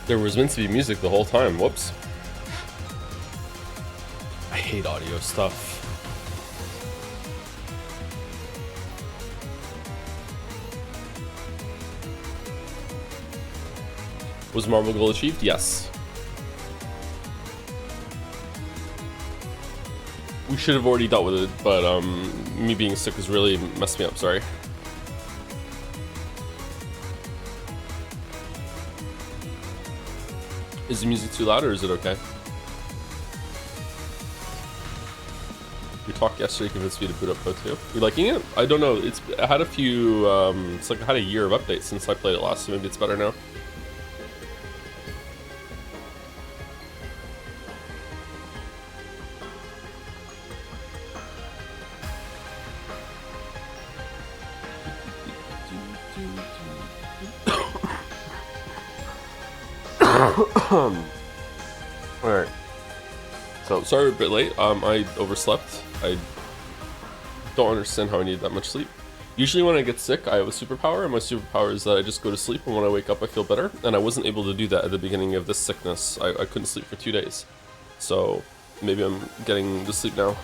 There was meant to be music the whole time. Whoops. I hate audio stuff. Was Marvel goal achieved? Yes. We should have already dealt with it, but me being sick has really messed me up, sorry. Is the music too loud or is it okay? Your talk yesterday convinced me to boot up Pro 2. You liking it? I don't know. I had a few. It's like I had a year of updates since I played it last, so maybe it's better now. Alright. So, sorry we're a bit late. I overslept. I don't understand how I need that much sleep. Usually when I get sick, I have a superpower, and my superpower is that I just go to sleep, and when I wake up, I feel better. And I wasn't able to do that at the beginning of this sickness. I couldn't sleep for 2 days. So, maybe I'm getting to sleep now.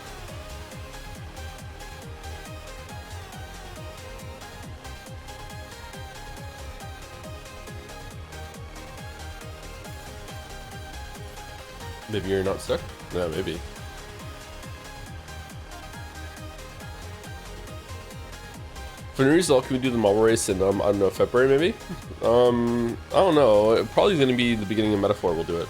Maybe you're not sick? Yeah, maybe. For new result, can we do the marble race in, I don't know, February maybe? I don't know. Probably going to be the beginning of Metaphor, we'll do it.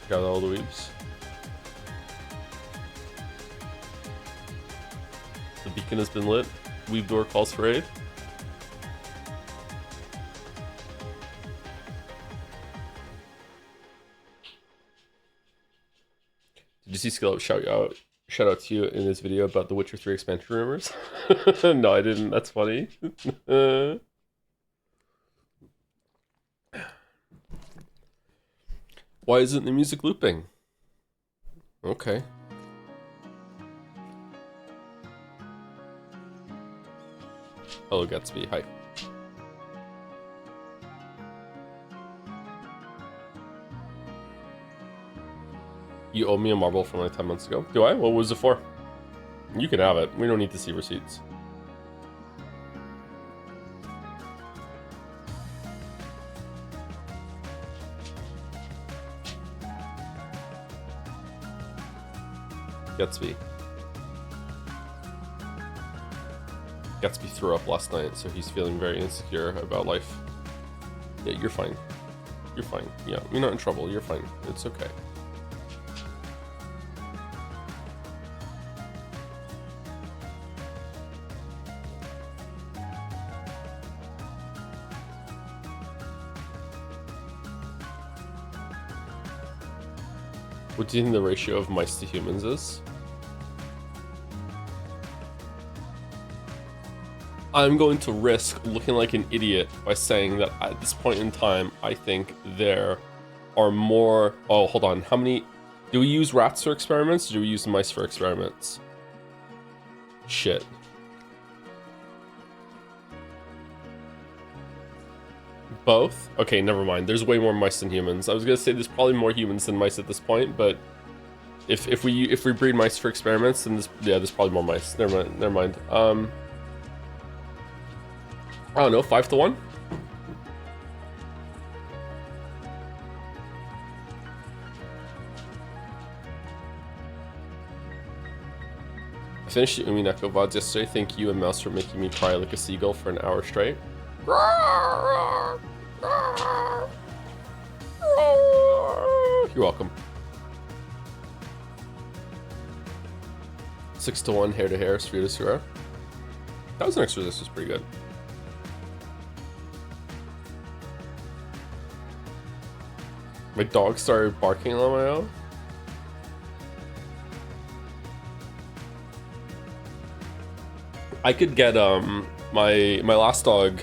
Got all the weeps. The beacon has been lit. Weave door calls for aid. Did you see Skillup shout out to you in his video about the Witcher 3 expansion rumors? No, I didn't. That's funny. Why isn't the music looping? Okay. Hello, Gatsby. Hi. You owe me a marble from like 10 months ago. Do I? What was it for? You can have it. We don't need to see receipts. Gatsby. Gatsby threw up last night, so he's feeling very insecure about life. Yeah, you're fine. You're fine. Yeah, you're not in trouble. You're fine. It's okay. What do you think the ratio of mice to humans is? I'm going to risk looking like an idiot by saying that at this point in time, I think there are more... Oh, hold on. How many... Do we use rats for experiments, or do we use mice for experiments? Shit. Both? Okay, never mind. There's way more mice than humans. I was gonna say there's probably more humans than mice at this point, but if we breed mice for experiments, then there's probably more mice. Never mind. I don't know, 5 to 1? I finished the Umineko VODs yesterday. Thank you and Mouse for making me cry like a seagull for an hour straight. You're welcome. 6 to 1, hair to hair, sphere to sphere. That was an extra. This was pretty good. My dog started barking on my own. I could get My last dog,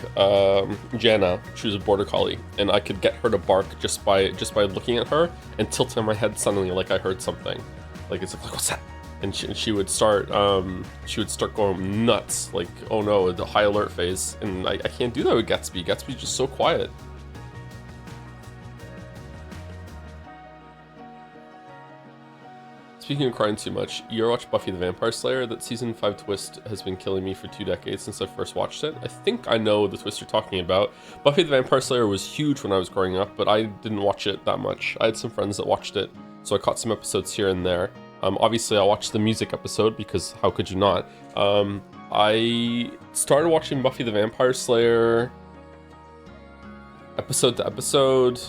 Jana, she was a border collie, and I could get her to bark just by looking at her and tilting my head suddenly like I heard something, like it's like what's that? And she would start going nuts, like oh no, the high alert phase, and I can't do that with Gatsby. Gatsby's just so quiet. Speaking of crying too much, you ever watch Buffy the Vampire Slayer? That season 5 twist has been killing me for 2 decades since I first watched it. I think I know the twist you're talking about. Buffy the Vampire Slayer was huge when I was growing up, but I didn't watch it that much. I had some friends that watched it, so I caught some episodes here and there. Obviously, I watched the music episode because how could you not? I started watching Buffy the Vampire Slayer episode to episode.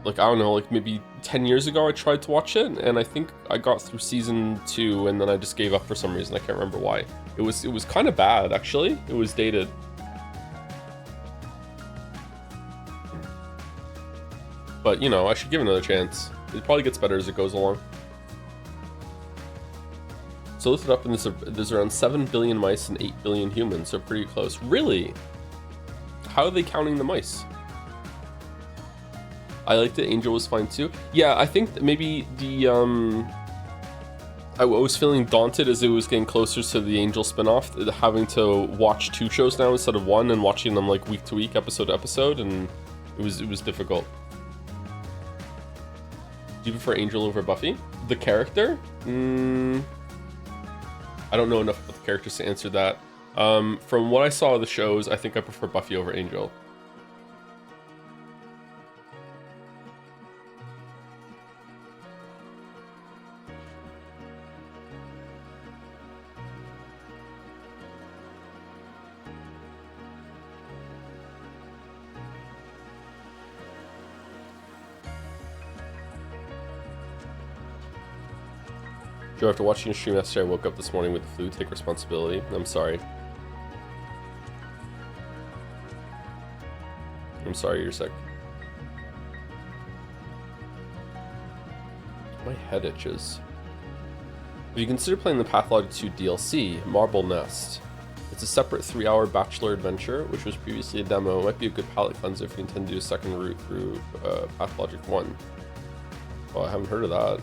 Like, I don't know, like maybe 10 years ago I tried to watch it, and I think I got through season 2 and then I just gave up for some reason. I can't remember why. It was kind of bad, actually. It was dated. But, you know, I should give it another chance. It probably gets better as it goes along. So looked it up, and there's around 7 billion mice and 8 billion humans, so pretty close. Really? How are they counting the mice? I liked it. Angel was fine too. Yeah, I think maybe the I was feeling daunted as it was getting closer to the Angel spinoff, having to watch 2 shows now instead of 1, and watching them like week to week, episode to episode, and it was difficult. Do you prefer Angel over Buffy? The character? I don't know enough about the characters to answer that. From what I saw of the shows, I think I prefer Buffy over Angel. Joe, after watching your stream yesterday, I woke up this morning with the flu. Take responsibility. I'm sorry. I'm sorry you're sick. My head itches. If you consider playing the Pathologic 2 DLC, Marble Nest. It's a separate 3-hour Bachelor adventure, which was previously a demo. It might be a good palate cleanser if you intend to do a second route through Pathologic 1. Oh, I haven't heard of that.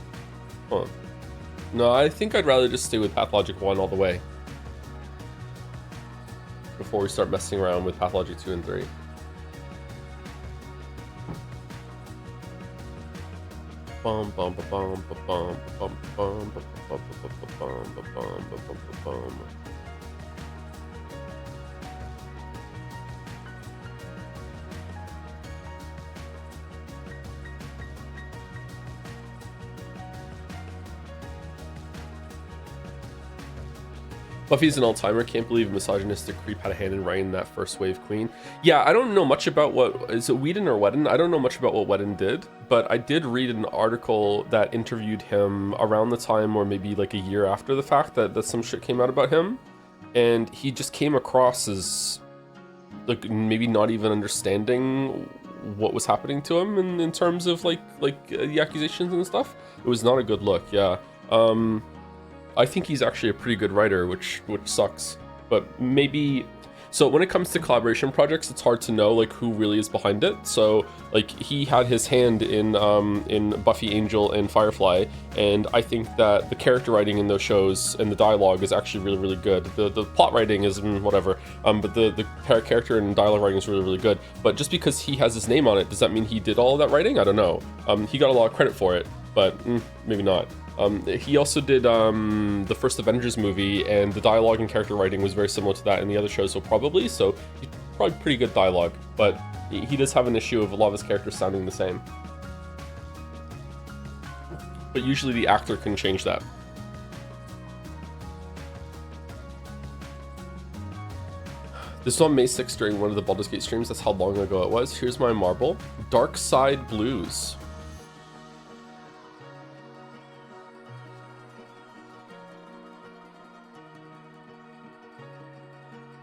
Huh. No, I think I'd rather just stay with Pathologic 1 all the way before we start messing around with Pathologic 2 and 3. Bum bum bum bum bum bum bum bum bum bum bum. Buffy's an all-timer. Can't believe a misogynistic creep had a hand in writing that first wave queen. Yeah, I don't know much about what... Is it Whedon or Whedon? I don't know much about what Whedon did, but I did read an article that interviewed him around the time, or maybe like a year after the fact, that some shit came out about him. And he just came across as like maybe not even understanding what was happening to him in terms of like the accusations and stuff. It was not a good look, yeah. I think he's actually a pretty good writer, which sucks. But maybe... So when it comes to collaboration projects, it's hard to know like who really is behind it. So like he had his hand in Buffy, Angel, and Firefly, and I think that the character writing in those shows and the dialogue is actually really, really good. The plot writing is whatever, but the character and dialogue writing is really, really good. But just because he has his name on it, does that mean he did all of that writing? I don't know. He got a lot of credit for it, but maybe not. He also did the first Avengers movie, and the dialogue and character writing was very similar to that in the other shows, so probably pretty good dialogue, but he does have an issue of a lot of his characters sounding the same. But usually the actor can change that. This was on May 6th during one of the Baldur's Gate streams. That's how long ago it was. Here's my marble. Dark Side Blues.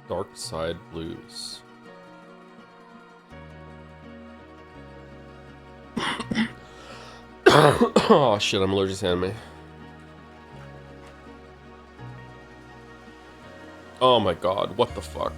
Dark Side Blues. Oh shit, I'm allergic to anime. Oh my god, what the fuck?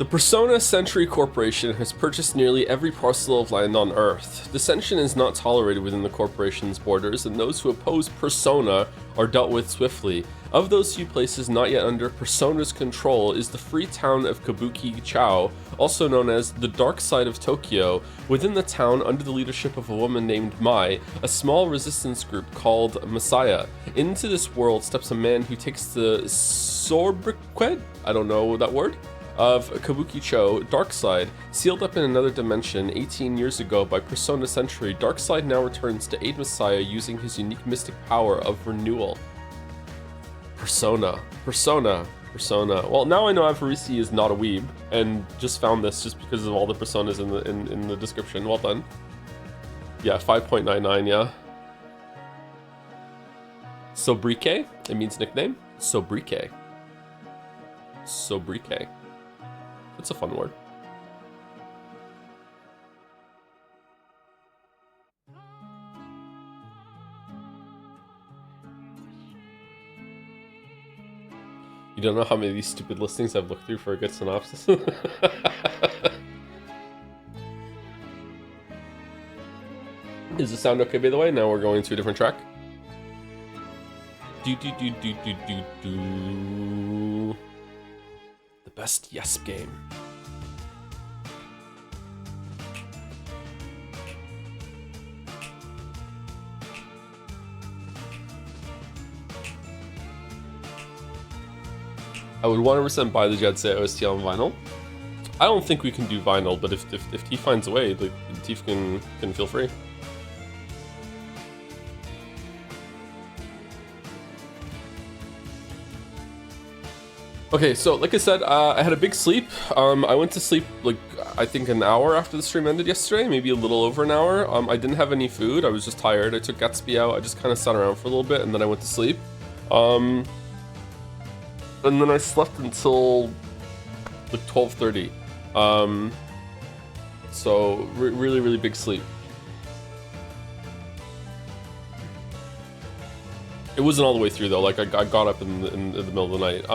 The Persona Century Corporation has purchased nearly every parcel of land on Earth. Dissension is not tolerated within the corporation's borders, and those who oppose Persona are dealt with swiftly. Of those few places not yet under Persona's control is the free town of Kabuki-Chao, also known as the Dark Side of Tokyo. Within the town, under the leadership of a woman named Mai, a small resistance group called Messiah. Into this world steps a man who takes the sobriquet, I don't know that word, of Kabuki-Cho, Darkside. Sealed up in another dimension 18 years ago by Persona Century, Darkside now returns to aid Messiah using his unique mystic power of renewal. Persona. Well, now I know Avarisi is not a weeb, and just found this just because of all the personas in the description. Well done. Yeah, 5.99, yeah. Sobriquet, it means nickname. Sobriquet. It's a fun word. You don't know how many of these stupid listings I've looked through for a good synopsis. Is the sound okay, by the way? Now we're going to a different track. The best yes game. I would 100% buy the Jetsay OST on vinyl. I don't think we can do vinyl, but if he finds a way, like, Tief can feel free. Okay, so like I said, I had a big sleep. I went to sleep like I think an hour after the stream ended yesterday, maybe a little over an hour. I didn't have any food. I was just tired. I took Gatsby out. I just kind of sat around for a little bit, and then I went to sleep. And then I slept until like 12:30. So really big sleep. It wasn't all the way through though. Like I got up in the middle of the night.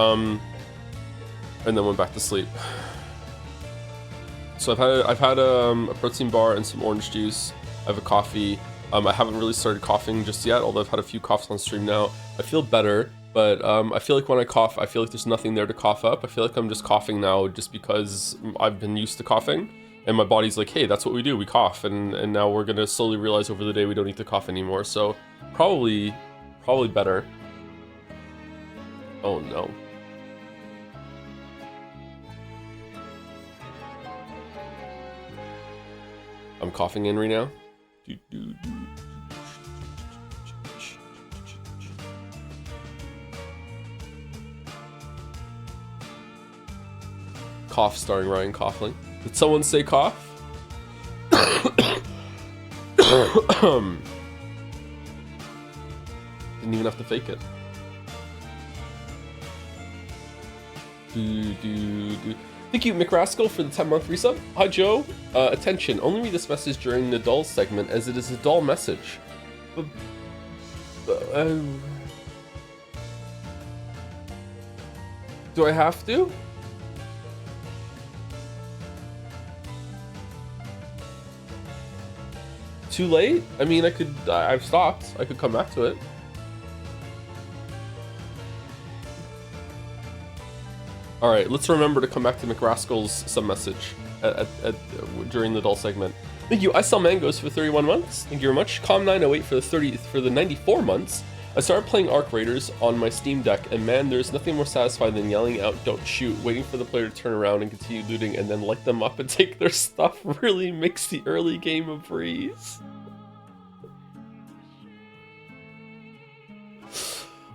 And then went back to sleep. So I've had a protein bar and some orange juice. I have a coffee. I haven't really started coughing just yet, although I've had a few coughs on stream now. I feel better, but I feel like when I cough, I feel like there's nothing there to cough up. I feel like I'm just coughing now just because I've been used to coughing, and my body's like, hey, that's what we do, we cough, and now we're gonna slowly realize over the day we don't need to cough anymore. So probably better. Oh no. I'm coughing in right now. Cough starring Ryan Coughlin. Did someone say cough? Didn't even have to fake it. Thank you, McRascal, for the 10-month resub. Hi, Joe. Attention, only read this message during the dull segment, as it is a dull message. Do I have to? Too late? I mean, I've stopped. I could come back to it. All right, let's remember to come back to McRascal's some message during the dull segment. Thank you. I sell mangoes for 31 months. Thank you very much. Com908 for the 94 months. I started playing Arc Raiders on my Steam Deck, and man, there's nothing more satisfying than yelling out, "Don't shoot!" Waiting for the player to turn around and continue looting, and then light them up and take their stuff. Really makes the early game a breeze.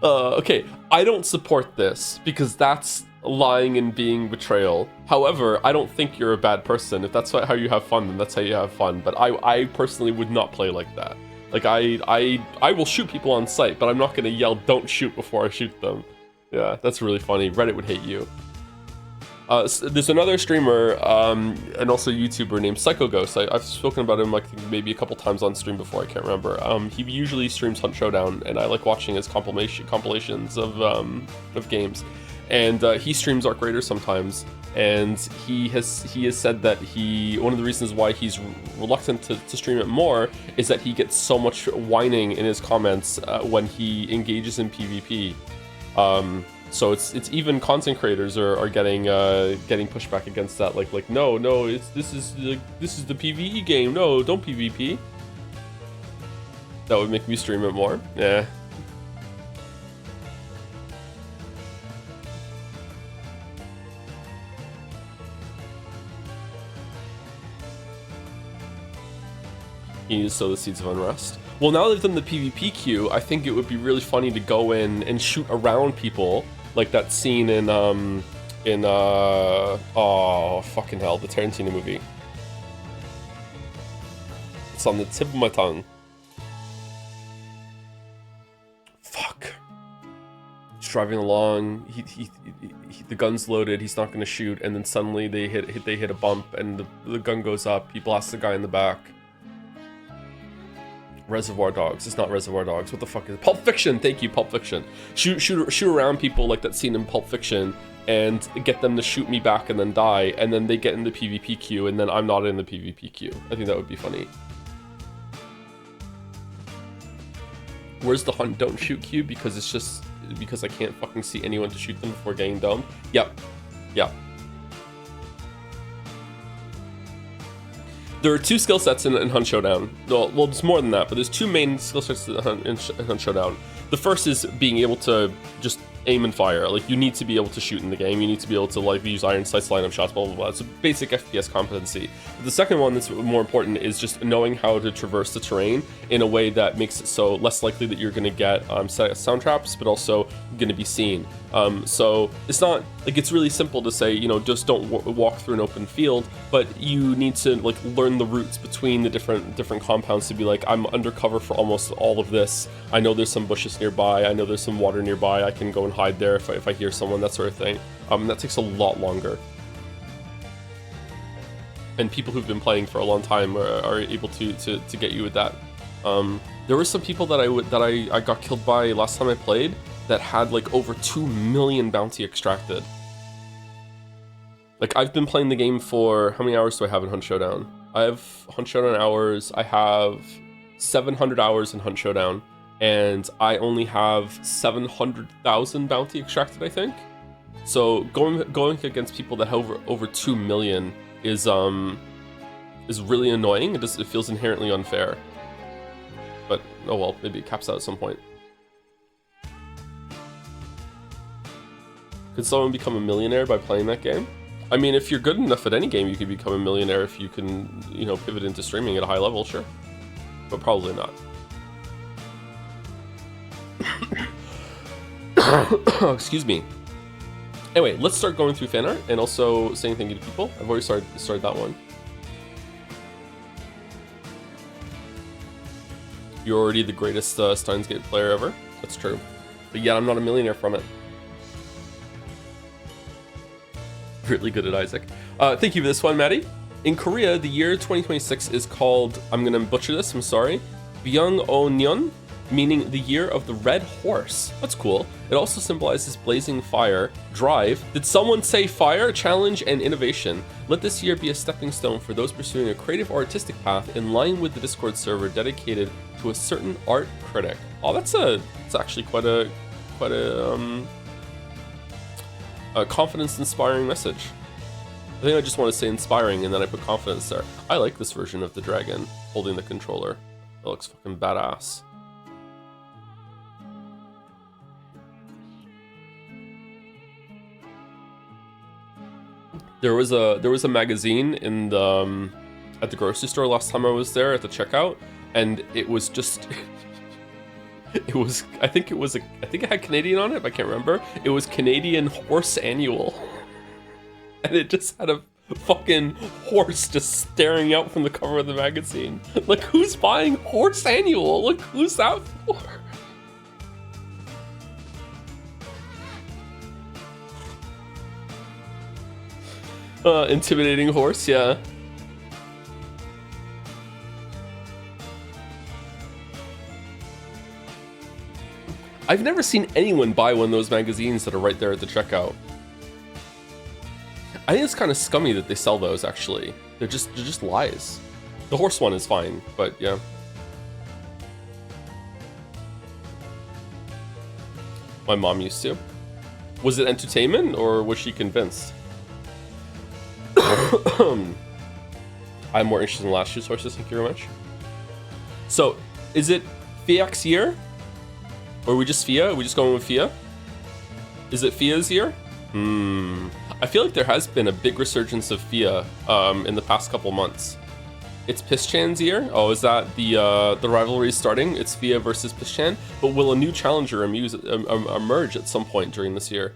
Okay, I don't support this because that's lying and being betrayal. However, I don't think you're a bad person. If that's how you have fun, then that's how you have fun. But I personally would not play like that. Like I will shoot people on sight, but I'm not gonna yell "Don't shoot" before I shoot them. Yeah, that's really funny. Reddit would hate you. There's another streamer and also YouTuber named Psycho Ghost. I've spoken about him like maybe a couple times on stream before. I can't remember. He usually streams Hunt Showdown, and I like watching his compilations of games. And he streams Arc Raiders sometimes. and he has said that one of the reasons why he's reluctant to stream it more is that he gets so much whining in his comments when he engages in PvP. So it's even content creators are getting pushback against that. Like no, this is the PvE game. No, don't PvP. That would make me stream it more. Yeah. You need to sow the seeds of unrest. Well, now they've done the PvP queue, I think it would be really funny to go in and shoot around people, like that scene in oh fucking hell, the Tarantino movie. It's on the tip of my tongue. Fuck. He's driving along. The gun's loaded. He's not gonna shoot, and then suddenly they hit a bump, and the gun goes up. He blasts the guy in the back. Reservoir Dogs. It's not Reservoir Dogs. What the fuck is it? Pulp Fiction. Thank you, Pulp Fiction. Shoot around people like that scene in Pulp Fiction, and get them to shoot me back and then die, and then they get in the PvP queue, and then I'm not in the PvP queue. I think that would be funny. Where's the hunt don't shoot queue? Because it's just because I can't fucking see anyone to shoot them before getting domed. Yep. There are two skill sets in Hunt Showdown. Well, there's more than that, but there's two main skill sets in Hunt Showdown. The first is being able to just aim and fire. Like, you need to be able to shoot in the game. You need to be able to like use iron sights, line up shots, blah blah blah. It's a basic FPS competency. But the second one that's more important is just knowing how to traverse the terrain in a way that makes it so less likely that you're going to get sound traps, but also going to be seen. So it's not like it's really simple to say, you know, just don't walk through an open field, but you need to like learn the routes between the different compounds to be like, I'm undercover for almost all of this. I know there's some bushes nearby. I know there's some water nearby. I can go and hide there if I hear someone, that sort of thing. That takes a lot longer. And people who've been playing for a long time are able to get you with that. There were some people that I got killed by last time I played that had like over 2 million bounty extracted. Like, I've been playing the game for, how many hours do I have in Hunt Showdown? I have Hunt Showdown hours. I have 700 hours in Hunt Showdown, and I only have 700,000 bounty extracted, I think. So going against people that have over 2 million is really annoying. It feels inherently unfair. But oh well, maybe it caps out at some point. Could someone become a millionaire by playing that game? I mean, if you're good enough at any game, you could become a millionaire if you can, you know, pivot into streaming at a high level, sure. But probably not. Excuse me. Anyway, let's start going through fan art and also saying thank you to people. I've already started that one. You're already the greatest Steins Gate player ever. That's true. But yet I'm not a millionaire from it. Really good at Isaac. Thank you for this one, Maddie. In Korea, the year 2026 is called, I'm gonna butcher this, I'm sorry, Byung-o-nyeon, meaning the year of the red horse. That's cool. It also symbolizes blazing fire, drive. Did someone say fire? Challenge and innovation. Let this year be a stepping stone for those pursuing a creative or artistic path in line with the Discord server dedicated to a certain art critic. Oh, it's actually quite a confidence-inspiring message. I think I just want to say inspiring, and then I put confidence there. I like this version of the dragon holding the controller. It looks fucking badass. There was a magazine in the at the grocery store last time I was there at the checkout, and it was just I think it had Canadian on it, but I can't remember. It was Canadian Horse Annual. And it just had a fucking horse just staring out from the cover of the magazine. Like, who's buying Horse Annual? Like, who's that for? Intimidating horse, yeah. I've never seen anyone buy one of those magazines that are right there at the checkout. I think it's kind of scummy that they sell those, actually. They're just lies. The horse one is fine, but yeah. My mom used to. Was it entertainment, or was she convinced? I'm more interested in last year's horses, thank you very much. So, is it FIAC's year? Or are we just FIA? Are we just going with FIA? Is it FIA's year? I feel like there has been a big resurgence of FIA in the past couple months. It's Pischan's year? Oh, is that the rivalry starting? It's FIA versus Pischan? But will a new challenger emerge at some point during this year?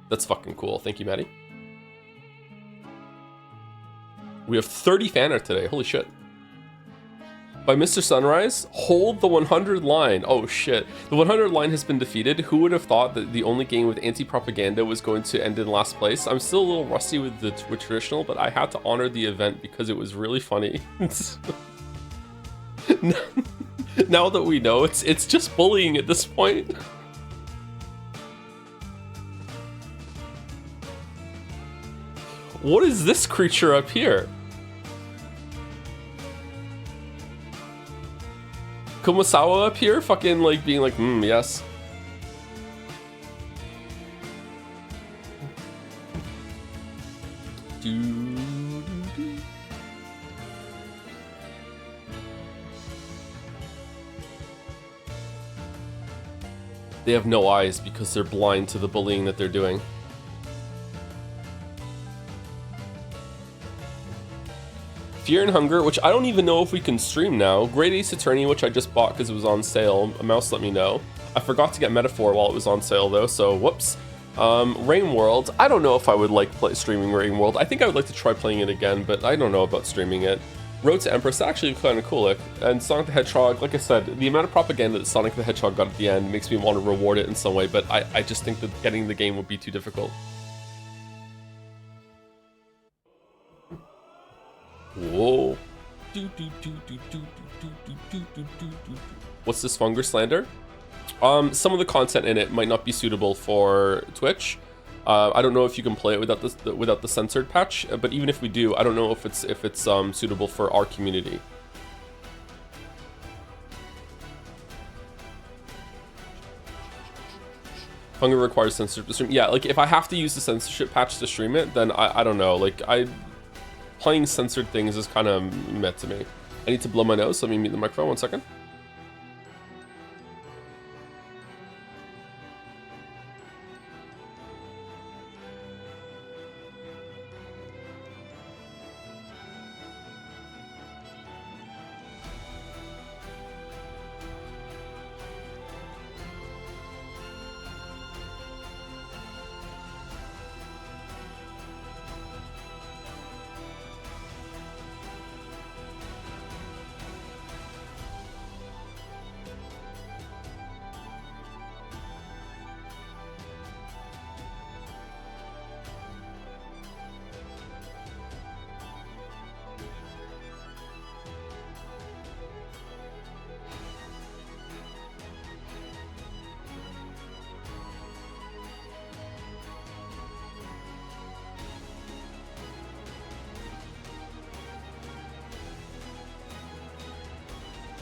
That's fucking cool. Thank you, Maddie. We have 30 Fanart today. Holy shit. By Mr. Sunrise, hold the 100 line. Oh shit. The 100 line has been defeated. Who would have thought that the only game with anti-propaganda was going to end in last place? I'm still a little rusty with the traditional, but I had to honor the event because it was really funny. Now that we know, it's just bullying at this point. What is this creature up here? Kumasawa up here, fucking like being like, yes. They have no eyes because they're blind to the bullying that they're doing. Fear and Hunger, which I don't even know if we can stream now. Great Ace Attorney, which I just bought because it was on sale. A mouse let me know. I forgot to get Metaphor while it was on sale though, so whoops. Rain World, I don't know if I would like streaming Rain World. I think I would like to try playing it again, but I don't know about streaming it. Road to Empress, actually kind of cool. And Sonic the Hedgehog, like I said, the amount of propaganda that Sonic the Hedgehog got at the end makes me want to reward it in some way, but I just think that getting the game would be too difficult. Whoa. What's this Fungus Slander? Some of the content in it might not be suitable for Twitch. I don't know if you can play it without the censored patch, but even if we do, I don't know if it's suitable for our community. Hunger requires censorship to stream. Yeah, like if I have to use the censorship patch to stream it, then I don't know. Like playing censored things is kind of meh to me. I need to blow my nose, so let me mute the microphone 1 second.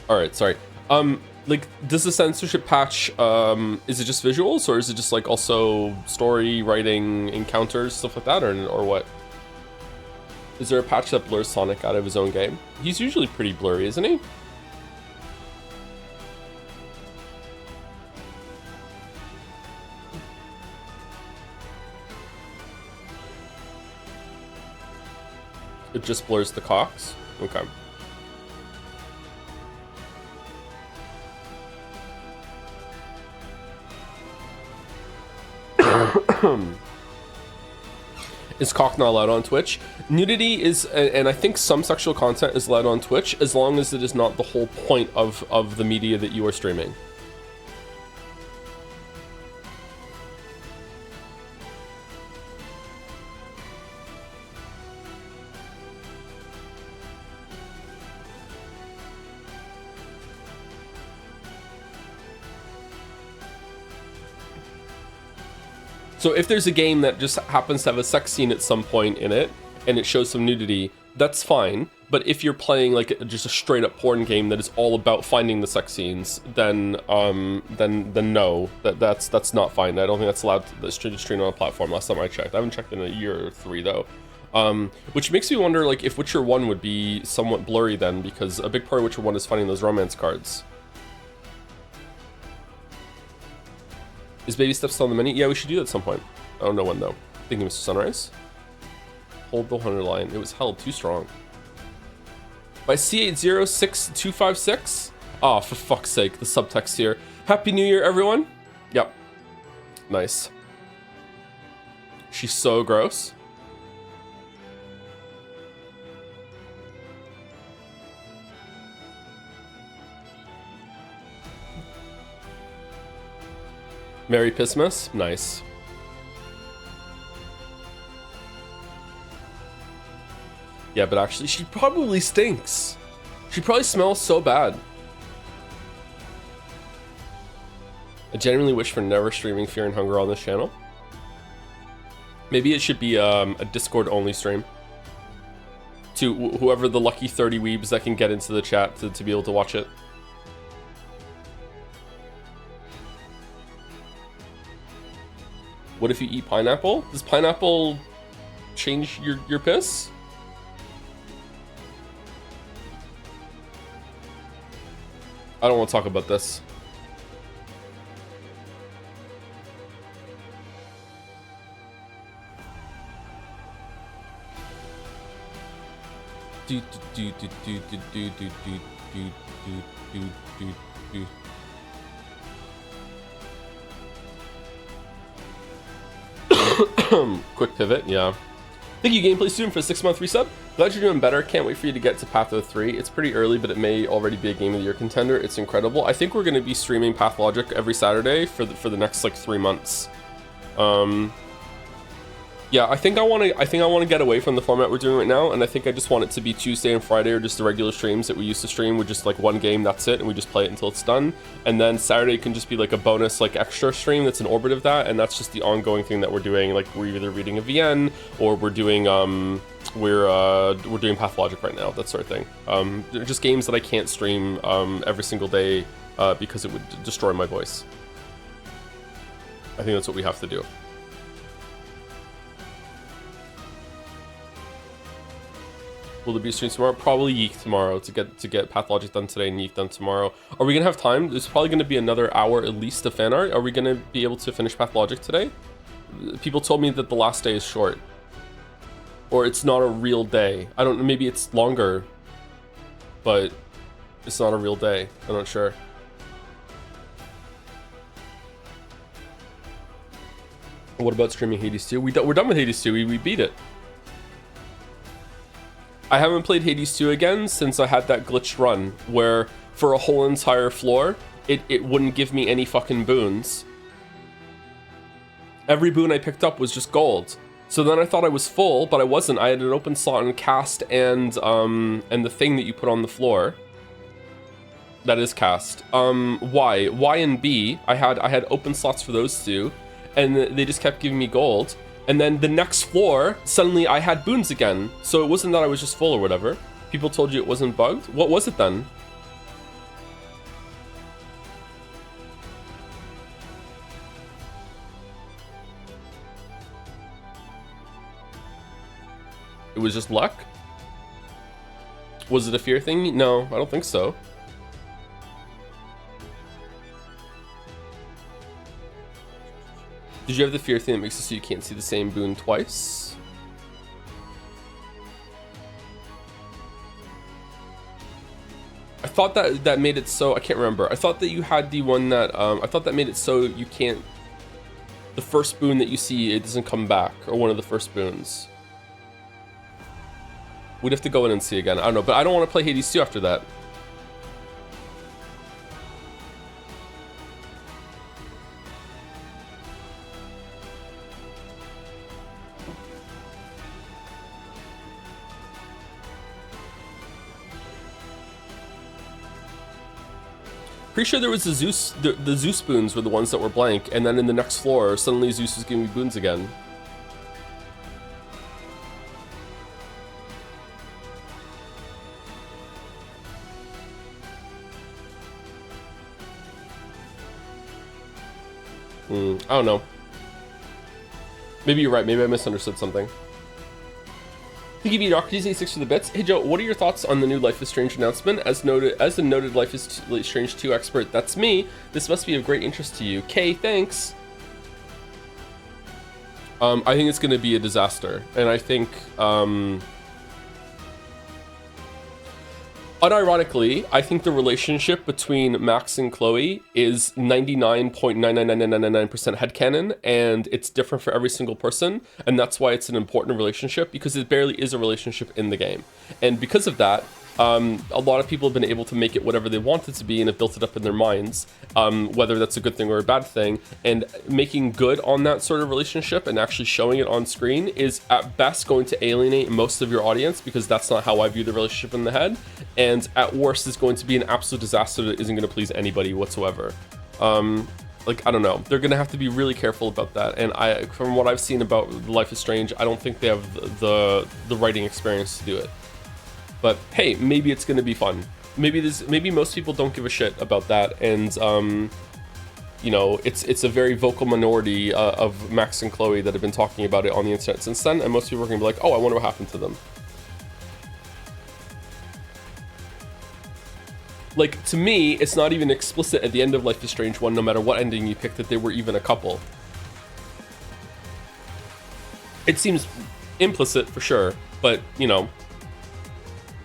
Alright, sorry. Like, does the censorship patch, is it just visuals, or is it just, like, also story, writing, encounters, stuff like that, or what? Is there a patch that blurs Sonic out of his own game? He's usually pretty blurry, isn't he? It just blurs the cocks? Okay. Is cock not allowed on Twitch? Nudity is, and I think some sexual content is allowed on Twitch, as long as it is not the whole point of the media that you are streaming. So if there's a game that just happens to have a sex scene at some point in it, and it shows some nudity, that's fine. But if you're playing like just a straight up porn game that is all about finding the sex scenes, then no, that's not fine. I don't think that's allowed to stream on a platform. Last time I checked, I haven't checked in a year or 3 though. Which makes me wonder like if Witcher 1 would be somewhat blurry then, because a big part of Witcher 1 is finding those romance cards. Is baby steps still on the menu? Yeah, we should do that at some point. I don't know when though. Thank you, Mr. Sunrise. Hold the 100 line. It was held too strong. By C806256? Oh, for fuck's sake, the subtext here. Happy New Year, everyone. Yep. Nice. She's so gross. Merry Pissmas? Nice. Yeah, but actually, she probably stinks. She probably smells so bad. I genuinely wish for never streaming Fear and Hunger on this channel. Maybe it should be a Discord-only stream. To whoever the lucky 30 weebs that can get into the chat to be able to watch it. What if you eat pineapple? Does pineapple change your piss? I don't want to talk about this. Quick pivot, yeah. Thank you, Gameplay Student, for a 6-month resub. Glad you're doing better. Can't wait for you to get to Patho 3. It's pretty early, but it may already be a Game of the Year contender. It's incredible. I think we're going to be streaming Pathologic every Saturday for the next like 3 months. Yeah, I think I want to get away from the format we're doing right now, and I think I just want it to be Tuesday and Friday, or just the regular streams that we used to stream with just like one game, that's it, and we just play it until it's done. And then Saturday can just be like a bonus, like extra stream that's an orbit of that, and that's just the ongoing thing that we're doing. Like we're either reading a VN or we're doing we're doing Pathologic right now, that sort of thing. They're just games that I can't stream every single day because it would destroy my voice. I think that's what we have to do. Will there be a stream tomorrow? Probably Yeek tomorrow to get Pathologic done today and Yeek done tomorrow. Are we gonna have time? There's probably gonna be another hour at least of fan art. Are we gonna be able to finish Pathologic today? People told me that the last day is short. Or it's not a real day. I don't know, maybe it's longer, but it's not a real day. I'm not sure. What about streaming Hades 2? We're done with Hades 2, we beat it. I haven't played Hades 2 again since I had that glitched run where for a whole entire floor, it wouldn't give me any fucking boons. Every boon I picked up was just gold. So then I thought I was full, but I wasn't. I had an open slot in cast and the thing that you put on the floor. That is cast. Y and B, I had open slots for those two, and they just kept giving me gold. And then the next floor, suddenly I had boons again. So it wasn't that I was just full or whatever. People told you it wasn't bugged. What was it then? It was just luck? Was it a fear thing? No, I don't think so. Did you have the fear thing that makes it so you can't see the same boon twice? I thought that made it so, I can't remember. I thought that you had the one that, I thought that made it so you can't, the first boon that you see, it doesn't come back, or one of the first boons. We'd have to go in and see again. I don't know, but I don't want to play Hades 2 after that. Pretty sure there was the Zeus boons were the ones that were blank, and then in the next floor, suddenly Zeus was giving me boons again. I don't know. Maybe you're right. Maybe I misunderstood something. Thank you, Dr. D86 for the bits. Hey Joe, what are your thoughts on the new Life is Strange announcement? As a noted Life is Strange 2 expert, that's me. This must be of great interest to you. Kay, thanks. I think it's going to be a disaster, and I think, unironically, I think the relationship between Max and Chloe is 99.99999% headcanon, and it's different for every single person, and that's why it's an important relationship, because it barely is a relationship in the game. And because of that, a lot of people have been able to make it whatever they want it to be and have built it up in their minds, whether that's a good thing or a bad thing. And making good on that sort of relationship and actually showing it on screen is at best going to alienate most of your audience, because that's not how I view the relationship in the head. And at worst is going to be an absolute disaster that isn't going to please anybody whatsoever. Like, I don't know. They're going to have to be really careful about that. And from what I've seen about Life is Strange, I don't think they have the writing experience to do it. But hey, maybe it's going to be fun. Maybe most people don't give a shit about that, and you know, it's a very vocal minority of Max and Chloe that have been talking about it on the internet since then, and most people are going to be like, oh, I wonder what happened to them. Like, to me, it's not even explicit at the end of Life is Strange 1, no matter what ending you pick, that they were even a couple. It seems implicit for sure, but you know,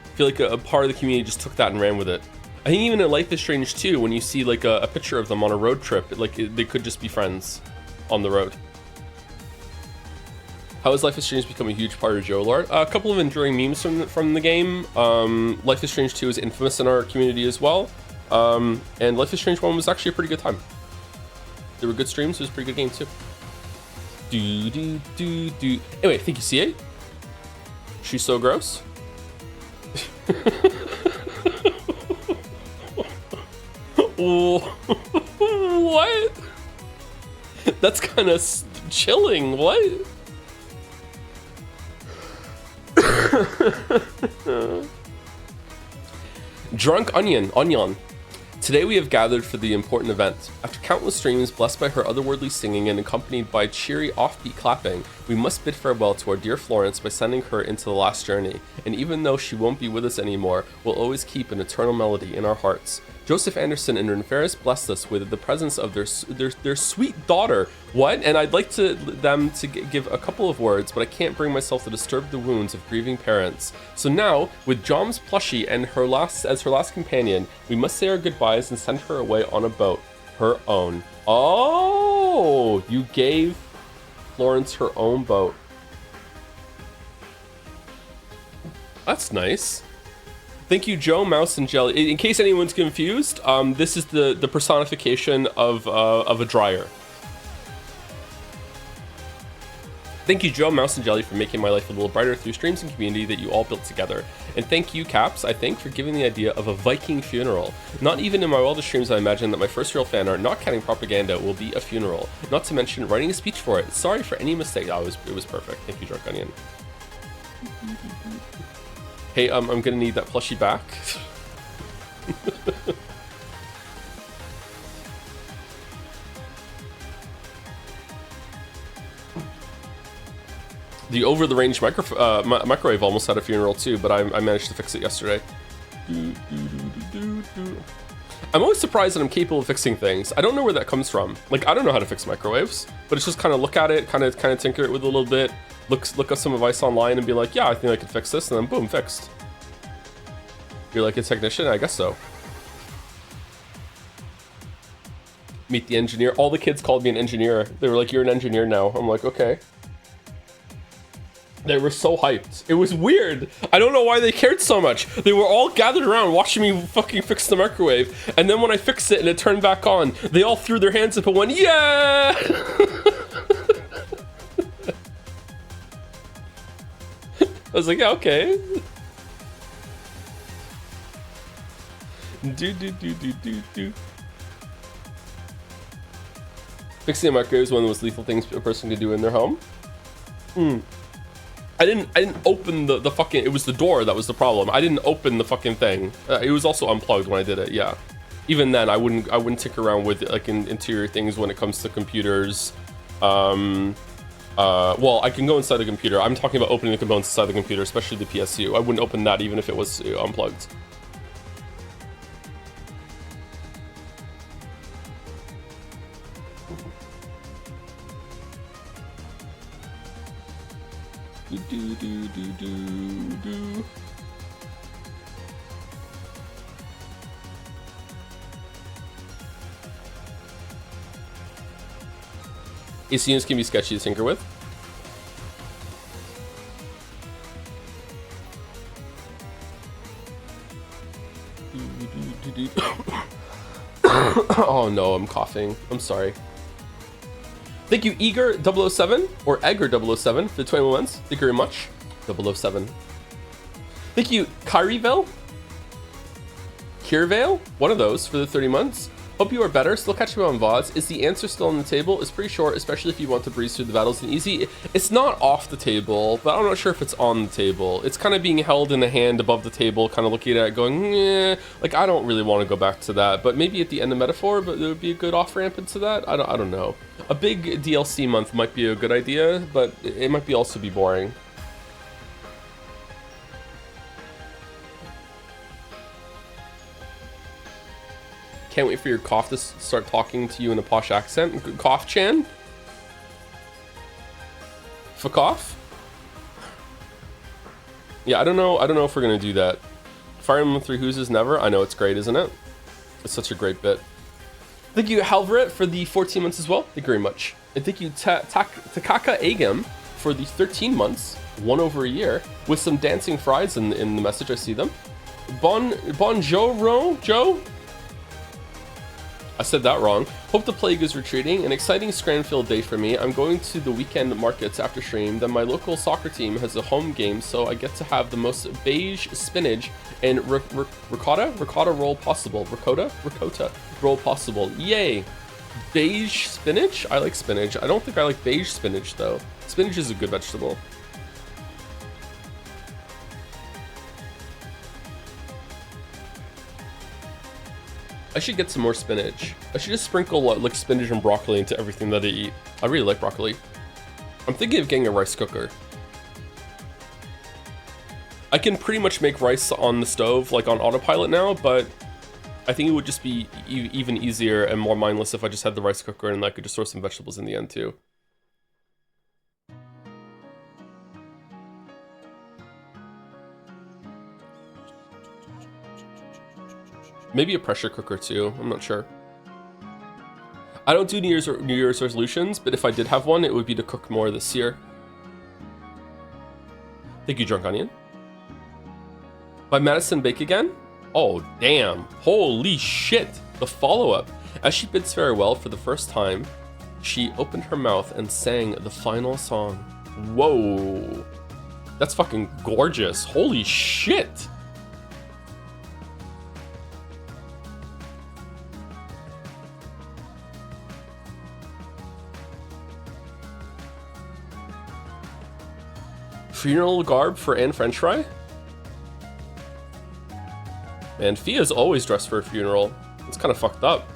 I feel like a part of the community just took that and ran with it. I think even in Life is Strange 2, when you see like a picture of them on a road trip, they could just be friends on the road. How has Life is Strange become a huge part of Joe lore? A couple of enduring memes from the game. Life is Strange 2 is infamous in our community as well. And Life is Strange 1 was actually a pretty good time. There were good streams, it was a pretty good game too. Anyway, thank you, CA. She's so gross. What? That's kind of chilling. What? Drunk Onion. Today we have gathered for the important event. After countless streams blessed by her otherworldly singing and accompanied by cheery offbeat clapping, we must bid farewell to our dear Florence by sending her into the last journey. And even though she won't be with us anymore, we'll always keep an eternal melody in our hearts. Joseph Anderson and Ren Ferris blessed us with the presence of their sweet daughter. What? And I'd like them to give a couple of words, but I can't bring myself to disturb the wounds of grieving parents. So now, with Jom's plushie and her last companion, we must say our goodbyes and send her away on a boat, her own. Oh, you gave Florence her own boat. That's nice. Thank you, Joe, Mouse, and Jelly. In case anyone's confused, this is the personification of a dryer. Thank you, Joe, Mouse, and Jelly, for making my life a little brighter through streams and community that you all built together. And thank you, Caps, I think, for giving the idea of a Viking funeral. Not even in my wildest dreams I imagined that my first real fan art, not counting propaganda, will be a funeral. Not to mention writing a speech for it. Sorry for any mistake. Oh, it was perfect. Thank you, Drunk Onion. Hey, I'm gonna need that plushie back. The over-the-range microwave almost had a funeral too, but I managed to fix it yesterday. I'm always surprised that I'm capable of fixing things. I don't know where that comes from. Like, I don't know how to fix microwaves, but it's just kind of look at it, kind of tinker it with a little bit, look up some advice online and be like, yeah, I think I could fix this, and then boom, fixed. You're like a technician? I guess so. Meet the engineer. All the kids called me an engineer. They were like, you're an engineer now. I'm like, okay. They were so hyped. It was weird. I don't know why they cared so much. They were all gathered around watching me fucking fix the microwave. And then when I fixed it and it turned back on, they all threw their hands up and went, yeah! I was like, yeah, okay. Fixing a microwave is one of the most lethal things a person can do in their home. I didn't open the fucking, it was the door that was the problem. I didn't open the fucking thing. It was also unplugged when I did it, yeah. Even then, I wouldn't tick around with like interior things when it comes to computers. Well, I can go inside the computer. I'm talking about opening the components inside the computer, especially the PSU. I wouldn't open that even if it was unplugged. AC units can be sketchy to tinker with. Oh no, I'm coughing. I'm sorry. Thank you, Eager007 or Egger007 for the 21 months. Thank you very much. 007. Thank you, Kirivale, one of those for the 30 months. Hope you are better. Still catching me on VODs. Is the answer still on the table? It's pretty short, especially if you want to breeze through the battles and easy. It's not off the table, but I'm not sure if it's on the table. It's kind of being held in a hand above the table, kind of looking at it going, eh. Like, I don't really want to go back to that, but maybe at the end of Metaphor, but there would be a good off-ramp into that. I don't know. A big DLC month might be a good idea, but it might be also be boring. Can't wait for your cough to start talking to you in a posh accent. Cough Chan? Fuck. Yeah, I don't know if we're gonna do that. Fire Emblem 3 Who's is never. I know, it's great, isn't it? It's such a great bit. Thank you, Halveret, for the 14 months as well. Thank you very much. And thank you, Takaka Agam, for the 13 months, one over a year, with some dancing fries in the message. I see them. Joe? I said that wrong. Hope the plague is retreating. An exciting Scranfield day for me. I'm going to the weekend markets after stream. Then my local soccer team has a home game, so I get to have the most beige spinach and ricotta roll possible. Ricotta roll possible. Yay! Beige spinach? I like spinach. I don't think I like beige spinach though. Spinach is a good vegetable. I should get some more spinach. I should just sprinkle like spinach and broccoli into everything that I eat. I really like broccoli. I'm thinking of getting a rice cooker. I can pretty much make rice on the stove, like on autopilot now, but I think it would just be even easier and more mindless if I just had the rice cooker and I could just throw some vegetables in the end too. Maybe a pressure cooker too, I'm not sure. I don't do New Year's resolutions, but if I did have one, it would be to cook more this year. Thank you, Drunk Onion. By Madison Bake again? Oh, damn. Holy shit. The follow-up. As she bids farewell for the first time, she opened her mouth and sang the final song. Whoa. That's fucking gorgeous. Holy shit. Funeral garb for Anne French Fry? Man, Fia's always dressed for a funeral. It's kind of fucked up.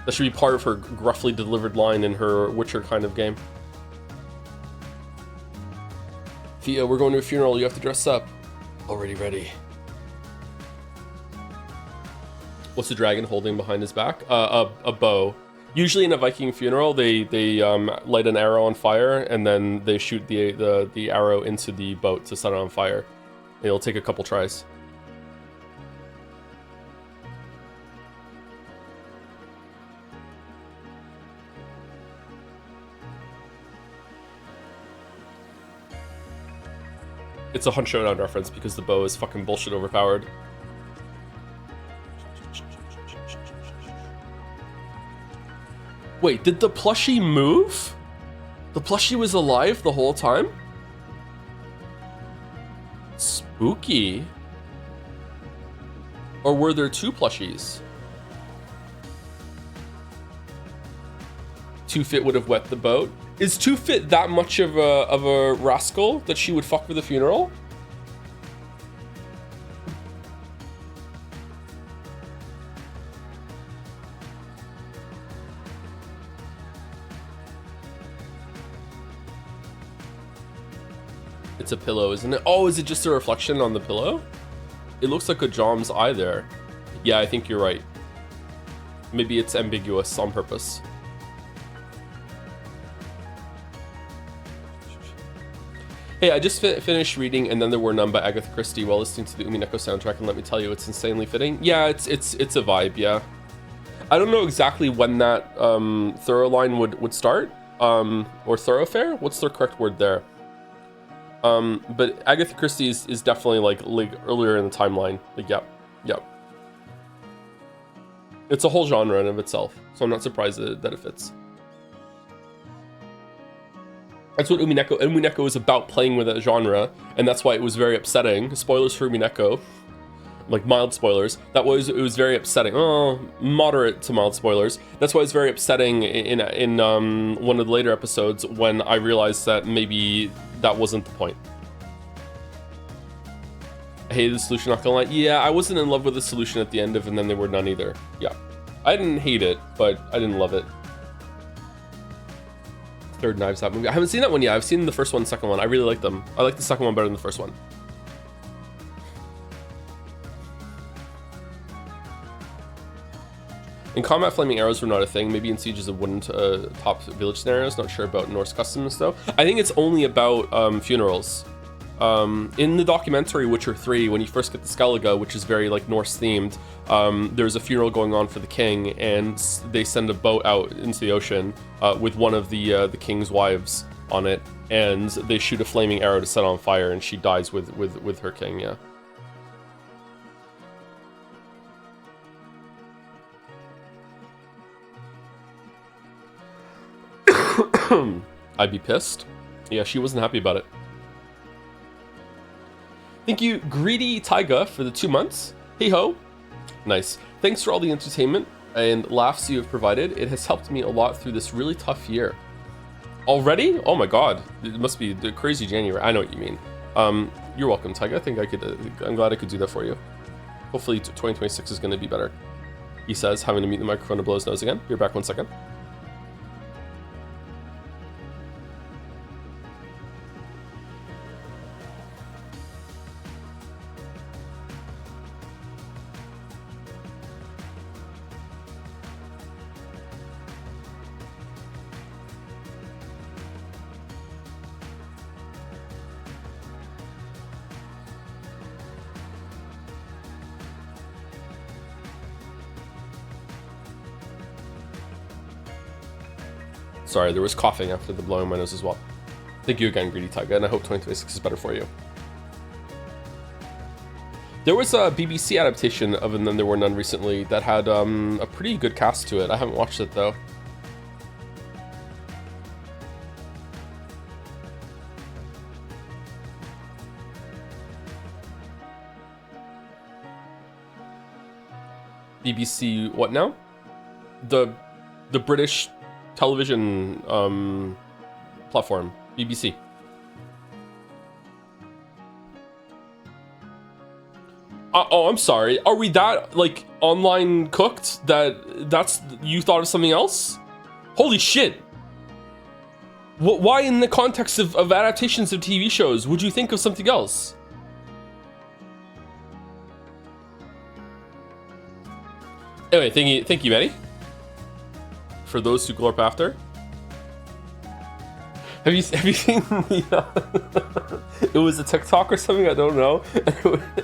That should be part of her gruffly delivered line in her Witcher kind of game. Fia, we're going to a funeral. You have to dress up. Already ready. What's the dragon holding behind his back? A bow. Usually in a Viking funeral, they light an arrow on fire and then they shoot the arrow into the boat to set it on fire. It'll take a couple tries. It's a Hunt Showdown reference because the bow is fucking bullshit overpowered. Wait, did the plushie move? The plushie was alive the whole time? Spooky. Or were there two plushies? Two Fit would have wet the boat. Is Two Fit that much of a rascal that she would fuck with a funeral? It's a pillow, isn't it? Oh, is it just a reflection on the pillow? It looks like a Jom's eye there. Yeah, I think you're right. Maybe it's ambiguous on purpose. Hey, I just finished reading And Then There Were None by Agatha Christie while listening to the Umineko soundtrack, and let me tell you, it's insanely fitting. Yeah, it's a vibe, yeah. I don't know exactly when that thorough line would start, or thoroughfare. What's the correct word there? But Agatha Christie is definitely like earlier in the timeline. Like, yeah. It's a whole genre in of itself, so I'm not surprised that it fits. That's what Umineko is about, playing with that genre, and that's why it was very upsetting. Spoilers for Umineko, like mild spoilers. It was very upsetting. Oh, moderate to mild spoilers. That's why it's very upsetting in one of the later episodes when I realized that maybe that wasn't the point. I hated the solution, not gonna lie. Yeah, I wasn't in love with the solution at the end of And Then There Were None either. Yeah, I didn't hate it, but I didn't love it. Third Knives Out movie. I haven't seen that one yet. I've seen the first one, second one. I really like them. I like the second one better than the first one. In combat, flaming arrows were not a thing. Maybe in Sieges of wooden top village scenarios. Not sure about Norse customs though. I think it's only about funerals. In the documentary Witcher 3, when you first get the Skellige, which is very like Norse themed, there's a funeral going on for the king, and they send a boat out into the ocean with one of the king's wives on it, and they shoot a flaming arrow to set on fire, and she dies with her king. Yeah. I'd be pissed. Yeah, she wasn't happy about it. Thank you, Greedy Taiga, for the 2 months. Hey ho. Nice. Thanks for all the entertainment and laughs you have provided. It has helped me a lot through this really tough year. Already? Oh my god. It must be the crazy January. I know what you mean. You're welcome, Taiga. I think I'm glad I could do that for you. Hopefully 2026 is going to be better. He says, having to meet the microphone to blow his nose again. You're back 1 second. Sorry, there was coughing after the blowing my nose as well. Thank you again, Greedy Taiga, and I hope 2026 is better for you. There was a BBC adaptation of And Then There Were None recently that had a pretty good cast to it. I haven't watched it though. BBC what now? The British television platform, BBC. Oh, I'm sorry. Are we that like online cooked that's you thought of something else? Holy shit! Why in the context of adaptations of TV shows would you think of something else? Anyway, thank you, Maddie. For those who glorp after. Have you seen the, it was a TikTok or something, I don't know,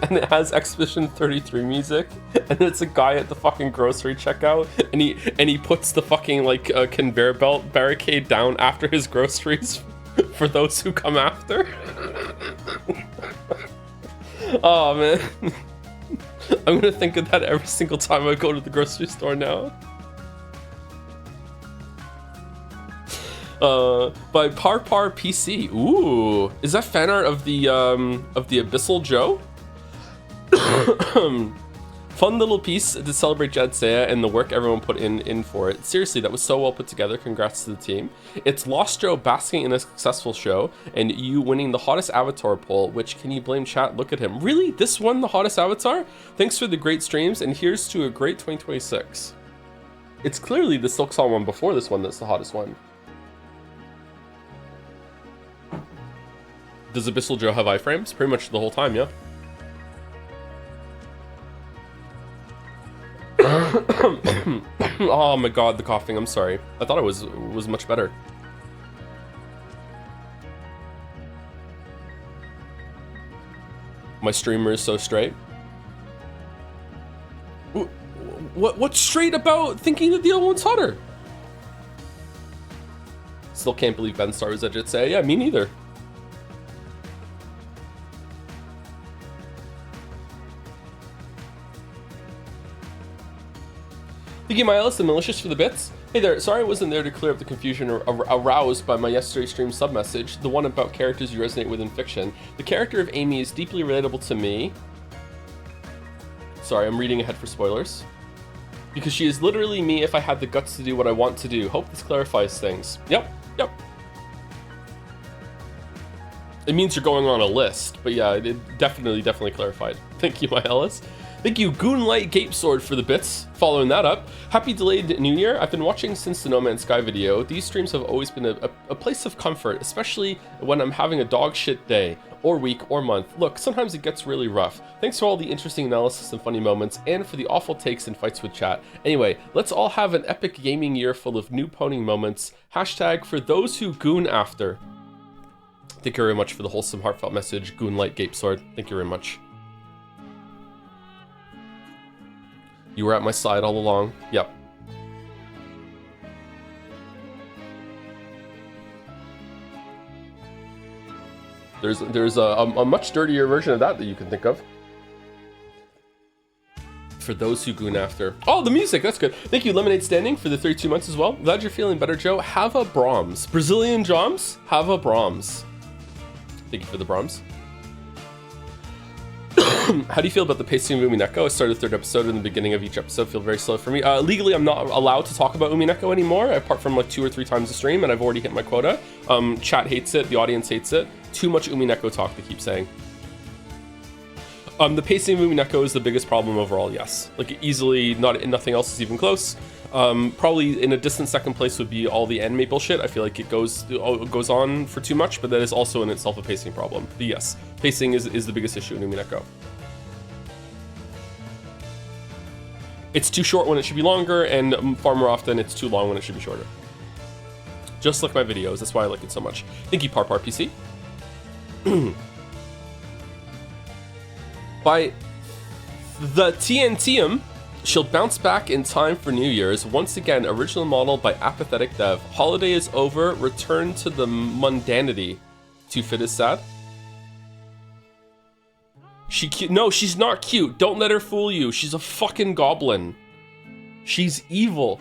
and it has Expedition 33 music, and it's a guy at the fucking grocery checkout, and he puts the fucking like conveyor belt barricade down after his groceries for those who come after. Oh man, I'm gonna think of that every single time I go to the grocery store now. By Parpar PC. Ooh, is that fan art of the Abyssal Joe? Fun little piece to celebrate Jadsea and the work everyone put in for it. Seriously, that was so well put together. Congrats to the team. It's Lost Joe basking in a successful show and you winning the hottest avatar poll, which can you blame chat? Look at him. Really? This won the hottest avatar? Thanks for the great streams and here's to a great 2026. It's clearly the Silk Song one before this one that's the hottest one. Does Abyssal Joe have iframes? Pretty much the whole time, yeah. Oh my god, the coughing, I'm sorry. I thought it was much better. My streamer is so straight. What's straight about thinking that the other one's hotter? Still can't believe Ben Star was at Jitsay. Yeah, me neither. Thank you, Miles, the malicious for the bits. Hey there, sorry I wasn't there to clear up the confusion aroused by my yesterday stream sub-message, the one about characters you resonate with in fiction. The character of Amy is deeply relatable to me. Sorry, I'm reading ahead for spoilers. Because she is literally me if I had the guts to do what I want to do. Hope this clarifies things. Yep. It means you're going on a list, but yeah, it definitely clarified. Thank you, my Ellis. Thank you, Goonlight Gape Sword, for the bits. Following that up, happy delayed New Year. I've been watching since the No Man's Sky video. These streams have always been a place of comfort, especially when I'm having a dog shit day, or week, or month. Look, sometimes it gets really rough. Thanks for all the interesting analysis and funny moments, and for the awful takes and fights with chat. Anyway, let's all have an epic gaming year full of new poning moments. Hashtag for those who goon after. Thank you very much for the wholesome, heartfelt message, Goonlight Gape Sword. Thank you very much. You were at my side all along. Yep. There's a much dirtier version of that you can think of. For those who goon after. Oh, the music, that's good. Thank you, Lemonade Standing, for the 32 months as well. Glad you're feeling better, Joe. Have a Brahms. Brazilian Joms, have a Brahms. Thank you for the Brahms. How do you feel about the pacing of Umineko? I started the third episode, in the beginning of each episode feel very slow for me. Legally, I'm not allowed to talk about Umineko anymore, apart from like 2 or 3 times a stream, and I've already hit my quota. Chat hates it, the audience hates it. Too much Umineko talk, they keep saying. The pacing of Umineko is the biggest problem overall, yes. Like easily, nothing else is even close. Probably in a distant second place would be all the anime bullshit. I feel like it goes on for too much, but that is also in itself a pacing problem. But yes, pacing is the biggest issue in Umineko. It's too short when it should be longer, and far more often it's too long when it should be shorter. Just like my videos, that's why I like it so much. Thank you, PC. By the TNTM, she'll bounce back in time for New Year's. Once again, original model by apathetic dev. Holiday is over, return to the mundanity. Too fit is sad. She cute? No, she's not cute. Don't let her fool you. She's a fucking goblin. She's evil.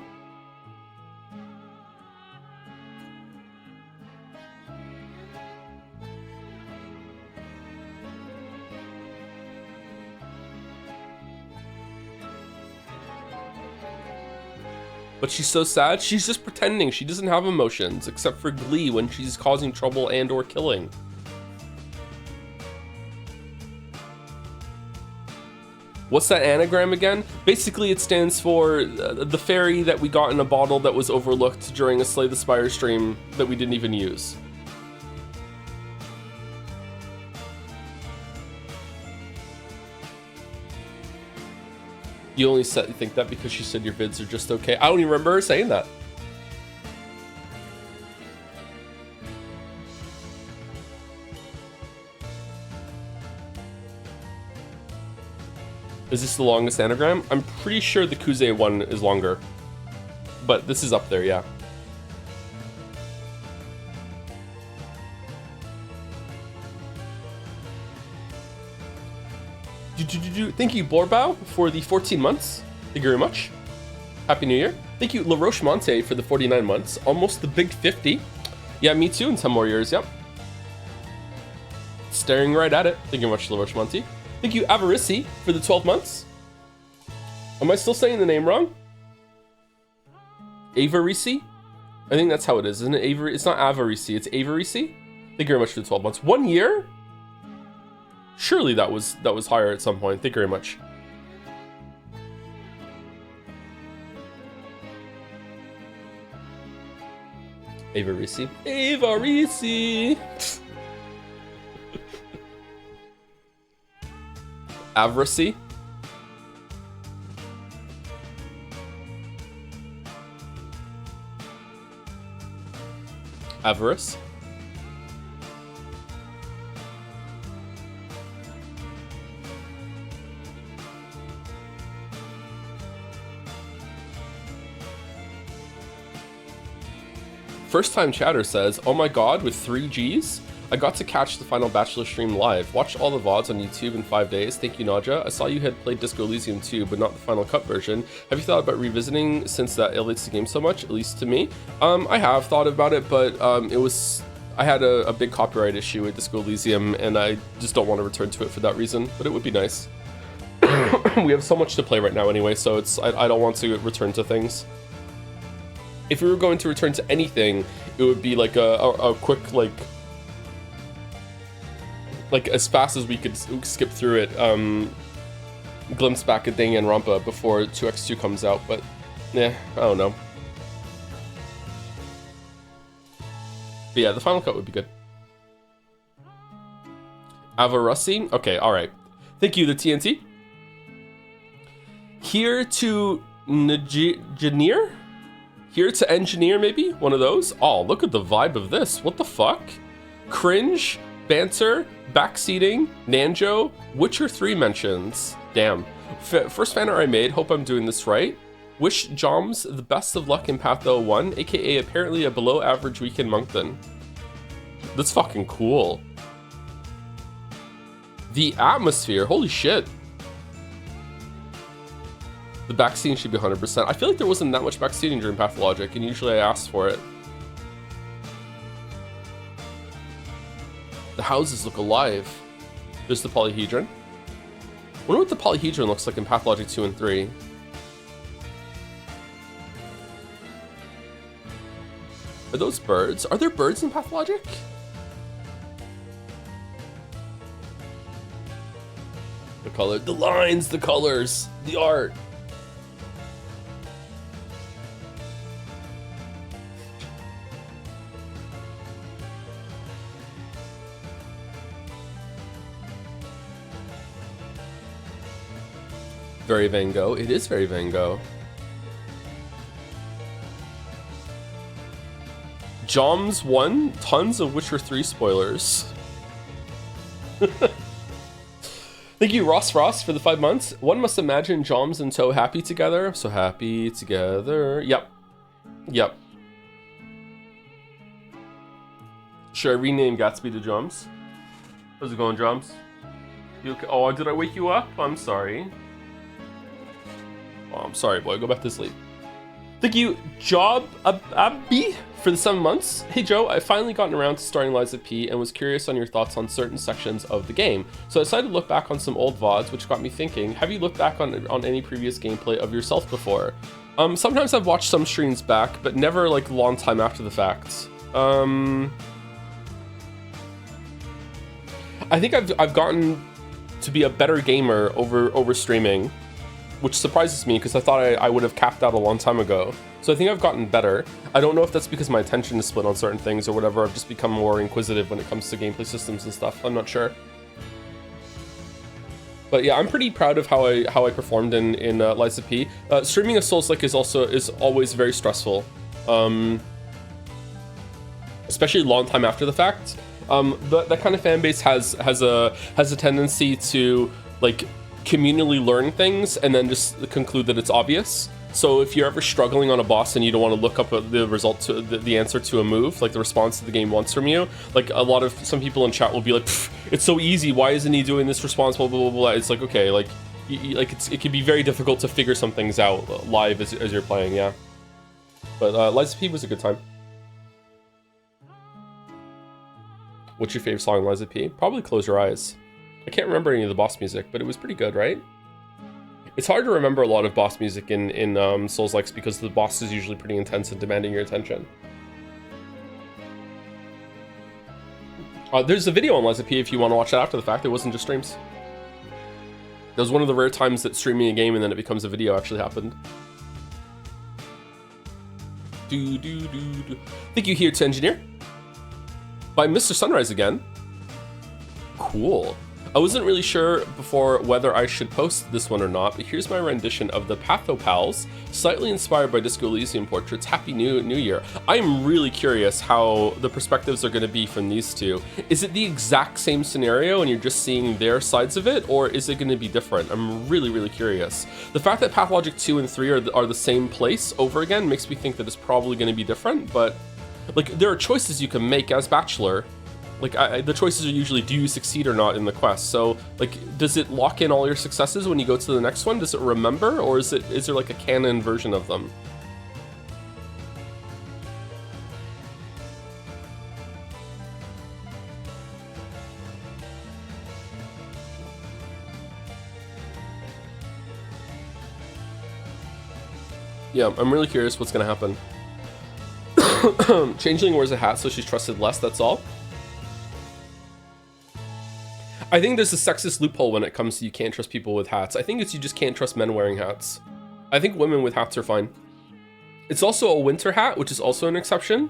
But she's so sad. She's just pretending. She doesn't have emotions, except for glee when she's causing trouble and or killing. What's that anagram again? Basically, it stands for the fairy that we got in a bottle that was overlooked during a Slay the Spire stream that we didn't even use. You only think that because she said your vids are just okay. I don't even remember her saying that. Is this the longest anagram? I'm pretty sure the Kuze one is longer. But this is up there, yeah. Thank you, Borbao, for the 14 months. Thank you very much. Happy New Year. Thank you, La Roche Monte, for the 49 months. Almost the big 50. Yeah, me too, in 10 more years, yep. Staring right at it. Thank you very much, La Roche Monte. Thank you, Avarici, for the 12 months. Am I still saying the name wrong? Avarisi? I think that's how it is, isn't it? It's not Avarisi, it's Avarisi. Thank you very much for the 12 months. 1 year? Surely that was higher at some point. Thank you very much. Avarisi. Avarisi! Avarice? Avarice? First time chatter says, oh my god, with 3 Gs? I got to catch the final Bachelor stream live. Watched all the VODs on YouTube in 5 days. Thank you, Naja. I saw you had played Disco Elysium 2, but not the Final Cut version. Have you thought about revisiting since that elevates the game so much, at least to me? I have thought about it, but I had a big copyright issue with Disco Elysium, and I just don't want to return to it for that reason, but it would be nice. We have so much to play right now anyway, so I don't want to return to things. If we were going to return to anything, it would be like a quick, like as fast as we could skip through it, glimpse back at Danganronpa before 2x2 comes out, but yeah, I don't know. But yeah, the Final Cut would be good. Avarussi? Okay, alright. Thank you, the TNT. Here to engineer? Here to engineer, maybe? One of those? Oh, look at the vibe of this. What the fuck? Cringe, banter, backseating, Nanjo, Witcher 3 mentions. Damn. First fan art I made, hope I'm doing this right. Wish Joms the best of luck in Patho 1, aka apparently a below average week in Moncton. That's fucking cool. The atmosphere, holy shit. The backseating should be 100%. I feel like there wasn't that much backseating during Pathologic, and usually I asked for it. The houses look alive. There's the polyhedron. I wonder what the polyhedron looks like in Pathologic 2 and 3. Are those birds? Are there birds in Pathologic? The color, the lines, the colors, the art. Very Van Gogh. It is very Van Gogh. Joms 1, tons of Witcher 3 spoilers. Thank you, Ross, for the 5 months. One must imagine Joms and Toe happy together. So happy together. Yep. Yep. Should I rename Gatsby to Joms? How's it going, Joms? You okay? Oh, did I wake you up? I'm sorry. Oh, I'm sorry, boy. Go back to sleep. Thank you, Job Abby, for the 7 months. Hey, Joe, I've finally gotten around to starting Liza P and was curious on your thoughts on certain sections of the game. So I decided to look back on some old VODs, which got me thinking, have you looked back on any previous gameplay of yourself before? Sometimes I've watched some streams back, but never like a long time after the fact. I think I've gotten to be a better gamer over streaming, which surprises me because I thought I would have capped out a long time ago. So I think I've gotten better. I don't know if that's because my attention is split on certain things or whatever. I've just become more inquisitive when it comes to gameplay systems and stuff. I'm not sure. But yeah, I'm pretty proud of how I performed in Liza P. Streaming a Souls-like is always very stressful, especially a long time after the fact. That kind of fan base has a tendency to like communally learn things and then just conclude that it's obvious. So if you're ever struggling on a boss and you don't want to look up the result to the answer to a move, like the response that the game wants from you, like some people in chat will be like, it's so easy, why isn't he doing this response, blah blah blah blah. It's like, okay, like it can be very difficult to figure some things out live as you're playing, yeah. But Liza P was a good time. What's your favorite song in Liza P? Probably Close Your Eyes. I can't remember any of the boss music, but it was pretty good, right? It's hard to remember a lot of boss music in Souls-likes because the boss is usually pretty intense and demanding your attention. There's a video on LezaP if you want to watch it after the fact. It wasn't just streams. That was one of the rare times that streaming a game and then it becomes a video actually happened. Thank you here to Engineer. By Mr. Sunrise again. Cool. I wasn't really sure before whether I should post this one or not, but here's my rendition of the Pathopals, slightly inspired by Disco Elysium portraits. Happy New Year. I'm really curious how the perspectives are going to be from these two. Is it the exact same scenario and you're just seeing their sides of it, or is it going to be different? I'm really curious. The fact that Pathologic 2 and 3 are the same place over again makes me think that it's probably going to be different, but like there are choices you can make as Bachelor. Like, the choices are usually, do you succeed or not in the quest? So, like, does it lock in all your successes when you go to the next one? Does it remember, or is there like a canon version of them? Yeah, I'm really curious what's gonna happen. Changeling wears a hat, so she's trusted less, that's all. I think there's a sexist loophole when it comes to you can't trust people with hats. I think it's you just can't trust men wearing hats. I think women with hats are fine. It's also a winter hat, which is also an exception.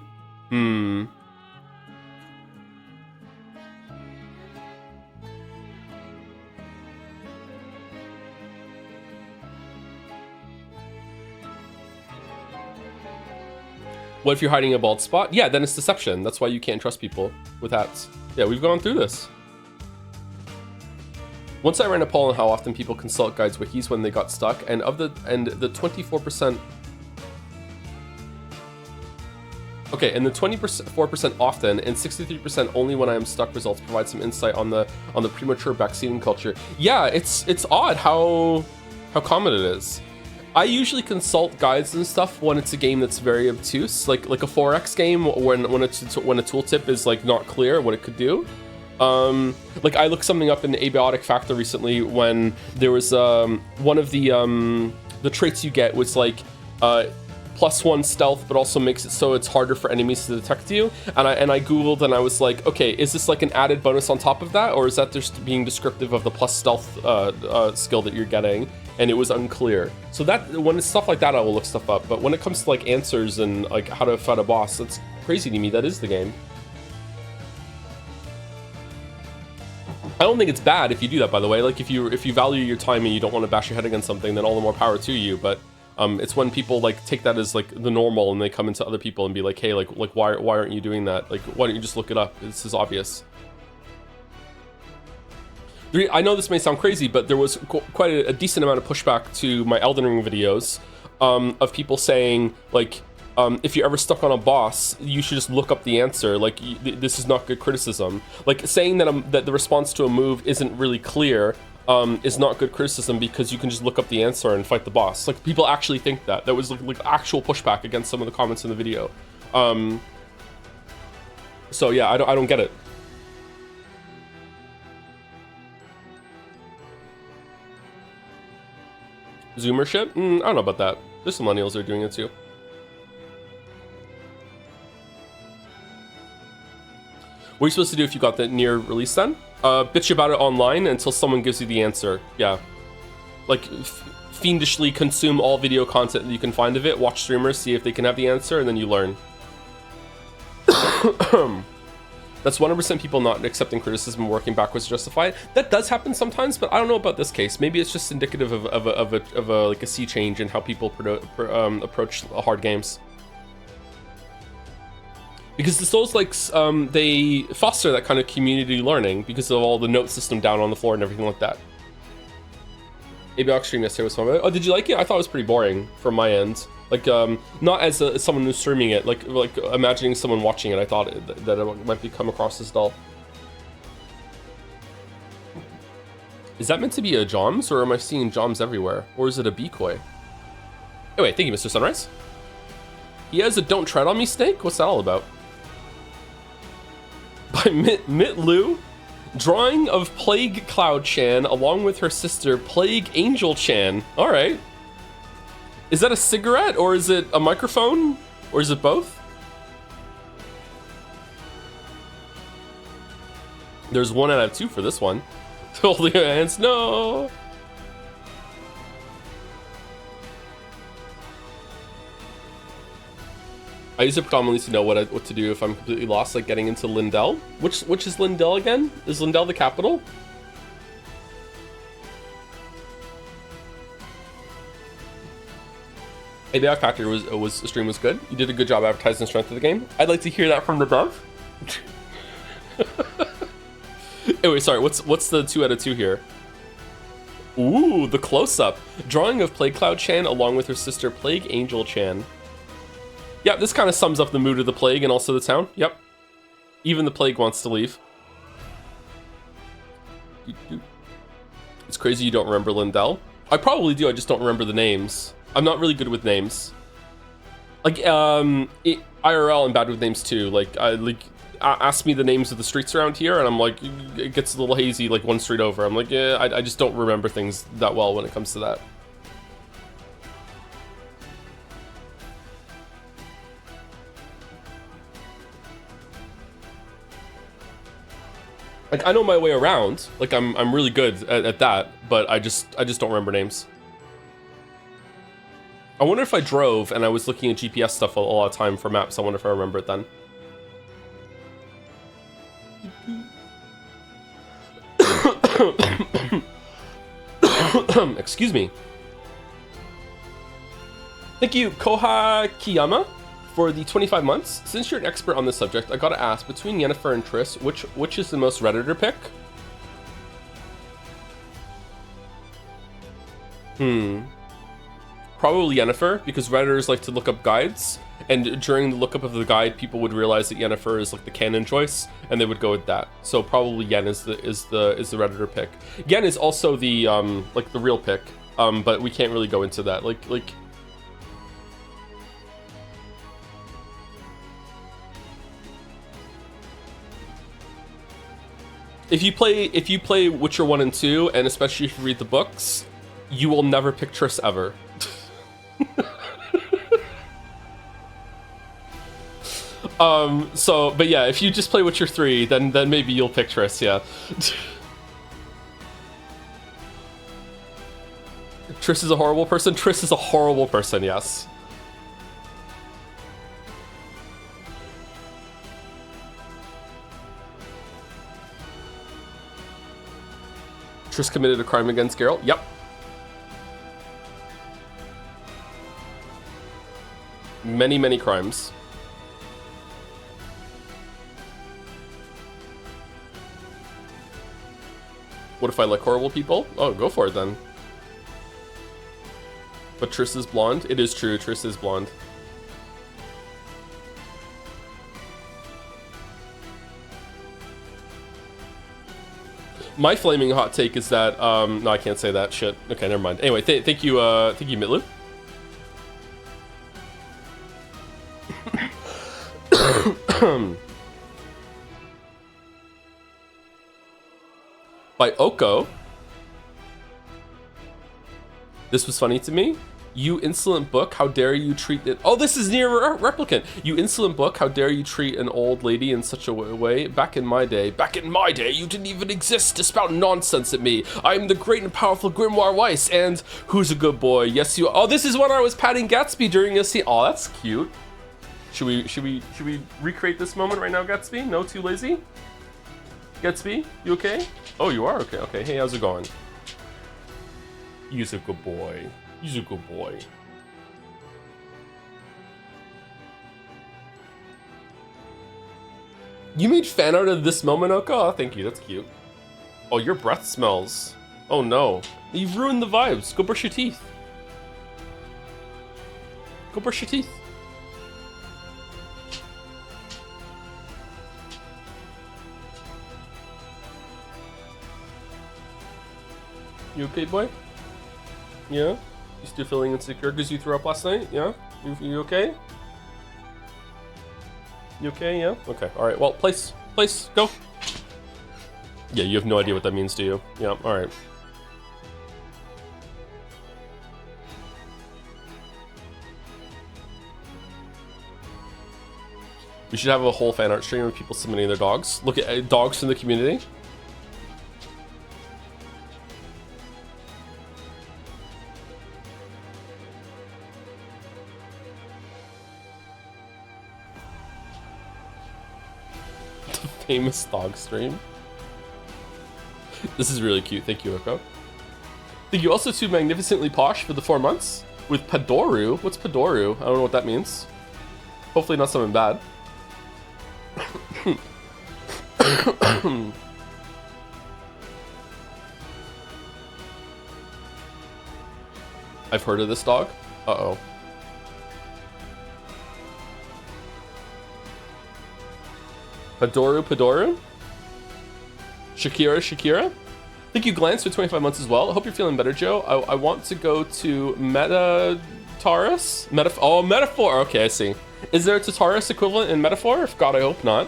What if you're hiding a bald spot? Yeah, then it's deception. That's why you can't trust people with hats. Yeah, we've gone through this. Once I ran a poll on how often people consult guides wikis when they got stuck, and the 24%. Okay, and the 24% often and 63% only when I am stuck results provide some insight on the premature vaccine culture. Yeah, it's odd how common it is. I usually consult guides and stuff when it's a game that's very obtuse, like a 4X game when a tooltip is like not clear what it could do. Like I looked something up in the abiotic factor recently when there was one of the traits you get was like +1 stealth, but also makes it so it's harder for enemies to detect you. And I googled and I was like, okay, is this like an added bonus on top of that, or is that just being descriptive of the plus stealth skill that you're getting? And it was unclear. So that when it's stuff like that, I will look stuff up. But when it comes to like answers and like how to fight a boss, that's crazy to me. That is the game. I don't think it's bad if you do that, by the way. Like if you value your time and you don't want to bash your head against something, then all the more power to you. But it's when people like take that as like the normal and they come into other people and be like, hey, like why aren't you doing that? Like why don't you just look it up? This is obvious. I know this may sound crazy, but there was quite a decent amount of pushback to my Elden Ring videos of people saying like, if you're ever stuck on a boss, you should just look up the answer. Like, this is not good criticism. Like, saying that the response to a move isn't really clear is not good criticism because you can just look up the answer and fight the boss. Like, people actually think that. That was like actual pushback against some of the comments in the video. So yeah, I don't get it. Zoomer shit? I don't know about that. There's some millennials that are doing it too. What are you supposed to do if you got the near release then? Bitch about it online until someone gives you the answer. Yeah. Like, fiendishly consume all video content that you can find of it, watch streamers, see if they can have the answer, and then you learn. That's 100% people not accepting criticism and working backwards to justify it. That does happen sometimes, but I don't know about this case. Maybe it's just indicative of like a sea change in how people approach hard games. Because the Souls-likes, they foster that kind of community learning because of all the note system down on the floor and everything like that. ABOX stream yesterday was fun. Oh, did you like it? I thought it was pretty boring from my end. Like, not as someone who's streaming it, like imagining someone watching it, I thought that it might come across as dull. Is that meant to be a Joms, or am I seeing Joms everywhere? Or is it a decoy? Anyway, thank you, Mr. Sunrise. He has a "Don't Tread on Me" snake? What's that all about? By Mitlu? Drawing of Plague Cloud Chan along with her sister Plague Angel Chan. All right. Is that a cigarette or is it a microphone or is it both? There's 1 out of 2 for this one. Holding your hands, no. I use it predominantly to know what to do if I'm completely lost, like getting into Lindell. Which is Lindell again? Is Lindell the capital? Hey, the Factor stream was good. You did a good job advertising the strength of the game. I'd like to hear that from the dev. Anyway, sorry. What's the 2 out of 2 here? Ooh, the close-up. Drawing of Plague Cloud Chan along with her sister Plague Angel Chan. Yeah, this kind of sums up the mood of the plague and also the town. Yep. Even the plague wants to leave. It's crazy you don't remember Lindell. I probably do, I just don't remember the names. I'm not really good with names. Like, IRL, I'm bad with names too. Like, ask me the names of the streets around here, and I'm like, it gets a little hazy, like one street over. I'm like, yeah, I just don't remember things that well when it comes to that. Like, I know my way around. Like, I'm really good at that, but I just don't remember names. I wonder if I drove and I was looking at GPS stuff a lot of time for maps. I wonder if I remember it then. Excuse me. Thank you, Koha Kiyama, for the 25 months. Since you're an expert on this subject, I gotta ask, between Yennefer and Triss, which is the most Redditor pick? Probably Yennefer, because Redditors like to look up guides, and during the lookup of the guide, people would realize that Yennefer is like the canon choice, and they would go with that. So probably Yen is the Redditor pick. Yen is also the like the real pick, but we can't really go into that. Like. If you play Witcher 1 and 2, and especially if you read the books, you will never pick Triss ever. But yeah, if you just play Witcher 3, then maybe you'll pick Triss, yeah. Triss is a horrible person? Triss is a horrible person, yes. Triss committed a crime against Geralt? Yep. Many, many crimes. What if I like horrible people? Oh, go for it then. But Triss is blonde? It is true, Triss is blonde. My flaming hot take is that, no, I can't say that, shit. Okay, never mind. Anyway, thank you, Mitlu. By Oko. This was funny to me. You insolent book, how dare you treat it? Oh, this is near replicant. You insolent book, how dare you treat an old lady in such a way? Back in my day, you didn't even exist to spout nonsense at me. I am the great and powerful Grimoire Weiss, and who's a good boy? Yes, you. Oh, this is when I was patting Gatsby during a scene. Oh, that's cute. Should we recreate this moment right now, Gatsby? No, too lazy. Gatsby, you okay? Oh, you are okay. Okay, hey, how's it going? You's a good boy. He's a good boy. You made fan art of this moment, Oko? Oh, thank you, that's cute. Oh, your breath smells. Oh no. You've ruined the vibes. Go brush your teeth. Go brush your teeth. You okay, boy? Yeah? You still feeling insecure because you threw up last night? Yeah? You okay? You okay, yeah? Okay, alright, well, place, go. Yeah, you have no idea what that means, do you? Yeah, alright. We should have a whole fan art stream of people submitting their dogs. Look at dogs from the community. The famous dog stream. This is really cute. Thank you, Echo. Thank you also to Magnificently Posh for the 4 months. With Padoru. What's Padoru? I don't know what that means. Hopefully not something bad. I've heard of this dog. Uh-oh. Padoru? Shakira? Thank you, Glance, for 25 months as well. I hope you're feeling better, Joe. I want to go to Metatarus? Metaphor. Okay, I see. Is there a Tataris equivalent in Metaphor? If God, I hope not.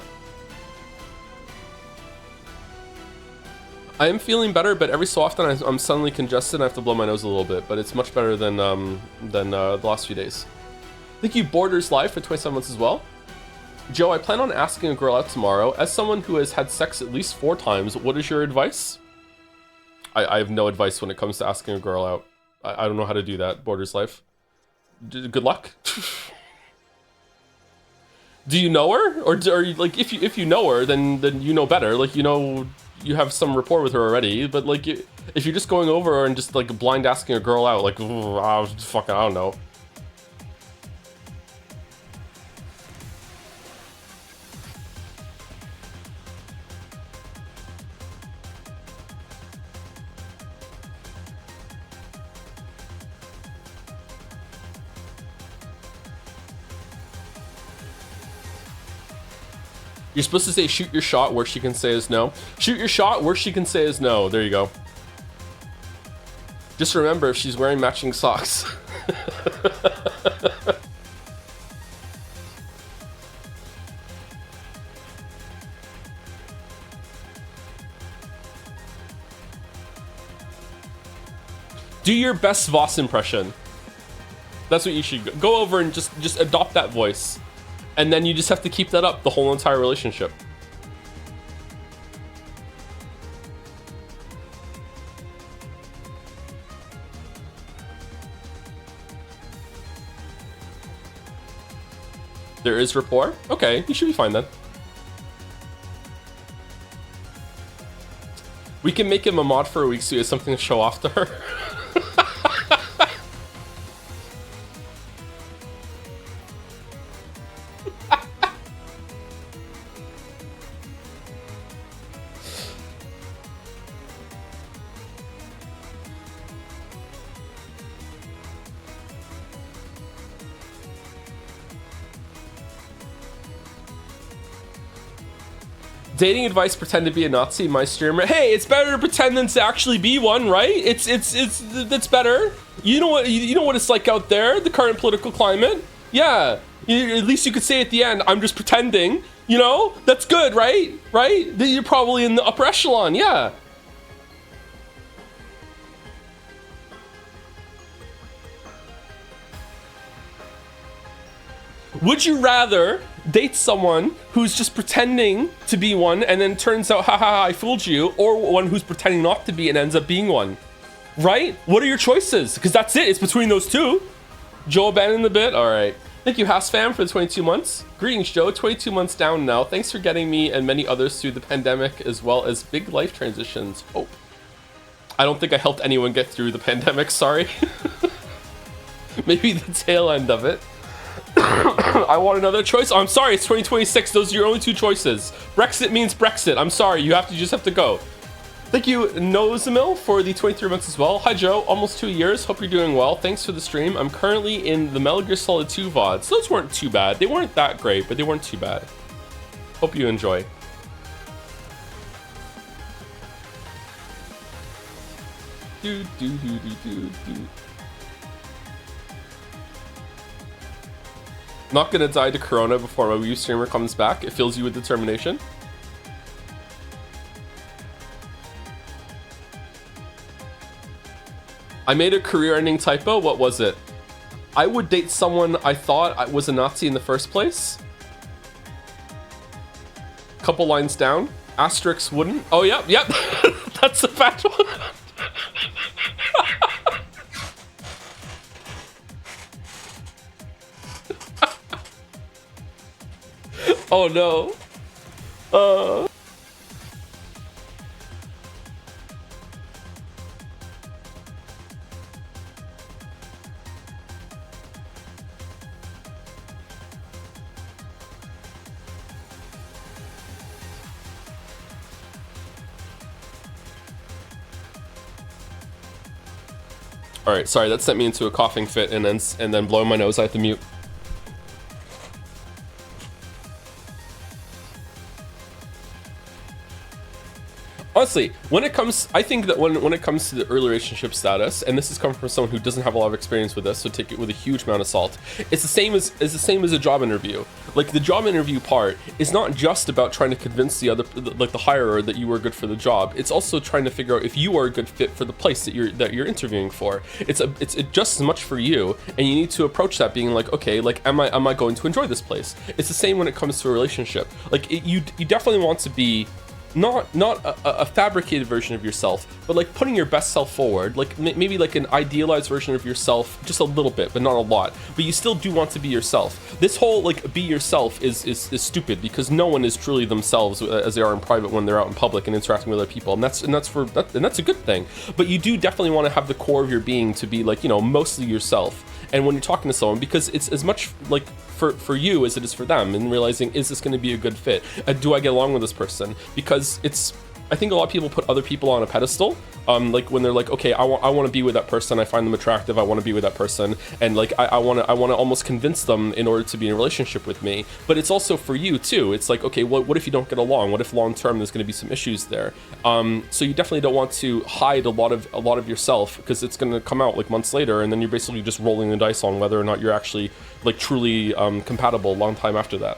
I am feeling better, but every so often I'm suddenly congested and I have to blow my nose a little bit, but it's much better than the last few days. Thank you, Borders Live, for 27 months as well. Joe, I plan on asking a girl out tomorrow. As someone who has had sex at least 4 times, what is your advice? I have no advice when it comes to asking a girl out. I don't know how to do that, Borders Life. Good luck. Do you know her? Or like, if you know her, then you know better. Like, you know, you have some rapport with her already. But like, if you're just going over and just like blind asking a girl out, like, fucking, I don't know. You're supposed to say shoot your shot, worst she can say is no. Shoot your shot, worst she can say is no. There you go. Just remember, if she's wearing matching socks. Do your best Voss impression. That's what you should go over and just adopt that voice. And then you just have to keep that up the whole entire relationship. There is rapport? Okay, you should be fine then. We can make him a mod for a week so he has something to show off to her. Dating advice: pretend to be a Nazi. My streamer. Hey, it's better to pretend than to actually be one, right? It's better. You know what? You know what it's like out there. The current political climate. Yeah. At least you could say at the end, "I'm just pretending." You know, that's good, right? Right? You're probably in the upper echelon. Yeah. Would you rather date someone who's just pretending to be one and then turns out, haha, I fooled you, or one who's pretending not to be and ends up being one? Right? What are your choices? Because that's it. It's between those two. Joe abandoned the bit. All right. Thank you, Hasfam, for the 22 months. Greetings, Joe. 22 months down now. Thanks for getting me and many others through the pandemic, as well as big life transitions. Hope. I don't think I helped anyone get through the pandemic. Sorry. Maybe the tail end of it. I want another choice. Oh, I'm sorry, it's 2026. Those are your only 2 choices. Brexit means Brexit. I'm sorry, you just have to go. Thank you, Nozamil, for the 23 months as well. Hi, Joe. Almost 2 years. Hope you're doing well. Thanks for the stream. I'm currently in the Metal Gear Solid 2 VODs. Those weren't too bad. They weren't that great, but they weren't too bad. Hope you enjoy. Not gonna die to Corona before my Wii streamer comes back. It fills you with determination. I made a career-ending typo. What was it? I would date someone I thought was a Nazi in the first place. Couple lines down. Asterix wouldn't. Oh, yep. That's a fact one. Oh, no. All right, sorry, that sent me into a coughing fit, and then blowing my nose. I have to mute. Honestly, when it comes, I think that when it comes to the early relationship status, and this is coming from someone who doesn't have a lot of experience with this, so take it with a huge amount of salt. It's the same as a job interview. Like, the job interview part is not just about trying to convince the hirer that you are good for the job. It's also trying to figure out if you are a good fit for the place that you're interviewing for. It's just as much for you, and you need to approach that being like, okay, like, am I going to enjoy this place? It's the same when it comes to a relationship. Like, you definitely want to be not a fabricated version of yourself, but like putting your best self forward, like maybe like an idealized version of yourself, just a little bit, but not a lot. But you still do want to be yourself. This whole like be yourself is stupid, because no one is truly themselves as they are in private when they're out in public and interacting with other people, and that's a good thing. But you do definitely want to have the core of your being to be like, you know, mostly yourself. And when you're talking to someone, because it's as much like for you as it is for them, and realizing, is this going to be a good fit? Do I get along with this person? Because I think a lot of people put other people on a pedestal, like when they're like, okay, I want to be with that person, I find them attractive, I want to be with that person, and like I want to almost convince them in order to be in a relationship with me. But it's also for you too. It's like, okay, what if you don't get along? What if long term there's going to be some issues there? So you definitely don't want to hide a lot of yourself, because it's going to come out like months later, and then you're basically just rolling the dice on whether or not you're actually like truly compatible a long time after that.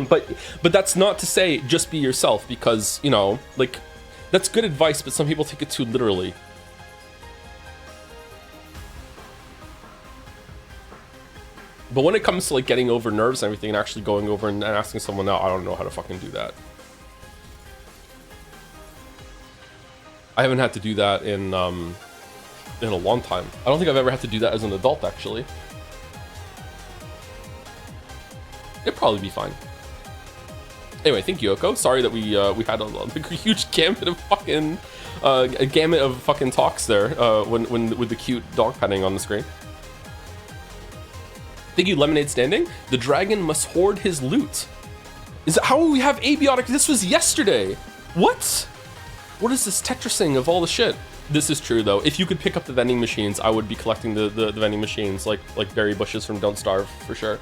but that's not to say just be yourself, because, you know, like, that's good advice, but some people take it too literally. But when it comes to like getting over nerves and everything, and actually going over and asking someone out, I don't know how to fucking do that. I haven't had to do that in a long time. I don't think I've ever had to do that as an adult, actually. It'd probably be fine. Anyway, thank you, Yoko. Sorry that we had a huge gamut of fucking talks there when with the cute dog petting on the screen. Thank you, Lemonade Standing. The dragon must hoard his loot. Is that how we have abiotic? This was yesterday. What? What is this Tetrising of all the shit? This is true though. If you could pick up the vending machines, I would be collecting the vending machines, like berry bushes from Don't Starve for sure.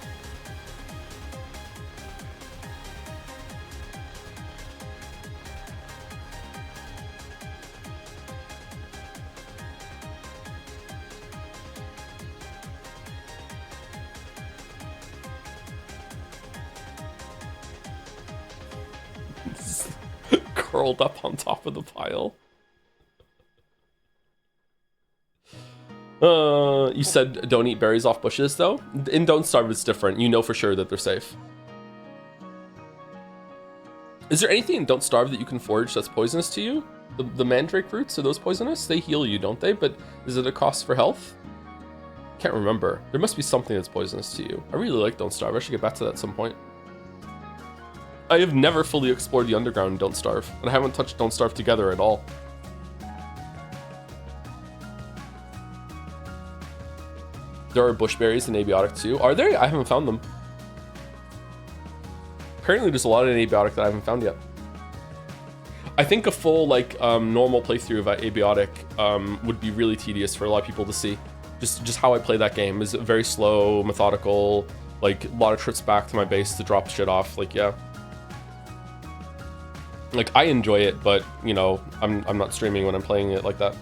Curled up on top of the pile. You said don't eat berries off bushes though? In Don't Starve it's different. You know for sure that they're safe. Is there anything in Don't Starve that you can forage that's poisonous to you? The mandrake roots, are those poisonous? They heal you, don't they? But is it a cost for health? Can't remember. There must be something that's poisonous to you. I really like Don't Starve. I should get back to that at some point. I have never fully explored the underground in Don't Starve, and I haven't touched Don't Starve together at all. There are bushberries in abiotic too. Are there? I haven't found them. Apparently there's a lot in abiotic that I haven't found yet. I think a full like normal playthrough of abiotic would be really tedious for a lot of people to see. Just how I play that game is very slow, methodical, like a lot of trips back to my base to drop shit off. Like, yeah. Like, I enjoy it, but, you know, I'm not streaming when I'm playing it like that.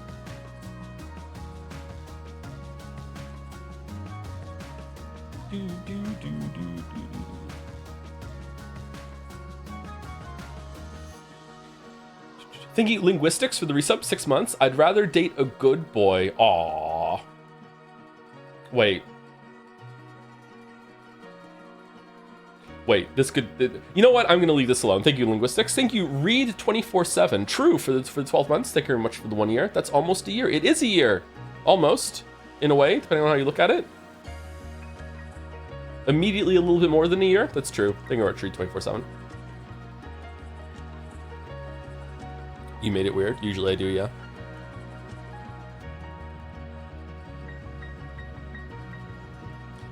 Thank you, Linguistics, for the resub. 6 months. I'd rather date a good boy. Aww. Wait. Wait, this could... You know what? I'm going to leave this alone. Thank you, Linguistics. Thank you, Read 24/7. True, for the 12 months. Thank you very much for the 1 year. That's almost a year. It is a year. Almost, in a way, depending on how you look at it. Immediately a little bit more than a year. That's true. Thank you, Read 24/7. You made it weird. Usually I do, yeah.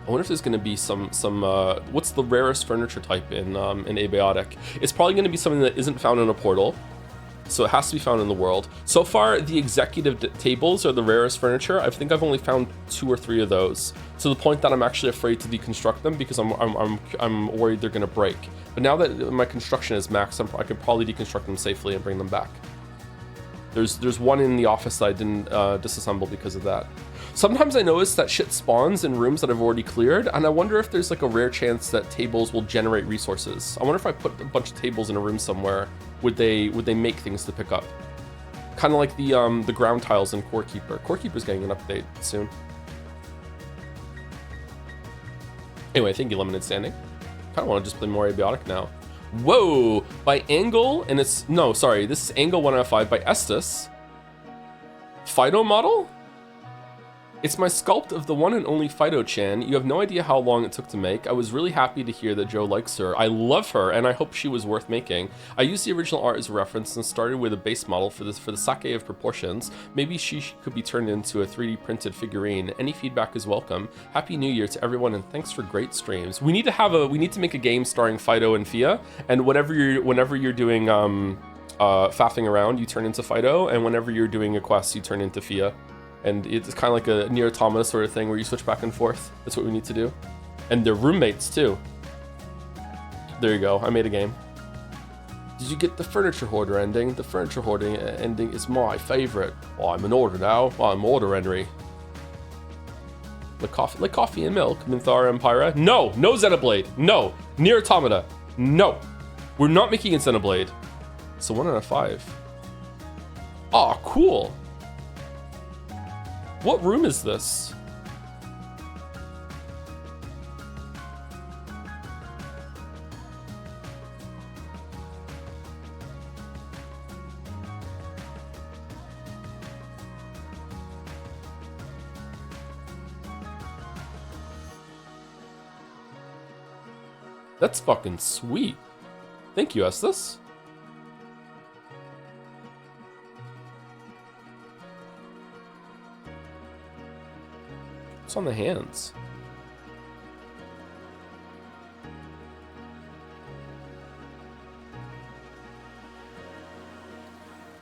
I wonder if there's going to be some what's the rarest furniture type in Abiotic? It's probably going to be something that isn't found in a portal, so it has to be found in the world. So far, the executive tables are the rarest furniture. I think I've only found 2 or 3 of those, to the point that I'm actually afraid to deconstruct them because I'm worried they're going to break. But now that my construction is maxed, I could probably deconstruct them safely and bring them back. There's one in the office that I didn't disassemble because of that. Sometimes I notice that shit spawns in rooms that I've already cleared, and I wonder if there's like a rare chance that tables will generate resources. I wonder if I put a bunch of tables in a room somewhere, would they make things to pick up? Kind of like the ground tiles in Core Keeper. Core Keeper's getting an update soon. Anyway, thank you, Limited Standing. Kind of want to just play more Abiotic now. Whoa! By Angle, and it's... No, sorry. This is Angle 1 out of 5 by Estes. Fido model? It's my sculpt of the one and only Fido-chan. You have no idea how long it took to make. I was really happy to hear that Joe likes her. I love her, and I hope she was worth making. I used the original art as a reference and started with a base model for the sake of proportions. Maybe she could be turned into a 3D printed figurine. Any feedback is welcome. Happy New Year to everyone, and thanks for great streams. We need to make a game starring Fido and Fia, and whenever you're doing faffing around, you turn into Fido, and whenever you're doing a quest, you turn into Fia. And it's kind of like a Nier Automata sort of thing where you switch back and forth. That's what we need to do. And they're roommates too. There you go, I made a game. Did you get the Furniture Hoarder ending? The Furniture Hoarding ending is my favorite. Oh, I'm in order now. Oh, I'm order Henry. Like coffee and milk, Minthara and Pyra. No, no Xenoblade. No, Nier Automata. No, we're not making it Xenoblade. So 1 out of 5. Oh, cool. What room is this? That's fucking sweet. Thank you, Estes. On the hands.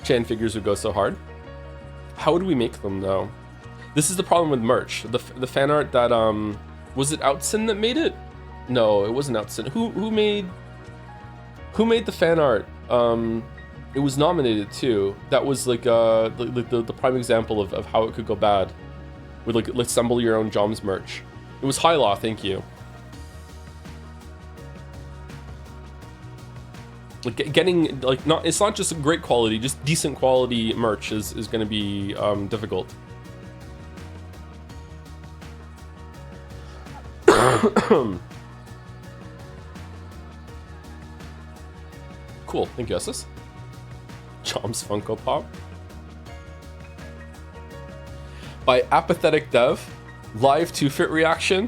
Chan figures would go so hard. How would we make them though? This is the problem with merch. The fan art that was it Outsin that made it? No, it wasn't Outsin. Who made the fan art? It was nominated too. That was like the prime example of how it could go bad. With like assemble your own Joms merch. It was High Law, thank you. Like getting like it's not just great quality, just decent quality merch is gonna be difficult. Cool, thank you, Estes. Joms Funko Pop. By Apathetic Dev, live to fit reaction.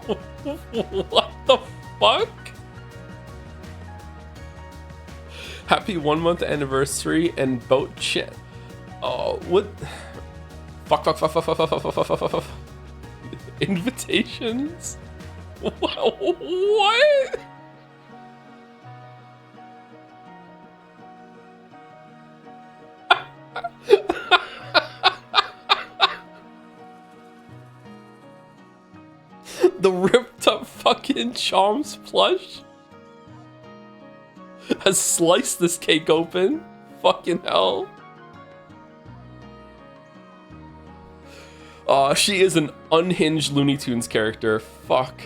What the fuck? Happy 1 month anniversary and boat shit. Oh, what? Fuck. Invitations? What? The ripped up fucking Choms plush has sliced this cake open. Fucking hell. She is an unhinged Looney Tunes character. Fuck.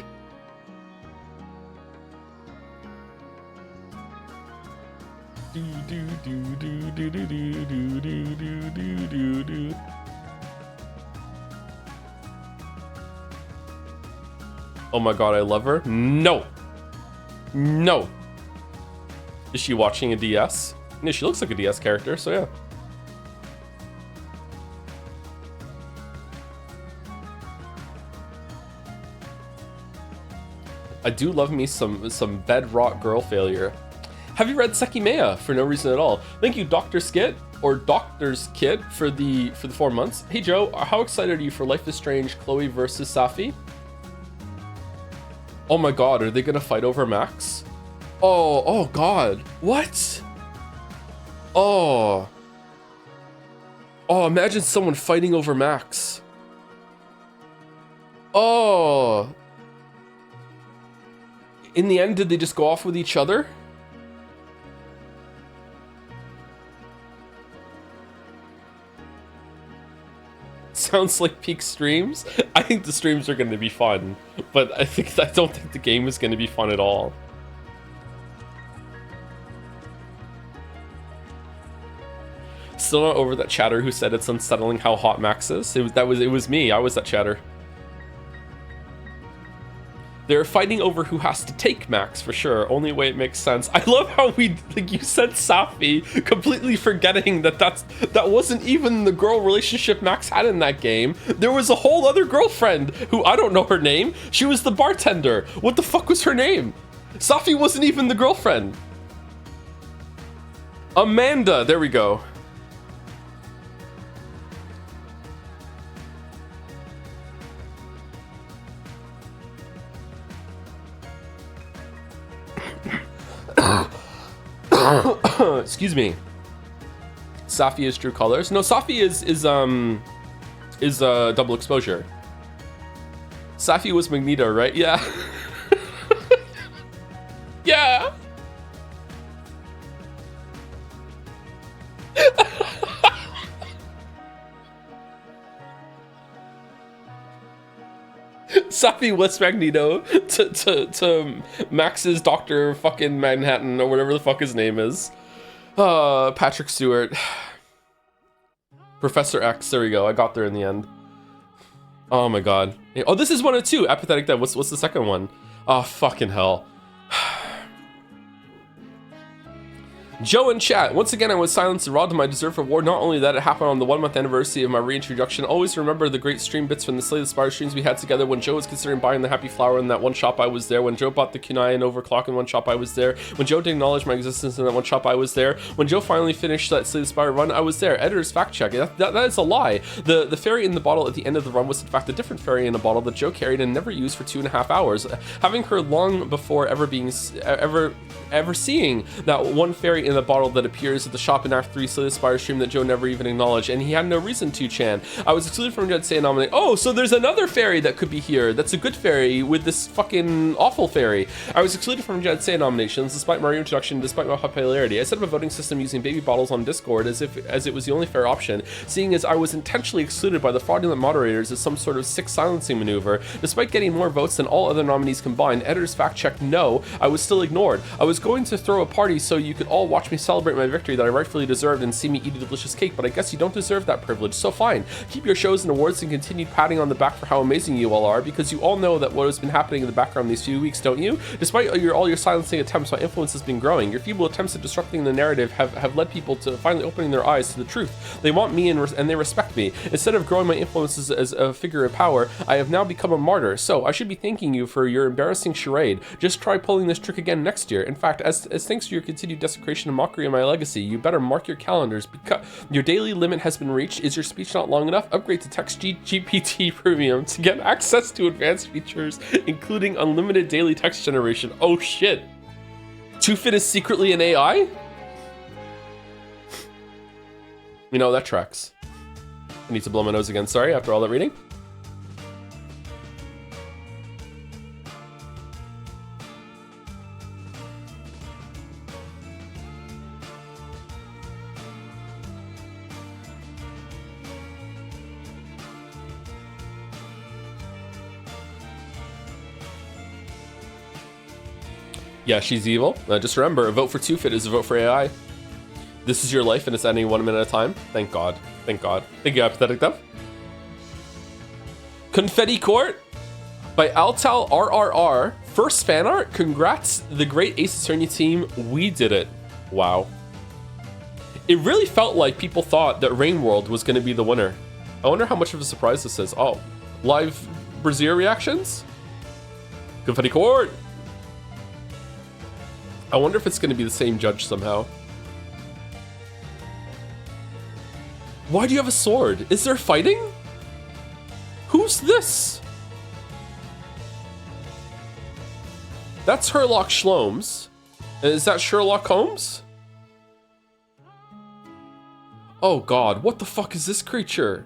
Oh my god, I love her. No. No. Is she watching a DS? No, she looks like a DS character, so yeah. I do love me some bedrock girl failure. Have you read Sekimea for no reason at all? Thank you, Dr. Skit or Doctor's Kid for the 4 months. Hey Joe, how excited are you for Life is Strange Chloe versus Safi? Oh my god, are they gonna fight over Max? Oh god. What? Oh, imagine someone fighting over Max. Oh. In the end, did they just go off with each other? Sounds like peak streams. I think the streams are going to be fun, but I don't think the game is going to be fun at all. Still not over that chatter who said it's unsettling how hot Max is. It was me. I was that chatter. They're fighting over who has to take Max for sure. Only way it makes sense. I love how you said Safi, completely forgetting that wasn't even the girl relationship Max had in that game. There was a whole other girlfriend who I don't know her name. She was the bartender. What the fuck was her name? Safi wasn't even the girlfriend. Amanda, there we go. Excuse me. Safi is True Colors. No, Safi is double exposure. Safi was Magneto, right? Yeah. Yeah. Safi was Magneto to Max's Dr. fucking Manhattan or whatever the fuck his name is. Patrick Stewart. Professor X, there we go. I got there in the end. Oh my god. Oh, this is 1 of 2. Apathetic Dead. What's the second one? Oh, fucking hell. Joe in chat, once again I was silenced and robbed of my deserved reward. Not only that, it happened on the 1 month anniversary of my reintroduction. Always remember the great stream bits from the Slay the Spire streams we had together when Joe was considering buying the Happy Flower in that one shop I was there. When Joe bought the Kunai and Overclock in one shop I was there. When Joe didn't acknowledge my existence in that one shop I was there. When Joe finally finished that Slay the Spire run, I was there. Editor's fact check. That is a lie. The fairy in the bottle at the end of the run was in fact a different fairy in a bottle that Joe carried and never used for 2.5 hours. Having her long before ever seeing that one fairy in the bottle that appears at the shop in Act 3 Slay the Spire stream that Joe never even acknowledged, and he had no reason to, Chan. I was excluded from Jed Say nominate. Oh, so there's another fairy that could be here. That's a good fairy with this fucking awful fairy. I was excluded from Jed Say nominations despite my reintroduction, despite my popularity. I set up a voting system using baby bottles on Discord as it was the only fair option, seeing as I was intentionally excluded by the fraudulent moderators as some sort of sick silencing maneuver. Despite getting more votes than all other nominees combined, editor's fact check, no, I was still ignored. I was going to throw a party so you could all watch me celebrate my victory that I rightfully deserved and see me eat a delicious cake, but I guess you don't deserve that privilege, so fine. Keep your shows and awards and continue patting on the back for how amazing you all are, because you all know that what has been happening in the background these few weeks, don't you? Despite all your silencing attempts, my influence has been growing. Your feeble attempts at disrupting the narrative have led people to finally opening their eyes to the truth. They want me and they respect me. Instead of growing my influence as a figure of power, I have now become a martyr, so I should be thanking you for your embarrassing charade. Just try pulling this trick again next year. In fact, as thanks to your continued desecration and mockery of my legacy, you better mark your calendars because your daily limit has been reached. Is your speech not long enough? Upgrade to Text GPT Premium to get access to advanced features, including unlimited daily text generation. Oh shit. Tufit is secretly an AI? You know, that tracks. I need to blow my nose again, sorry, after all that reading. Yeah, she's evil. Just remember, a vote for Tufit is a vote for AI. This is your life and it's ending 1 minute at a time. Thank God. Thank God. Thank you, Apathetic Dev. Confetti Court by Altal RRR. First fan art. Congrats, the great Ace Attorney team. We did it. Wow. It really felt like people thought that Rain World was going to be the winner. I wonder how much of a surprise this is. Oh, live Brazier reactions? Confetti Court. I wonder if it's going to be the same judge somehow. Why do you have a sword? Is there fighting? Who's this? That's Herlock Shlomes. Is that Sherlock Holmes? Oh God, what the fuck is this creature?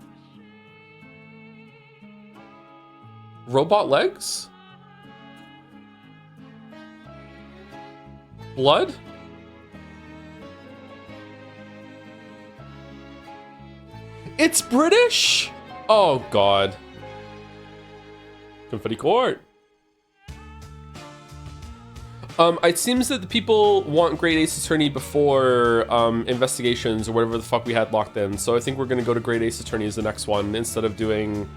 Robot legs? Blood? It's British? Oh God. Confetti Court. It seems that the people want Great Ace Attorney before investigations or whatever the fuck we had locked in. So I think we're gonna go to Great Ace Attorney as the next one instead of doing...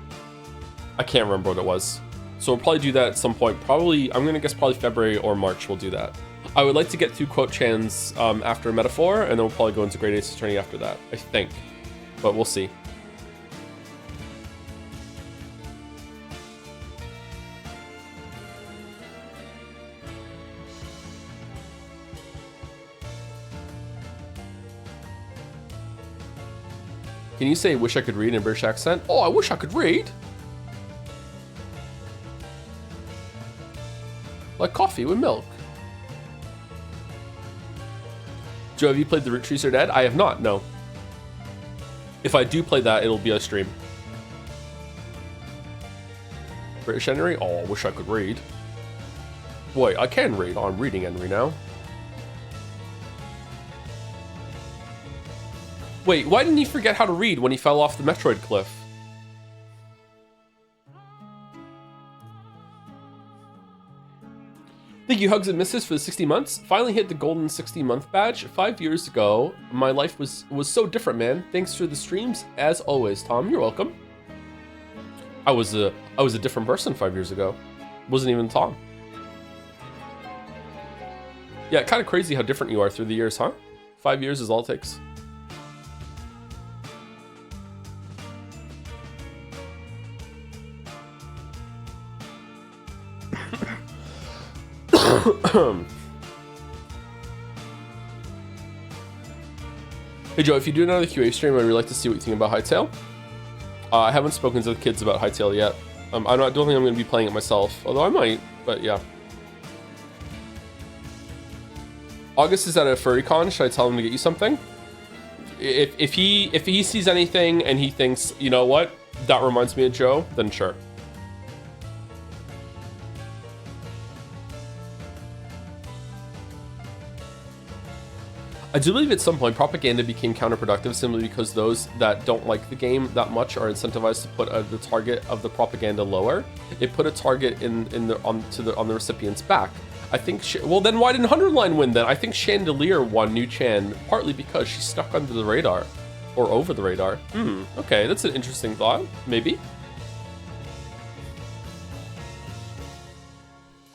I can't remember what it was. So we'll probably do that at some point. Probably, I'm gonna guess probably February or March we'll do that. I would like to get through Quote Chans after Metaphor, and then we'll probably go into Great Ace Attorney after that, I think. But we'll see. Can you say wish I could read in a British accent? Oh, I wish I could read. Like coffee with milk. Joe, have you played The Root Trees Are Dead? I have not, no. If I do play that, it'll be a stream. British Henry? Oh, I wish I could read. Boy, I can read. Oh, I'm reading Henry now. Wait, why didn't he forget how to read when he fell off the Metroid cliff? Thank you, Hugs and Misses, for the 60 months. Finally hit the golden 60-month badge. 5 years ago, my life was so different, man. Thanks for the streams, as always, Tom. You're welcome. I was a different person 5 years ago. Wasn't even Tom. Yeah, kind of crazy how different you are through the years, huh? 5 years is all it takes. Hey Joe, if you do another QA stream, I'd really like to see what you think about Hytale. I haven't spoken to the kids about Hytale yet. I don't think I'm going to be playing it myself, although I might, but yeah. August is at a furry con. Should I tell him to get you something? If he sees anything and he thinks, you know what, that reminds me of Joe, then sure. I do believe at some point propaganda became counterproductive simply because those that don't like the game that much are incentivized to put the target of the propaganda lower. It put a target on the recipient's back. I think well then why didn't Hunterline win then? I think Chandelier won New Chan partly because she's stuck under the radar or over the radar. Okay, that's an interesting thought. Maybe.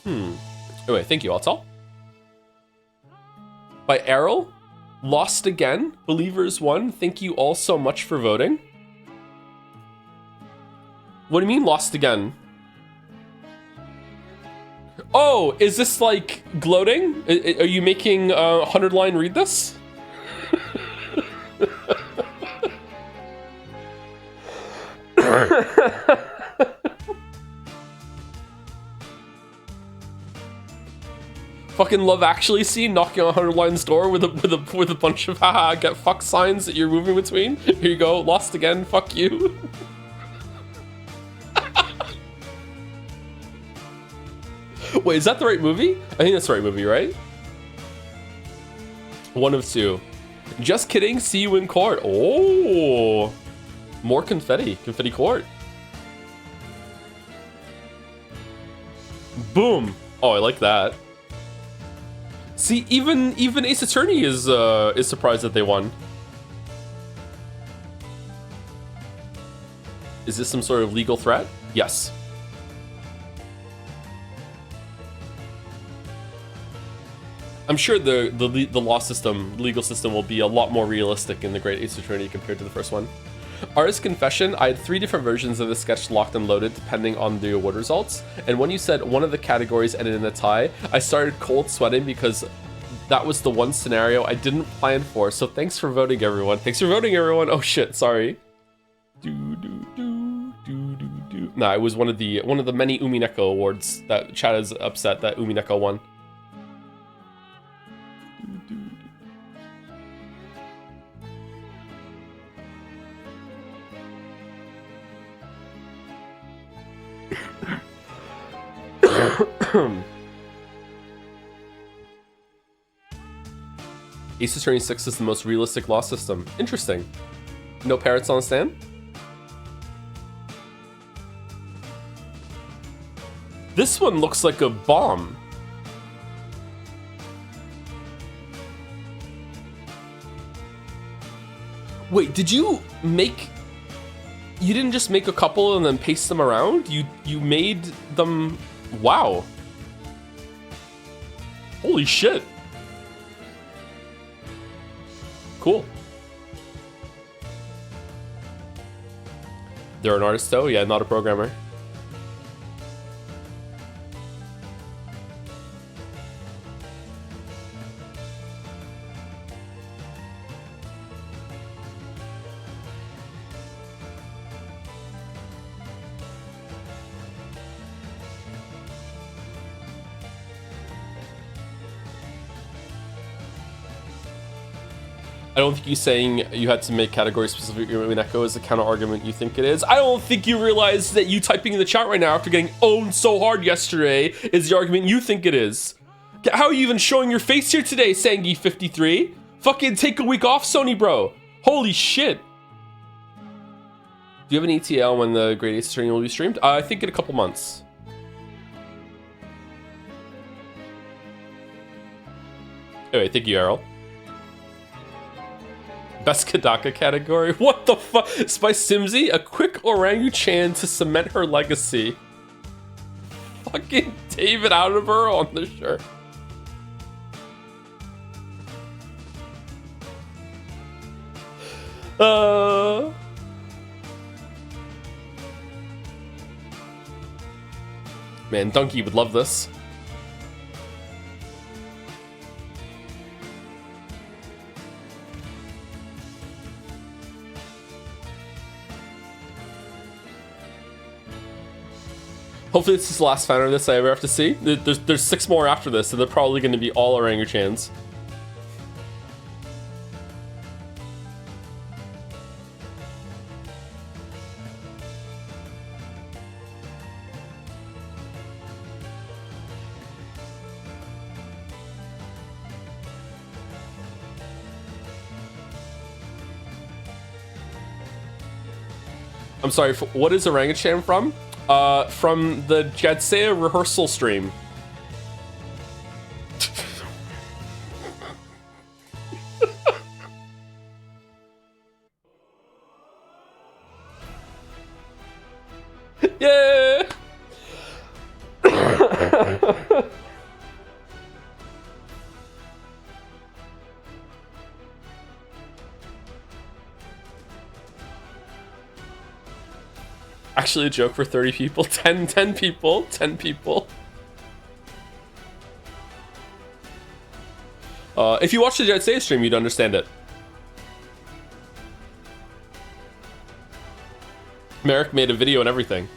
Anyway, thank you, Altal. By Errol. Lost again. Believers won. Thank you all so much for voting. What do you mean lost again? Oh, is this like gloating? Are you making 100line read this? Fucking Love Actually scene knocking on 100line's door with a bunch of haha get fucked signs that you're moving between. Here you go, lost again, fuck you. Wait, is that the right movie? I think that's the right movie, right? One of two. Just kidding, see you in court. Oh, more confetti. Confetti court. Boom. Oh, I like that. See, even Ace Attorney is surprised that they won. Is this some sort of legal threat? Yes. I'm sure the law system, legal system will be a lot more realistic in the Great Ace Attorney compared to the first one. Artist confession, I had 3 different versions of the sketch locked and loaded depending on the award results, and when you said one of the categories ended in a tie, I started cold sweating because that was the one scenario I didn't plan for, so thanks for voting, everyone. Thanks for voting, everyone. Oh shit, sorry. Nah, it was one of the many Umineko awards that Chad is upset that Umineko won. Ace Attorney 6 is the most realistic law system. Interesting. No parrots on the stand? This one looks like a bomb. Wait, did you make... You didn't just make a couple and then paste them around? You made them... Wow. Holy shit. Cool. They're an artist though? Yeah, not a programmer. I don't think you saying you had to make category specific Umineko is the counter argument you think it is. I don't think you realize that you typing in the chat right now after getting owned so hard yesterday is the argument you think it is. How are you even showing your face here today, Sangi53? Fucking take a week off, Sony bro. Holy shit. Do you have an ETL when the Great Ace Attorney will be streamed? I think in a couple months. Anyway, thank you, Errol. Best Kadaka category? What the fuck? Spice Simsy, a quick orangutan to cement her legacy. Fucking David Attenborough on the shirt. Man, Donkey would love this. Hopefully this is the last Fanart of this I ever have to see. There's 6 more after this, and they're probably going to be all orangutans. I'm sorry, what is orangutan from? From the Jadsea rehearsal stream. Yeah. Actually a joke for 30 people, 10 people, 10 people. If you watch the Jet Say stream, you'd understand it. Merrick made a video and everything.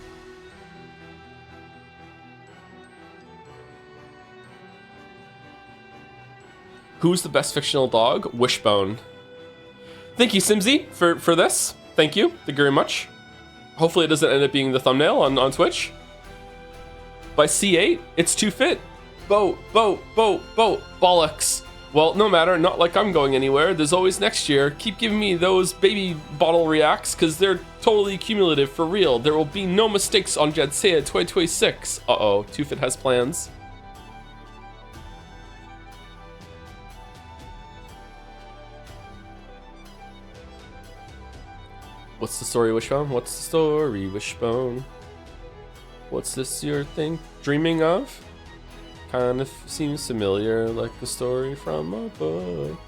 Who's the best fictional dog? Wishbone. Thank you, Simsy, for this. Thank you. Thank you very much. Hopefully it doesn't end up being the thumbnail on Twitch. By C8, it's too fit. Boat, bollocks. Well, no matter, not like I'm going anywhere. There's always next year. Keep giving me those baby bottle reacts, because they're totally cumulative for real. There will be no mistakes on Jetsea 2026. Uh-oh, Too Fit has plans. What's the story, Wishbone? What's the story, Wishbone? What's this your thing? Dreaming of? Kind of seems familiar, like a story from a book.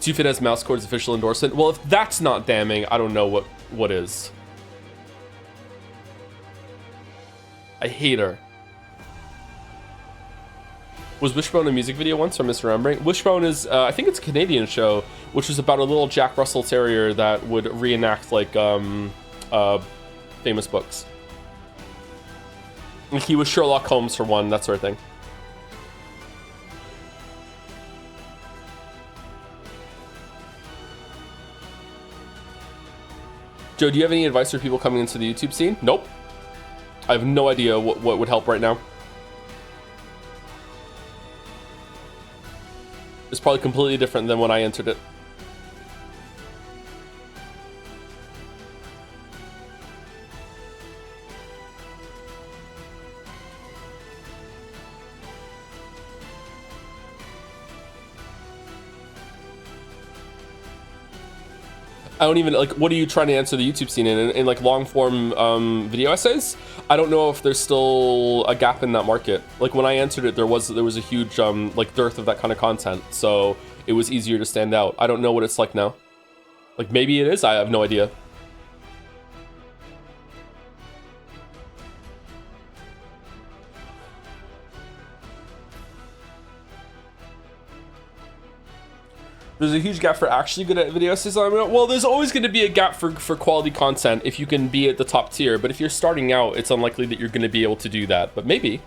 Tufit has mouse cord's official endorsement. Well, if that's not damning, I don't know what is. I hate her. Was Wishbone a music video once, or misremembering? Wishbone is, I think it's a Canadian show, which was about a little Jack Russell Terrier that would reenact, like, famous books. Like, he was Sherlock Holmes for one, that sort of thing. Joe, do you have any advice for people coming into the YouTube scene? Nope. I have no idea what would help right now. It's probably completely different than when I entered it. I don't even, like, what are you trying to answer the YouTube scene in like long form video essays? I don't know if there's still a gap in that market. Like when I answered it, there was a huge like dearth of that kind of content, so it was easier to stand out. I don't know what it's like now. Like maybe it is, I have no idea. There's a huge gap for actually good at video essays. Well, there's always going to be a gap for quality content if you can be at the top tier. But if you're starting out, it's unlikely that you're going to be able to do that. But maybe.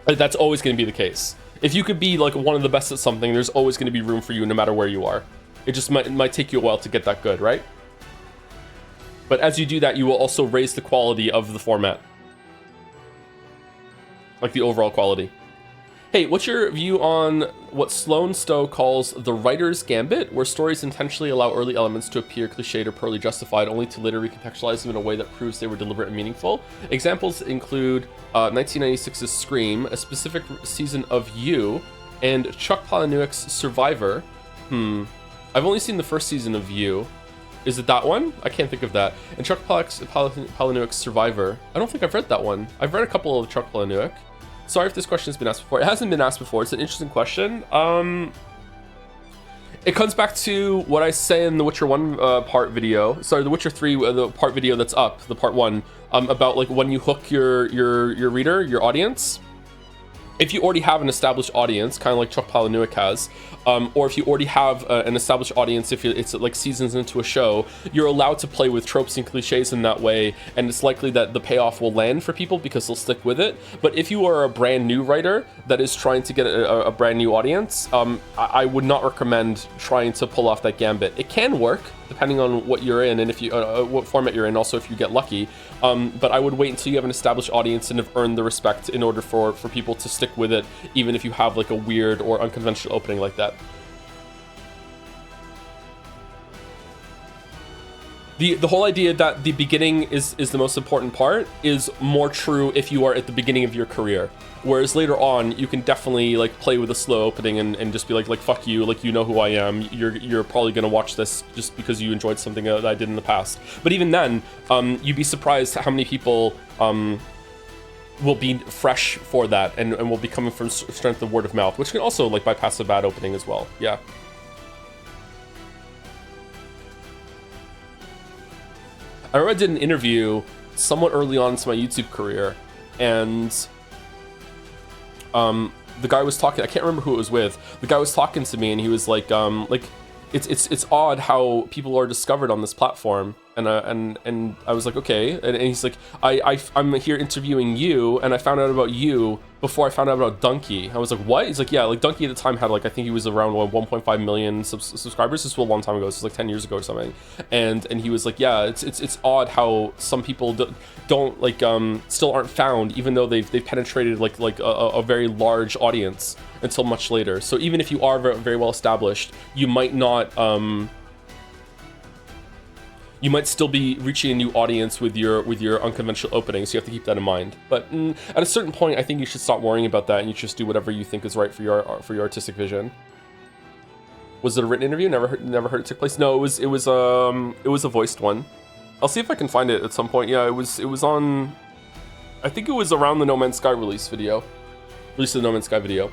That's always going to be the case. If you could be like one of the best at something, there's always going to be room for you no matter where you are. It just might take you a while to get that good, right? But as you do that, you will also raise the quality of the format. Like the overall quality. Hey, what's your view on what Sloane Stowe calls the writer's gambit, where stories intentionally allow early elements to appear cliched or poorly justified, only to later recontextualize them in a way that proves they were deliberate and meaningful? Examples include 1996's Scream, a specific season of You, and Chuck Palahniuk's Survivor. I've only seen the first season of You. Is it that one? I can't think of that. And Chuck Palahniuk's Survivor. I don't think I've read that one. I've read a couple of Chuck Palahniuk. Sorry if this question has been asked before. It hasn't been asked before. It's an interesting question. It comes back to what I say in the Witcher 1 part video. Sorry, the Witcher 3 the part video that's up, the part 1, about like when you hook your reader, your audience. If you already have an established audience, kind of like Chuck Palahniuk has, or if you already have an established audience, if it's like seasons into a show, you're allowed to play with tropes and cliches in that way, and it's likely that the payoff will land for people because they'll stick with it. But if you are a brand new writer that is trying to get a brand new audience, I would not recommend trying to pull off that gambit. It can work, depending on what you're in and if you what format you're in, also if you get lucky. But I would wait until you have an established audience and have earned the respect in order for people to stick with it, even if you have like a weird or unconventional opening like that. The whole idea that the beginning is the most important part is more true if you are at the beginning of your career. Whereas later on, you can definitely like play with a slow opening and just be like fuck you, like you know who I am. You're probably gonna watch this just because you enjoyed something that I did in the past. But even then, you'd be surprised how many people will be fresh for that and will be coming from strength of word of mouth, which can also like bypass a bad opening as well. Yeah. I remember I did an interview somewhat early on into my YouTube career, and the guy was talking, I can't remember who it was with. The guy was talking to me and he was like it's odd how people are discovered on this platform. And I was like, okay. And he's like, I'm here interviewing you, and I found out about you before I found out about Donkey. I was like, what? He's like, yeah, like Donkey at the time had like, I think he was around 1.5 million subscribers. This was a long time ago. This was like 10 years ago or something. And he was like, yeah, it's odd how some people don't like still aren't found, even though they've penetrated like a very large audience until much later. So even if you are very, very well established, you might not you might still be reaching a new audience with your unconventional openings, so you have to keep that in mind. But at a certain point, I think you should stop worrying about that and you just do whatever you think is right for your artistic vision. Was it a written interview? Never heard it took place. No, it was a voiced one. I'll see if I can find it at some point. Yeah, it was on. I think it was around the No Man's Sky release of the No Man's Sky video.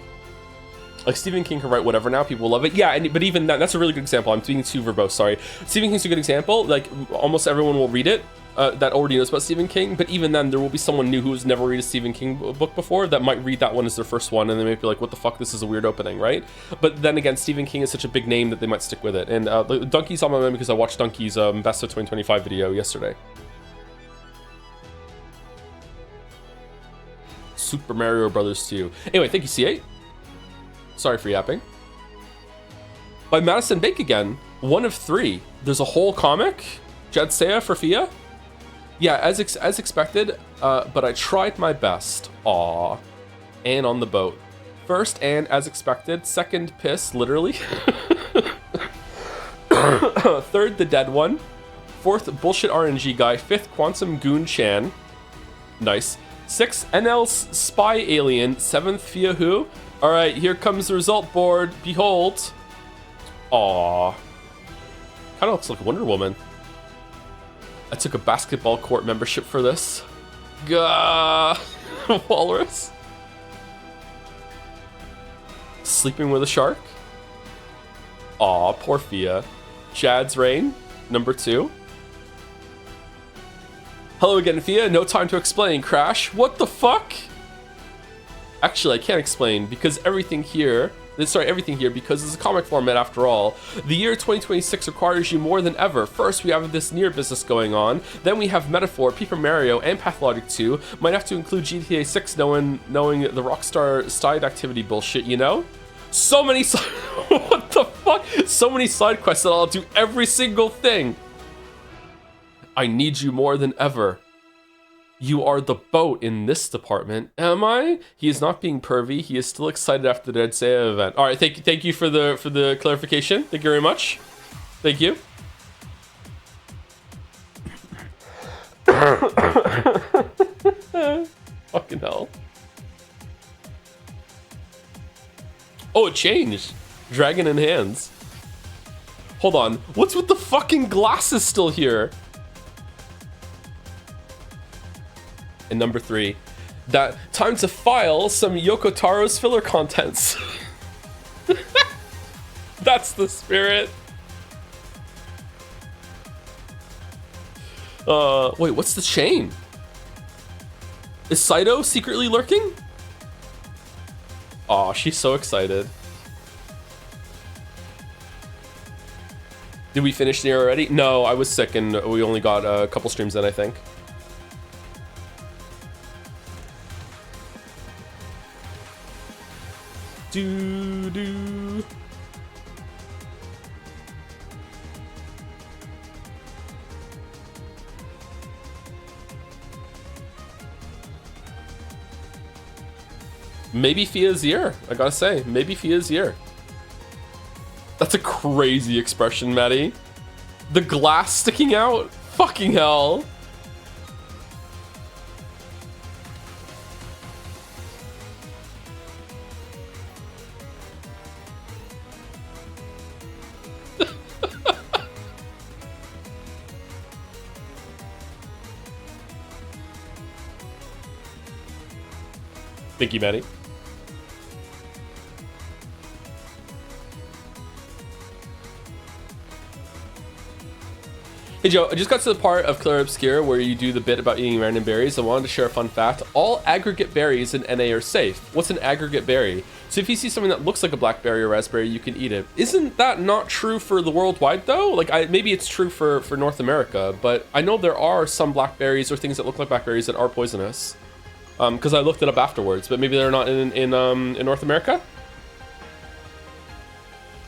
Like, Stephen King can write whatever now, people love it. Yeah, but even that's a really good example. I'm being too verbose, sorry. Stephen King's a good example. Like, almost everyone will read it that already knows about Stephen King, but even then, there will be someone new who's never read a Stephen King book before that might read that one as their first one, and they might be like, what the fuck, this is a weird opening, right? But then again, Stephen King is such a big name that they might stick with it. And Donkey's on my mind because I watched Donkey's Best of 2025 video yesterday. Super Mario Brothers 2. Anyway, thank you, C8. Sorry for yapping. By Madison Bake again. 1 of 3. There's a whole comic. Jadsea for Fia. Yeah, as expected, but I tried my best. Aw. Anne on the boat. First, Anne as expected. Second, piss, literally. Third, the dead one. Fourth, bullshit RNG guy. Fifth, Quantum Goon Chan. Nice. Sixth, NL's spy alien. Seventh, Fia Who. Alright, here comes the result board. Behold. Aww. Kinda looks like Wonder Woman. I took a basketball court membership for this. Gah! Walrus. Sleeping with a shark. Aw, poor Fia. Jad's Rain, number 2. Hello again, Fia. No time to explain. Crash. What the fuck? Actually, I can't explain because everything here, because it's a comic format after all. The year 2026 requires you more than ever. First, we have this near business going on. Then we have Metaphor, Paper Mario, and Pathologic 2. Might have to include GTA 6 knowing the Rockstar side activity bullshit, you know? So many what the fuck? So many side quests that I'll do every single thing. I need you more than ever. You are the boat in this department. Am I? He is not being pervy. He is still excited after the Dead Seiya event. All right, thank you for the clarification. Thank you very much. Thank you. Fucking hell. Oh, it changed. Dragon in hands. Hold on. What's with the fucking glasses still here? And number 3, that time to file some Yoko Taro's filler contents. That's the spirit. Wait, what's the chain? Is Saito secretly lurking? Aw, she's so excited. Did we finish the year already? No, I was sick and we only got a couple streams in, I think. Do. Maybe Fia's year. I gotta say, maybe Fia's year. That's a crazy expression, Maddie. The glass sticking out? Fucking hell. Thank you, Maddie. Hey Joe, I just got to the part of Clear Obscure where you do the bit about eating random berries. I wanted to share a fun fact. All aggregate berries in NA are safe. What's an aggregate berry? So if you see something that looks like a blackberry or raspberry, you can eat it. Isn't that not true for the worldwide though? Like, maybe it's true for North America, but I know there are some blackberries or things that look like blackberries that are poisonous. Because I looked it up afterwards, but maybe they're not in North America?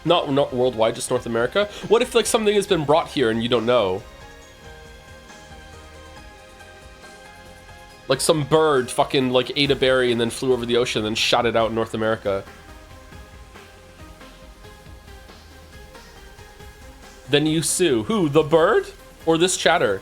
Not worldwide, just North America. What if like something has been brought here and you don't know? Like some bird fucking like ate a berry and then flew over the ocean and then shot it out in North America. Then you sue. Who, the bird? Or this chatter?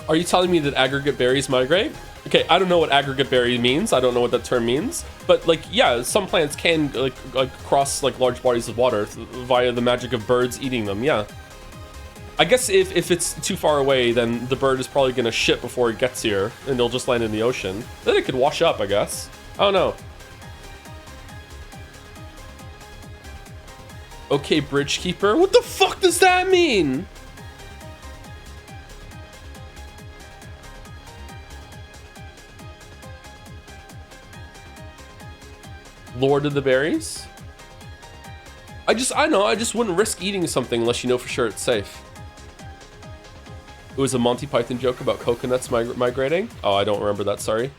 Are you telling me that aggregate berries migrate? Okay, I don't know what aggregate berry means. I don't know what that term means. But like, yeah, some plants can like cross like large bodies of water via the magic of birds eating them. Yeah. I guess if it's too far away, then the bird is probably gonna shit before it gets here, and it'll just land in the ocean. Then it could wash up, I guess. I don't know. Okay, bridge keeper. What the fuck does that mean? Lord of the Berries? I just wouldn't risk eating something unless you know for sure it's safe. It was a Monty Python joke about coconuts migrating. Oh, I don't remember that, sorry.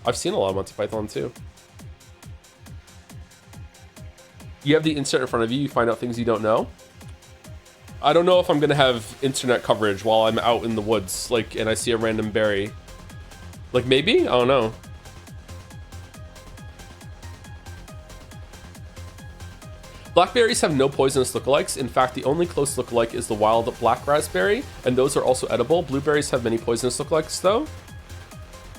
I've seen a lot of Monty Python too. You have the internet in front of you, you find out things you don't know. I don't know if I'm gonna have internet coverage while I'm out in the woods, like, and I see a random berry. Like, maybe? I don't know. Blackberries have no poisonous lookalikes. In fact, the only close lookalike is the wild black raspberry, and those are also edible. Blueberries have many poisonous lookalikes, though.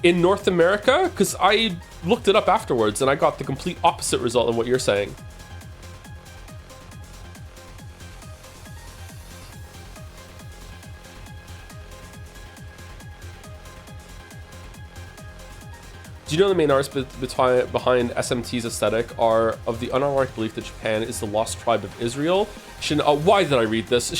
In North America, because I looked it up afterwards, and I got the complete opposite result of what you're saying. Do you know the main artists behind SMT's aesthetic are of the unironic belief that Japan is the lost tribe of Israel? Why did I read this?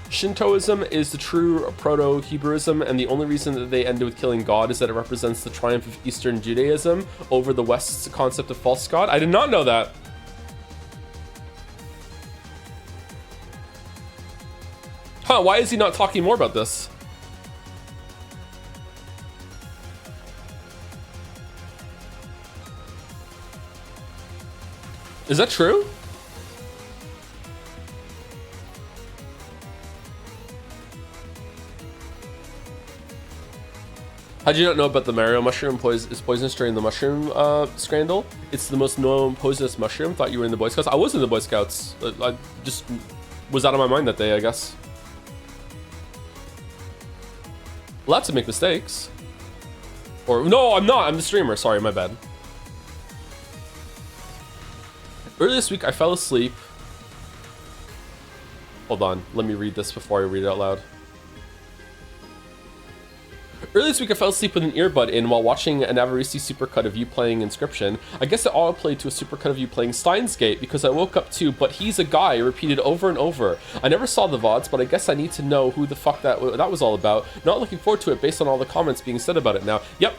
Shintoism is the true proto-Hebrewism, and the only reason that they ended with killing God is that it represents the triumph of Eastern Judaism over the West's concept of false God. I did not know that. Huh, why is he not talking more about this? Is that true? How'd you not know about the Mario mushroom is poisonous during the mushroom scandal? It's the most known poisonous mushroom. Thought you were in the Boy Scouts. I was in the Boy Scouts. I just was out of my mind that day, I guess. Allowed to make mistakes. Or no, I'm not. I'm the streamer. Sorry, my bad. Earlier this week, I fell asleep. Hold on, let me read this before I read it out loud. Earlier this week, I fell asleep with an earbud in while watching an Avarisi supercut of you playing Inscription. I guess it auto-played to a supercut of you playing Steins Gate because I woke up to "but he's a guy" repeated over and over. I never saw the VODs, but I guess I need to know who the fuck that was all about. Not looking forward to it based on all the comments being said about it now. Yep.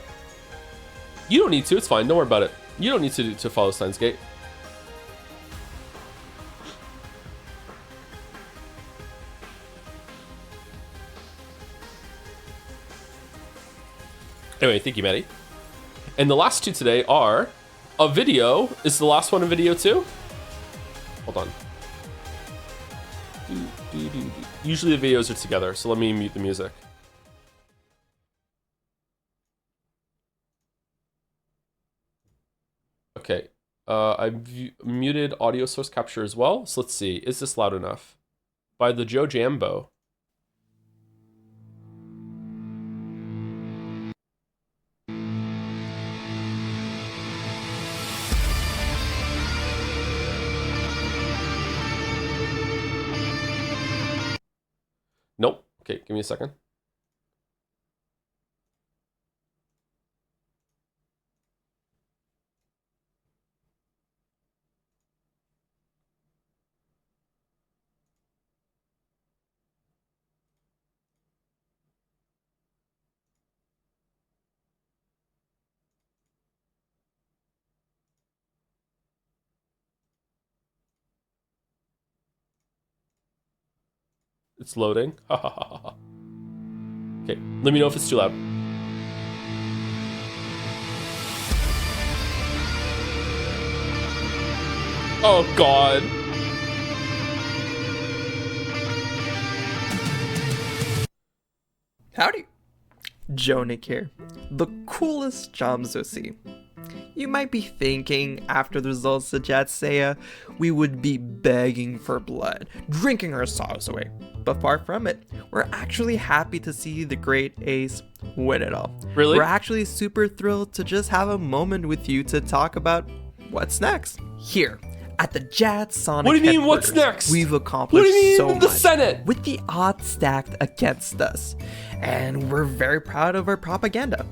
You don't need to, it's fine, don't worry about it. You don't need to follow Steins Gate. Anyway, thank you, Maddie. And the last two today are a video. Is the last one a video too? Hold on. Usually the videos are together, so let me mute the music. Okay. I've muted audio source capture as well. So let's see. Is this loud enough? By the Joe Jambo. Nope. Okay, give me a second. It's loading. Okay, let me know if it's too loud. Oh god. Howdy. Jonik here, the coolest Jamzusi. You might be thinking, after the results of Jatsaya, we would be begging for blood, drinking our sorrows away. but far from it. We're actually happy to see the great Ace win it all. Really? We're actually super thrilled to just have a moment with you to talk about what's next. Here, at the Jad Sonic What do you mean, what's headquarters, next? we've accomplished What do you mean, so the much Senate? with the odds stacked against us. And we're very proud of our propaganda.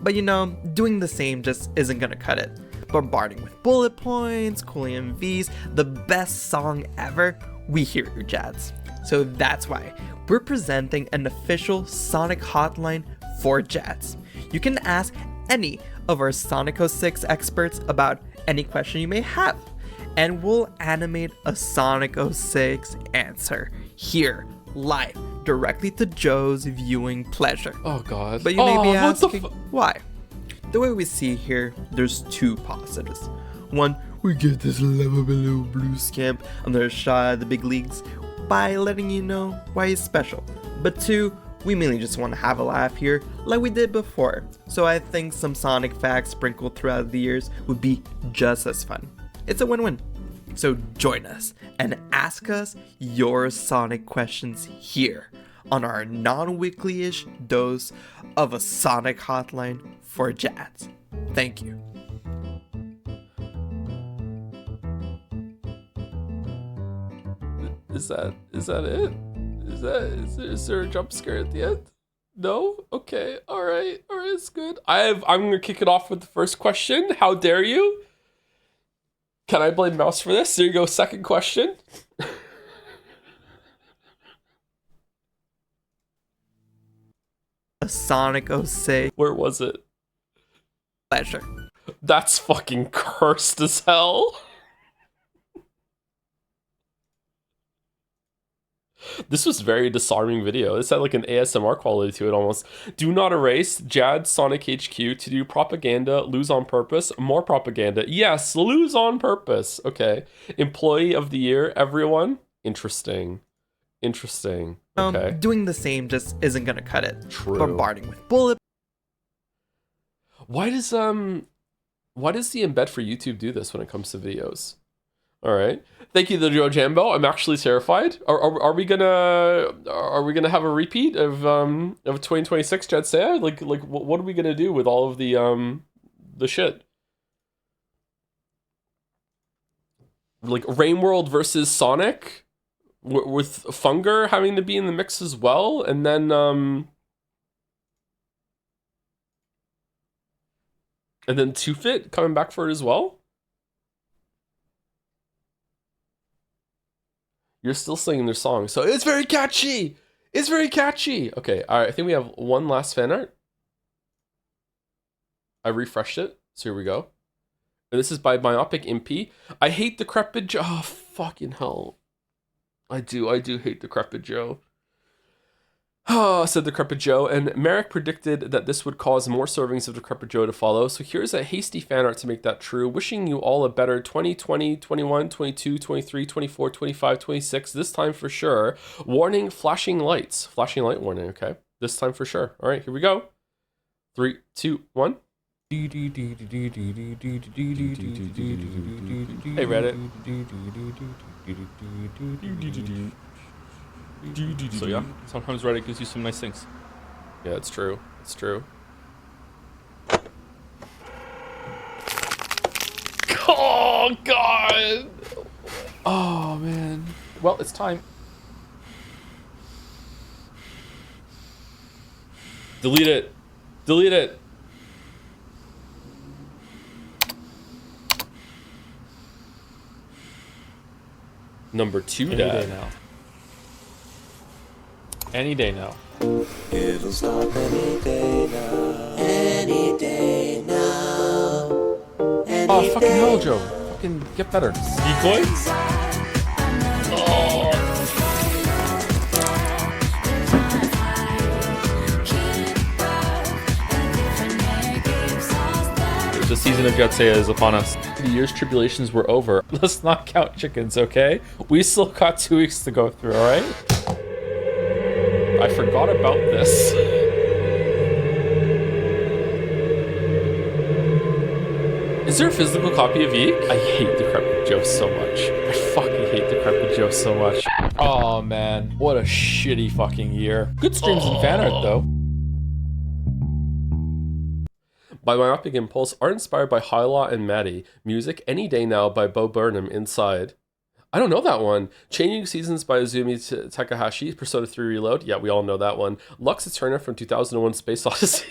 But you know, doing the same just isn't gonna cut it. Bombarding with bullet points, cool MVs, the best song ever, we hear your Jads. So that's why we're presenting an official Sonic hotline for Jads. You can ask any of our Sonic 06 experts about any question you may have, and we'll animate a Sonic 06 answer here, live, directly to Joe's viewing pleasure. Oh god. But you may be what the asking, why? The way we see here, there's two positives. One, we get this lovable little blue scamp another shot at the big leagues by letting you know why he's special. But two, we mainly just want to have a laugh here like we did before. So I think some Sonic facts sprinkled throughout the years would be just as fun. It's a win-win. So join us and ask us your Sonic questions here on our non-weekly-ish dose of a Sonic hotline for Jads. Thank you. Is that it? Is there a jump scare at the end? No? Okay. All right, it's good. I'm gonna kick it off with the first question. How dare you? Can I blame Mouse for this? There you go, second question. A Sonic 06 Where was it? pleasure. That's fucking cursed as hell. This was very disarming video. This had like an ASMR quality to it almost. Do not erase. Jad Sonic HQ to do propaganda. Lose on purpose. More propaganda. Yes, lose on purpose. Okay. Employee of the year. Everyone. Interesting. Okay. Doing the same just isn't gonna cut it. True. Bombarding with bullet. Why does the embed for YouTube do this when it comes to videos? All right. Thank you, the Joe Jambo. I'm actually terrified. Are we gonna have a repeat of 2026 Jet Saya? Like what are we gonna do with all of the shit? Like Rain World versus Sonic, with Funger having to be in the mix as well, and then Two Fit coming back for it as well. You're still singing their song, so it's very catchy. It's very catchy. Okay, all right. I think we have one last fan art. I refreshed it, so here we go. And this is by Myopic MP. I hate Decrepit Joe. Oh, fucking hell. I do hate Decrepit Joe. Oh, said Decrepit Joe, and Merrick predicted that this would cause more servings of Decrepit Joe to follow, so here's a hasty fan art to make that true. Wishing you all a better 2020, 21, 22, 23, 24, 25, 26, this time for sure. Warning, flashing lights. Flashing light warning, okay? This time for sure. All right, here we go. 3, 2, 1. Hey, Reddit. So yeah, sometimes Reddit gives you some nice things. Yeah, it's true. It's true. Oh, God. Oh, man. Well, it's time. Delete it. Delete it. Number 2, Any Dad. day now. Any day now. It'll stop any day now. Any day now. Oh, fucking hell, Joe. Fucking get better. Decoy? The season of Jet Saya is upon us. The year's tribulations were over. Let's not count chickens, okay? We still got 2 weeks to go through, alright? I forgot about this. Is there a physical copy of Yeek? I hate Decrepit Joe so much. I fucking hate Decrepit Joe so much. Oh man, what a shitty fucking year. Good streams in Fanart though. By Myopic Impulse, art inspired by Hyla and Maddie. Music Any Day Now by Bo Burnham. Inside. I don't know that one. Changing Seasons by Azumi Takahashi. Persona 3 Reload. Yeah, we all know that one. Lux Eterna from 2001 Space Odyssey.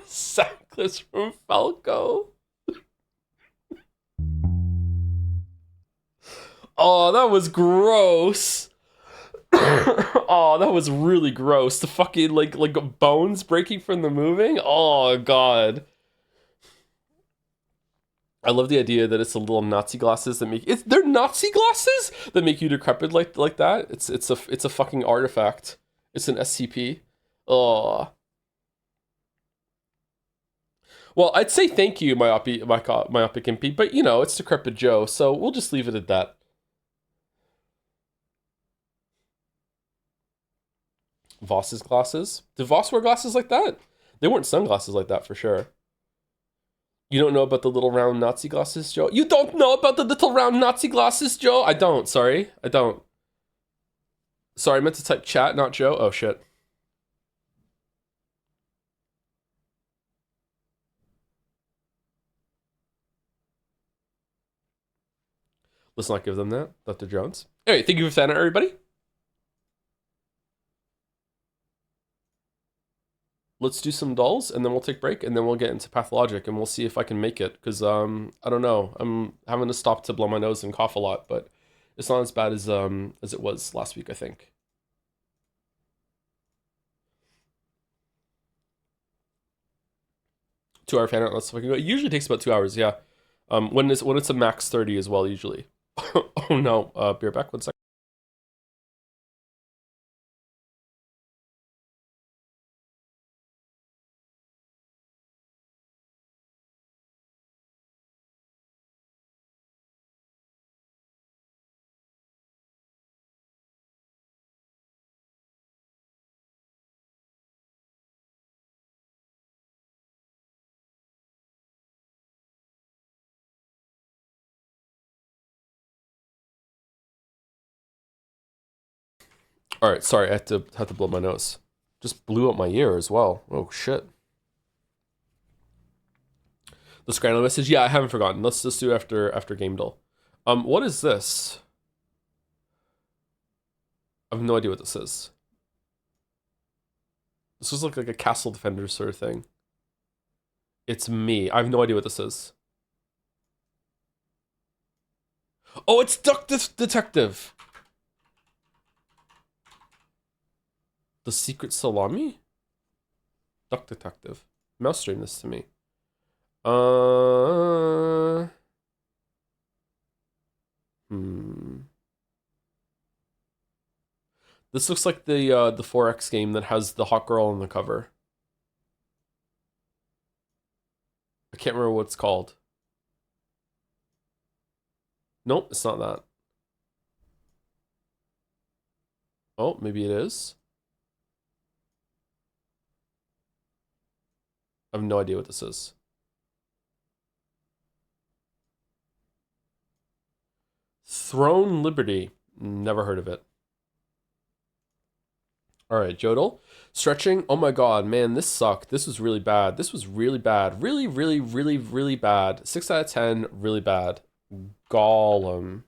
Sackless from Falco. Oh, that was gross. Oh, that was really gross. The fucking like bones breaking from the moving. Oh god. I love the idea that it's the little Nazi glasses that make they're Nazi glasses that make you decrepit like that. It's a fucking artifact. It's an SCP. Oh. Well, I'd say thank you, Myopic MP, but you know, it's Decrepit Joe, so we'll just leave it at that. Voss's glasses? Did Voss wear glasses like that? They weren't sunglasses like that for sure. You don't know about the little round Nazi glasses, Joe? You don't know about the little round Nazi glasses, Joe? I don't, sorry. I don't. Sorry, I meant to type chat, not Joe. Oh, shit. Let's not give them that. Dr. Jones. Anyway, thank you for Fanart, everybody. Let's do some dolls, and then we'll take a break, and then we'll get into Pathologic, and we'll see if I can make it, because, I don't know. I'm having to stop to blow my nose and cough a lot, but it's not as bad as it was last week, I think. Two-hour Fanart, let's fucking go. It usually takes about 2 hours, yeah. When it's a max 30 as well, usually. Oh no, be right back, 1 second. All right, sorry, I had to blow my nose. Just blew up my ear as well. Oh shit. The Scrandle message. Yeah, I haven't forgotten. Let's just do it after Game Dull. What is this? I have no idea what this is. This was like a Castle Defender sort of thing. It's me. I have no idea what this is. Oh, it's Duck Detective. The Secret Salami? Duck Detective. Mouse stream this to me. This looks like the 4X game that has the hot girl on the cover. I can't remember what it's called. Nope, it's not that. Oh, maybe it is. I have no idea what this is. Throne Liberty. Never heard of it. Alright, Jodel. Stretching. Oh my god, man, this sucked. This was really bad. This was really bad. Really, really, really, really bad. 6 out of 10, really bad. Gollum.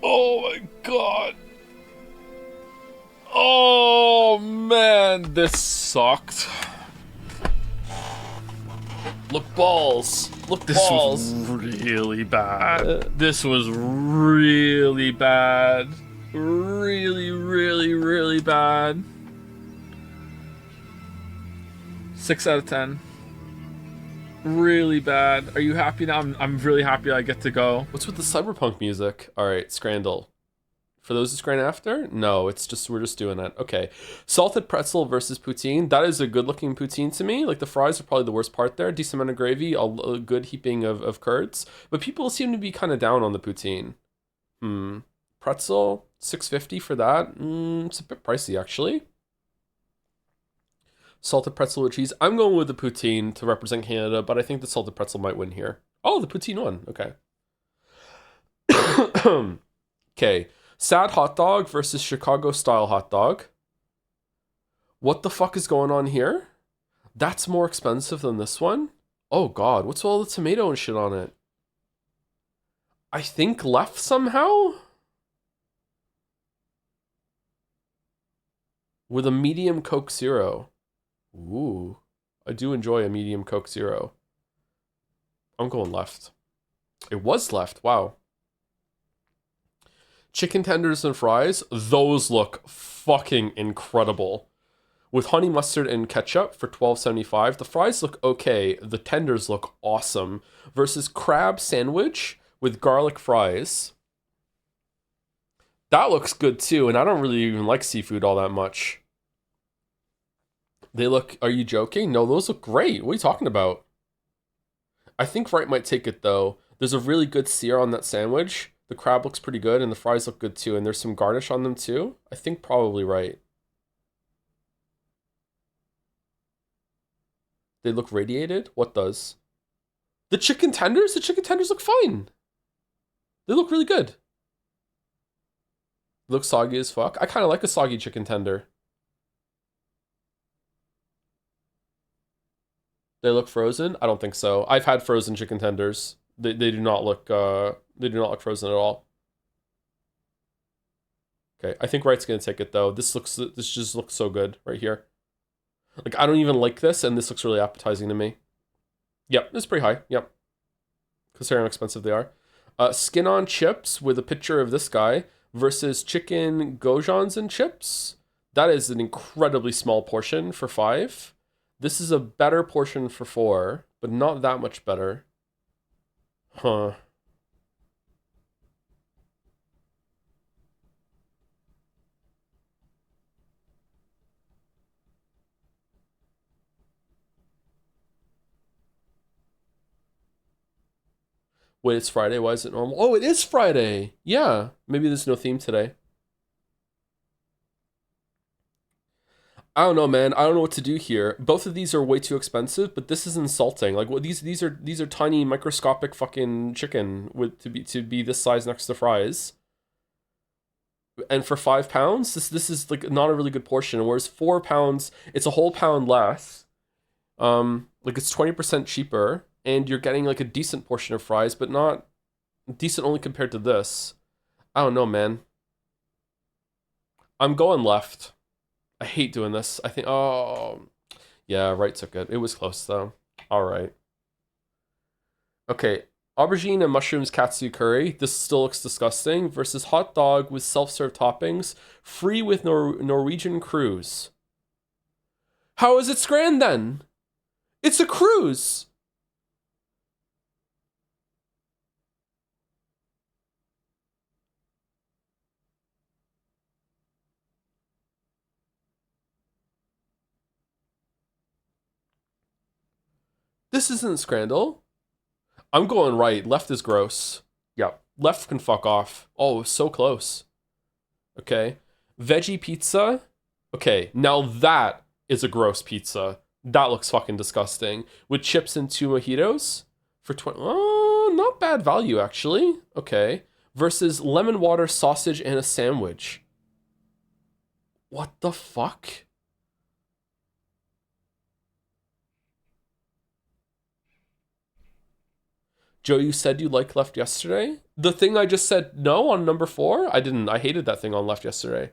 Oh my god. Oh man, this sucked. Look, balls. Look, This balls. was really bad. This was really bad. Really, really, really bad. 6 out of 10. Really bad. Are you happy now? I'm really happy I get to go. What's with the cyberpunk music? Alright, Scrandle. For those who scran after? No, it's just, we're just doing it. Okay. Salted pretzel versus poutine. That is a good looking poutine to me. Like the fries are probably the worst part there. Decent amount of gravy, a good heaping of curds. But people seem to be kind of down on the poutine. Pretzel, $6.50 for that. It's a bit pricey actually. Salted pretzel with cheese. I'm going with the poutine to represent Canada, but I think the salted pretzel might win here. Oh, the poutine won. Okay. Okay. Sad hot dog versus Chicago style hot dog. What the fuck is going on here? That's more expensive than this one? Oh god, what's all the tomato and shit on it? I think left somehow? With a medium Coke Zero. Ooh, I do enjoy a medium Coke Zero. I'm going left. It was left, wow. Chicken tenders and fries, those look fucking incredible. With honey mustard and ketchup for $12.75. The fries look okay, the tenders look awesome. Versus crab sandwich with garlic fries. That looks good too, and I don't really even like seafood all that much. They look, are you joking? No, those look great. What are you talking about? I think Wright might take it though. There's a really good sear on that sandwich. The crab looks pretty good, and the fries look good too, and there's some garnish on them too. I think probably Right. They look radiated? What does? The chicken tenders? The chicken tenders look fine. They look really good. They look soggy as fuck. I kind of like a soggy chicken tender. They look frozen? I don't think so. I've had frozen chicken tenders. They do not look frozen at all. Okay, I think Wright's gonna take it though. This just looks so good right here. Like I don't even like this, and this looks really appetizing to me. Yep, it's pretty high. Yep, considering how expensive they are. Skin on chips with a picture of this guy versus chicken goujons and chips. That is an incredibly small portion for $5. This is a better portion for $4, but not that much better. Huh. Wait, it's Friday. Why is it normal? Oh, it is Friday. Yeah. Maybe there's no theme today. I don't know, man. I don't know what to do here. Both of these are way too expensive, but this is insulting. Like, what these are tiny microscopic fucking chicken with to be this size next to fries. And for £5, this is like not a really good portion. Whereas £4, it's a whole pound less. Like it's 20% cheaper, and you're getting like a decent portion of fries, but not decent only compared to this. I don't know, man. I'm going left. I hate doing this. I think, oh, yeah, Right took it. It was close though. All right. Okay, aubergine and mushrooms katsu curry. This still looks disgusting. Versus hot dog with self-serve toppings, free with Norwegian cruise. How is it scran then? It's a cruise. This isn't Scrandal. I'm going Right. Left is gross. Yeah, left can fuck off. Oh, so close. Okay. Veggie pizza. Okay, now that is a gross pizza. That looks fucking disgusting. With chips and 2 mojitos for 20. Oh, not bad value actually. Okay. Versus lemon water sausage and a sandwich. What the fuck? Joe, you said you liked Left yesterday? The thing I just said no on number 4? I didn't. I hated that thing on Left yesterday.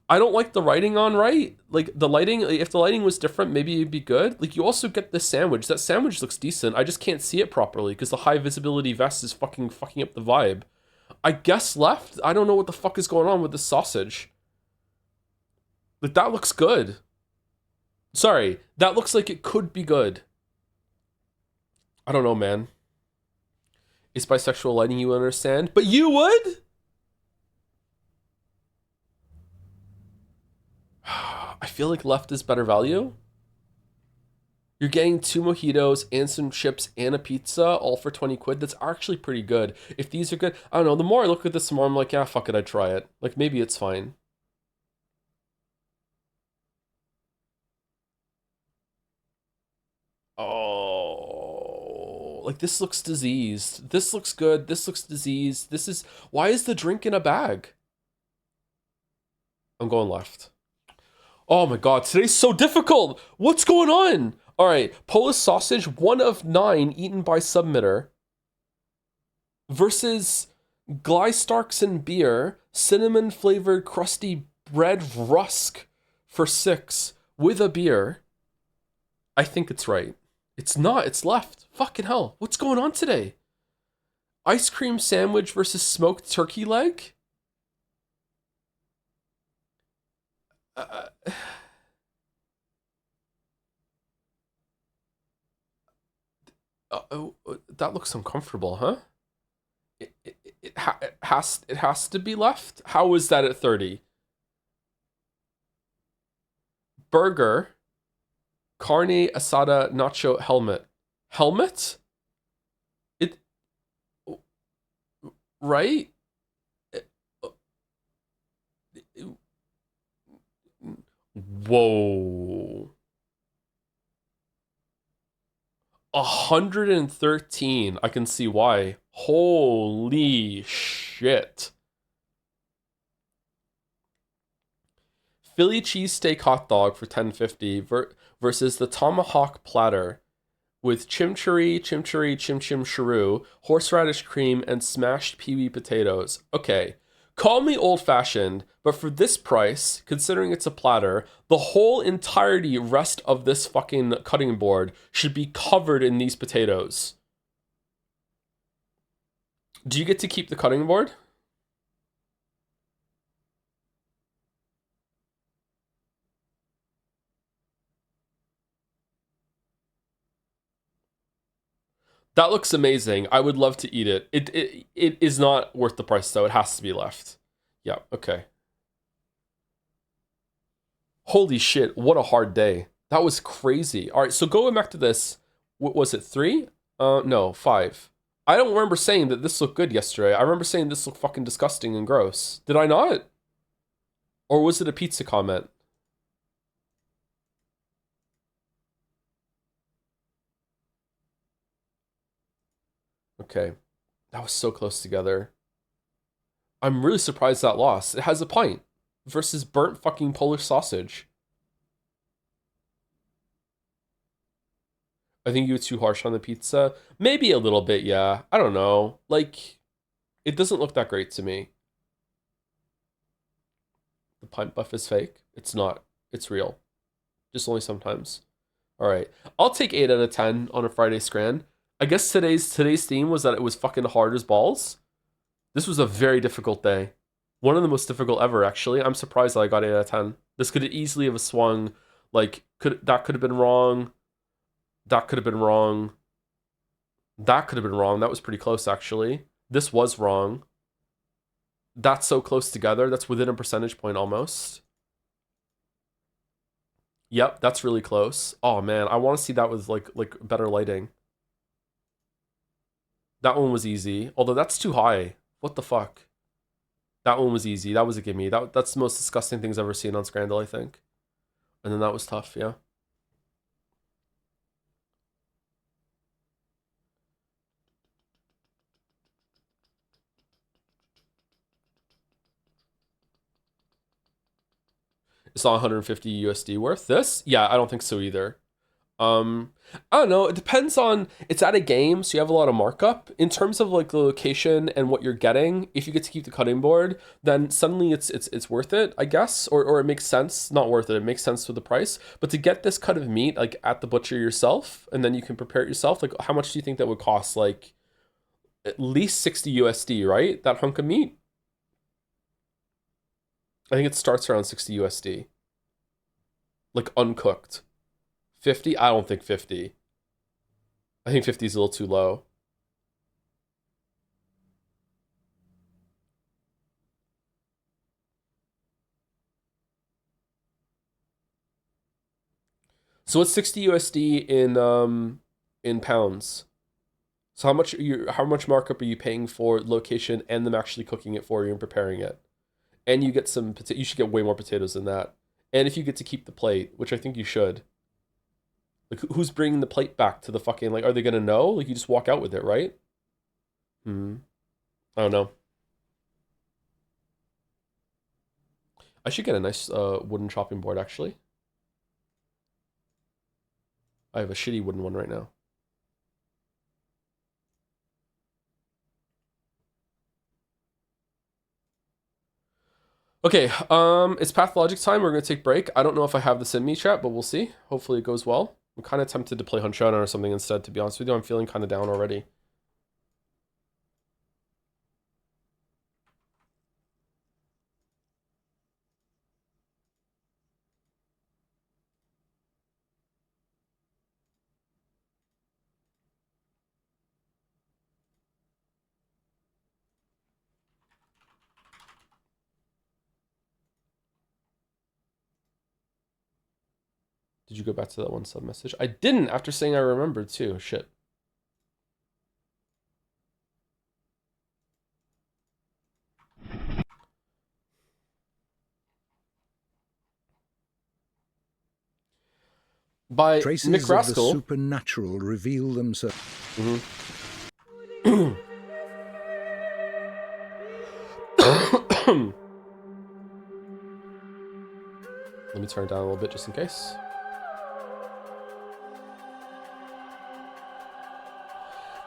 I don't like the writing on Right. Like, the lighting, if the lighting was different, maybe it'd be good. Like, you also get the sandwich. That sandwich looks decent. I just can't see it properly because the high visibility vest is fucking up the vibe. I guess Left? I don't know what the fuck is going on with this sausage. Like, that looks good. Sorry, that looks like it could be good. I don't know, man. Is bisexual lighting you understand? But you would? I feel like left is better value. You're getting 2 mojitos and some chips and a pizza, all for 20 quid. That's actually pretty good. If these are good, I don't know. The more I look at this, the more I'm like, yeah, fuck it, I'd try it. Like, maybe it's fine. Oh, like this looks diseased. This looks good. This looks diseased. This is, why is the drink in a bag? I'm going left. Oh my god, today's so difficult. What's going on? All right, Polish sausage, 1 of 9 eaten by submitter versus Gleistarksen beer, cinnamon flavored crusty bread rusk for 6 with a beer. I think it's right. It's not, it's left. Fucking hell. What's going on today? Ice cream sandwich versus smoked turkey leg? That looks uncomfortable, huh? It has to be left. How is that at 30? Burger, carne asada nacho helmet. Helmet? It right? Whoa. 113. I can see why. Holy shit. Philly cheesesteak hot dog for 10.50 versus the tomahawk platter with chimichurri, chim churro, horseradish cream, and smashed peewee potatoes. Okay, call me old-fashioned, but for this price, considering it's a platter, the whole entirety rest of this fucking cutting board should be covered in these potatoes. Do you get to keep the cutting board? That looks amazing. I would love to eat it. It is not worth the price though. It has to be left. Yeah, okay. Holy shit, what a hard day. That was crazy. All right, so going back to this, what was it, 3? No, 5. I don't remember saying that this looked good yesterday. I remember saying this looked fucking disgusting and gross. Did I not? Or was it a pizza comment? Okay, that was so close together. I'm really surprised that lost. It has a pint versus burnt fucking Polish sausage. I think you were too harsh on the pizza. Maybe a little bit, yeah. I don't know. Like, it doesn't look that great to me. The pint buff is fake. It's not. It's real. Just only sometimes. All right. I'll take 8 out of 10 on a Friday Scran. I guess today's theme was that it was fucking hard as balls. This was a very difficult day. One of the most difficult ever, actually. I'm surprised that I got 8 out of 10. This could easily have swung. Like, that could have been wrong. That could have been wrong. That could have been wrong. That was pretty close, actually. This was wrong. That's so close together. That's within a percentage point almost. Yep, that's really close. Oh man, I want to see that with like better lighting. That one was easy. Although that's too high. What the fuck? That one was easy. That was a gimme. That's the most disgusting things I've ever seen on Scrandle, I think. And then that was tough, yeah. It's not 150 USD worth. This? Yeah, I don't think so either. I don't know. It depends on, it's at a game, so you have a lot of markup. In terms of like the location and what you're getting, if you get to keep the cutting board, then suddenly it's worth it, I guess, or it makes sense. Not worth it. It makes sense with the price. But to get this cut of meat like at the butcher yourself, and then you can prepare it yourself, like how much do you think that would cost? Like at least 60 USD, right? That hunk of meat. I think it starts around 60 USD. Like uncooked. 50? I don't think 50. I think 50 is a little too low. So what's 60 USD in pounds? So how much markup are you paying for location and them actually cooking it for you and preparing it? And you get some you should get way more potatoes than that. And if you get to keep the plate, which I think you should. Like, who's bringing the plate back to the fucking, like, are they gonna know? Like, you just walk out with it, right? I don't know. I should get a nice wooden chopping board, actually. I have a shitty wooden one right now. Okay, it's Pathologic time. We're gonna take a break. I don't know if I have this in me, chat, but we'll see. Hopefully it goes well. I'm kind of tempted to play Hunt Showdown or something instead, to be honest with you. I'm feeling kind of down already. Did you go back to that one sub message? I didn't, after saying I remembered too. Shit. By Traces Nick of the Rascal. supernatural reveal themselves. Let me turn it down a little bit just in case.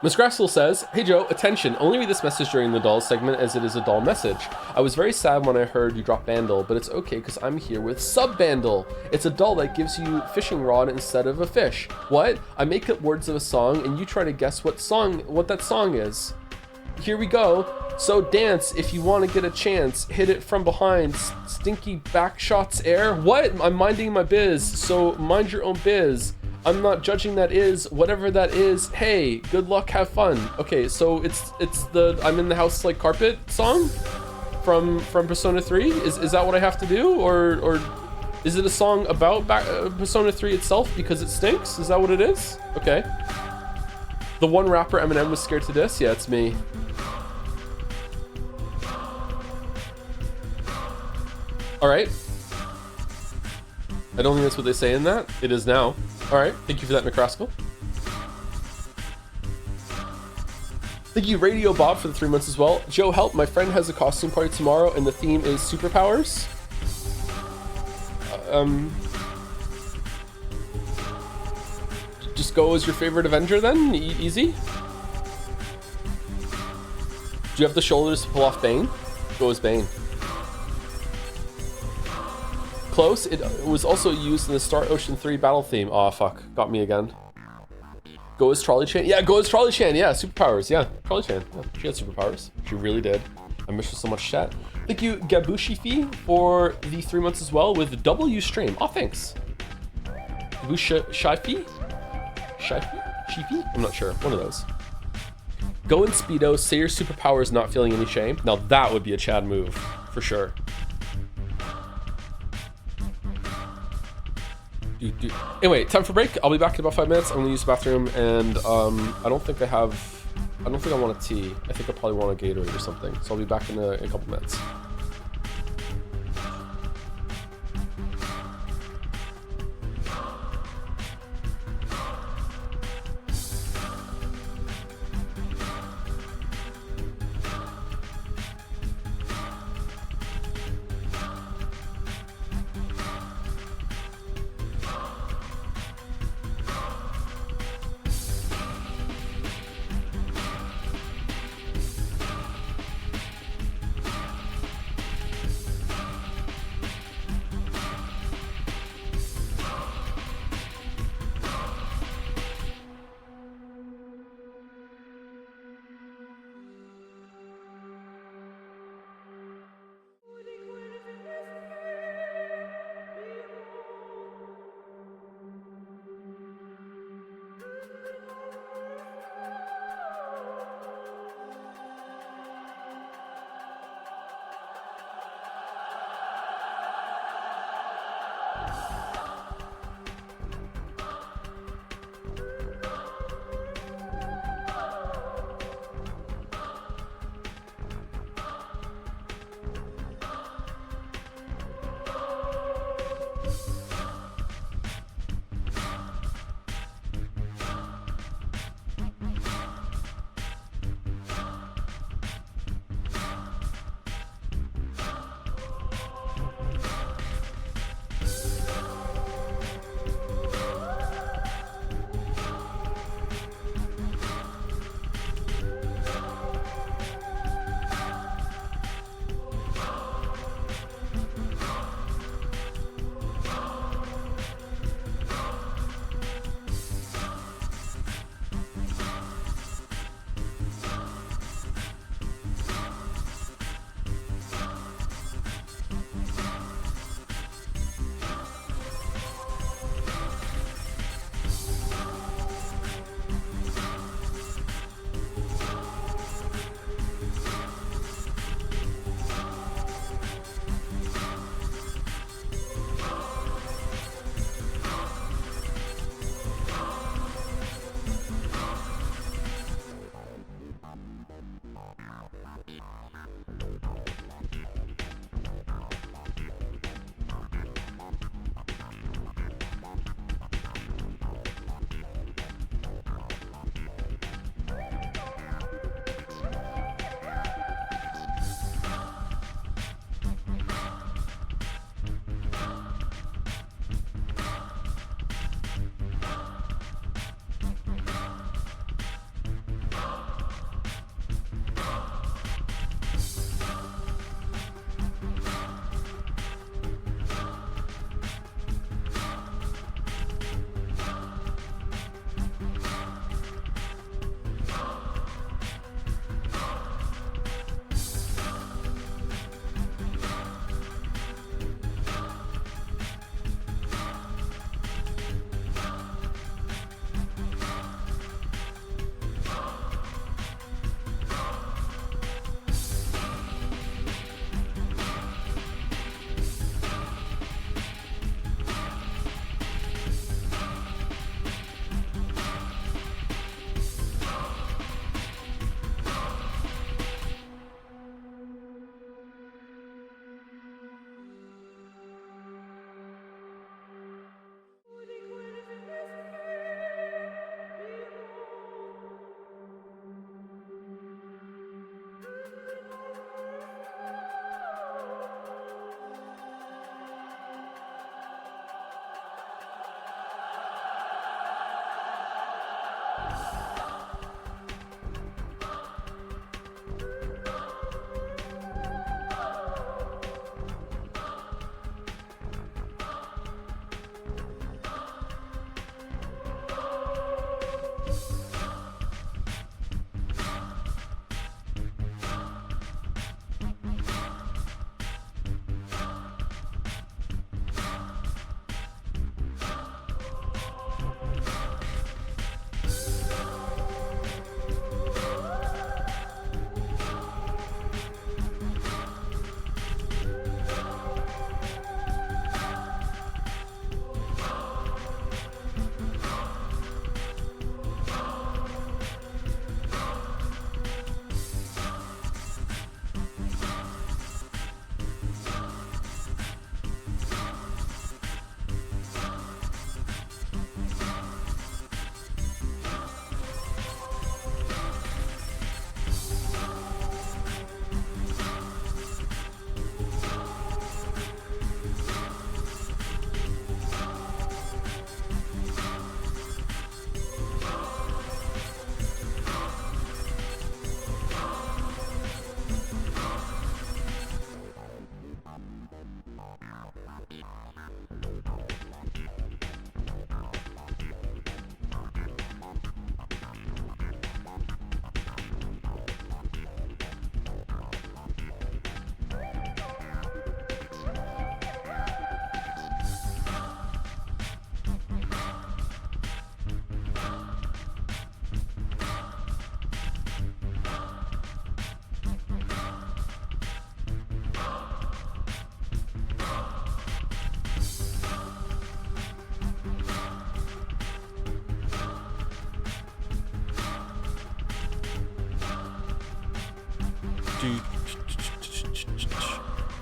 Miss Grassel says, "Hey Joe, attention, only read this message during the doll segment as it is a doll message. I was very sad when I heard you drop Bandle, but it's okay because I'm here with Sub Bandle. It's a doll that gives you fishing rod instead of a fish. What? I make up words of a song and you try to guess what that song is. Here we go. So dance if you want to get a chance. Hit it from behind. Stinky back shots air. What? I'm minding my biz, so mind your own biz. I'm not judging that is, whatever that is. Hey, good luck, have fun." Okay, so it's the I'm in the house like carpet song from Persona 3? Is that what I have to do? Or is it a song about Persona 3 itself because it stinks? Is that what it is? Okay. The one rapper Eminem was scared to diss? Yeah, it's me. Alright. I don't think that's what they say in that. It is now. Alright, thank you for that, McRascal. Thank you, Radio Bob, for the 3 months as well. Joe, help, my friend has a costume party tomorrow and the theme is superpowers. Just go as your favorite Avenger then? Easy? Do you have the shoulders to pull off Bane? Go as Bane. Close. It was also used in the Star Ocean 3 battle theme. Aw, fuck. Got me again. Go as Trolley Chan. Yeah, go as Trolley Chan. Yeah, superpowers. Yeah, Trolley Chan. Yeah, she had superpowers. She really did. I miss her so much, chat. Thank you, Gabushi for the 3 months as well with W stream. Aw, thanks. Gabushi? Shifi? I'm not sure. One of those. Go in Speedo. Say your superpowers not feeling any shame. Now that would be a Chad move. For sure. Anyway, time for break. I'll be back in about 5 minutes. I'm gonna use the bathroom, and I don't think I want a tea. I think I probably want a Gatorade or something. So I'll be back in a couple minutes.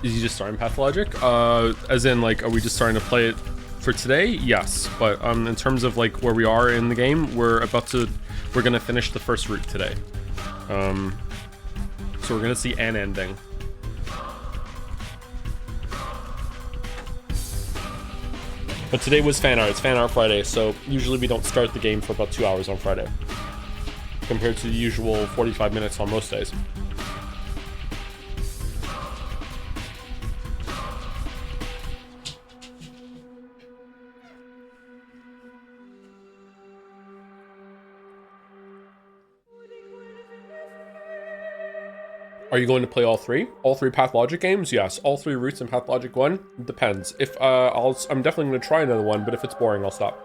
Is he just starting Pathologic? As in, like, are we just starting to play it for today? Yes, but in terms of like where we are in the game, we're gonna finish the first route today. So we're gonna see an ending. But today was Fanart. It's Fanart Friday, so usually we don't start the game for about 2 hours on Friday, compared to the usual 45 minutes on most days. Are you going to play all three? All three Pathologic games? Yes. All three routes in Pathologic 1? Depends. If I'm definitely going to try another one, but if it's boring, I'll stop.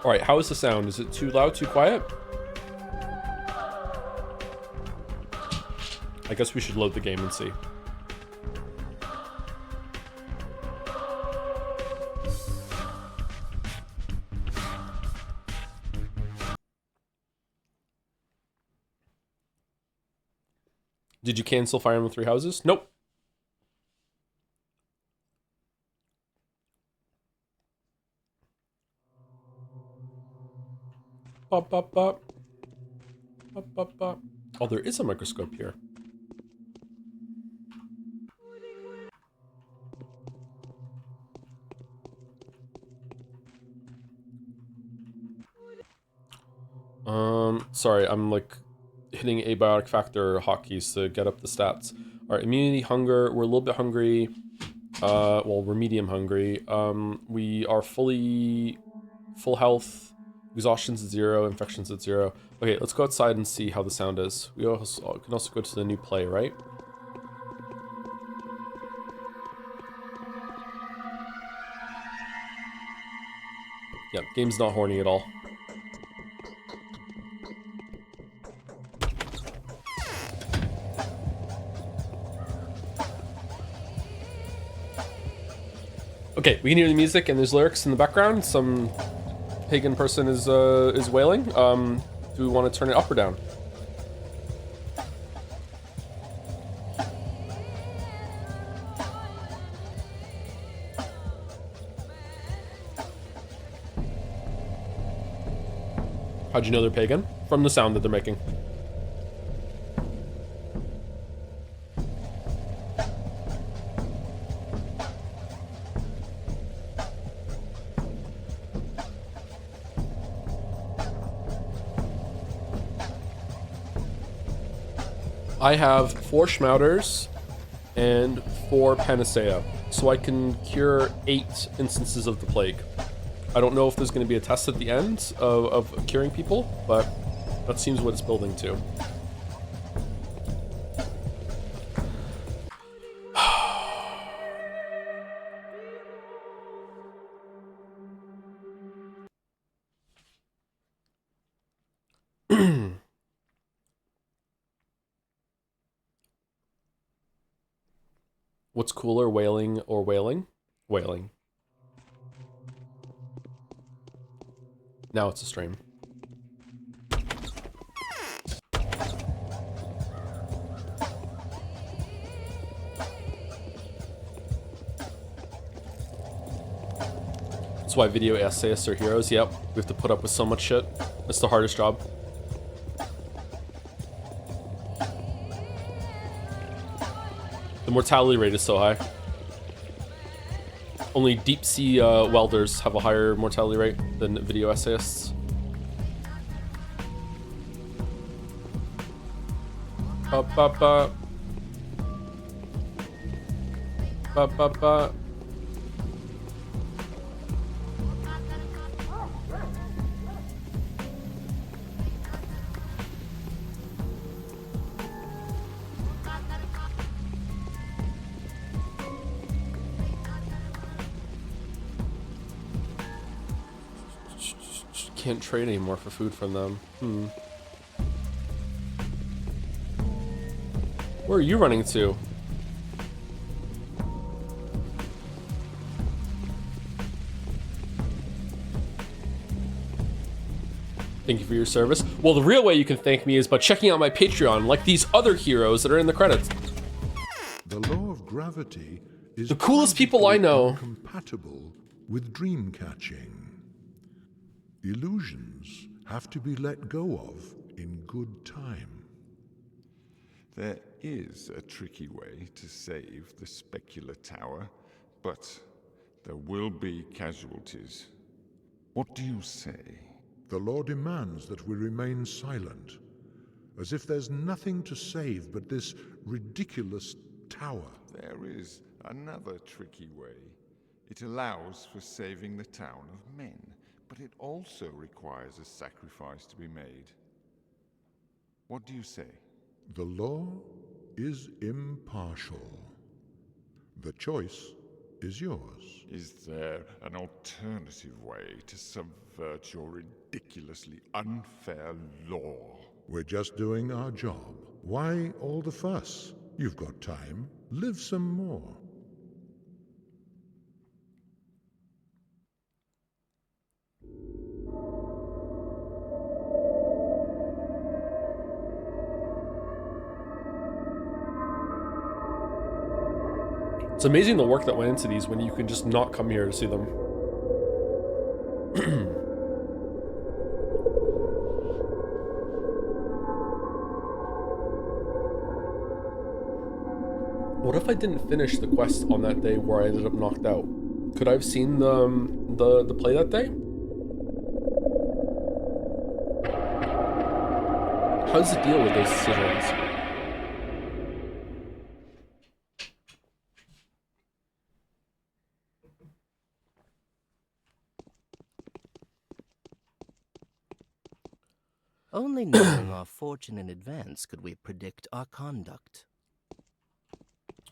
Alright, how is the sound? Is it too loud, too quiet? I guess we should load the game and see. Did you cancel Fire Emblem Three Houses? Nope. Bop, bop, bop. Bop, bop, bop. Oh, there is a microscope here. Sorry, I'm like hitting abiotic factor hotkeys to get up the stats. Alright, immunity, hunger, we're a little bit hungry. Well, we're medium hungry. We are full health, exhaustion's at 0, infection's at 0. Okay, let's go outside and see how the sound is. We also can also go to the new play, right? Yep, game's not horny at all. Okay, we can hear the music and there's lyrics in the background. Some pagan person is wailing. Do we want to turn it up or down? How'd you know they're pagan? From the sound that they're making. I have 4 Schmouters and 4 Panacea, so I can cure 8 instances of the plague. I don't know if there's going to be a test at the end of curing people, but that seems what it's building to. What's cooler, wailing or wailing? Wailing. Now it's a stream. That's why video essayists are heroes. Yep, we have to put up with so much shit. It's the hardest job. The mortality rate is so high. Only deep sea welders have a higher mortality rate than video essayists. Up, up, up. Up, up, up. Can't trade anymore for food from them. Where are you running to? Thank you for your service. Well, the real way you can thank me is by checking out my Patreon, like these other heroes that are in the credits. The law of gravity is The coolest people I know. compatible with dream catching. Illusions have to be let go of in good time. There is a tricky way to save the specular tower, but there will be casualties. What do you say? The law demands that we remain silent, as if there's nothing to save but this ridiculous tower. There is another tricky way. It allows for saving the town of men, but it also requires a sacrifice to be made. What do you say? The law is impartial. The choice is yours. Is there an alternative way to subvert your ridiculously unfair law? We're just doing our job. Why all the fuss? You've got time. Live some more. It's amazing the work that went into these when you can just not come here to see them. What if I didn't finish the quest on that day where I ended up knocked out? Could I have seen the play that day? How's the deal with those decisions? Only knowing our fortune in advance could we predict our conduct.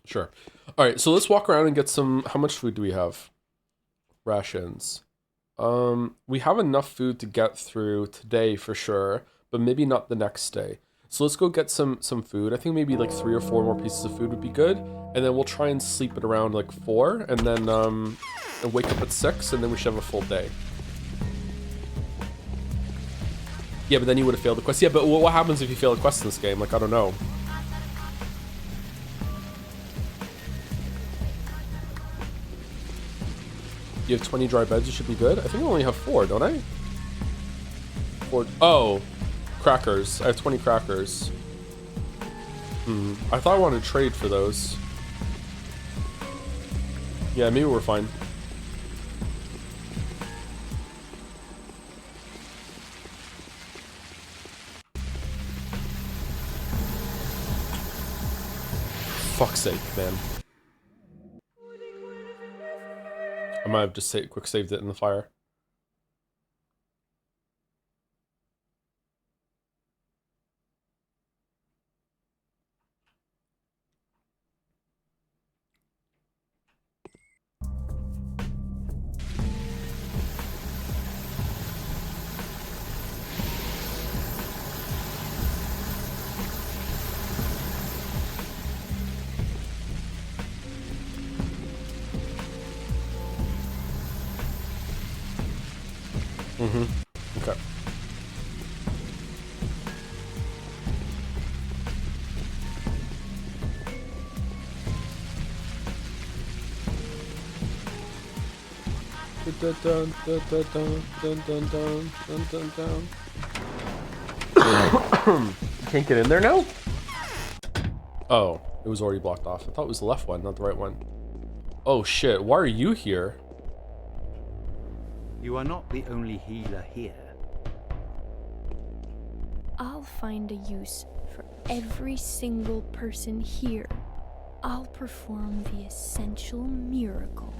Sure. All right, so let's walk around and get some. How much food do we have? Rations. We have enough food to get through today for sure, but maybe not the next day. So let's go get some food. I think maybe like 3 or 4 more pieces of food would be good, and then we'll try and sleep at around like 4, and then and wake up at 6, and then we should have a full day. Yeah, but then you would have failed the quest. Yeah, but what happens if you fail a quest in this game? Like, I don't know. You have 20 dry beds, you should be good. I think I only have 4, don't I? 4. Oh, crackers. I have 20 crackers. I thought I wanted to trade for those. Yeah, maybe we're fine. Fuck's sake, man. I might have just quick saved it in the fire. Okay. Can't get in there now? Oh, it was already blocked off. I thought it was the left one, not the right one. Oh shit, why are you here? You are not the only healer here. I'll find a use for every single person here. I'll perform the essential miracle.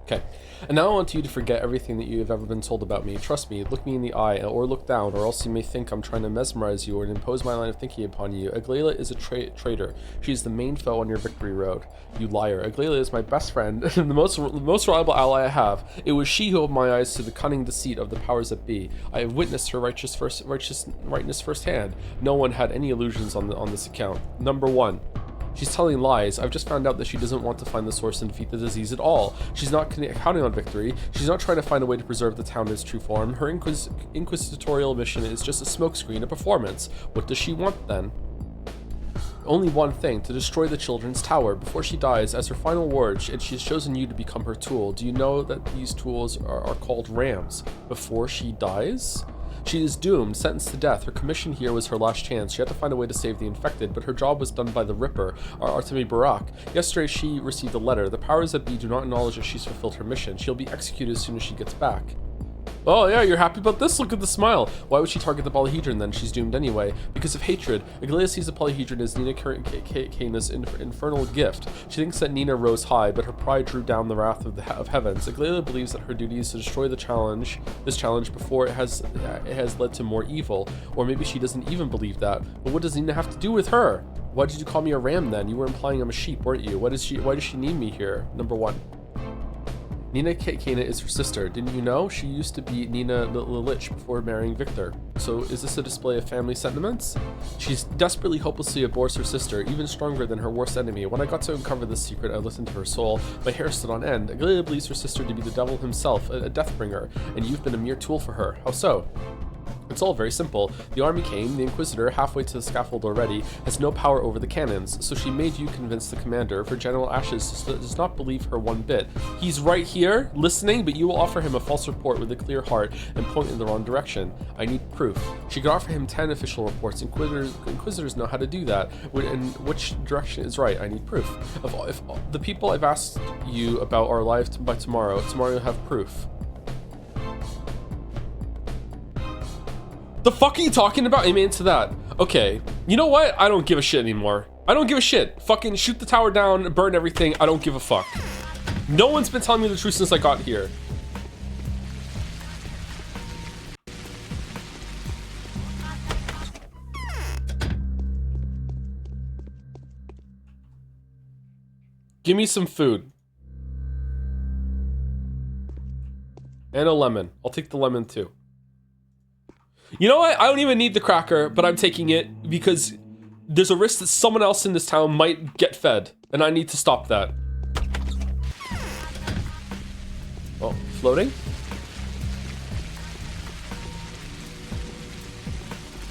Okay, and now I want you to forget everything that you have ever been told about me. Trust me, look me in the eye, or look down, or else you may think I'm trying to mesmerize you or impose my line of thinking upon you. Aglaela is a traitor. She is the main foe on your victory road. You liar. Aglaela is my best friend, and the most reliable ally I have. It was she who opened my eyes to the cunning deceit of the powers that be. I have witnessed her rightness firsthand. No one had any illusions on this account. Number 1. She's telling lies. I've just found out that she doesn't want to find the source and defeat the disease at all. She's not counting on victory. She's not trying to find a way to preserve the town in its true form. Her inquisitorial mission is just a smokescreen, a performance. What does she want then? Only one thing, to destroy the children's tower before she dies. As her final word, and she's chosen you to become her tool. Do you know that these tools are called rams? Before she dies? She is doomed, sentenced to death. Her commission here was her last chance. She had to find a way to save the infected, but her job was done by the Ripper, Artemi Barak. Yesterday she received a letter. The powers that be do not acknowledge that she's fulfilled her mission. She'll be executed as soon as she gets back. Oh yeah, you're happy about this? Look at the smile. Why would she target the polyhedron then? She's doomed anyway. Because of hatred. Aglaia sees the polyhedron as Nina Kana's infernal gift. She thinks that Nina rose high, but her pride drew down the wrath of heavens. Aglaia believes that her duty is to destroy this challenge before it has led to more evil. Or maybe she doesn't even believe that. But what does Nina have to do with her? Why did you call me a ram then? You were implying I'm a sheep, weren't you? Why does she need me here? Number 1. Nina Kana is her sister. Didn't you know? She used to be Nina Lilich before marrying Victor. So is this a display of family sentiments? She's desperately, hopelessly abhors her sister, even stronger than her worst enemy. When I got to uncover this secret, I listened to her soul. My hair stood on end. Aglaia believes her sister to be the devil himself, a deathbringer, and you've been a mere tool for her. How so? It's all very simple. The army came, the Inquisitor, halfway to the scaffold already, has no power over the cannons, so she made you convince the commander. For General Ashes does not believe her one bit. He's right here, listening, but you will offer him a false report with a clear heart and point in the wrong direction. I need proof. She could offer him 10 official reports. Inquisitors know how to do that. And which direction is right? I need proof. If the people I've asked you about are alive by tomorrow you'll have proof. The fuck are you talking about? Amen to that. Okay, you know what? I don't give a shit anymore. I don't give a shit. Fucking shoot the tower down, burn everything. I don't give a fuck. No one's been telling me the truth since I got here. Give me some food. And a lemon. I'll take the lemon too. You know what? I don't even need the cracker, but I'm taking it because there's a risk that someone else in this town might get fed, and I need to stop that. Oh, floating?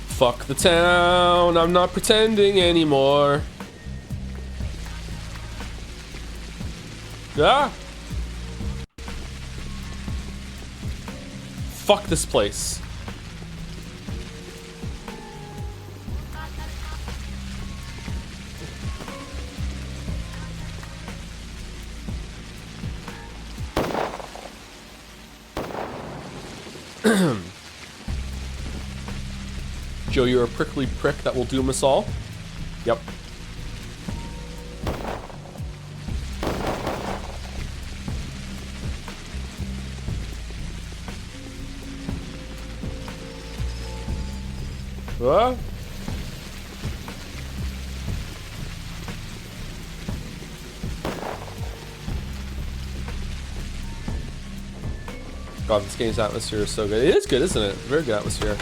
Fuck the town, I'm not pretending anymore. Ah! Fuck this place. Joe, you're a prickly prick that will doom us all. Yep. What? God, this game's atmosphere is so good. It is good, isn't it? Very good atmosphere.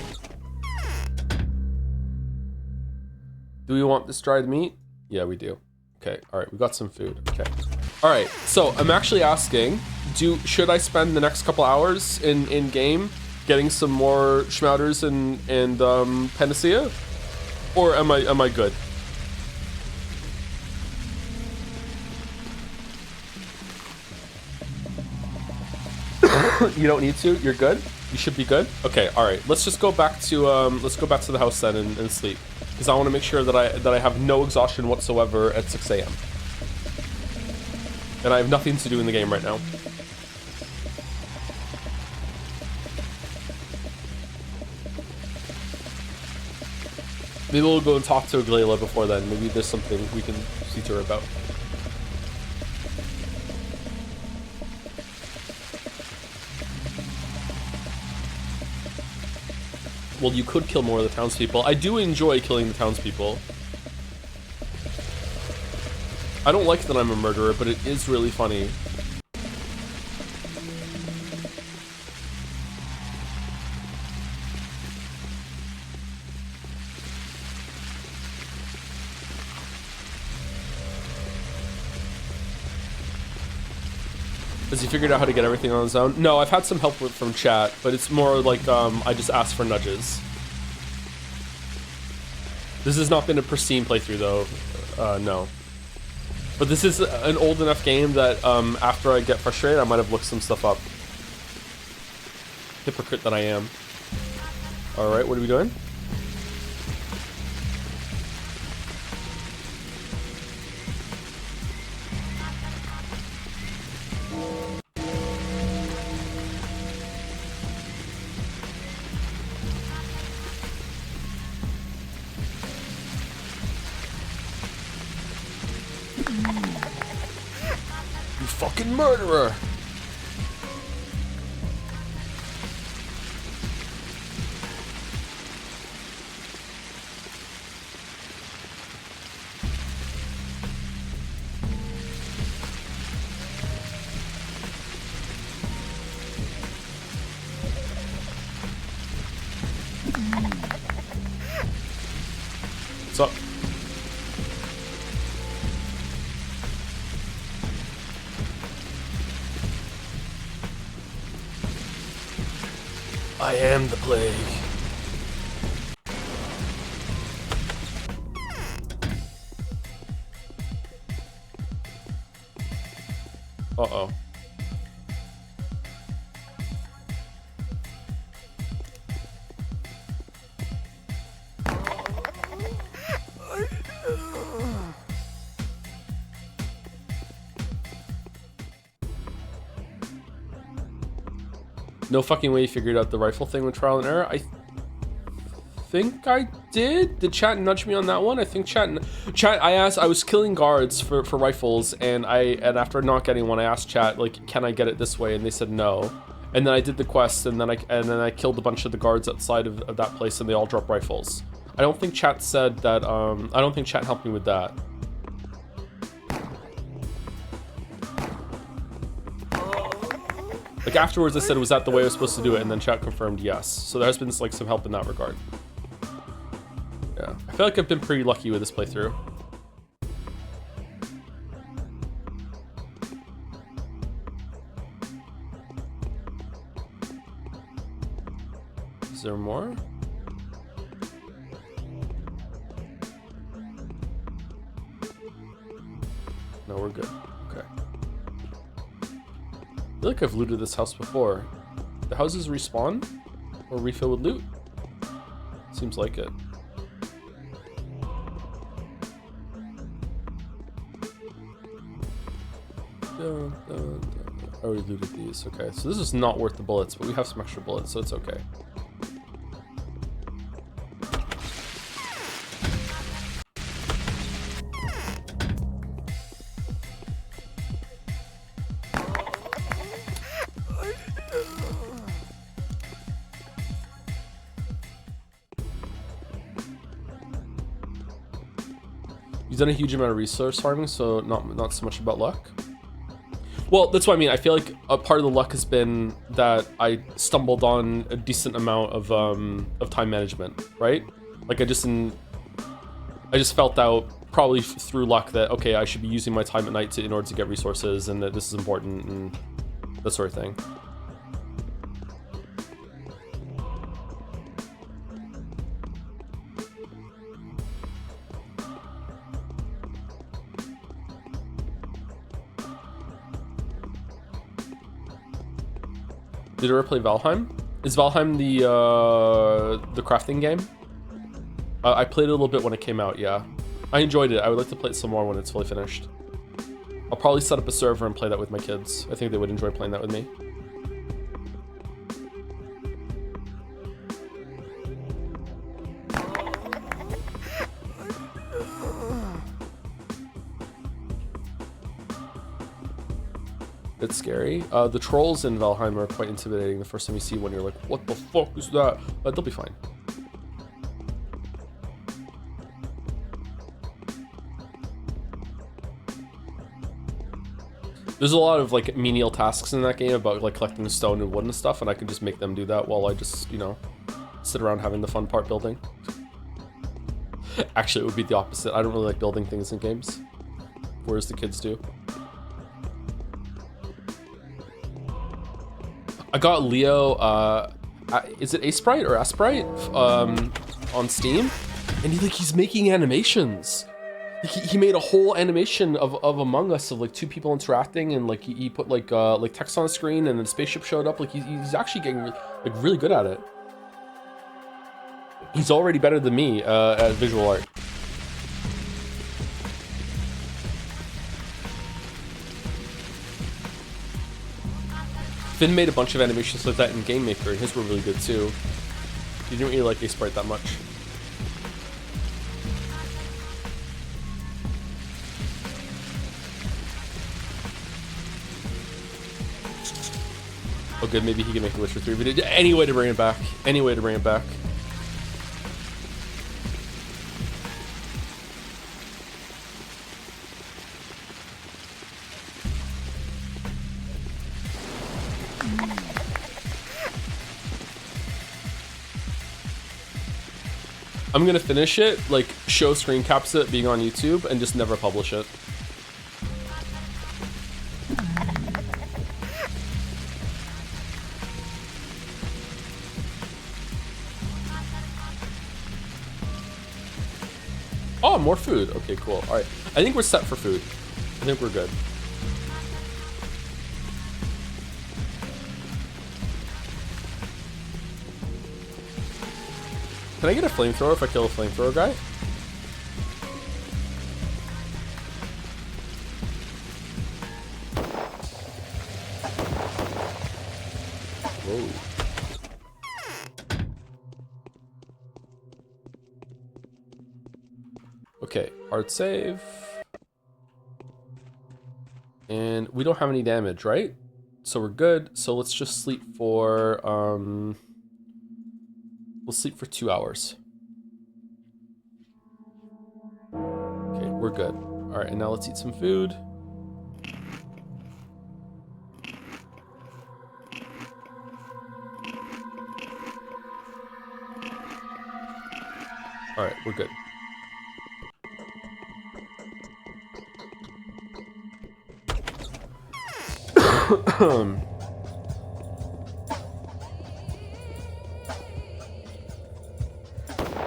Do we want this dried meat? Yeah, we do. Okay, alright, we got some food. Okay. Alright, so I'm actually asking, should I spend the next couple hours in game getting some more schmouters and panacea? Or am I good? You don't need to? You're good? You should be good? Okay, alright. Let's just go back to the house then and sleep. Because I want to make sure that I have no exhaustion whatsoever at 6 a.m. And I have nothing to do in the game right now. Maybe we'll go and talk to Aglaia before then. Maybe there's something we can speak to her about. Well, you could kill more of the townspeople. I do enjoy killing the townspeople. I don't like that I'm a murderer, but it is really funny. Has he figured out how to get everything on his own? No, I've had some help from chat, but it's more like I just ask for nudges. This has not been a pristine playthrough though, no. But this is an old enough game that after I get frustrated, I might have looked some stuff up. Hypocrite that I am. All right, what are we doing? You fucking murderer! What's up? I am the plague. Uh-oh. No fucking way you figured out the rifle thing with trial and error. I think I did. Did chat nudge me on that one? I think chat. I asked. I was killing guards for rifles, and after not getting one, I asked chat like, can I get it this way? And they said no. And then I did the quest, and then I killed a bunch of the guards outside of that place, and they all dropped rifles. I don't think chat said that. I don't think chat helped me with that. Like afterwards I said, was that the way I was supposed to do it? And then chat confirmed yes. So there has been like some help in that regard. Yeah, I feel like I've been pretty lucky with this playthrough. Is there more? No, we're good. Okay. I feel like I've looted this house before. The houses respawn or refill with loot? Seems like it. I already looted these. Okay, so this is not worth the bullets, but we have some extra bullets, so it's okay. You've done a huge amount of resource farming, so not so much about luck. Well, that's what I mean. I feel like a part of the luck has been that I stumbled on a decent amount of time management, right? Like I just felt out probably through luck that okay, I should be using my time at night in order to get resources, and that this is important and that sort of thing. Did you ever play Valheim? Is Valheim the crafting game? I played it a little bit when it came out, yeah. I enjoyed it. I would like to play it some more when it's fully finished. I'll probably set up a server and play that with my kids. I think they would enjoy playing that with me. It's scary. The trolls in Valheim are quite intimidating. The first time you see one, you're like, what the fuck is that? But they'll be fine. There's a lot of like menial tasks in that game about like collecting stone and wood and stuff, and I can just make them do that while I just, you know, sit around having the fun part building. Actually, it would be the opposite. I don't really like building things in games, whereas the kids do. I got Leo, is it Asprite or Asprite, on Steam, and he's making animations. He made a whole animation of Among Us of like 2 people interacting, and like he put like text on the screen, and then the spaceship showed up. Like he's actually getting like really good at it. He's already better than me at visual art. Finn made a bunch of animations like that in Game Maker, and his were really good too. He didn't really like Asprite that much. Oh good, maybe he can make a Witcher 3 video. Any way to bring it back. Any way to bring it back. I'm gonna finish it, like show screen caps it being on YouTube, and just never publish it. Oh, more food. Okay, cool. All right. I think we're set for food. I think we're good. Can I get a flamethrower if I kill a flamethrower guy? Whoa. Okay, hard save. And we don't have any damage, right? So we're good. So let's just sleep for, we'll sleep for 2 hours. Okay, we're good. All right, and now let's eat some food. All right, we're good.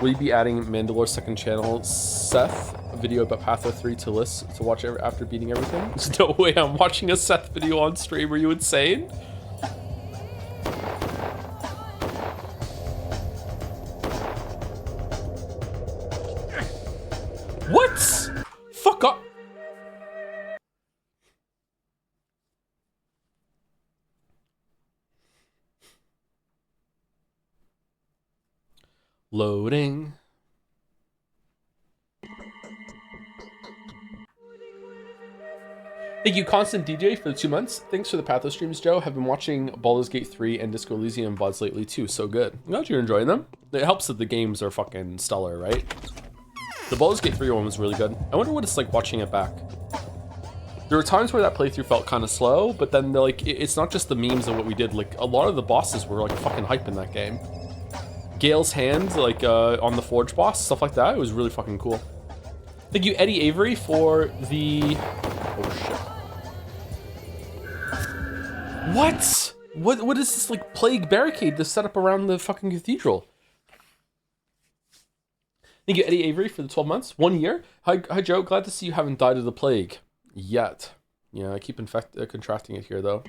Will you be adding Mandalore second channel, Seth, a video about Patho 3 to list to watch after beating everything? There's no way I'm watching a Seth video on stream. Are you insane? What? Fuck up. Loading. Thank you, Constant DJ, for the 2 months. Thanks for the Patho streams, Joe. Have been watching Baldur's Gate 3 and Disco Elysium VODs lately too. So good. I'm glad you're enjoying them. It helps that the games are fucking stellar, right? The Baldur's Gate 3 one was really good. I wonder what it's like watching it back. There were times where that playthrough felt kind of slow, but then like it's not just the memes of what we did. Like a lot of the bosses were like fucking hype in that game. Gale's hand, like on the Forge boss, stuff like that. It was really fucking cool. Thank you, Eddie Avery, for the... Oh shit. What? What is this like plague barricade that's set up around the fucking cathedral? Thank you, Eddie Avery, for the 12 months. 1 year. Hi Joe, glad to see you haven't died of the plague yet. Yeah, I keep contracting it here though.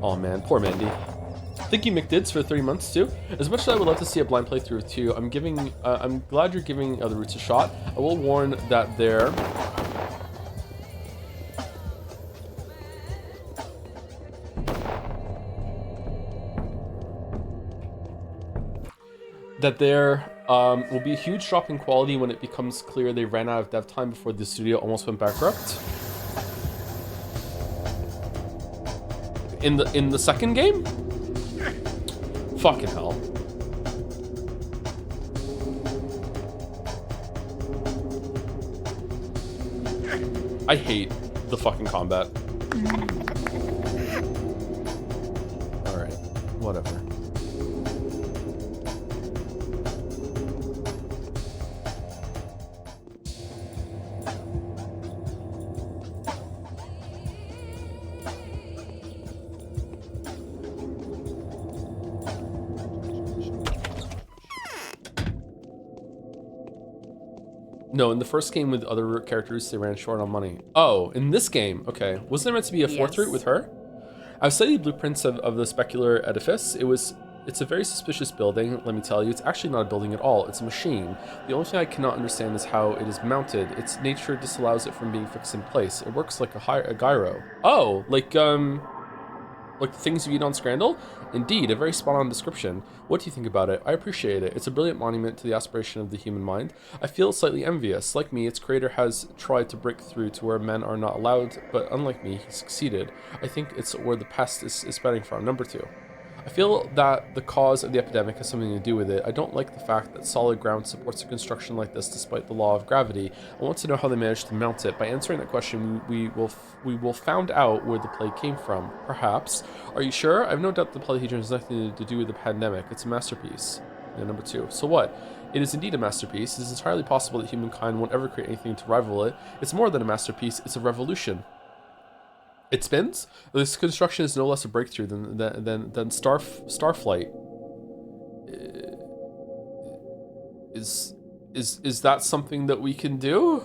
Oh man, poor Mandy. Thank you, McDids, for 3 months too. As much as I would love to see a blind playthrough too, I'm glad you're giving the Roots a shot. I will warn that there will be a huge drop in quality when it becomes clear they ran out of dev time before the studio almost went bankrupt. In the second game? Fucking hell. I hate the fucking combat. Alright. No, in the first game with other characters, they ran short on money. Oh, in this game, okay. Wasn't there meant to be a fourth route with her? I've studied blueprints of the specular edifice. It's a very suspicious building, let me tell you. It's actually not a building at all, it's a machine. The only thing I cannot understand is how it is mounted. Its nature disallows it from being fixed in place. It works like a gyro. Oh, like the things you eat on Scrandal? Indeed, a very spot-on description. What do you think about it? I appreciate it. It's a brilliant monument to the aspiration of the human mind. I feel slightly envious. Like me, its creator has tried to break through to where men are not allowed, but unlike me, he succeeded. I think it's where the pest is spreading from. Number 2. I feel that the cause of the epidemic has something to do with it. I don't like the fact that solid ground supports a construction like this despite the law of gravity. I want to know how they managed to mount it. By answering that question, we will find out where the plague came from. Perhaps. Are you sure? I have no doubt the Pathologic has nothing to do with the pandemic. It's a masterpiece. Yeah, number 2. So what? It is indeed a masterpiece. It is entirely possible that humankind won't ever create anything to rival it. It's more than a masterpiece. It's a revolution. It spins? This construction is no less a breakthrough than Starflight. Is that something that we can do?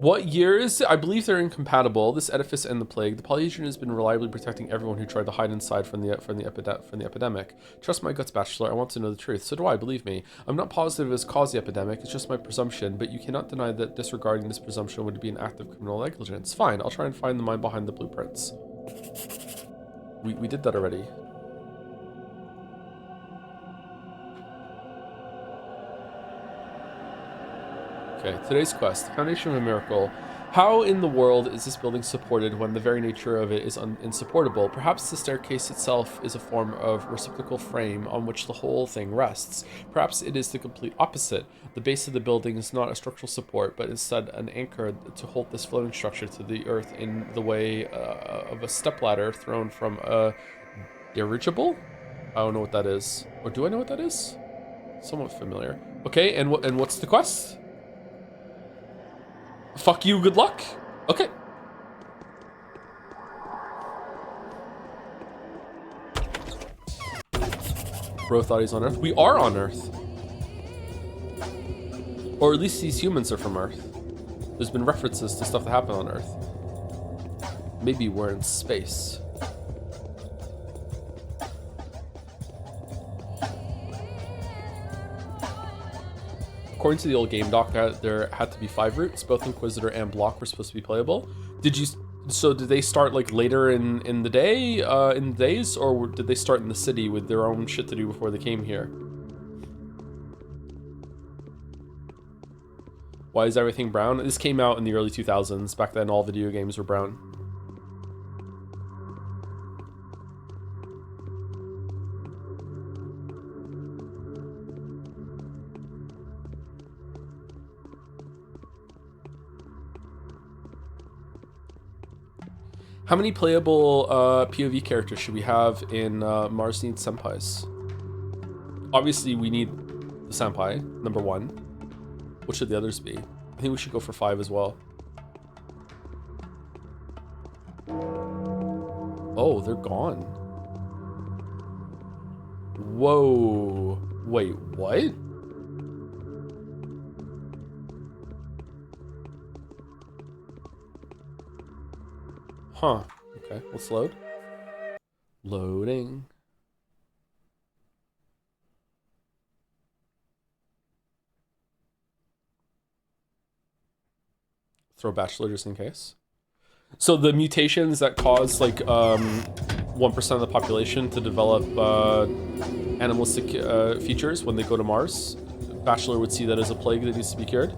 What year is it? I believe they're incompatible. This edifice and the plague. The Polyhedron has been reliably protecting everyone who tried to hide inside from the epidemic. Trust my guts, Bachelor. I want to know the truth. So do I. Believe me. I'm not positive it has caused the epidemic. It's just my presumption. But you cannot deny that disregarding this presumption would be an act of criminal negligence. Fine. I'll try and find the mind behind the blueprints. We did that already. Okay, today's quest, the foundation of a miracle. How in the world is this building supported when the very nature of it is insupportable? Perhaps the staircase itself is a form of reciprocal frame on which the whole thing rests. Perhaps it is the complete opposite. The base of the building is not a structural support, but instead an anchor to hold this floating structure to the earth in the way of a stepladder thrown from a dirigible? I don't know what that is. Or do I know what that is? Somewhat familiar. Okay, and what's the quest? Fuck you, good luck. Okay. Bro thought he's on Earth. We are on Earth. Or at least these humans are from Earth. There's been references to stuff that happened on Earth. Maybe we're in space. According to the old game doc, there had to be 5 routes. Both Inquisitor and Block were supposed to be playable. Did they start like later in the day, in the days, or did they start in the city with their own shit to do before they came here? Why is everything brown? This came out in the early 2000s. Back then, all video games were brown. How many playable POV characters should we have in Mars Needs Senpais? Obviously, we need the Senpai, number 1. What should the others be? I think we should go for 5 as well. Oh, they're gone. Whoa. Wait, what? Huh. Okay, let's load. Loading. Throw Bachelor just in case. So the mutations that cause like 1% of the population to develop animalistic features when they go to Mars, Bachelor would see that as a plague that needs to be cured.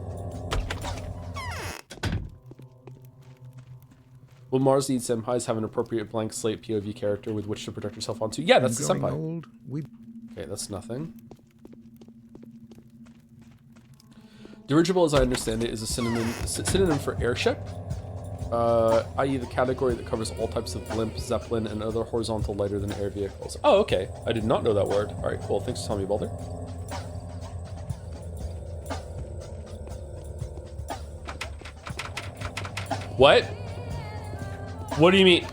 Will Mars Needs Senpais have an appropriate blank slate POV character with which to project yourself onto? Yeah, that's the Senpai. Okay, that's nothing. Dirigible, as I understand it, is a synonym for airship, i.e. the category that covers all types of blimp, zeppelin, and other horizontal lighter than air vehicles. Oh, okay. I did not know that word. All right, cool. Thanks for telling me, Baldur. What? What do you mean?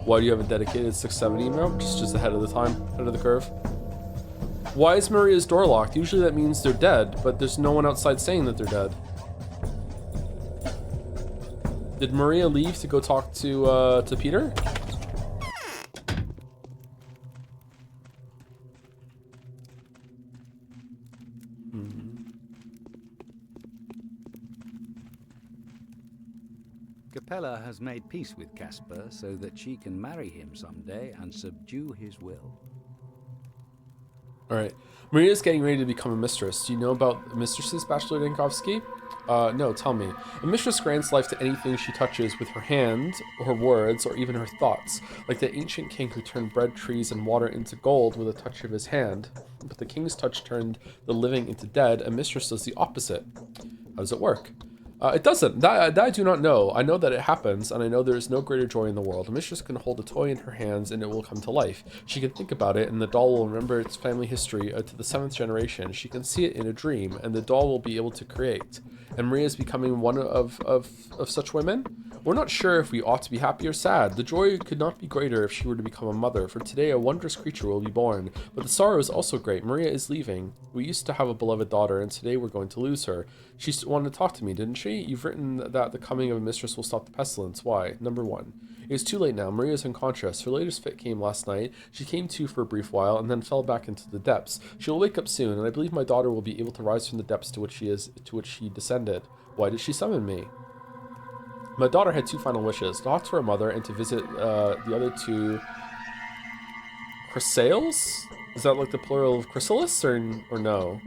Why do you have a dedicated 6-7 email? Just ahead of the time, ahead of the curve. Why is Maria's door locked? Usually that means they're dead, but there's no one outside saying that they're dead. Did Maria leave to go talk to Peter? Capella has made peace with Caspar so that she can marry him someday and subdue his will. Alright. Maria's getting ready to become a mistress. Do you know about mistresses, Bachelor Dankovsky? No, tell me. A mistress grants life to anything she touches with her hand, her words, or even her thoughts, like the ancient king who turned bread, trees, and water into gold with a touch of his hand. But the king's touch turned the living into dead. A mistress does the opposite. How does it work? It doesn't. That I do not know. I know that it happens, and I know there is no greater joy in the world. A mistress can hold a toy in her hands, and it will come to life. She can think about it, and the doll will remember its family history to the 7th generation. She can see it in a dream, and the doll will be able to create. And Maria is becoming one of such women? We're not sure if we ought to be happy or sad. The joy could not be greater if she were to become a mother, for today a wondrous creature will be born. But the sorrow is also great. Maria is leaving. We used to have a beloved daughter, and today we're going to lose her. She wanted to talk to me, didn't she? You've written that the coming of a mistress will stop the pestilence. Why? Number 1. It is too late now. Maria is unconscious. Her latest fit came last night. She came to for a brief while, and then fell back into the depths. She will wake up soon, and I believe my daughter will be able to rise from the depths to which she descended. Why did she summon me? My daughter had 2 final wishes, to talk to her mother and to visit the other 2 chrysales? Is that like the plural of chrysalis or no?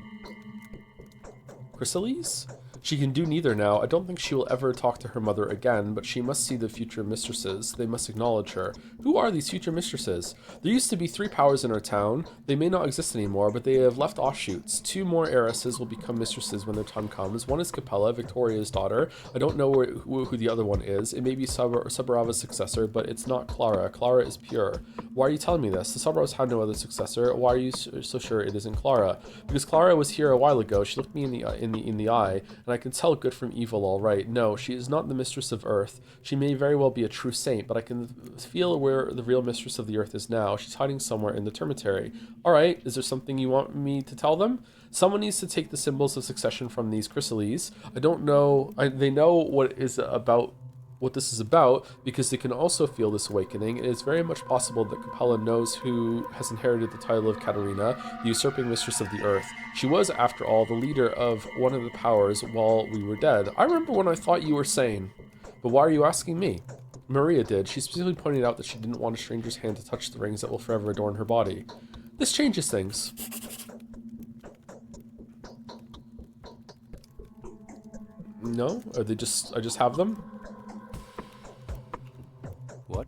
Chrysales? She can do neither now. I don't think she will ever talk to her mother again, but she must see the future mistresses. They must acknowledge her. Who are these future mistresses? There used to be 3 powers in our town. They may not exist anymore, but they have left offshoots. 2 more heiresses will become mistresses when their time comes. One is Capella, Victoria's daughter. I don't know who the other one is. It may be Subarava's successor, but it's not Clara. Clara is pure. Why are you telling me this? The Subaravas had no other successor. Why are you so sure it isn't Clara? Because Clara was here a while ago. She looked me in the eye, and I can tell good from evil all right. No, she is not the mistress of Earth. She may very well be a true saint, but I can feel where the real mistress of the Earth is now. She's hiding somewhere in the termitary. All right, is there something you want me to tell them? Someone needs to take the symbols of succession from these chrysales. I don't know. They know what this is about, because they can also feel this awakening. It is very much possible that Capella knows who has inherited the title of Katerina, the usurping mistress of the earth. She was, after all, the leader of one of the powers while we were dead. I remember when I thought you were sane. But why are you asking me? Maria did. She specifically pointed out that she didn't want a stranger's hand to touch the rings that will forever adorn her body. This changes things. No? Are they just... I just have them? What?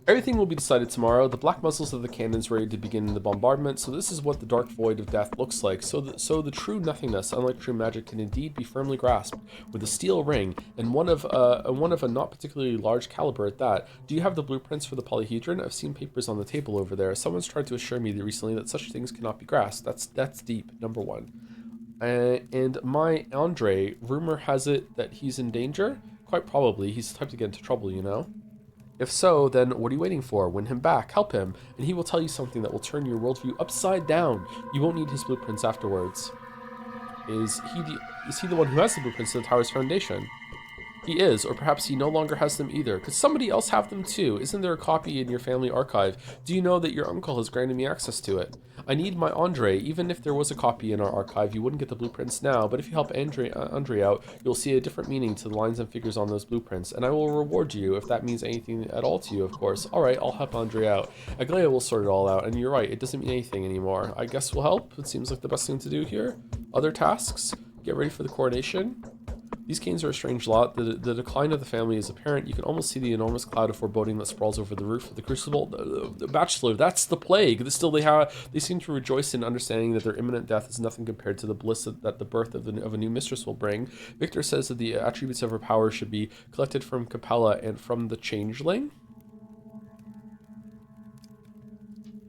Everything will be decided tomorrow. The black muzzles of the cannons ready to begin the bombardment. So this is what the dark void of death looks like. So the true nothingness, unlike true magic, can indeed be firmly grasped with a steel ring, and one of a not particularly large caliber at that. Do you have the blueprints for the polyhedron? I've seen papers on the table over there. Someone's tried to assure me recently that such things cannot be grasped. That's deep. Number 1. And my Andre, rumor has it that he's in danger. Quite probably. He's the type to get into trouble, you know. If so, then what are you waiting for? Win him back, help him, and he will tell you something that will turn your worldview upside down. You won't need his blueprints afterwards. Is he the one who has the blueprints to the tower's foundation? He is, or perhaps he no longer has them either. Could somebody else have them too? Isn't there a copy in your family archive? Do you know that your uncle has granted me access to it? I need my Andre. Even if there was a copy in our archive, you wouldn't get the blueprints now, but if you help Andre out, you'll see a different meaning to the lines and figures on those blueprints, and I will reward you if that means anything at all to you, of course. Alright, I'll help Andre out. Aglaia will sort it all out, and you're right, it doesn't mean anything anymore. I guess we'll help. It seems like the best thing to do here. Other tasks? Get ready for the coronation. These Canes are a strange lot. The decline of the family is apparent. You can almost see the enormous cloud of foreboding that sprawls over the roof of the Crucible. The Bachelor, that's the plague. Still, they seem to rejoice in understanding that their imminent death is nothing compared to the bliss that the birth of a new mistress will bring. Victor says that the attributes of her power should be collected from Capella and from the Changeling.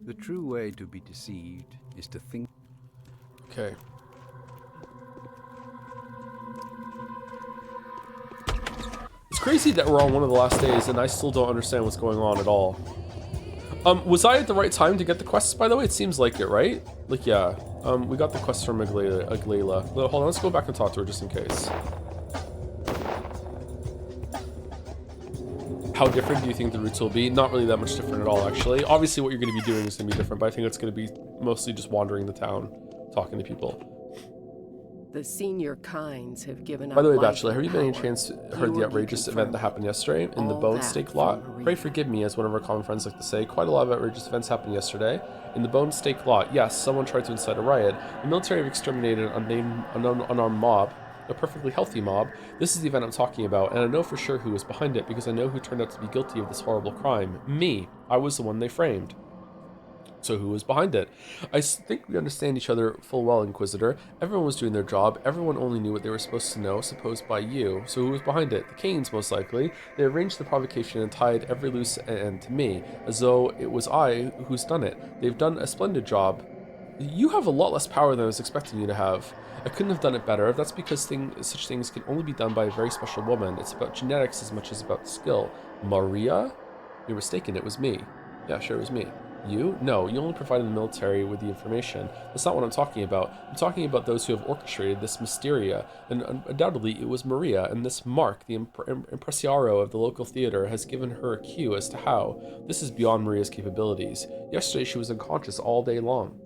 The true way to be deceived is to think... Okay. This crazy that we're on one of the last days and I still don't understand what's going on at all. Was I at the right time to get the quests, by the way? It seems like it, right? Like, yeah. We got the quest from Aglaila. Hold on, let's go back and talk to her just in case. How different do you think the routes will be? Not really that much different at all, actually. Obviously, what you're going to be doing is going to be different, but I think it's going to be mostly just wandering the town, talking to people. The senior kinds have given up. By the way, life Bachelor, have you by any chance heard the outrageous event that happened yesterday in the Bone Steak lot? Pray forgive me, as one of our common friends like to say. Quite a lot of outrageous events happened yesterday. In the Bone Steak lot, yes, someone tried to incite a riot. The military have exterminated an unarmed mob, a perfectly healthy mob. This is the event I'm talking about, and I know for sure who was behind it, because I know who turned out to be guilty of this horrible crime. Me. I was the one they framed. So who was behind it? I think we understand each other full well, Inquisitor. Everyone was doing their job. Everyone only knew what they were supposed to know, supposed by you. So who was behind it? The Canes, most likely. They arranged the provocation and tied every loose end to me, as though it was I who's done it. They've done a splendid job. You have a lot less power than I was expecting you to have. I couldn't have done it better. That's because such things can only be done by a very special woman. It's about genetics as much as about skill. Maria? You're mistaken. It was me. Yeah, sure, it was me. You? No, you only provided the military with the information. That's not what I'm talking about. I'm talking about those who have orchestrated this mysteria, and undoubtedly it was Maria, and this Mark, the impresario of the local theater, has given her a cue as to how. This is beyond Maria's capabilities. Yesterday she was unconscious all day long.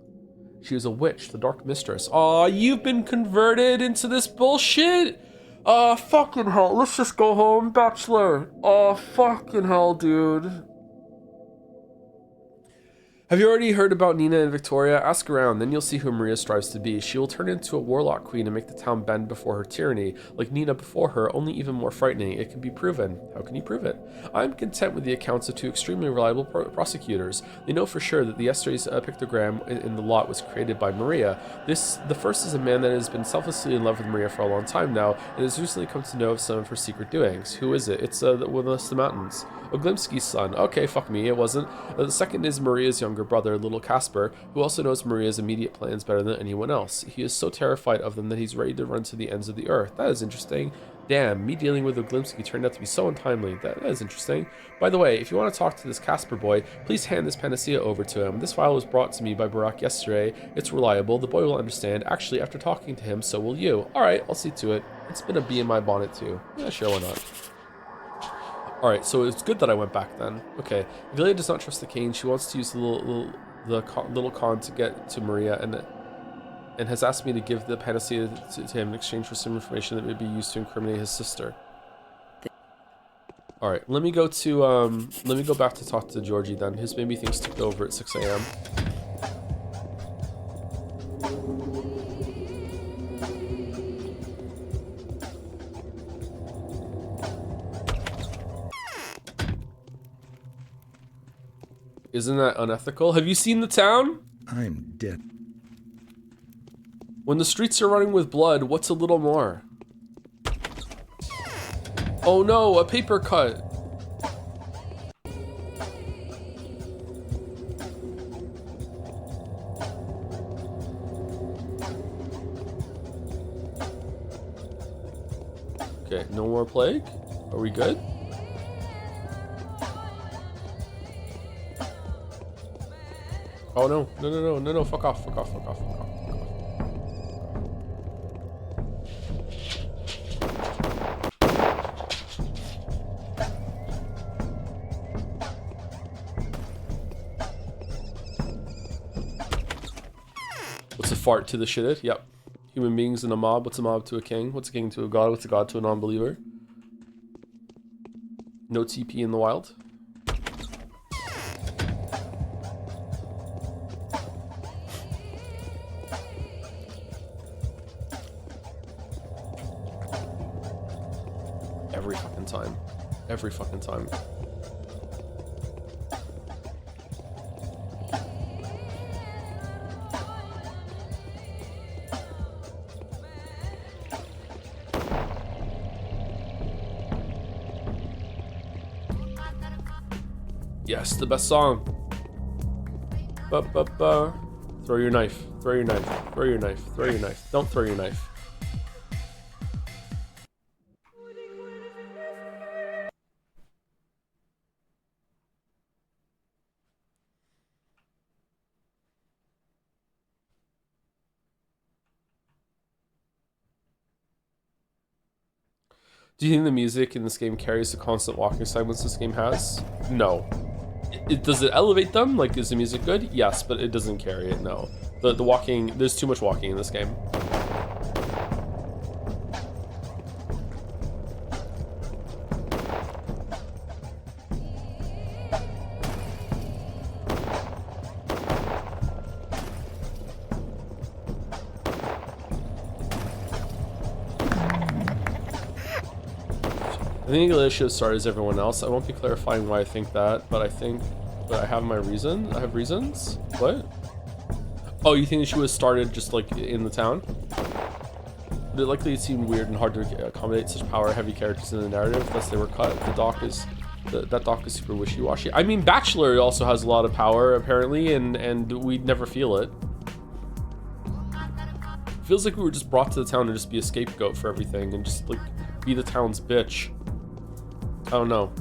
She was a witch, the Dark Mistress. Aw, you've been converted into this bullshit? Aw, fucking hell. Let's just go home, Bachelor. Aw, fucking hell, dude. Have you already heard about Nina and Victoria? Ask around, then you'll see who Maria strives to be. She will turn into a warlock queen and make the town bend before her tyranny. Like Nina before her, only even more frightening. It can be proven. How can you prove it? I'm content with the accounts of two extremely reliable prosecutors. They know for sure that the yesterday's pictogram in the lot was created by Maria. The first is a man that has been selflessly in love with Maria for a long time now, and has recently come to know of some of her secret doings. Who is it? It's one of the mountains. Oglimski's son. Okay, fuck me, it wasn't. The second is Maria's younger brother, little Casper, who also knows Maria's immediate plans better than anyone else. He is so terrified of them that he's ready to run to the ends of the earth. That is interesting. Damn, me dealing with Oglimski turned out to be so untimely. That is interesting. By the way, if you want to talk to this Casper boy, please hand this panacea over to him. This file was brought to me by Barack yesterday. It's reliable. The boy will understand. Actually, after talking to him, so will you. Alright, I'll see to it. It's been a bee in my bonnet too. Yeah, sure, why not? Alright, so it's good that I went back then. Okay, Adelia does not trust the cane. She wants to use the little con to get to Maria, and has asked me to give the panacea to him in exchange for some information that may be used to incriminate his sister. Alright, let me go back to talk to Georgie then. His maybe things took over at 6 a.m. Isn't that unethical? Have you seen the town? I'm dead. When the streets are running with blood, what's a little more? Oh no, a paper cut. Okay, no more plague? Are we good? Oh no, fuck off. What's a fart to the shitted? Yep. Human beings in a mob. What's a mob to a king? What's a king to a god? What's a god to a non-believer? No TP in the wild. Every fucking time. Yes, the best song. Throw your knife. Throw your knife. Throw your knife. Throw your knife. Don't throw your knife. Do you think the music in this game carries the constant walking segments this game has? No. Does it elevate them? Like, is the music good? Yes, but it doesn't carry it, no. The walking, there's too much walking in this game. I think Alicia should have started as everyone else. I won't be clarifying why I think that, but I think that I have my reason. I have reasons. What? Oh, you think she would have started just like in the town? But it likely seemed weird and hard to accommodate such power-heavy characters in the narrative, thus they were cut. The doc is that doc is super wishy-washy. I mean, Bachelor also has a lot of power apparently, and we never feel it. It feels like we were just brought to the town to just be a scapegoat for everything and just like be the town's bitch. I don't know.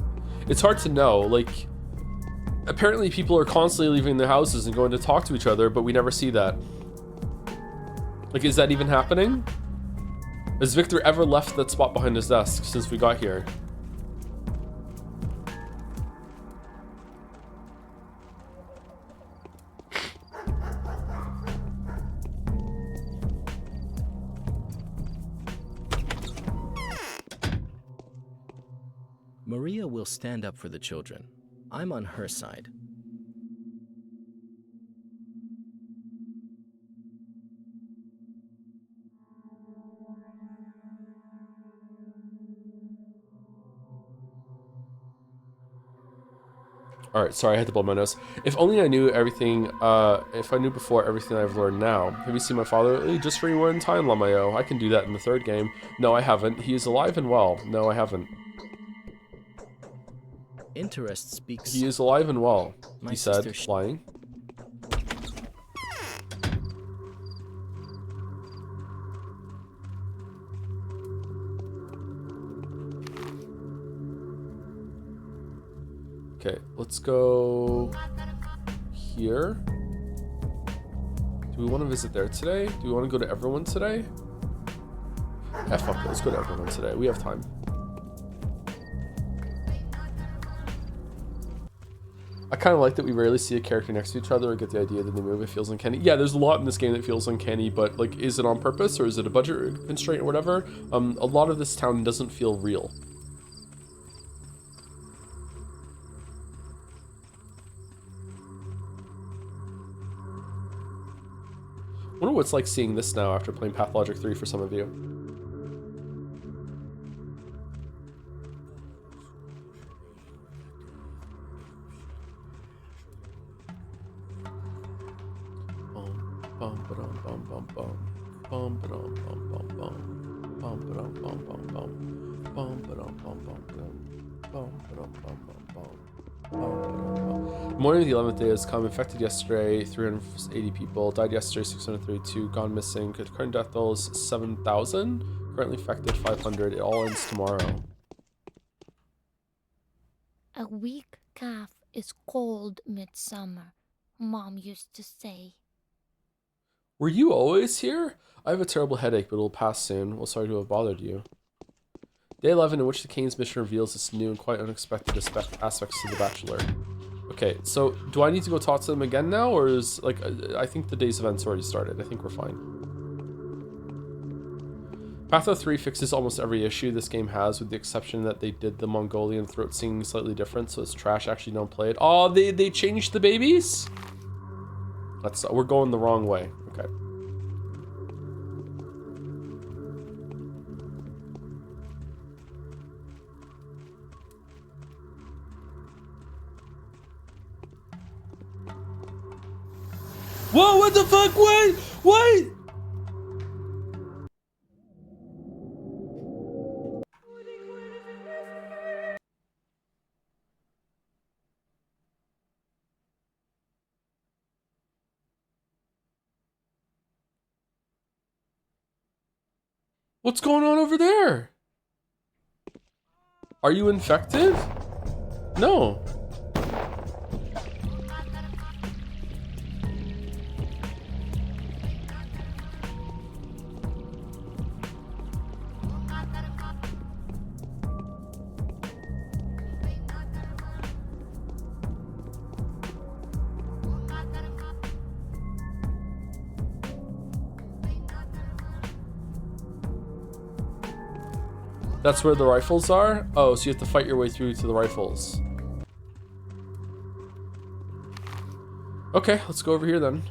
It's hard to know. Like, apparently people are constantly leaving their houses and going to talk to each other, but we never see that. Like, is that even happening? Has Victor ever left that spot behind his desk since we got here? Maria will stand up for the children. I'm on her side. All right, sorry, I had to blow my nose. If only I knew everything, if I knew before everything I've learned now. Have you seen my father? Hey, just rewind time, Lamayo. I can do that in the third game. No, I haven't. He is alive and well. No, I haven't. Interest speaks. He is alive and well, My he said, sister flying. Okay, let's go here. Do we want to visit there today? Do we want to go to everyone today? Yeah, fuck it, let's go to everyone today. We have time. I kind of like that we rarely see a character next to each other or get the idea that they move. It feels uncanny. Yeah, there's a lot in this game that feels uncanny, but like, is it on purpose or is it a budget constraint or whatever? A lot of this town doesn't feel real. I wonder what it's like seeing this now after playing Pathologic 3 for some of you. Morning of the 11th day has come. Infected yesterday, 380 people. Died yesterday, 632. Gone missing. Current death toll is 7,000. Currently infected, 500. It all ends tomorrow. A weak calf is cold midsummer, Mom used to say. Were you always here? I have a terrible headache, but it'll pass soon. Well, sorry to have bothered you. Day 11, in which the Kane's mission reveals its new and quite unexpected aspects to the Bachelor. Okay, so do I need to go talk to them again now, or is, like, I think the day's event's already started. I think we're fine. Patho 3 fixes almost every issue this game has, with the exception that they did the Mongolian throat singing slightly different, so it's trash, actually don't play it. Oh, they changed the babies? We're going the wrong way. Okay. Whoa, what the fuck? Wait! Wait! What's going on over there? Are you infected? No. That's where the rifles are? Oh, so you have to fight your way through to the rifles. Okay, let's go over here then.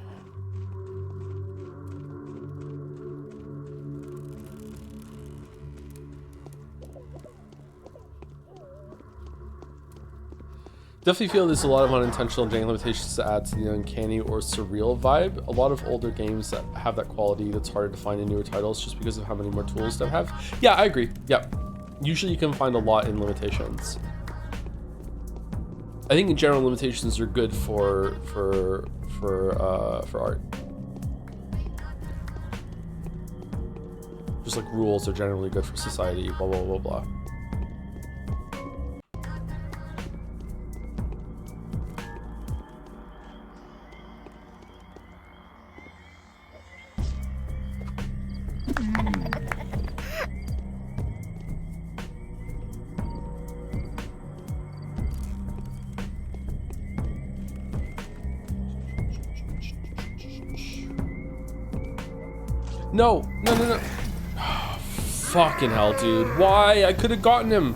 Definitely feel there's a lot of unintentional game limitations to add to the uncanny or surreal vibe. A lot of older games that have that quality that's harder to find in newer titles just because of how many more tools they have. Yeah, I agree. Yeah. Usually you can find a lot in limitations. I think in general limitations are good for art. Just like rules are generally good for society, blah blah blah blah. No, no, no, no. Oh, fucking hell, dude. Why? I could have gotten him.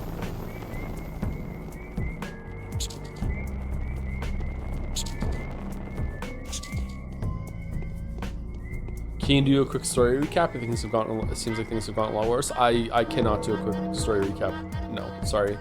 Can you do a quick story recap? I think things have gotten, it seems like things have gotten a lot worse. I cannot do a quick story recap. No, sorry.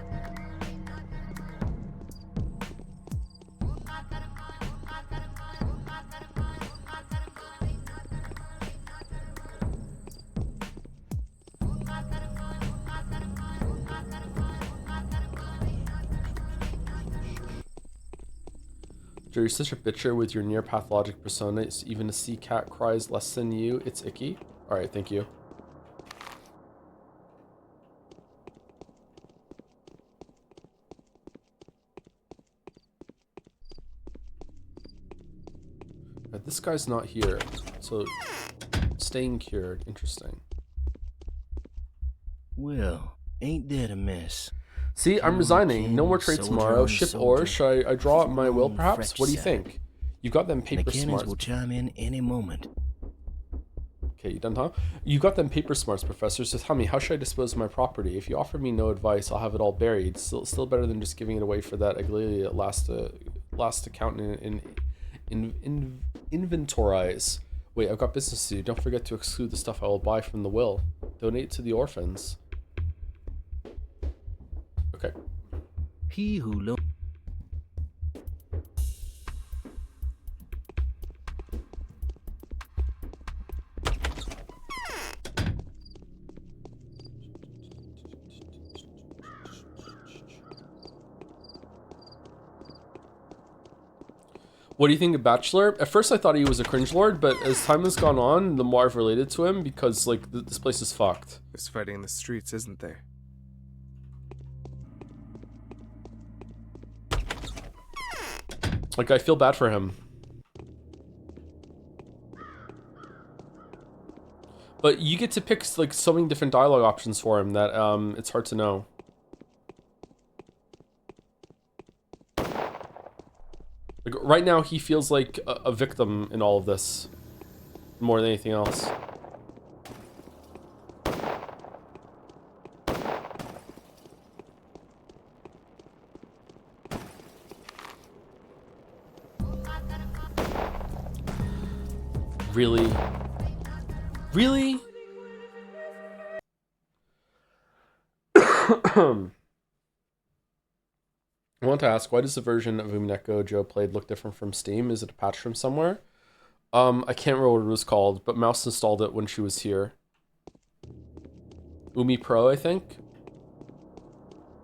You're such a bitcher with your near pathologic persona. It's even a sea cat cries less than you. It's icky. All right, thank you. Right, this guy's not here, so staying cured. Interesting. Well, ain't that a mess? See, I'm resigning. No more trade tomorrow. Ship or should I draw up my will, perhaps? What do you think? You got them paper smarts. Will chime in any moment. Okay, you done, huh? You got them paper smarts, Professor. So tell me, how should I dispose of my property? If you offer me no advice, I'll have it all buried. Still better than just giving it away for that ugly last account in inventorize. Wait, I've got business to do. Don't forget to exclude the stuff I will buy from the will. Donate to the orphans. Okay. He who lo- What do you think of Bachelor? At first I thought he was a cringe lord, but as time has gone on, the more I've related to him, because like this place is fucked. There's fighting in the streets, isn't there? Like, I feel bad for him. But you get to pick like so many different dialogue options for him that it's hard to know. Like right now he feels like a victim in all of this more than anything else. Really? Really? I want to ask, why does the version of Umineko Joe played look different from Steam? Is it a patch from somewhere? I can't remember what it was called, but Mouse installed it when she was here. Umi Pro, I think.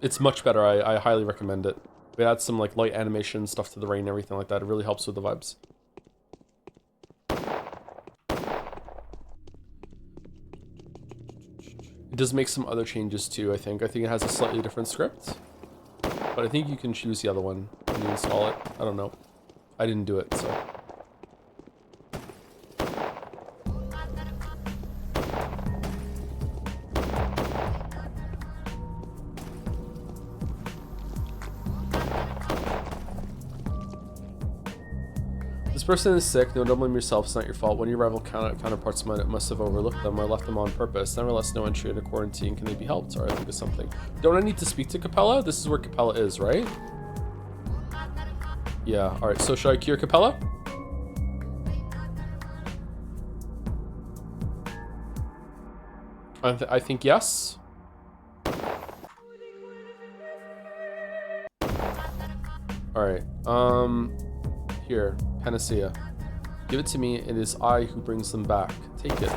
It's much better. I highly recommend it. We add some like light animation stuff to the rain and everything like that. It really helps with the vibes. It does make some other changes too, I think. I think it has a slightly different script. But I think you can choose the other one when you install it. I don't know. I didn't do it, so. This person is sick. No, don't blame yourself. It's not your fault. One of your rival counterparts must have overlooked them or left them on purpose. Nevertheless, no entry into quarantine. Can they be helped? Sorry, I think of something. Don't I need to speak to Capella? This is where Capella is, right? Yeah, alright. So should I cure Capella? I think yes. Alright, here, Panacea. Give it to me, it is I who brings them back. Take it.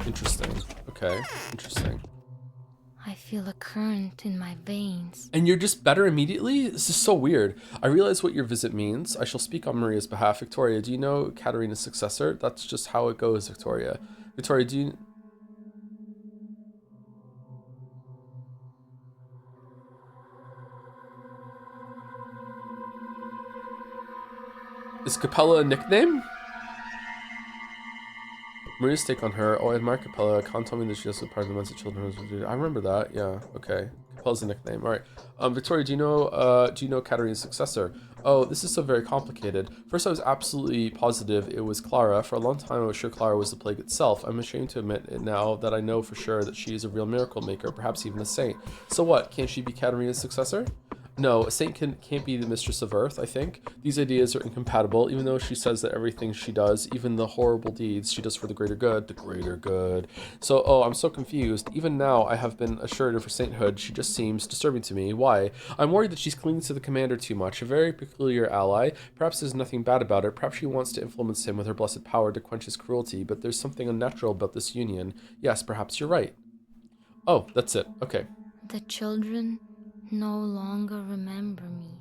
Interesting. Okay, interesting. I feel a current in my veins. And you're just better immediately? This is so weird. I realize what your visit means. I shall speak on Maria's behalf. Victoria, do you know Katerina's successor? That's just how it goes, Victoria. Victoria, do you... Is Capella a nickname? Maria's take on her. Oh, I admire Capella. Khan told me that she also part of the Mensa Children. I remember that. Yeah. Okay. Capella's a nickname. All right. Victoria, do you know Katerina's successor? Oh, this is so very complicated. First, I was absolutely positive it was Clara. For a long time, I was sure Clara was the plague itself. I'm ashamed to admit it now that I know for sure that she is a real miracle maker, perhaps even a saint. So what? Can't she be Katerina's successor? No, a saint can't be the mistress of Earth, I think. These ideas are incompatible, even though she says that everything she does, even the horrible deeds she does for the greater good, So, oh, I'm so confused. Even now, I have been assured of her sainthood. She just seems disturbing to me. Why? I'm worried that she's clinging to the commander too much, a very peculiar ally. Perhaps there's nothing bad about it. Perhaps she wants to influence him with her blessed power to quench his cruelty, but there's something unnatural about this union. Yes, perhaps you're right. Oh, that's it. Okay. The children no longer remember me.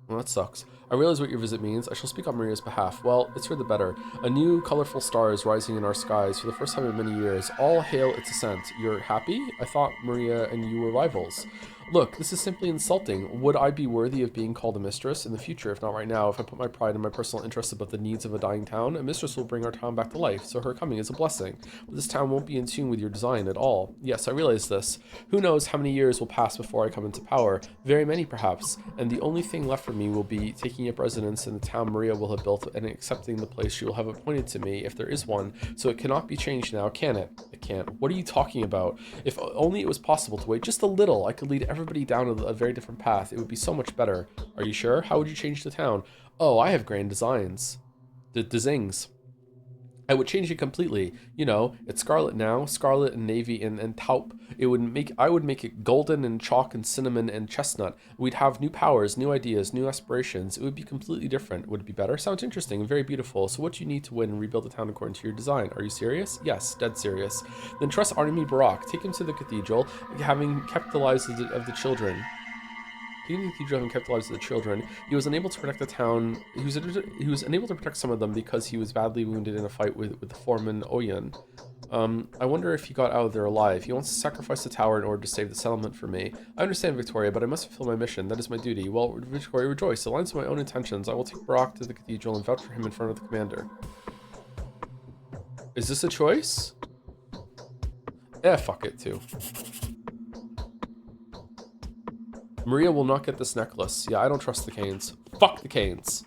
Well, that sucks. I realize what your visit means. I shall speak on Maria's behalf. Well, it's for the better. A new, colorful star is rising in our skies for the first time in many years. All hail its ascent. You're happy? I thought Maria and you were rivals. Look, this is simply insulting. Would I be worthy of being called a mistress in the future, if not right now? If I put my pride and my personal interests above the needs of a dying town, a mistress will bring our town back to life, so her coming is a blessing. But this town won't be in tune with your design at all. Yes, I realize this. Who knows how many years will pass before I come into power? Very many, perhaps. And the only thing left for me will be taking up residence in the town Maria will have built and accepting the place she will have appointed to me, if there is one. So it cannot be changed now, can it? It can't. What are you talking about? If only it was possible to wait just a little, I could lead everybody down a very different path. It would be so much better. Are you sure? How would you change the town? Oh, I have grand designs. The zings. I would change it completely. You know, it's scarlet now, scarlet and navy and taupe. I would make it golden and chalk and cinnamon and chestnut. We'd have new powers, new ideas, new aspirations. It would be completely different. Would it be better? Sounds interesting and very beautiful. So what do you need to win and rebuild the town according to your design? Are you serious? Yes, dead serious. Then trust Artemi Barak. Take him to the cathedral, having kept the lives of the children. Having kept the lives of the children, he was unable to protect the town. He was unable to protect some of them because he was badly wounded in a fight with the foreman Oyen. I wonder if he got out of there alive. He wants to sacrifice the tower in order to save the settlement for me. I understand, Victoria, but I must fulfill my mission. That is my duty. Well, Victoria, rejoice. It aligns with my own intentions. I will take Barak to the cathedral and vouch for him in front of the commander. Is this a choice? Yeah, fuck it too. Maria will not get this necklace. Yeah, I don't trust the Canes. Fuck the Canes.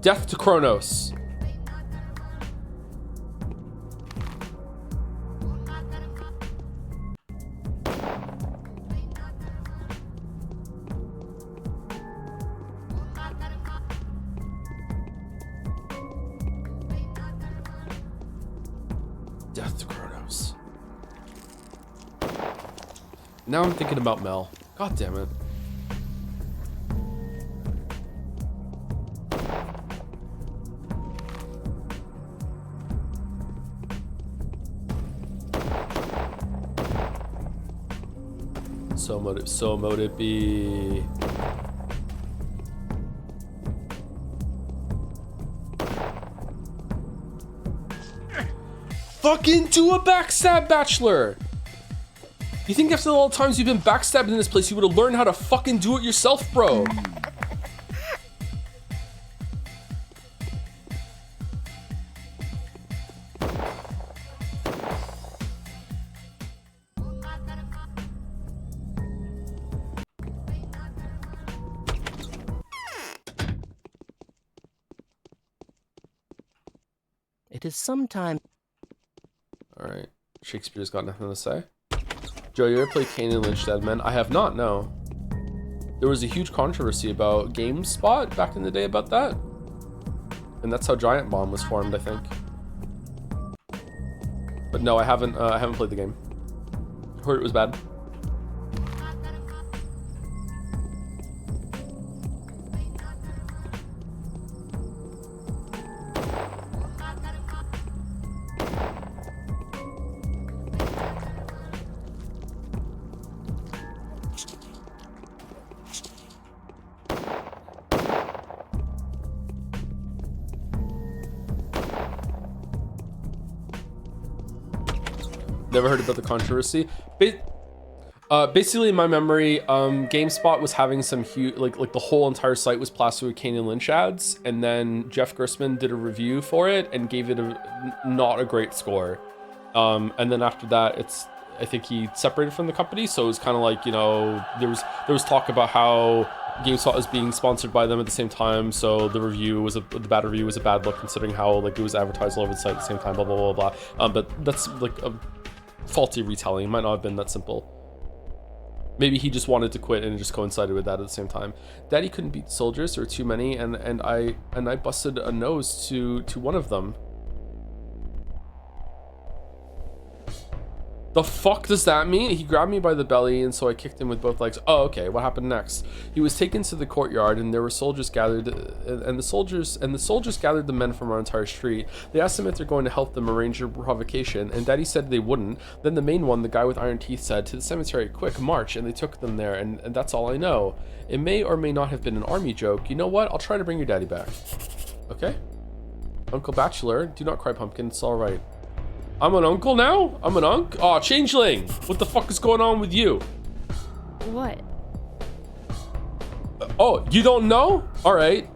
Death to Kronos. Death to Kronos. Now I'm thinking about Mel. God damn it. So mote it be. Fucking do a backstab, Bachelor! You think after all the times you've been backstabbed in this place, you would have learned how to fucking do it yourself, bro? It is sometimes... All right. Shakespeare's got nothing to say. Joe, you ever played Kane and Lynch Dead Men? I have not, no. There was a huge controversy about GameSpot back in the day about that. And that's how Giant Bomb was formed, I think. But no, I haven't played the game. Heard it was bad. Never heard about the controversy. Basically, in my memory, GameSpot was having some huge, like the whole entire site was plastered with Kane and Lynch ads, and then Jeff Gerstmann did a review for it and gave it not a great score. And then after that, I think he separated from the company, so it was kind of like, you know, there was talk about how GameSpot was being sponsored by them at the same time, so the bad review was a bad look considering how like it was advertised all over the site at the same time, blah blah blah blah. But that's like a faulty retelling. It might not have been that simple. Maybe he just wanted to quit and it just coincided with that at the same time. Daddy couldn't beat soldiers, there were too many, and I busted a nose to one of them. The fuck does that mean? He grabbed me by the belly, and so I kicked him with both legs. Oh, okay. What happened next? He was taken to the courtyard, and there were soldiers gathered, and the soldiers gathered the men from our entire street. They asked them if they're going to help them arrange a provocation, and Daddy said they wouldn't. Then the main one, the guy with iron teeth, said, "To the cemetery, quick, march!" And they took them there, and that's all I know. It may or may not have been an army joke. You know what? I'll try to bring your daddy back. Okay. Uncle Bachelor, do not cry, pumpkin. It's all right. I'm an uncle now? I'm an unk? Aw, changeling! What the fuck is going on with you? What? Oh, you don't know? Alright.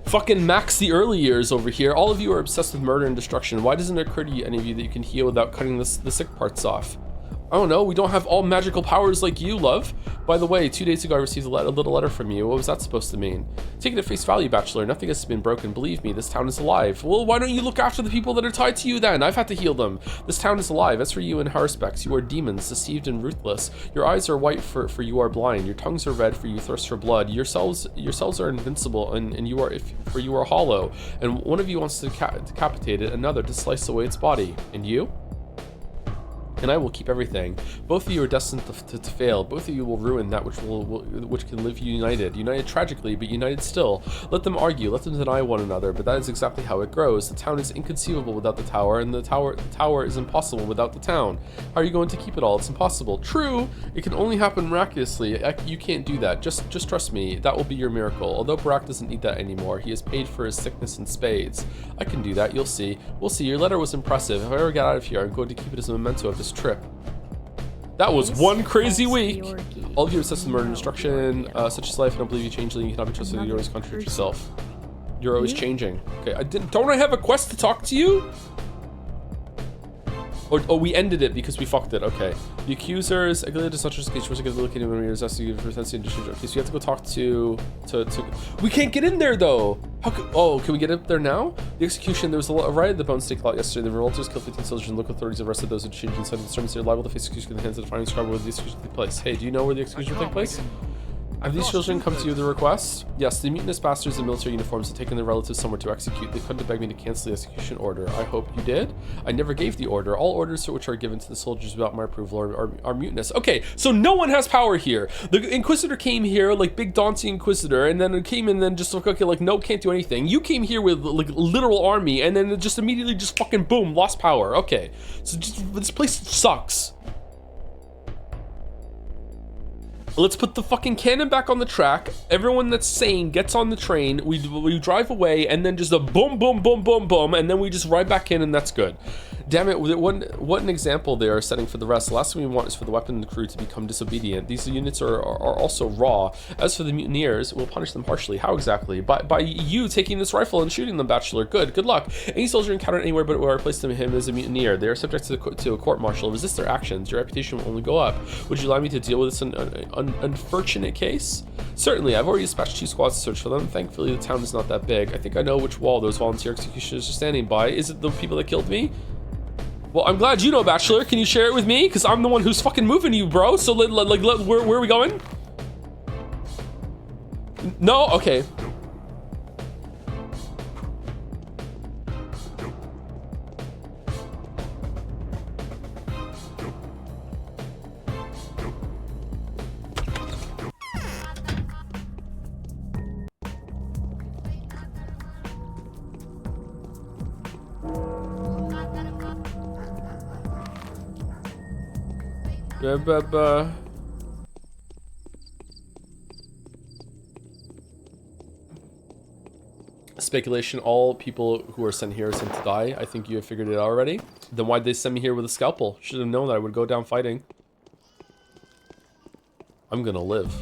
Fucking Max the early years over here. All of you are obsessed with murder and destruction. Why doesn't it occur to you, any of you, that you can heal without cutting the sick parts off? I don't know, we don't have all magical powers like you, love. By the way, 2 days ago I received a little letter from you. What was that supposed to mean? Take it at face value, Bachelor. Nothing has been broken. Believe me, this town is alive. Well, why don't you look after the people that are tied to you then? I've had to heal them. This town is alive. As for you in how respects, you are demons, deceived and ruthless. Your eyes are white for you are blind. Your tongues are red for you thirst for blood. Your cells are invincible and you are hollow. And one of you wants to decapitate it, another to slice away its body. And you? And I will keep everything. Both of you are destined to fail. Both of you will ruin that which can live united. United tragically, but united still. Let them argue, let them deny one another, but that is exactly how it grows. The town is inconceivable without the tower, and the tower is impossible without the town. How are you going to keep it all? It's impossible. True, it can only happen miraculously. You can't do that. Just trust me, that will be your miracle. Although Barack doesn't need that anymore. He has paid for his sickness in spades. I can do that, you'll see. We'll see, your letter was impressive. If I ever get out of here, I'm going to keep it as a memento of this trip. That was one crazy week. All of you are obsessed with murder and destruction. Such is life. I don't believe you changeling. You cannot be trusted. You always contradict yourself. You're always changing. Okay, don't I have a quest to talk to you? Oh, we ended it because we fucked it. Okay. The accusers. Okay, so you have to go talk to. We can't get in there though. Can we get up there now? The execution. There was a riot at the Bone Steak lot yesterday. The revolters killed 15 soldiers and local authorities arrested those who changed and said the sermons are liable to face execution in the hands of the firing squad where the execution took place. Hey, do you know where the execution will take place? Have these children come to you with a request? Yes, the mutinous bastards in military uniforms have taken their relatives somewhere to execute. They come to beg me to cancel the execution order. I hope you did. I never gave the order. All orders which are given to the soldiers without my approval are mutinous. Okay, so no one has power here. The Inquisitor came here, like big daunting Inquisitor, and then it came and then just okay, like no, can't do anything. You came here with like literal army, and then it just immediately just fucking boom, lost power. Okay, so this place sucks. Let's put the fucking cannon back on the track. Everyone that's sane gets on the train. We drive away, and then just a boom, boom, boom, boom, boom, and then we just ride back in, and that's good. Damn it, what an example they are setting for the rest. The last thing we want is for the weapon crew to become disobedient. These units are also raw. As for the mutineers, we'll punish them harshly. How exactly? By you taking this rifle and shooting them, Bachelor. Good luck. Any soldier encountered anywhere but where I placed him as a mutineer, they are subject to a court-martial. Resist their actions. Your reputation will only go up. Would you allow me to deal with this unfortunate case? Certainly, I've already dispatched 2 squads to search for them. Thankfully, the town is not that big. I think I know which wall those volunteer executioners are standing by. Is it the people that killed me? Well, I'm glad you know, Bachelor. Can you share it with me? Because I'm the one who's fucking moving you, bro. So, where are we going? No? Okay. Speculation, all people who are sent here are sent to die. I think you have figured it out already. Then why'd they send me here with a scalpel? Should have known that I would go down fighting. I'm gonna live.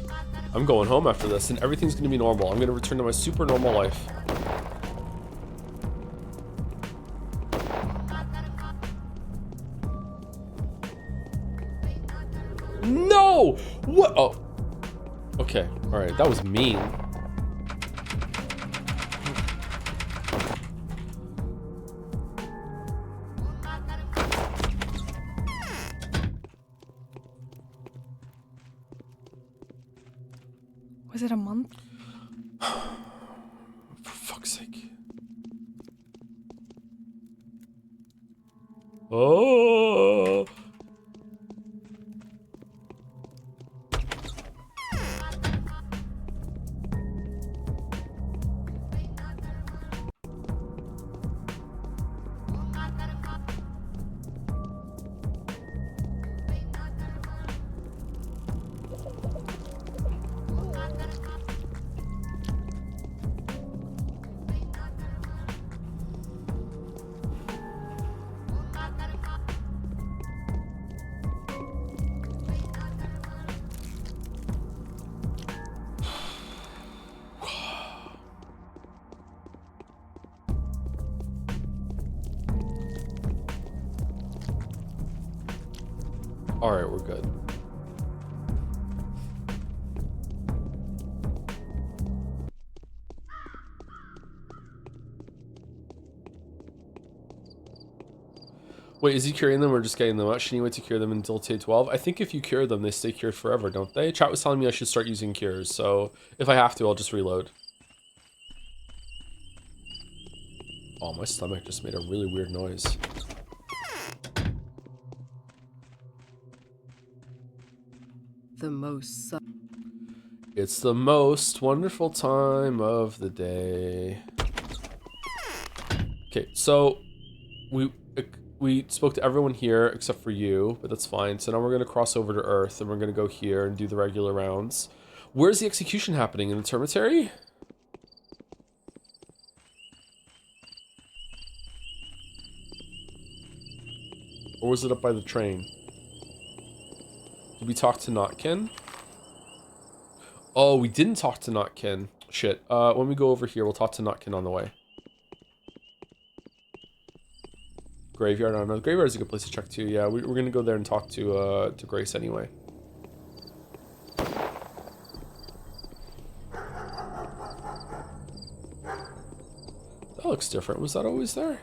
I'm going home after this and everything's gonna be normal. I'm gonna return to my super normal life. No! What? Oh. Okay. Alright, that was mean. Was it a month? For fuck's sake. Oh. Alright, we're good. Wait, is he curing them or just getting them out? Should he wait to cure them until day 12? I think if you cure them, they stay cured forever, don't they? Chat was telling me I should start using cures, so if I have to, I'll just reload. Oh, my stomach just made a really weird noise. The most... It's the most wonderful time of the day. Okay, so we spoke to everyone here except for you, but that's fine. So now we're going to cross over to Earth and we're going to go here and do the regular rounds. Where's the execution happening? In the termitary? Or was it up by the train? Did we talk to Notkin? Oh, we didn't talk to Notkin. Shit. When we go over here, we'll talk to Notkin on the way. Graveyard, I don't know. Graveyard is a good place to check too. Yeah, we're gonna go there and talk to Grace anyway. That looks different. Was that always there?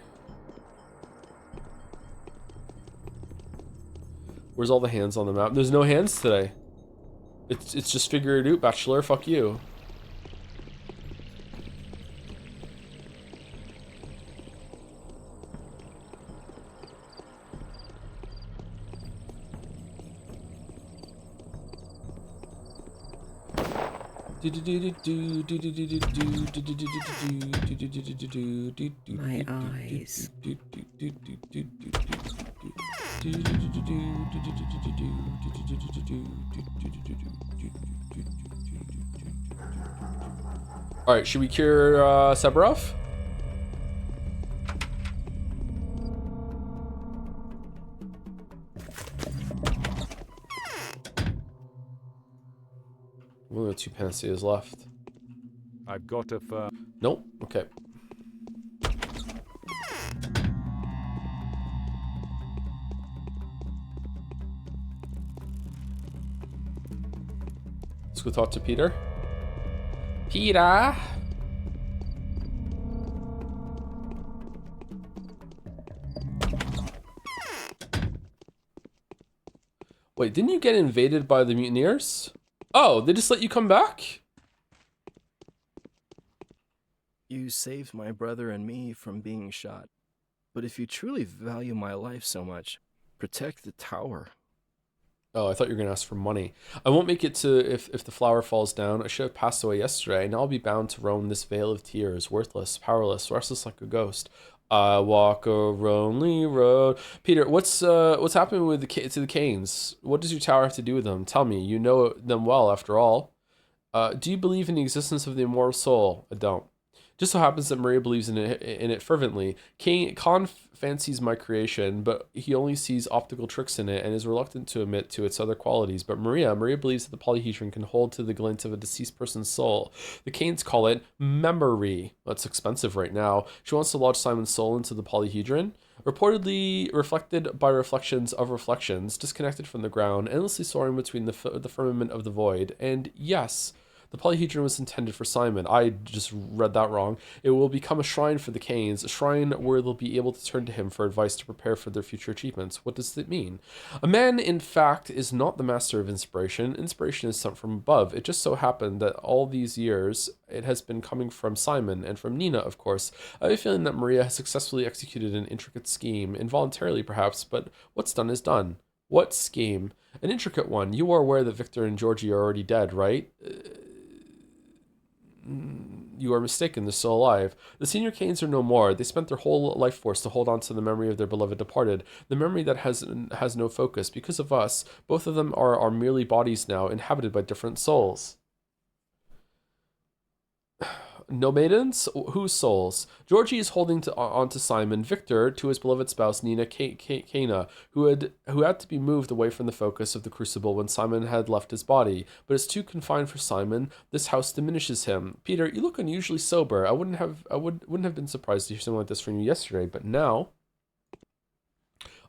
Where's all the hands on the map? There's no hands today. It's just figure it out, Bachelor. Fuck you. My eyes. Alright, should we cure Seborov? Only have 2 panaceas left. I've got a fur. Nope. Okay. Let's go talk to Peter. Peter! Wait, didn't you get invaded by the mutineers? Oh, they just let you come back? You saved my brother and me from being shot. But if you truly value my life so much, protect the tower. Oh, I thought you were going to ask for money. I won't make it to if the flower falls down. I should have passed away yesterday. Now I'll be bound to roam this vale of tears, worthless, powerless, restless like a ghost. I walk a lonely road. Peter, what's happening with to the Canes? What does your tower have to do with them? Tell me. You know them well, after all. Do you believe in the existence of the immortal soul? I don't. Just so happens that Maria believes in it fervently. Khan fancies my creation, but he only sees optical tricks in it and is reluctant to admit to its other qualities. But Maria believes that the polyhedron can hold to the glint of a deceased person's soul. The Canes call it memory. That's expensive right now. She wants to lodge Simon's soul into the polyhedron. Reportedly reflected by reflections of reflections, disconnected from the ground, endlessly soaring between the firmament of the void. And yes, the polyhedron was intended for Simon. I just read that wrong. It will become a shrine for the Canes, a shrine where they'll be able to turn to him for advice to prepare for their future achievements. What does it mean? A man, in fact, is not the master of inspiration. Inspiration is sent from above. It just so happened that all these years, it has been coming from Simon and from Nina, of course. I have a feeling that Maria has successfully executed an intricate scheme, involuntarily perhaps, but what's done is done. What scheme? An intricate one. You are aware that Victor and Georgie are already dead, right? You are mistaken, they're still alive. The senior Canes are no more. They spent their whole life force to hold on to the memory of their beloved departed, the memory that has no focus. Because of us, both of them are merely bodies now, inhabited by different souls. No maidens? Whose souls? Georgie is holding on to Simon, Victor to his beloved spouse Nina Kana, who had to be moved away from the focus of the crucible when Simon had left his body. But it's too confined for Simon. This house diminishes him. Peter, you look unusually sober. I wouldn't have been surprised to hear something like this from you yesterday, but now.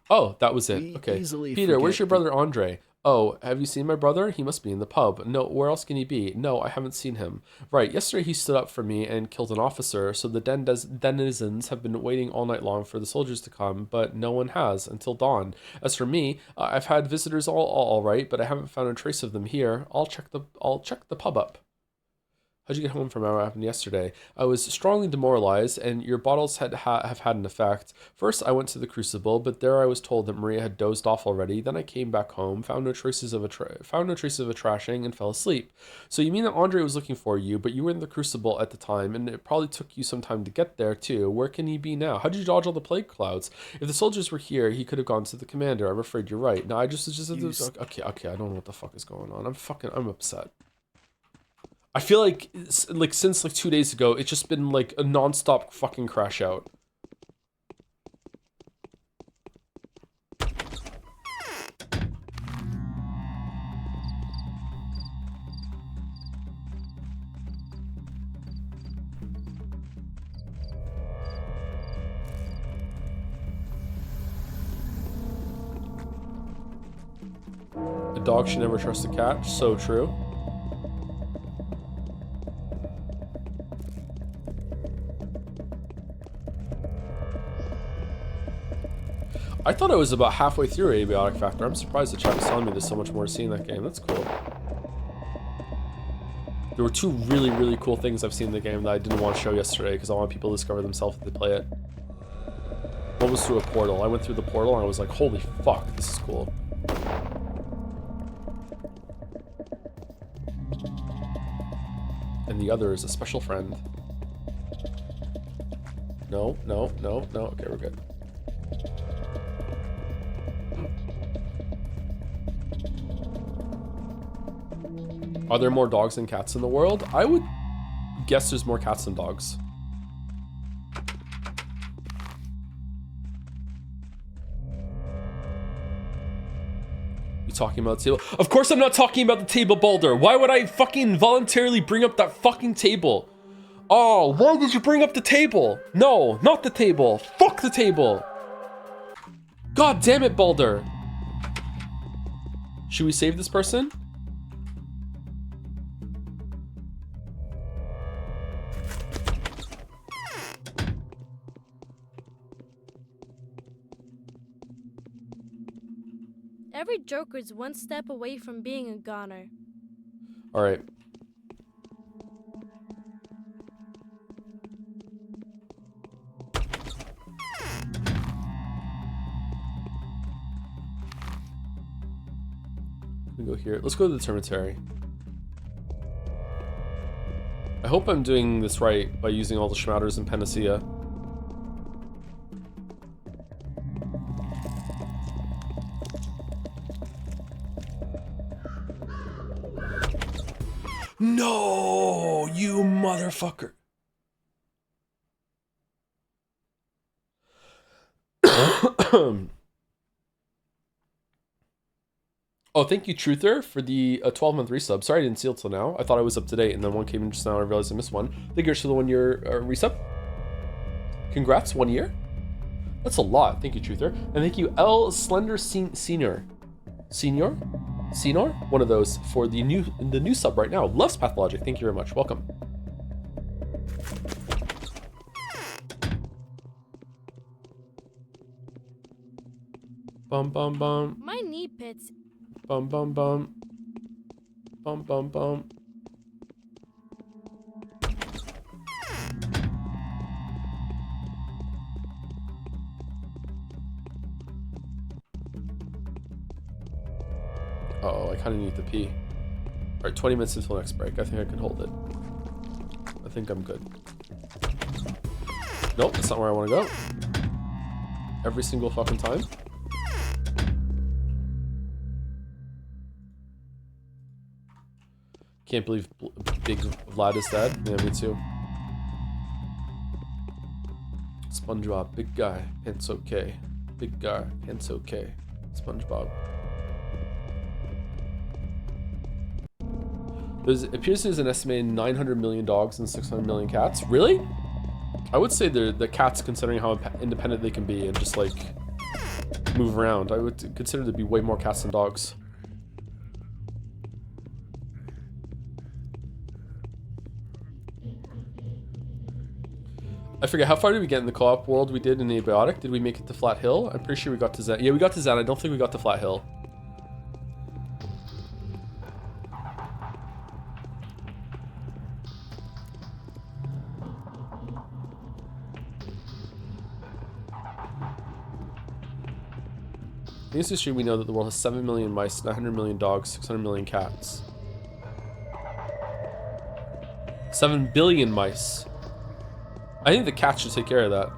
Oh, that was it. Okay. Peter, where's your brother Andre? Oh, have you seen my brother? He must be in the pub. No, where else can he be? No, I haven't seen him. Right, yesterday he stood up for me and killed an officer, so the denizens have been waiting all night long for the soldiers to come, but no one has, until dawn. As for me, I've had visitors all right, but I haven't found a trace of them here. I'll check the pub up. How'd you get home from what happened yesterday? I was strongly demoralized, and your bottles have had an effect. First, I went to the crucible, but there I was told that Maria had dozed off already. Then I came back home, found no traces of a trashing, and fell asleep. So you mean that Andre was looking for you, but you were in the crucible at the time, and it probably took you some time to get there too. Where can he be now? How did you dodge all the plague clouds? If the soldiers were here, he could have gone to the commander. I'm afraid you're right. No, I just okay. I don't know what the fuck is going on. I'm upset. I feel like since 2 days ago, it's just been like a non-stop fucking crash out. A dog should never trust a cat. So true. I thought I was about halfway through Abiotic Factor. I'm surprised the chat was telling me there's so much more to see in that game. That's cool. There were 2 really, really cool things I've seen in the game that I didn't want to show yesterday because I want people to discover themselves if they play it. One was through a portal. I went through the portal and I was like, holy fuck, this is cool. And the other is a special friend. No. Okay, we're good. Are there more dogs than cats in the world? I would guess there's more cats than dogs. You talking about the table? Of course I'm not talking about the table, Baldur. Why would I fucking voluntarily bring up that fucking table? Oh, why did you bring up the table? No, not the table. Fuck the table. God damn it, Baldur. Should we save this person? Every Joker's one step away from being a goner. All right. We go here. Let's go to the cemetery. I hope I'm doing this right by using all the Schmatters and Panacea. No, you motherfucker. Oh, thank you, Truther, for the 12-month resub. Sorry I didn't see it till now. I thought I was up to date, and then one came in just now, and I realized I missed one. Thank you for the 1 year resub. Congrats, 1 year. That's a lot. Thank you, Truther. And thank you, L Slender Senior. Senior? One of those for the new sub right now. Loves Pathologic. Thank you very much. Welcome. Bum bum bum. My knee pits. Bum bum bum. Bum bum bum. Uh-oh, I kind of need to pee. Alright, 20 minutes until next break. I think I can hold it. I think I'm good. Nope, that's not where I want to go. Every single fucking time. Can't believe Big Vlad is dead. Yeah, me too. SpongeBob, big guy, pants okay. Big guy, pants okay. SpongeBob. It appears there's an estimated 900 million dogs and 600 million cats. Really? I would say the cats, considering how independent they can be and just like move around, I would consider there to be way more cats than dogs. I forget, how far did we get in the co-op world we did in the Abiotic? Did we make it to Flat Hill? I'm pretty sure we got to Zen. Yeah, we got to Zen. I don't think we got to Flat Hill. In this history, we know that the world has 7 million mice, 900 million dogs, 600 million cats. 7 billion mice. I think the cats should take care of that.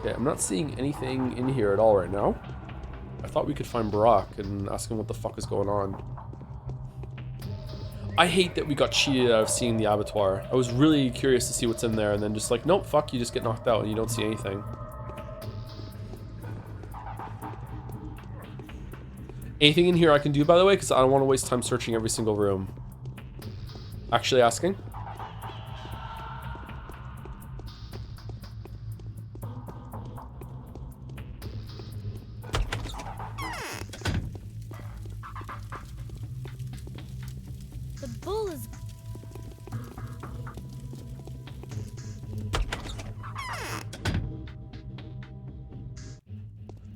Okay, I'm not seeing anything in here at all right now. I thought we could find Barack and ask him what the fuck is going on. I hate that we got cheated out of seeing the abattoir. I was really curious to see what's in there, and then just like, nope, fuck, you just get knocked out and you don't see anything. Anything in here I can do, by the way, because I don't want to waste time searching every single room. Actually asking.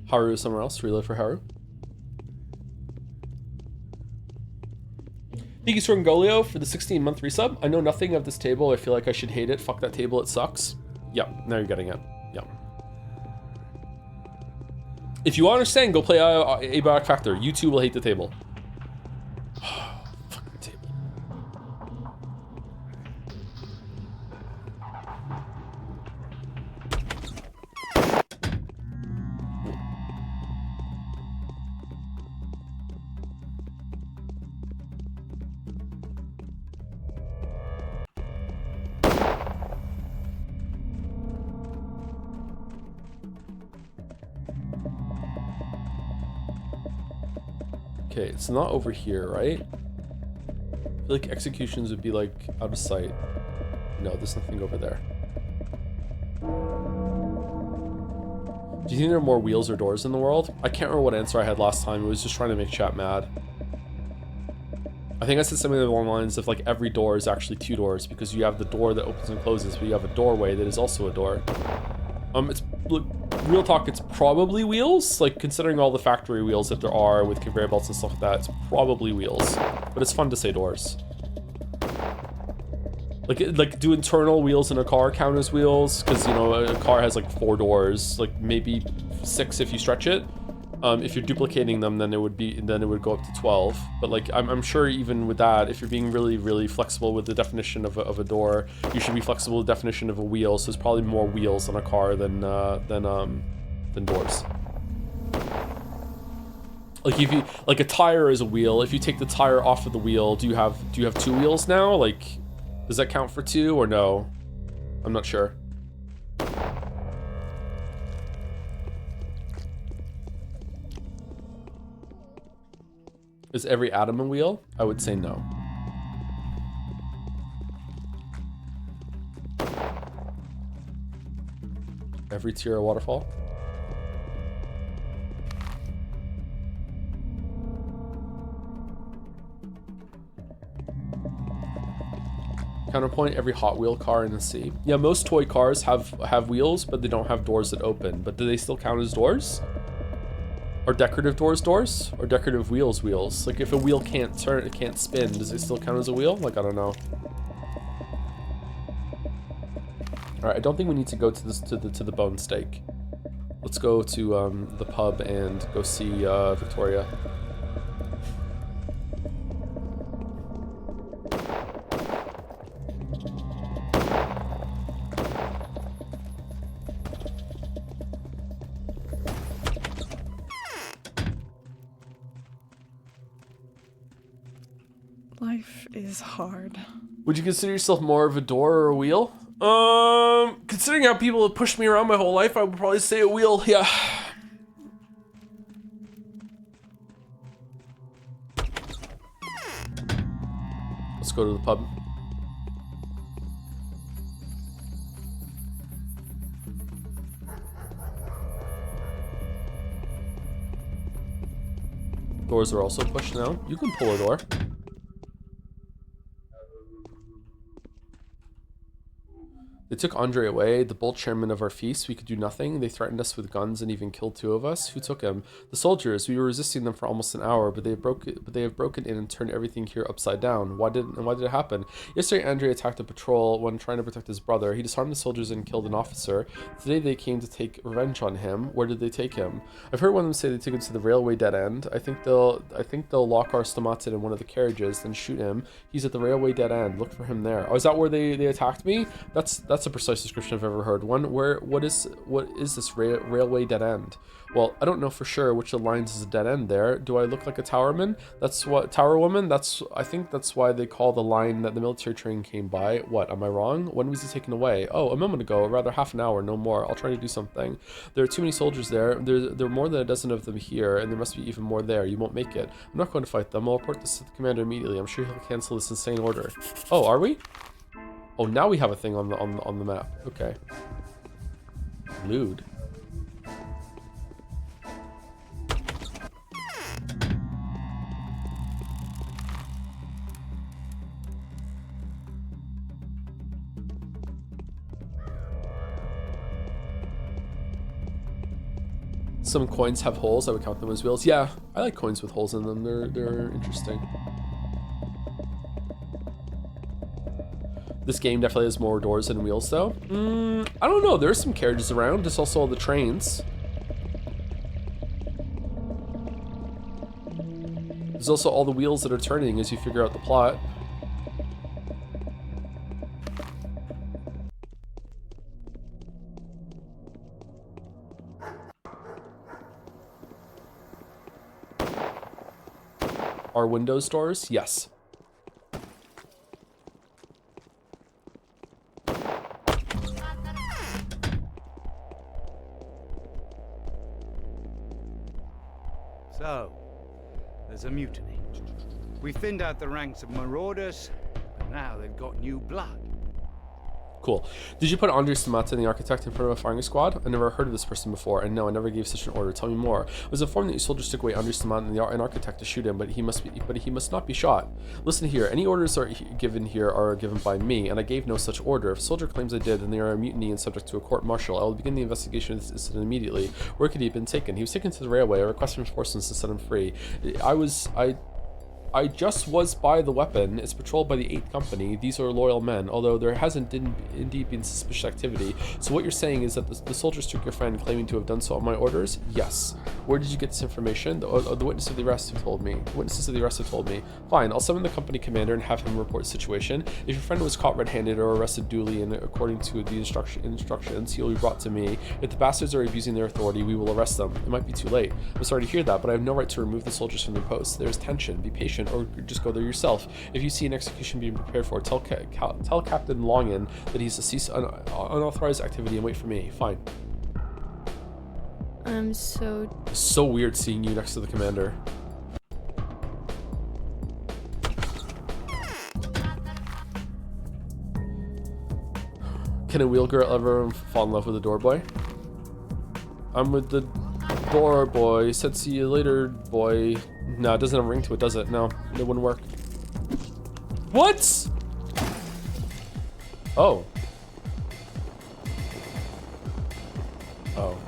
Haru somewhere else. Reload for Haru. Thank you, Sorgolio, for the 16-month resub. I know nothing of this table. I feel like I should hate it. Fuck that table. It sucks. Yep. Now you're getting it. Yep. If you understand, go play Abiotic Factor. You too will hate the table. Fuck the table. Okay, it's not over here, right? I feel like executions would be like out of sight. No, there's nothing over there. Do you think there are more wheels or doors in the world? I can't remember what answer I had last time. It was just trying to make chat mad. I think I said something along the lines of like every door is actually 2 doors because you have the door that opens and closes, but you have a doorway that is also a door. It's look, real talk, it's probably wheels. Like considering all the factory wheels that there are with conveyor belts and stuff like that, it's probably wheels. But it's fun to say doors. Like do internal wheels in a car count as wheels? Because you know a car has like 4 doors, like maybe 6 if you stretch it. If you're duplicating them, then it would go up to 12. But like I'm sure even with that, if you're being really flexible with the definition of a door, you should be flexible with the definition of a wheel. So there's probably more wheels on a car than doors. Like if you like a tire is a wheel. If you take the tire off of the wheel, do you have 2 wheels now? Like, does that count for 2 or no? I'm not sure. Is every atom a wheel? I would say no. Every tier a waterfall? Counterpoint, every Hot Wheel car in the sea. Yeah, most toy cars have wheels, but they don't have doors that open. But do they still count as doors? Are decorative doors doors? Or decorative wheels wheels? Like if a wheel can't turn, it can't spin, does it still count as a wheel? Like, I don't know. Alright, I don't think we need to go to this to the bone steak. Let's go to the pub and go see Victoria. Life is hard. Would you consider yourself more of a door or a wheel? Considering how people have pushed me around my whole life, I would probably say a wheel, yeah. Let's go to the pub. Doors are also pushed now. You can pull a door. They took Andre away, the bold chairman of our feast. We could do nothing. They threatened us with guns and even killed 2 of us. Who took him? The soldiers. We were resisting them for almost an hour, but they have broken in and turned everything here upside down. Why did it happen? Yesterday, Andre attacked a patrol when trying to protect his brother. He disarmed the soldiers and killed an officer. Today, they came to take revenge on him. Where did they take him? I've heard one of them say they took him to the railway dead end. I think they'll lock our stomatin in one of the carriages, then shoot him. He's at the railway dead end. Look for him there. Oh, is that where they attacked me? That's a precise description I've ever heard. What is this railway dead end? Well, I don't know for sure which of the lines is a dead end there. Do I look like a towerman? That's what tower woman? I think that's why they call the line that the military train came by. What, am I wrong? When was he taken away? Oh, a moment ago, or rather half an hour, no more. I'll try to do something. There are too many soldiers there. There are more than a dozen of them here, and there must be even more there. You won't make it. I'm not going to fight them. I'll report this to the commander immediately. I'm sure he'll cancel this insane order. Oh, are we? Oh, now we have a thing on the map. Okay. Lewd. Some coins have holes. I would count them as wheels. Yeah, I like coins with holes in them. They're interesting. This game definitely has more doors than wheels, though. I don't know. There's some carriages around. There's also all the trains. There's also all the wheels that are turning as you figure out the plot. Are windows doors? Yes. So, There's a mutiny. We thinned out the ranks of marauders, but now they've got new blood. Cool. Did you put Andres Stamata, the architect, in front of a firing squad? I never heard of this person before, and no, I never gave such an order. Tell me more. I was informed that you soldiers took away Andres Stamata and an architect to shoot him, but he must not be shot. Listen here. Any orders are given here are given by me, and I gave no such order. If a soldier claims I did, then they are a mutiny and subject to a court-martial. I will begin the investigation of this incident immediately. Where could he have been taken? He was taken to the railway. I requested reinforcements to set him free. I just was by the weapon. It's patrolled by the 8th Company. These are loyal men, although there hasn't indeed been suspicious activity. So what you're saying is that the soldiers took your friend, claiming to have done so on my orders? Yes. Where did you get this information? The witness of the arrest have told me. The witnesses of the arrest have told me. Fine, I'll summon the company commander and have him report the situation. If your friend was caught red-handed or arrested duly and according to the instructions, he'll be brought to me. If the bastards are abusing their authority, we will arrest them. It might be too late. I'm sorry to hear that, but I have no right to remove the soldiers from their posts. There's tension. Be patient, or just go there yourself. If you see an execution being prepared for, tell Captain Longin that he's to cease unauthorized activity and wait for me. Fine. I'm so weird seeing you next to the commander. Can a wheel girl ever fall in love with a door boy? I'm with the door boy. Said see you later, boy. No, it doesn't have a ring to it, does it? No, it wouldn't work. What? Oh. Oh.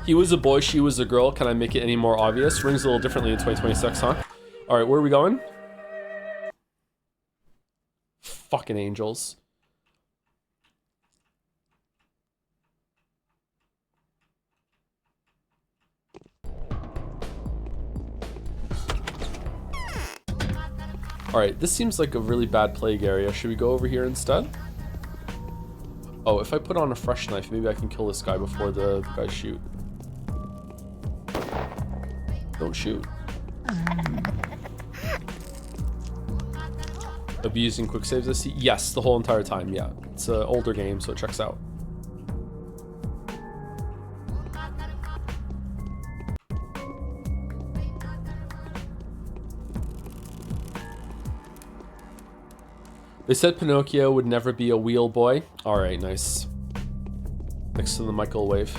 He was a boy, she was a girl. Can I make it any more obvious? Rings a little differently in 2026, huh? All right, where are we going? Fucking angels. All right, this seems like a really bad plague area. Should we go over here instead? Oh, if I put on a fresh knife, maybe I can kill this guy before the guys shoot. Don't shoot. Abusing quick saves, I see. Yes, the whole entire time. Yeah, it's an older game, so it checks out. They said Pinocchio would never be a wheel boy. All right, nice. Next to the microwave.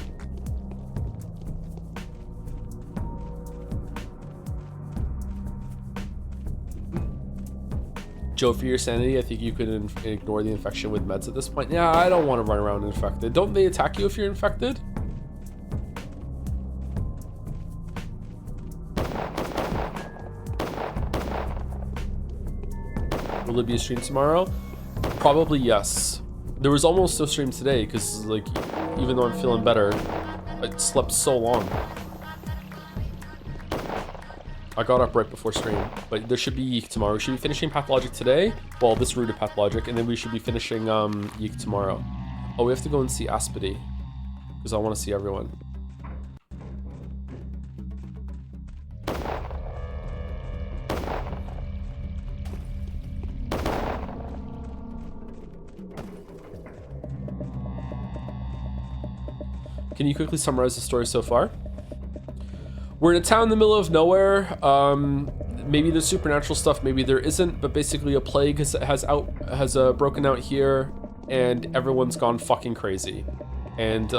Joe, for your sanity, I think you could ignore the infection with meds at this point. Yeah, I don't want to run around infected. Don't they attack you if you're infected? Will it be a stream tomorrow? Probably yes. There was almost no stream today because, like, even though I'm feeling better, I slept so long. I got up right before stream, but there should be Yeek tomorrow. We should be finishing Pathologic today. Well, this route of Pathologic, and then we should be finishing Yeek tomorrow. Oh, we have to go and see Aspedy because I want to see everyone. Can you quickly summarize the story so far? We're in a town in the middle of nowhere. Maybe there's supernatural stuff, maybe there isn't, but basically a plague has broken out here, and everyone's gone fucking crazy. And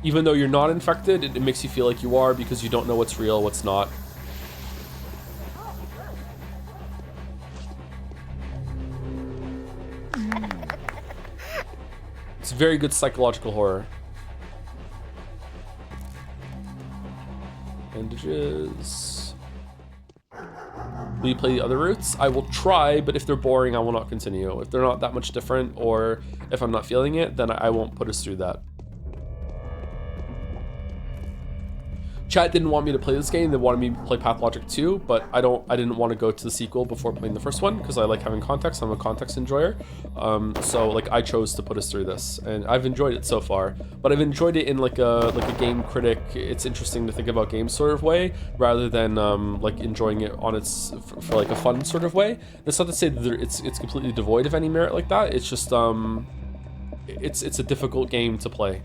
even though you're not infected, it makes you feel like you are because you don't know what's real, what's not. It's very good psychological horror. Bandages. Will you play the other routes? I will try, but if they're boring, I will not continue. If they're not that much different, or if I'm not feeling it, then I won't put us through that. Chat didn't want me to play this game. They wanted me to play Pathologic 2, but I didn't want to go to the sequel before playing the first one because I like having context. I'm a context enjoyer. So like I chose to put us through this, and I've enjoyed it so far. But I've enjoyed it in like a game critic. It's interesting to think about games sort of way, rather than like enjoying it on its for like a fun sort of way. That's not to say that it's completely devoid of any merit like that. It's just it's a difficult game to play.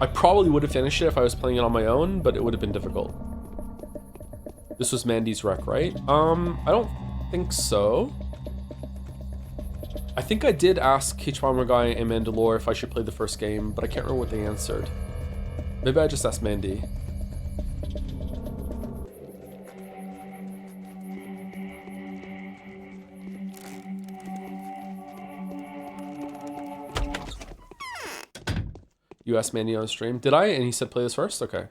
I probably would have finished it if I was playing it on my own, but it would have been difficult. This was Mandy's rec, right? I don't think so. I think I did ask H Bomber Guy and Mandalore if I should play the first game, but I can't remember what they answered. Maybe I just asked Mandy. You asked Mandy on stream. Did I? And he said play this first? Okay.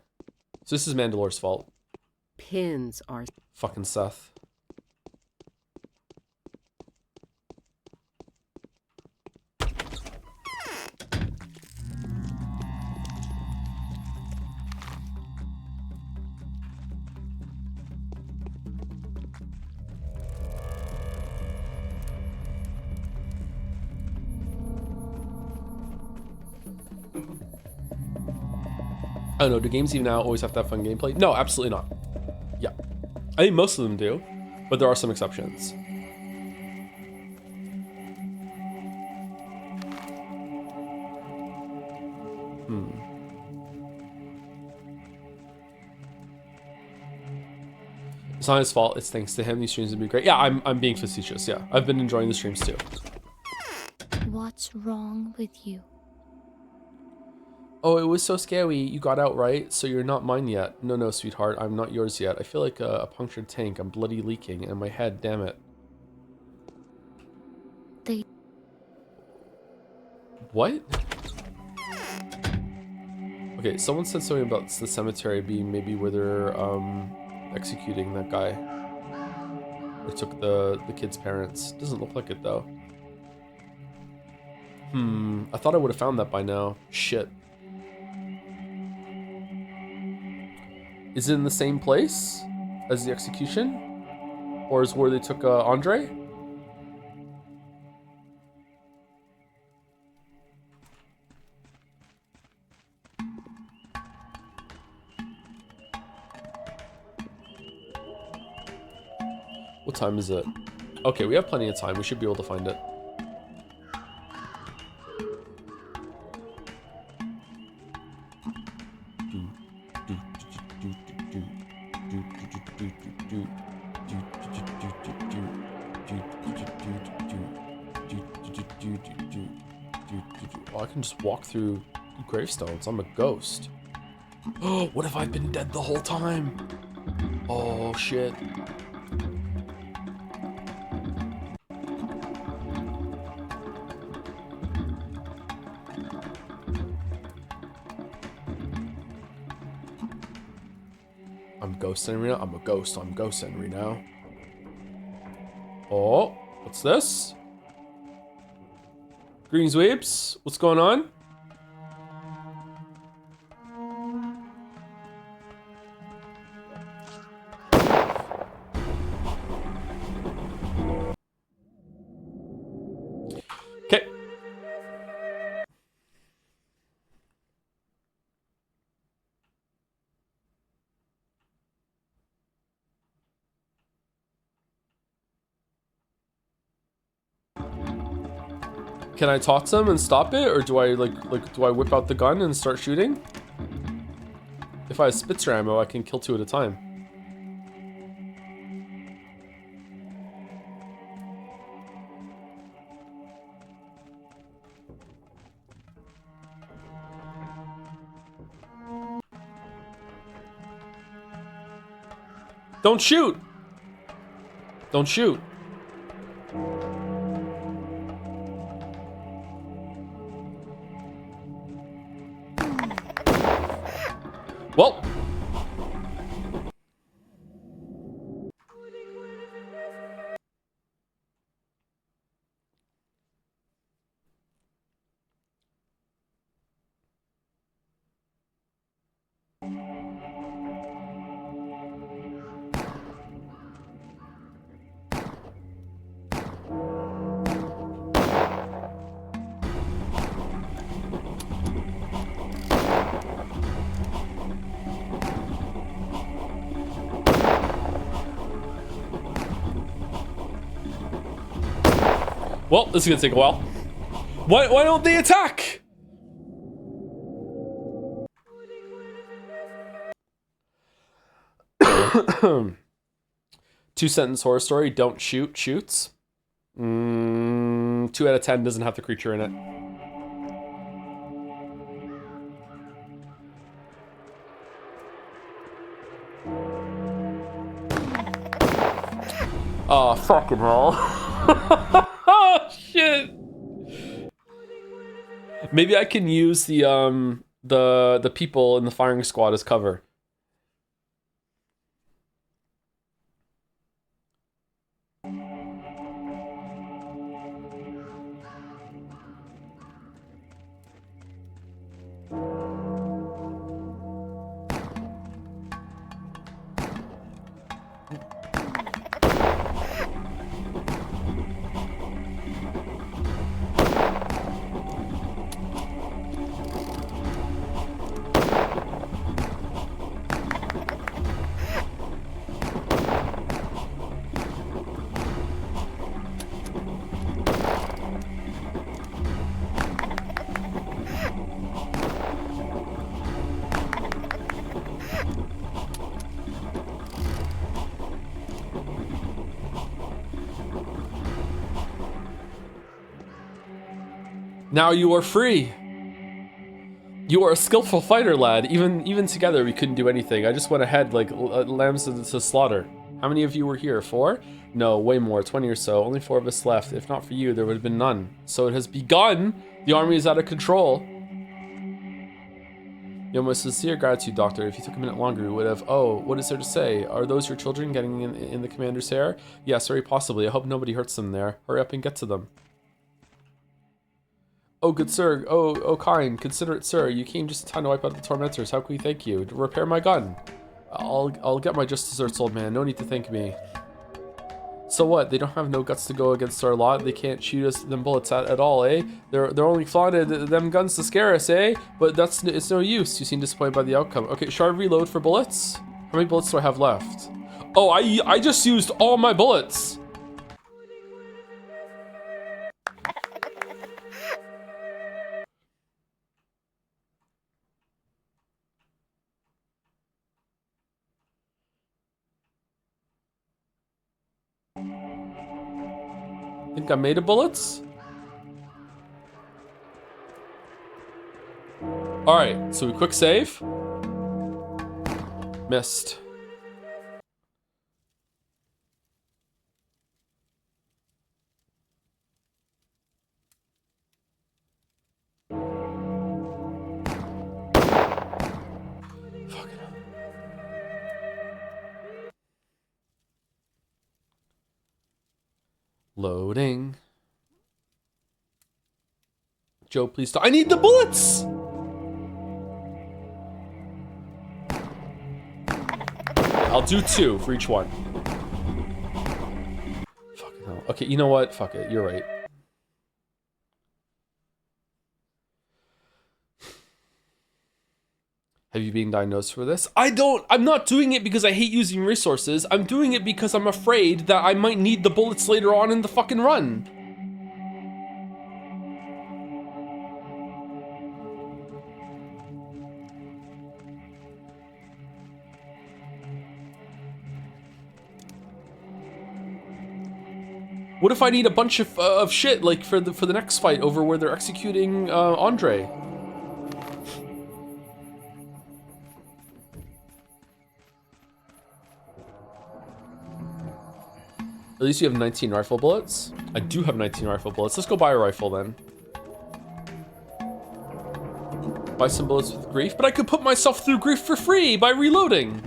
So this is Mandalore's fault. Pins are... Fucking Seth. I don't know, do games even now always have to have fun gameplay? No, absolutely not. Yeah. I think most of them do, but there are some exceptions. It's not his fault, it's thanks to him. These streams would be great. Yeah, I'm being facetious, yeah. I've been enjoying the streams too. What's wrong with you? Oh, it was so scary. You got out, right? So you're not mine yet. No, sweetheart. I'm not yours yet. I feel like a punctured tank. I'm bloody leaking. And my head, damn it. What? Okay, someone said something about the cemetery being maybe where they're executing that guy. Or took the kid's parents. Doesn't look like it, though. I thought I would have found that by now. Shit. Is it in the same place as the execution? Or is where they took Andre? What time is it? Okay, we have plenty of time. We should be able to find it. Oh, I can just walk through gravestones. I'm a ghost. Oh, what if I've been dead the whole time? Oh, shit. I'm Ghost Henry now. I'm a ghost. I'm Ghost Henry now. Oh, what's this? Greens Weeps, what's going on? Okay. Can I talk to them and stop it, or do I do I whip out the gun and start shooting? If I have Spitzer ammo, I can kill 2 at a time. Don't shoot! Don't shoot. Well. Well, this is gonna take a while. Why don't they attack? Two-sentence horror story. Don't shoot. Shoots. 2 out of 10 doesn't have the creature in it. Oh, fucking hell. Oh, shit. Maybe I can use the people in the firing squad as cover. Now you are free. You are a skillful fighter, lad. Even together, we couldn't do anything. I just went ahead like lambs to slaughter. How many of you were here? 4? No, way more. 20 or so. Only 4 of us left. If not for you, there would have been none. So it has begun. The army is out of control. Yo, my sincere gratitude, Doctor. If you took a minute longer, we would have... Oh, what is there to say? Are those your children getting in the commander's hair? Yes, very possibly. I hope nobody hurts them there. Hurry up and get to them. Oh, good sir. Oh, kind. Considerate sir. You came just in time to wipe out the tormentors. How can we thank you? To repair my gun. I'll get my just desserts, old man. No need to thank me. So what? They don't have no guts to go against our lot. They can't shoot us them bullets at all, eh? They're only flaunted them guns to scare us, eh? But it's no use. You seem disappointed by the outcome. Okay, should I reload for bullets? How many bullets do I have left? Oh, I just used all my bullets. Think I'm made of bullets? Alright, so we quick save. Missed. Loading. Joe, please stop. I need the bullets! I'll do 2 for each one. Fucking hell. Okay, you know what? Fuck it. You're right. Have you been diagnosed for this? I'm not doing it because I hate using resources. I'm doing it because I'm afraid that I might need the bullets later on in the fucking run. What if I need a bunch of shit like for the next fight over where they're executing Andre? At least you have 19 rifle bullets. I do have 19 rifle bullets. Let's go buy a rifle then. Buy some bullets with grief, but I could put myself through grief for free by reloading.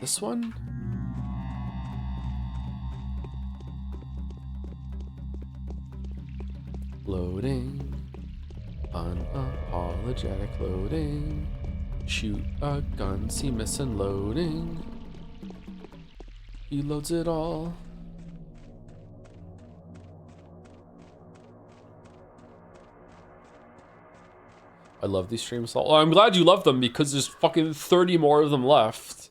This one? Loading. Unapologetic loading. Shoot a gun, see missing loading. He loads it all. I love these streams. Oh, I'm glad you love them because there's fucking 30 more of them left.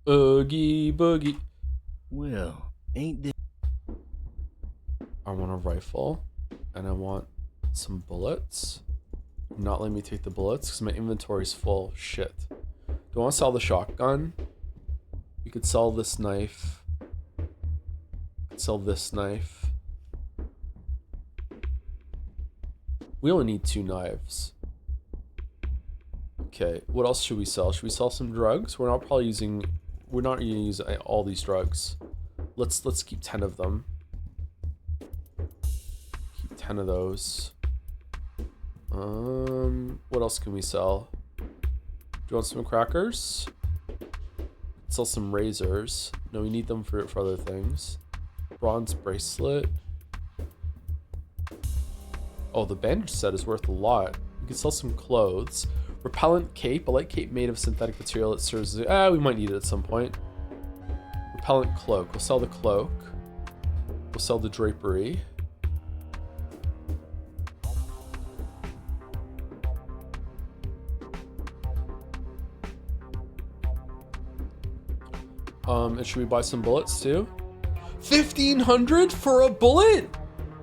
Oogie boogie. Well, ain't this... I want a rifle, and I want some bullets. Not let me take the bullets, because my inventory's full. Shit. Do I want to sell the shotgun? We could sell this knife. Could sell this knife. We only need 2 knives. Okay, what else should we sell? Should we sell some drugs? We're not probably using... We're not going to use all these drugs. Let's keep 10 of them. Keep 10 of those. What else can we sell? Do you want some crackers? Sell some razors. No, we need them for other things. Bronze bracelet. Oh, the bandage set is worth a lot. We can sell some clothes. Repellent cape. A light cape made of synthetic material that serves as... we might need it at some point. Repellent cloak. We'll sell the cloak. We'll sell the drapery. And should we buy some bullets too? 1,500 for a bullet?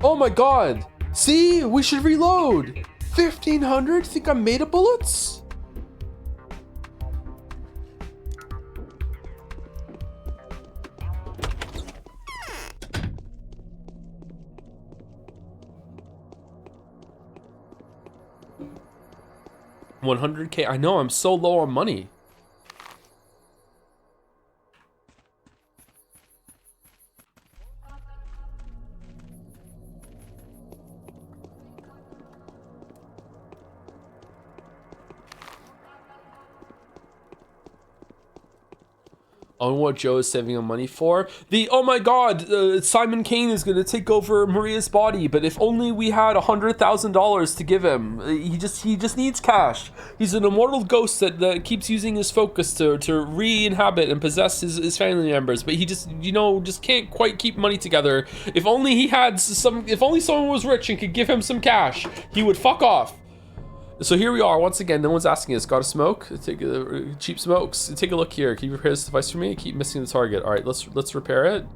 Oh my god. See? We should reload. 1,500? Think I'm made of bullets? $100K. I know, I'm so low on money. On what Joe is saving him money for. Oh my god, Simon Kane is gonna take over Maria's body, but if only we had $100,000 to give him. He just needs cash. He's an immortal ghost that keeps using his focus to re-inhabit and possess his family members, but he just can't quite keep money together. If only he had if only someone was rich and could give him some cash, he would fuck off. So here we are, once again, no one's asking us. Got a smoke? Take cheap smokes. Take a look here. Can you repair this device for me? Keep missing the target. All right, let's repair it.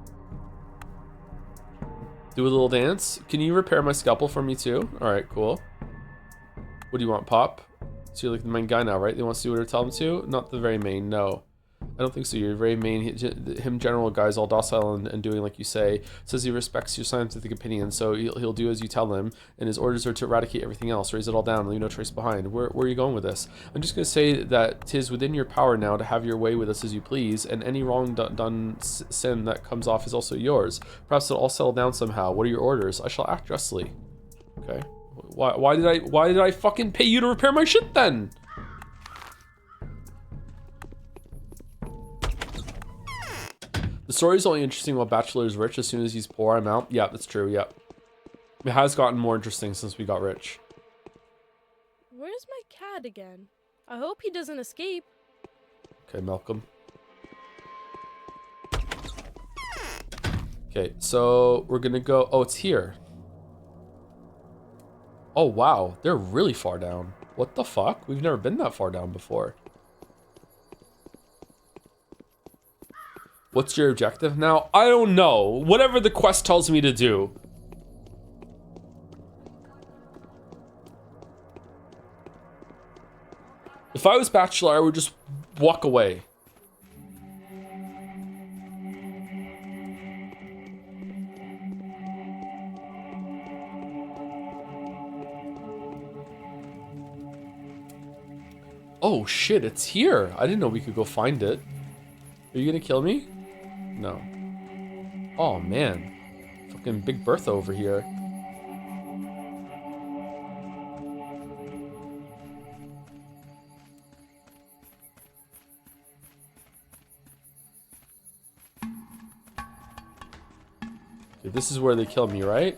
Do a little dance. Can you repair my scalpel for me too? All right, cool. What do you want, Pop? So you're like the main guy now, right? They want to see what I tell them to? Not the very main, no. I don't think so. You're very main. Him general guy's all docile and doing like you say. Says he respects your scientific opinion, so he'll do as you tell him. And his orders are to eradicate everything else, raise it all down, leave no trace behind. Where are you going with this? I'm just gonna say that 'tis within your power now to have your way with us as you please, and any wrong done sin that comes off is also yours. Perhaps it'll all settle down somehow. What are your orders? I shall act justly. Okay. Why did I fucking pay you to repair my shit then? The story is only interesting while Bachelor is rich. As soon as he's poor, I'm out. Yeah, that's true. Yeah. It has gotten more interesting since we got rich. Where's my cat again? I hope he doesn't escape. Okay, Malcolm. Okay, so we're gonna go... Oh, it's here. Oh, wow. They're really far down. What the fuck? We've never been that far down before. What's your objective now? I don't know. Whatever the quest tells me to do. If I was Bachelor, I would just walk away. Oh shit, it's here. I didn't know we could go find it. Are you gonna kill me? No. Oh man. Fucking Big Bertha over here. Okay, this is where they kill me, right?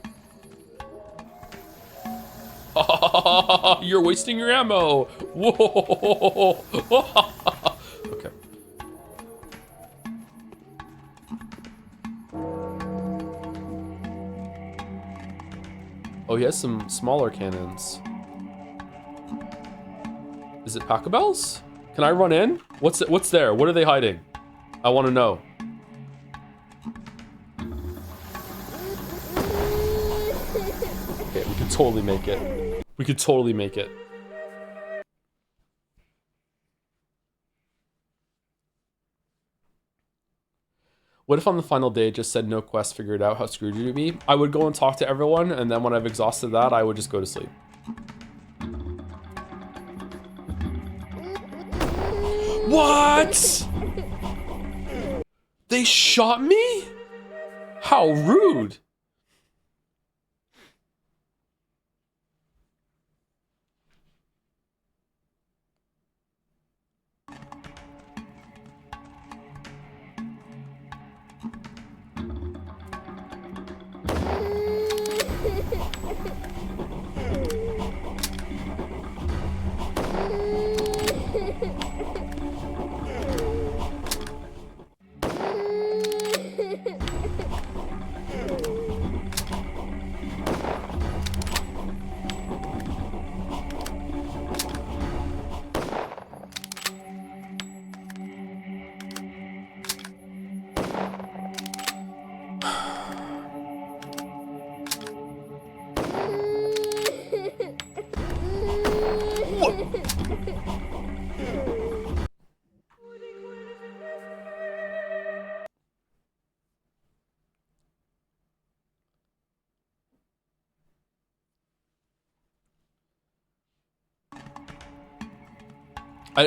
You're wasting your ammo. Whoa. Okay. Oh, he has some smaller cannons. Is it Pachelbels? Can I run in? What's there? What are they hiding? I want to know. Okay, we could totally make it. We could totally make it. What if on the final day it just said no quest figured out, how screwed you'd be? I would go and talk to everyone, and then when I've exhausted that, I would just go to sleep. What? They shot me? How rude.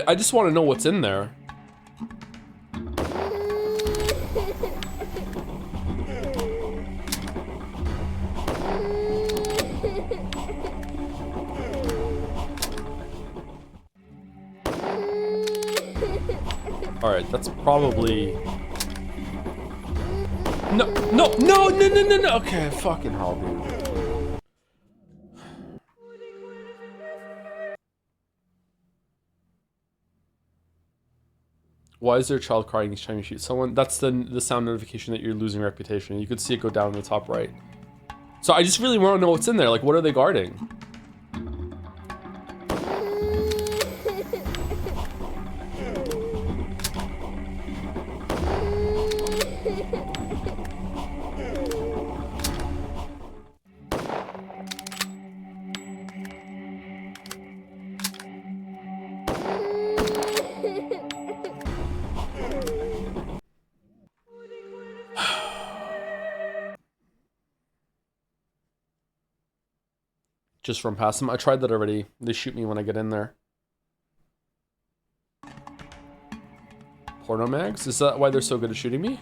I just want to know what's in there. Alright, that's probably... No. Okay, fucking hell, dude. Why is there a child crying each time you shoot someone? That's the sound notification that you're losing reputation. You could see it go down in the top right. So I just really want to know what's in there. Like, what are they guarding? Just from past them. I tried that already. They shoot me when I get in there. Porno mags? Is that why they're so good at shooting me?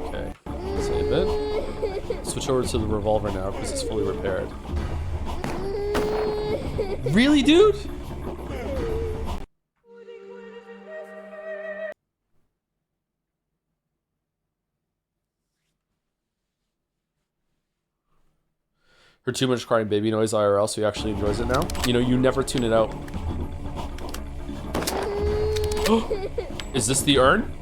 Okay, save it. Switch over to the revolver now because it's fully repaired. Really, dude? Heard too much crying baby noise IRL, so he actually enjoys it now. You know, you never tune it out. Is this the urn?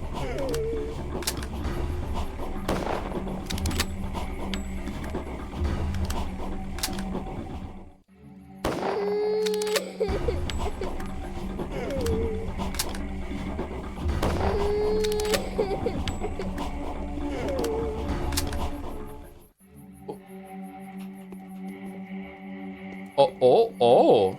Oh.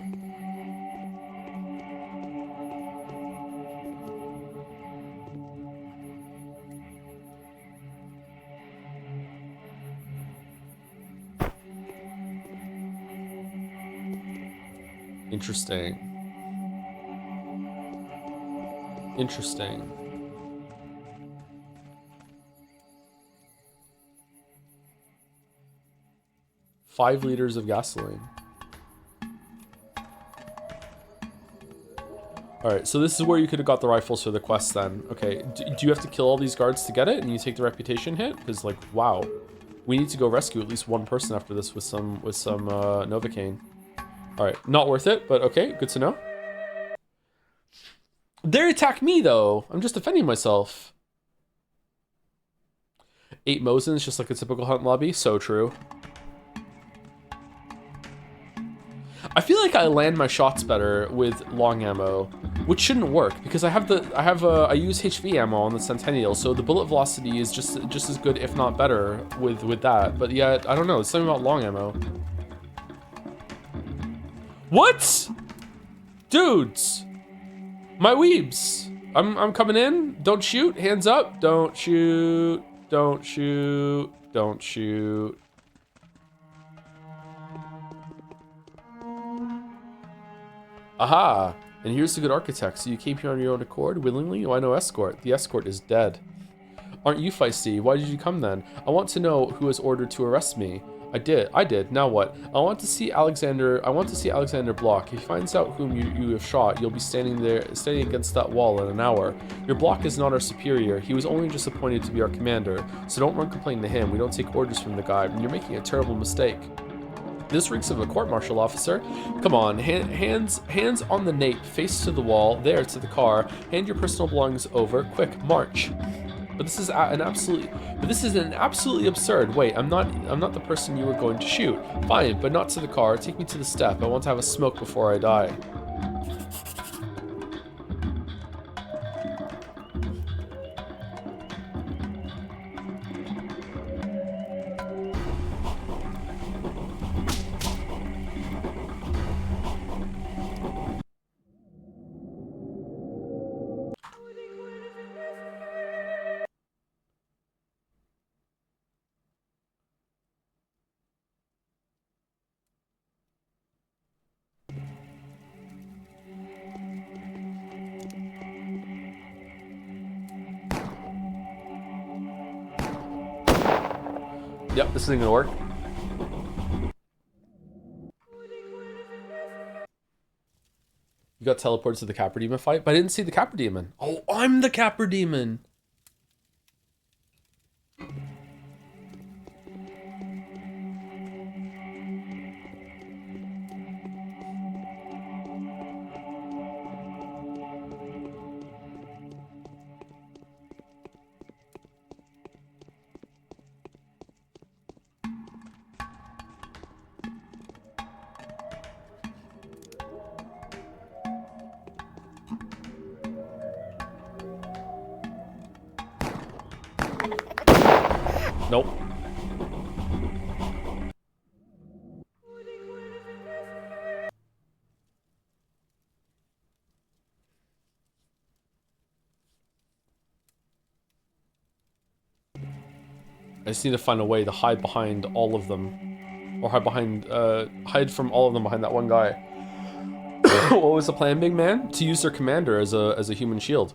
Interesting. Interesting. $5 liters of gasoline. Alright, so this is where you could have got the rifles for the quest then. Okay, do you have to kill all these guards to get it and you take the reputation hit? Because, like, wow. We need to go rescue at least one person after this with some Novocaine. Alright, not worth it, but okay, good to know. They attack me, though. I'm just defending myself. 8 Mosins, just like a typical hunt lobby. So true. I feel like I land my shots better with long ammo, which shouldn't work because I use HV ammo on the Centennial, so the bullet velocity is just as good, if not better, with that. But yeah, I don't know. It's something about long ammo. What? Dudes, my weebs. I'm coming in. Don't shoot. Hands up. Don't shoot. Don't shoot. Don't shoot. Aha! And here's the good architect. So you came here on your own accord, willingly? Why no escort? The escort is dead. Aren't you feisty? Why did you come then? I want to know who has ordered to arrest me. I did. Now what? I want to see Alexander Block. If he finds out whom you have shot, you'll be standing against that wall in an hour. Your Block is not our superior. He was only just appointed to be our commander. So don't run complaining to him. We don't take orders from the guy, and you're making a terrible mistake. This reeks of a court-martial, officer. Come on, hands on the nape, face to the wall, there to the car. Hand your personal belongings over. Quick, march. But this is an absolutely absurd. Wait, I'm not the person you were going to shoot. Fine, but not to the car. Take me to the step. I want to have a smoke before I die. Yep, this isn't gonna work. You got teleported to the Capra Demon fight, but I didn't see the Capra Demon. Oh, I'm the Capra Demon. Nope. I just need to find a way to hide behind all of them. Or hide from all of them behind that one guy. What was the plan, big man? To use their commander as a human shield.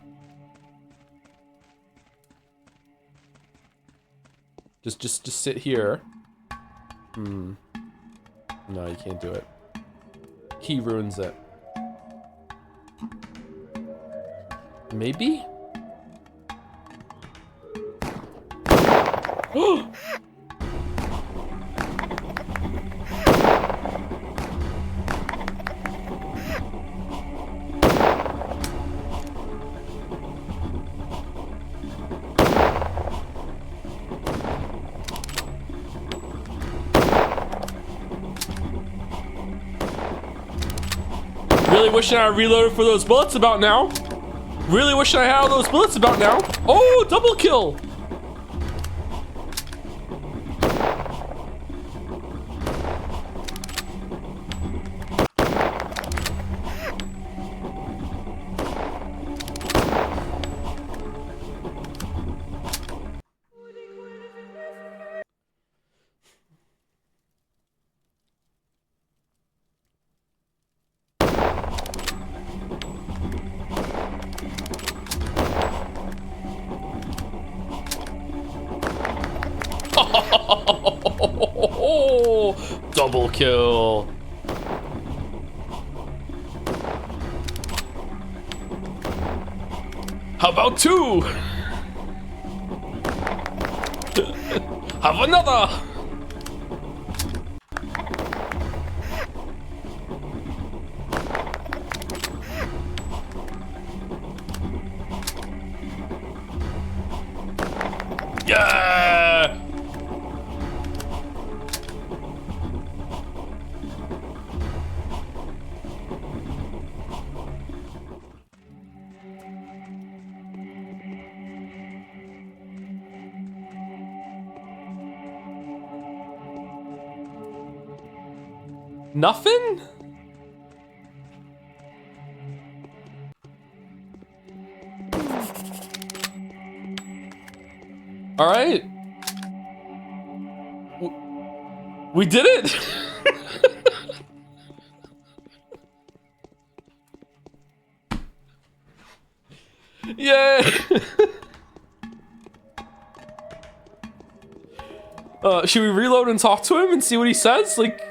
Just sit here. No, you can't do it. He ruins it. Maybe? Really wishing I reloaded for those bullets about now. Really wishing I had all those bullets about now. Oh, double kill. Double kill. How about 2? Have another. Yeah! Nothing? All right. We did it. Yay. Should we reload and talk to him and see what he says? Like,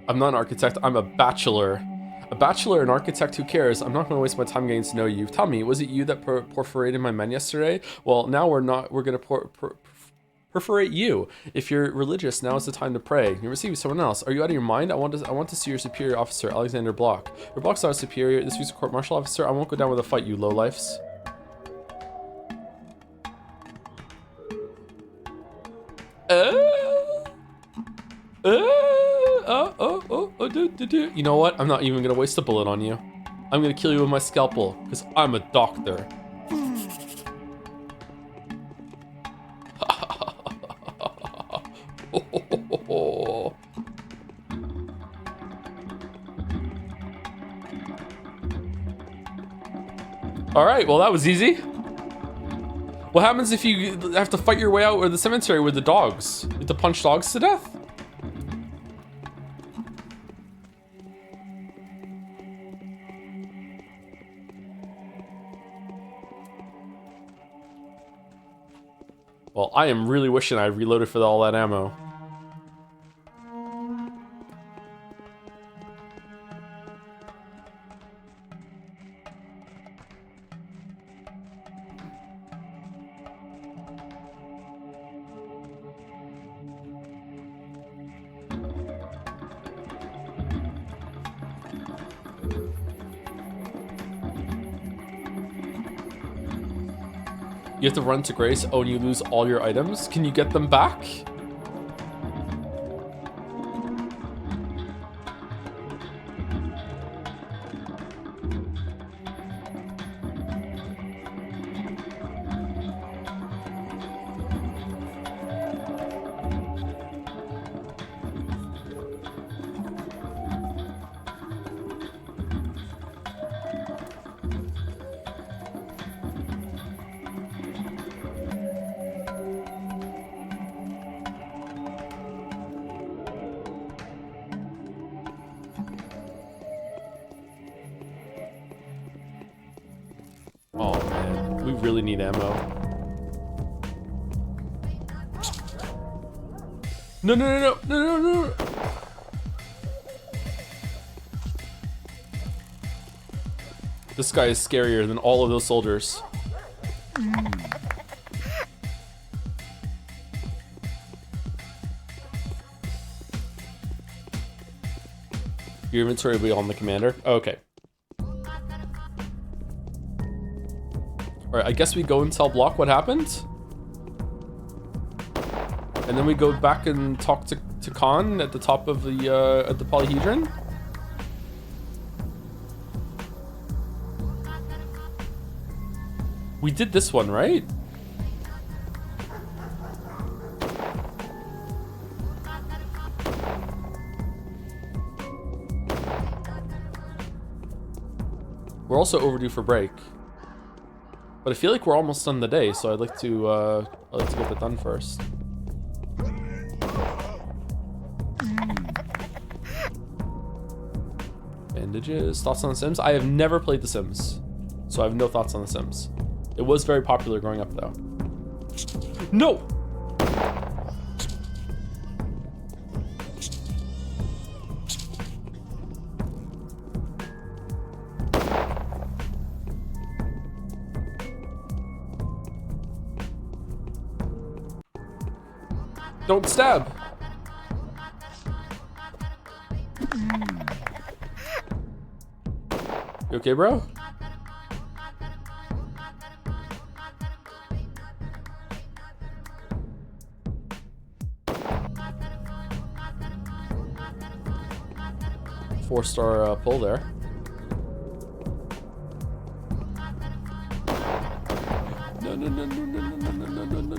I'm not an architect, I'm a bachelor. A bachelor, an architect, who cares? I'm not gonna waste my time getting to know you. Tell me, was it you that perforated my men yesterday? Well, now we're gonna perforate you. If you're religious, now is the time to pray. You receive someone else. Are you out of your mind? I want to see your superior officer, Alexander Block. Your Block's not a superior. This week's a court-martial officer. I won't go down with a fight, you lowlifes. You know what? I'm not even gonna waste a bullet on you. I'm gonna kill you with my scalpel, because I'm a doctor. Alright, well that was easy. What happens if you have to fight your way out of the cemetery with the dogs? You have to punch dogs to death? Well, I am really wishing I reloaded for all that ammo. You have to run to Grace. Oh, and you lose all your items. Can you get them back? Oh man, we really need ammo. No, no, no, no, no, no, no. This guy is scarier than all of those soldiers. Your inventory will be on the commander. Okay. Alright, I guess we go and tell Block what happened. And then we go back and talk to Khan at the top of the at the polyhedron. We did this one, right? We're also overdue for break. But I feel like we're almost done the day, so I'd like to get that done first. Bandages. Thoughts on The Sims? I have never played The Sims, so I have no thoughts on The Sims. It was very popular growing up, though. No! Don't stab! You okay, bro? Four-star pull there. No, no, no, no, no, no, no, no, no, no,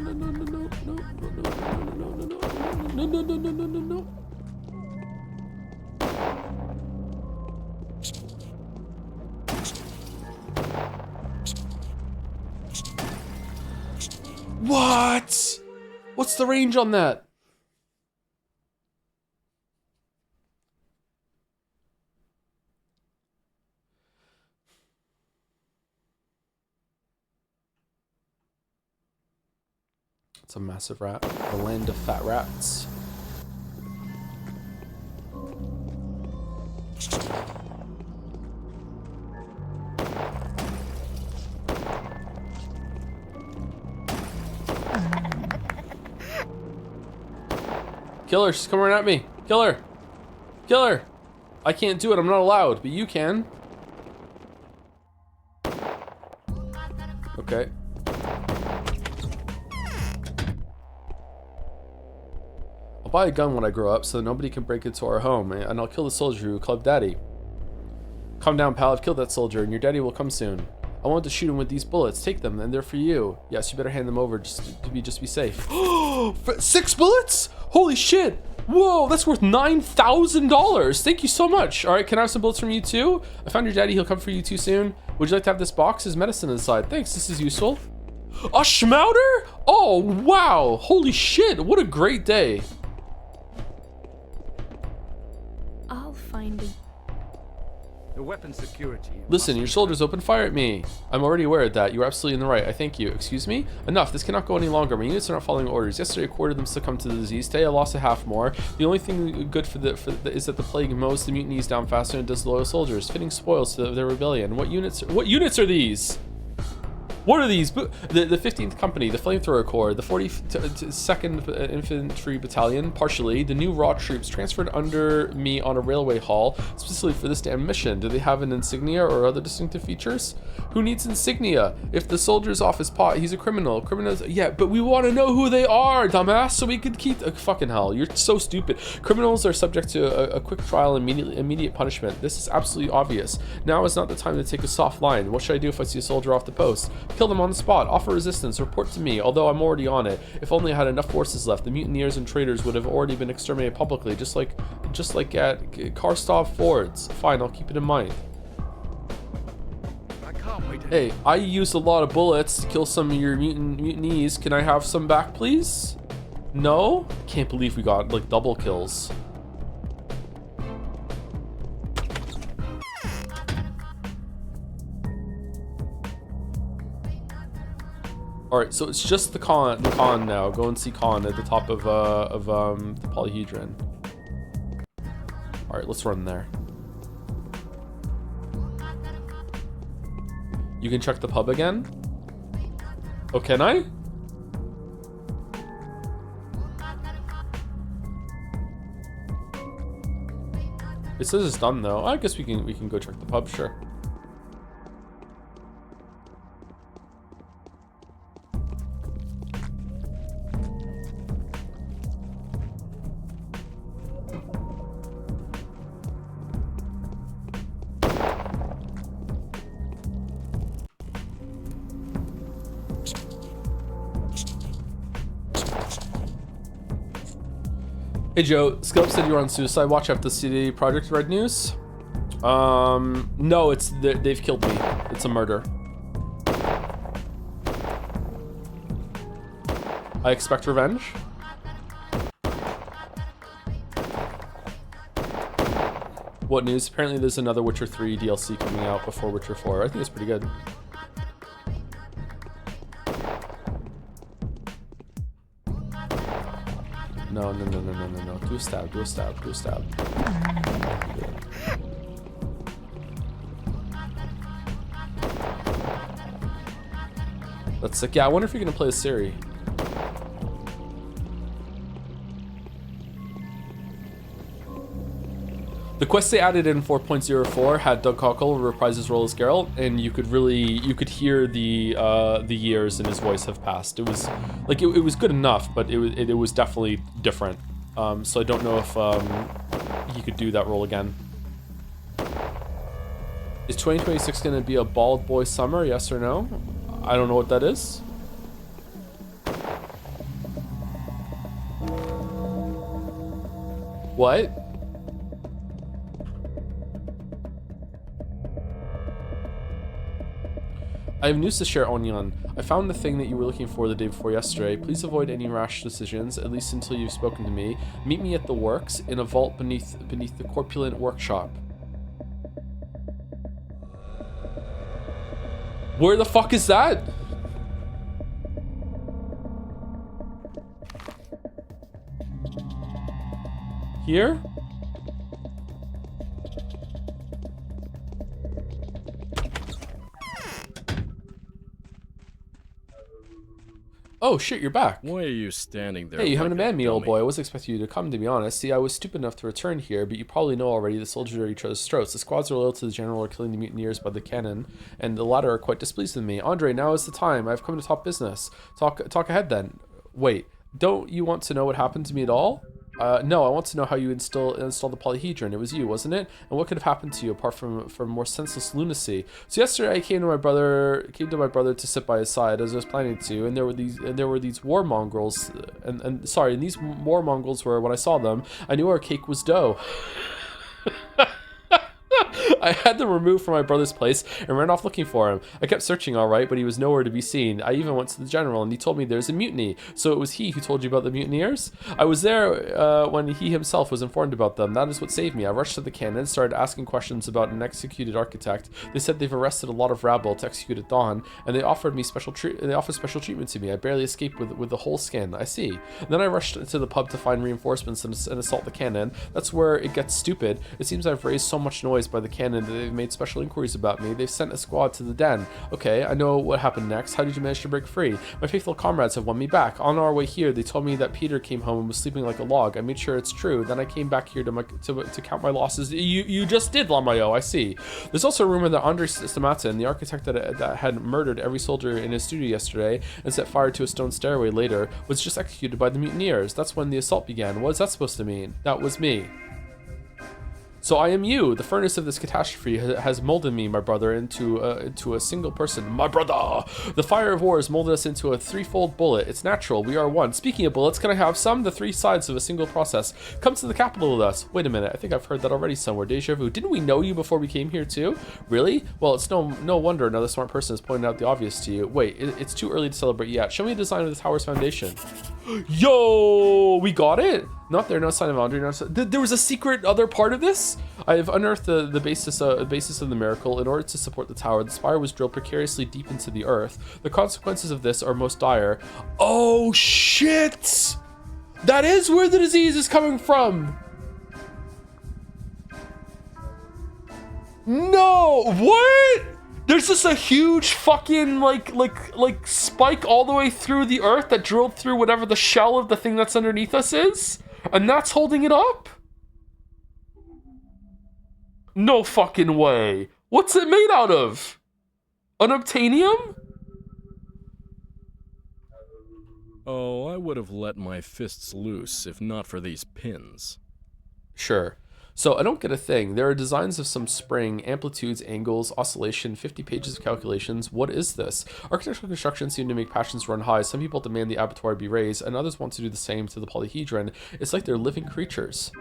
no, no, no, no, no. What? What's the range on that? It's a massive rat. The land of fat rats. Killer, she's coming right at me. Killer! Killer! I can't do it, I'm not allowed, but you can. Okay. I'll buy a gun when I grow up so nobody can break into our home, and I'll kill the soldier who clubbed Daddy. Calm down, pal, I've killed that soldier, and your daddy will come soon. I want to shoot him with these bullets. Take them, and they're for you. Yes, you better hand them over just to be safe. 6 bullets? Holy shit! Whoa, that's worth $9,000. Thank you so much. All right, can I have some bullets from you too? I found your daddy. He'll come for you too soon. Would you like to have this box? His medicine inside. Thanks. This is useful. A schmouter? Oh wow! Holy shit! What a great day. I'll find it. The weapon security. Listen, your soldiers open fire at me. I'm already aware of that. You are absolutely in the right. I thank you. Excuse me? Enough. This cannot go any longer. My units are not following orders. Yesterday, a quarter of them succumbed to the disease. Today, I lost a half more. The only thing good is that the plague mows the mutinies down faster than it does loyal soldiers, fitting spoils to their rebellion. What units are these? What are these? The 15th Company, the Flamethrower Corps, the 42nd Infantry Battalion, partially, the new raw troops transferred under me on a railway haul, specifically for this damn mission. Do they have an insignia or other distinctive features? Who needs insignia? If the soldier's off his pot, he's a criminal. Criminals, yeah, but we want to know who they are, dumbass, so we could keep... fucking hell, you're so stupid. Criminals are subject to a quick trial and immediate punishment. This is absolutely obvious. Now is not the time to take a soft line. What should I do if I see a soldier off the post? Kill them on the spot, offer resistance, report to me, although I'm already on it. If only I had enough forces left, the mutineers and traitors would have already been exterminated publicly, just like at Karstov Fords. Fine, I'll keep it in mind. I can't wait. Hey, I used a lot of bullets to kill some of your mutinees. Can I have some back, please? No? Can't believe we got, like, double kills. Alright, so it's just the Khan now. Go and see Khan at the top of the polyhedron. Alright, let's run there. You can check the pub again? Oh, can I? It says it's done though. I guess we can go check the pub, sure. Hey Joe, Skelp said you were on Suicide Watch after the CD Projekt Red news. No, they've killed me. It's a murder. I expect revenge. What news? Apparently there's another Witcher 3 DLC coming out before Witcher 4. I think it's pretty good. No. Do a stab. That's sick. Yeah, I wonder if you're gonna play as Ciri. The quest they added in 4.04 had Doug Cockle reprise his role as Geralt, and you could hear the years in his voice have passed. It was like it was good enough, but it was definitely different. So I don't know if he could do that role again. Is 2026 gonna be a bald boy summer? Yes or no? I don't know what that is. What? I have news to share, Onyan. I found the thing that you were looking for the day before yesterday. Please avoid any rash decisions, at least until you've spoken to me. Meet me at the works, in a vault beneath the corpulent workshop. Where the fuck is that? Here? Oh shit, you're back. Why are you standing there? Hey, you haven't like a abandoned me, old dummy? boy. I wasn't expecting you to come, to be honest. See, I was stupid enough to return here, but you probably know already the soldiers are each other's throats. The squads are loyal to the general or killing the mutineers by the cannon, and the latter are quite displeased with me. Andre, now is the time. I've come to talk business. Talk ahead then. Wait, don't you want to know what happened to me at all? No, I want to know how you installed the polyhedron. It was you, wasn't it? And what could have happened to you apart from more senseless lunacy? So yesterday I came to my brother to sit by his side as I was planning to, and there were these war mongrels, and these war mongrels were, when I saw them, I knew our cake was dough. I had them removed from my brother's place and ran off looking for him. I kept searching all right, but he was nowhere to be seen. I even went to the general, and he told me there's a mutiny. So it was he who told you about the mutineers? I was there when he himself was informed about them. That is what saved me. I rushed to the cannon, started asking questions about an executed architect. They said they've arrested a lot of rabble to execute at dawn, and they offered special treatment to me. I barely escaped with the whole skin. I see. And then I rushed to the pub to find reinforcements and assault the cannon. That's where it gets stupid. It seems I've raised so much noise by the cannon that they've made special inquiries about me. They've sent a squad to the den. Okay, I know what happened next. How did you manage to break free? My faithful comrades have won me back. On our way here, they told me that Peter came home and was sleeping like a log. I made sure it's true. Then I came back here to count my losses. You just did, Lamayo, I see. There's also a rumor that Andrei Stamatin, the architect that had murdered every soldier in his studio yesterday and set fire to a stone stairway later, was just executed by the mutineers. That's when the assault began. What is that supposed to mean? That was me. So I am you. The furnace of this catastrophe has molded me, my brother, into a single person. My brother! The fire of war has molded us into a threefold bullet. It's natural. We are one. Speaking of bullets, can I have some? The three sides of a single process. Come to the capital with us. Wait a minute. I think I've heard that already somewhere. Deja vu. Didn't we know you before we came here too? Really? Well, it's no wonder another smart person has pointed out the obvious to you. Wait, it's too early to celebrate yet. Show me the design of the tower's foundation. Yo! We got it? Not there, no sign of Andre. There was a secret other part of this? I have unearthed the basis of the miracle. In order to support the tower, the spire was drilled precariously deep into the earth. The consequences of this are most dire. Oh shit! That is where the disease is coming from! No! What? There's just a huge fucking like spike all the way through the earth that drilled through whatever the shell of the thing that's underneath us is? And that's holding it up? No fucking way. What's it made out of? Unobtainium? Oh, I would have let my fists loose if not for these pins. Sure. So I don't get a thing. There are designs of some spring, amplitudes, angles, oscillation, 50 pages of calculations. What is this? Architectural construction seem to make passions run high. Some people demand the abattoir be raised, and others want to do the same to the polyhedron. It's like they're living creatures.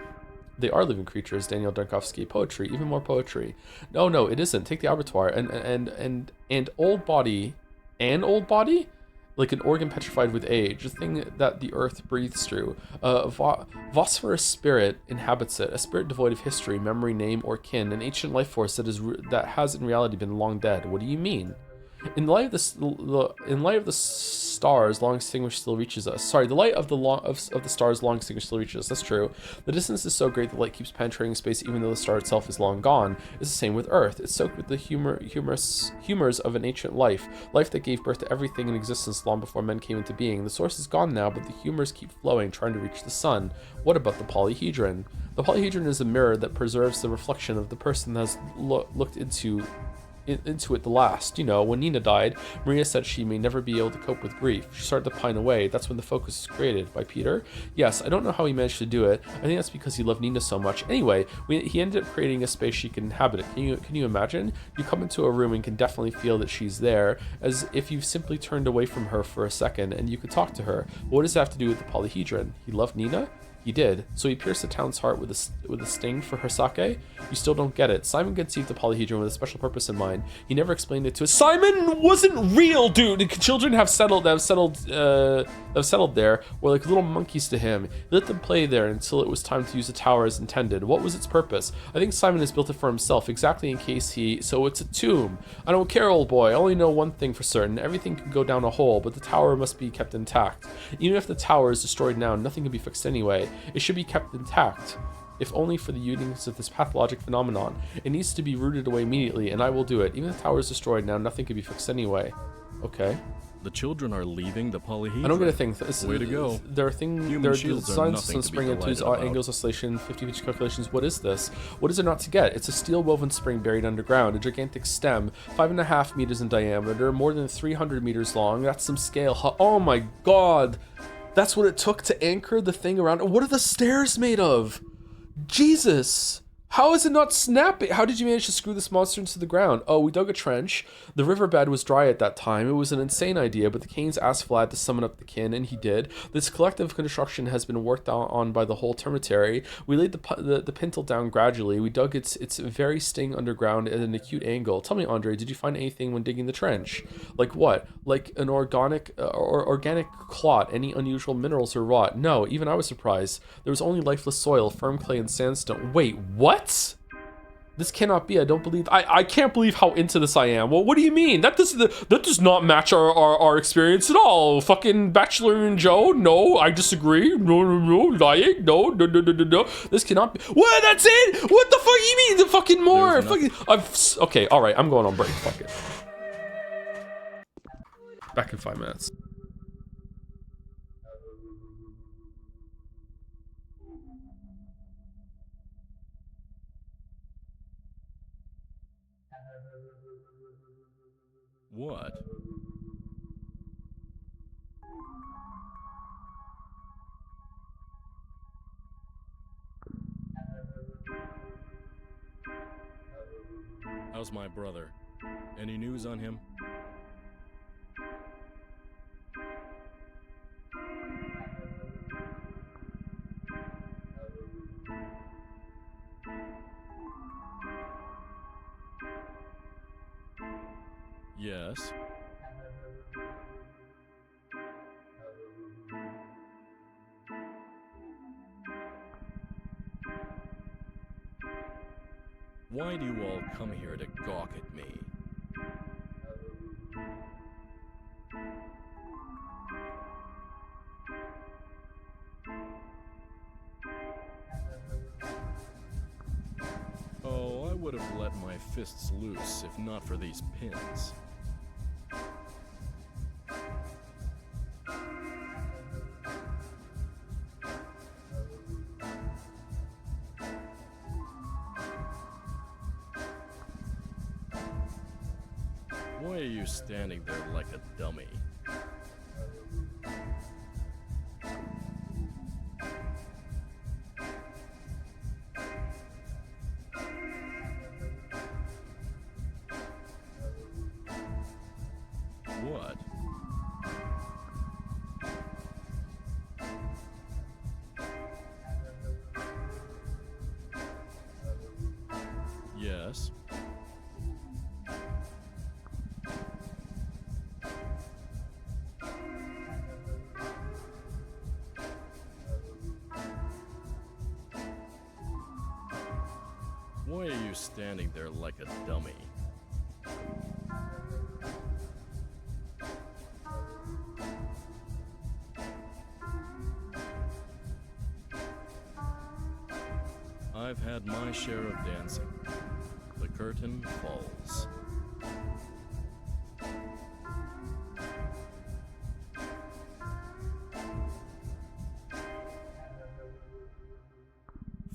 They are living creatures, Daniel Dunkovsky. Poetry, even more poetry. No, it isn't. Take the abattoir and old body. An old body? like an organ petrified with age, a thing that the earth breathes through. A phosphorus spirit inhabits it, a spirit devoid of history, memory, name, or kin, an ancient life force that has in reality been long dead. What do you mean? In light of the stars, long extinguished still reaches us. Sorry, the light of the stars, long extinguished still reaches us. That's true. The distance is so great the light keeps penetrating space, even though the star itself is long gone. It's the same with Earth. It's soaked with the humors of an ancient life that gave birth to everything in existence long before men came into being. The source is gone now, but the humors keep flowing, trying to reach the sun. What about the polyhedron? The polyhedron is a mirror that preserves the reflection of the person that has looked into it the last. You know, when Nina died, Maria said she may never be able to cope with grief. She started to pine away. That's when the focus is created. By Peter? Yes, I don't know how he managed to do it. I think that's because he loved Nina so much. Anyway, he ended up creating a space she can inhabit it. Can you imagine? You come into a room and can definitely feel that she's there, as if you've simply turned away from her for a second and you could talk to her. But what does that have to do with the polyhedron? He loved Nina? He did. So he pierced the town's heart with a sting for her sake? You still don't get it. Simon conceived the polyhedron with a special purpose in mind. He never explained it to us. Simon wasn't real, dude! Children have settled there, were like little monkeys to him. He let them play there until it was time to use the tower as intended. What was its purpose? I think Simon has built it for himself, exactly in case so it's a tomb. I don't care, old boy. I only know one thing for certain. Everything can go down a hole, but the tower must be kept intact. Even if the tower is destroyed now, nothing can be fixed anyway. It should be kept intact, if only for the uniqueness of this pathologic phenomenon. It needs to be rooted away immediately, and I will do it. Even if the tower is destroyed now, nothing can be fixed anyway. Okay. The children are leaving the polyhedron. I don't get a thing. Way to go. There are design systems spring at 2 angles oscillation, 50-pitch calculations. What is this? What is there not to get? It's a steel woven spring buried underground, a gigantic stem, 5.5 meters in diameter, more than 300 meters long. That's some scale. Oh my god. That's what it took to anchor the thing around. What are the stairs made of? Jesus! How is it not snapping? How did you manage to screw this monster into the ground? Oh, we dug a trench. The riverbed was dry at that time. It was an insane idea, but the Canes asked Vlad to summon up the kin, and he did. This collective construction has been worked on by the whole termitary. We laid the pintle down gradually. We dug its very sting underground at an acute angle. Tell me, Andre, did you find anything when digging the trench? Like what? Like an organic clot, any unusual minerals or rot? No, even I was surprised. There was only lifeless soil, firm clay, and sandstone. Wait, what? This cannot be. I don't believe. I can't believe how into this I am. Well, what do you mean? That does not match our experience at all. Fucking Bachelor and Joe. No, I disagree. No, lying. No. This cannot be. What? That's it? What the fuck? You mean the fucking more? Fucking. Okay. All right. I'm going on break. Fuck it. Back in 5 minutes. What? How's my brother? Any news on him? Yes. Why do you all come here to gawk at me? Oh, I would have let my fists loose if not for these pins. Why are you standing there like a dummy? What? Yes. Why are you standing there like a dummy? I've had my share of dancing. The curtain falls.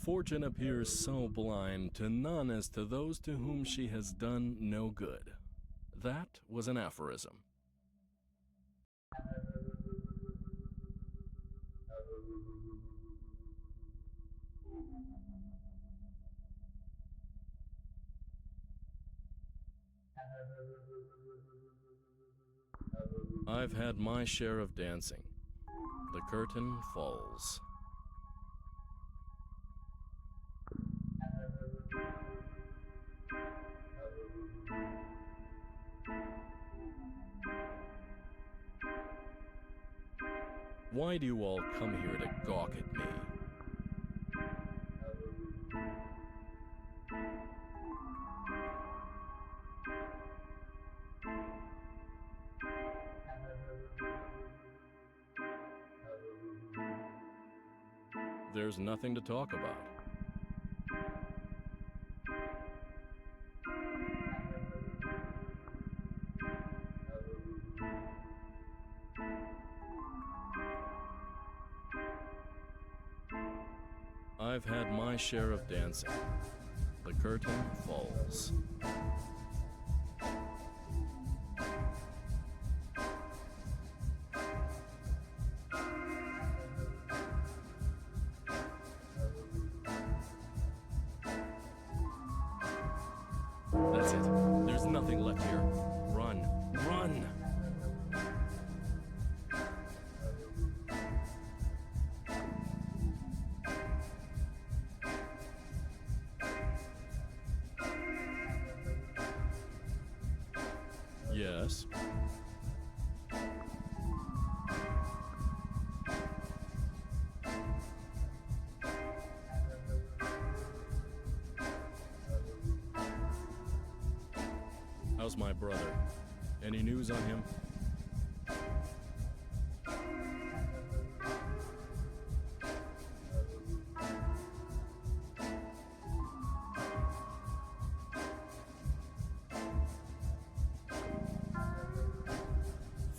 Fortune appears so blind to none as to those to whom she has done no good. That was an aphorism. I've had my share of dancing. The curtain falls. Why do you all come here to gawk at me? There's nothing to talk about. I've had my share of dancing. The curtain falls. That's it. There's nothing left here. Run. Run! Yes. How's my brother? Any news on him?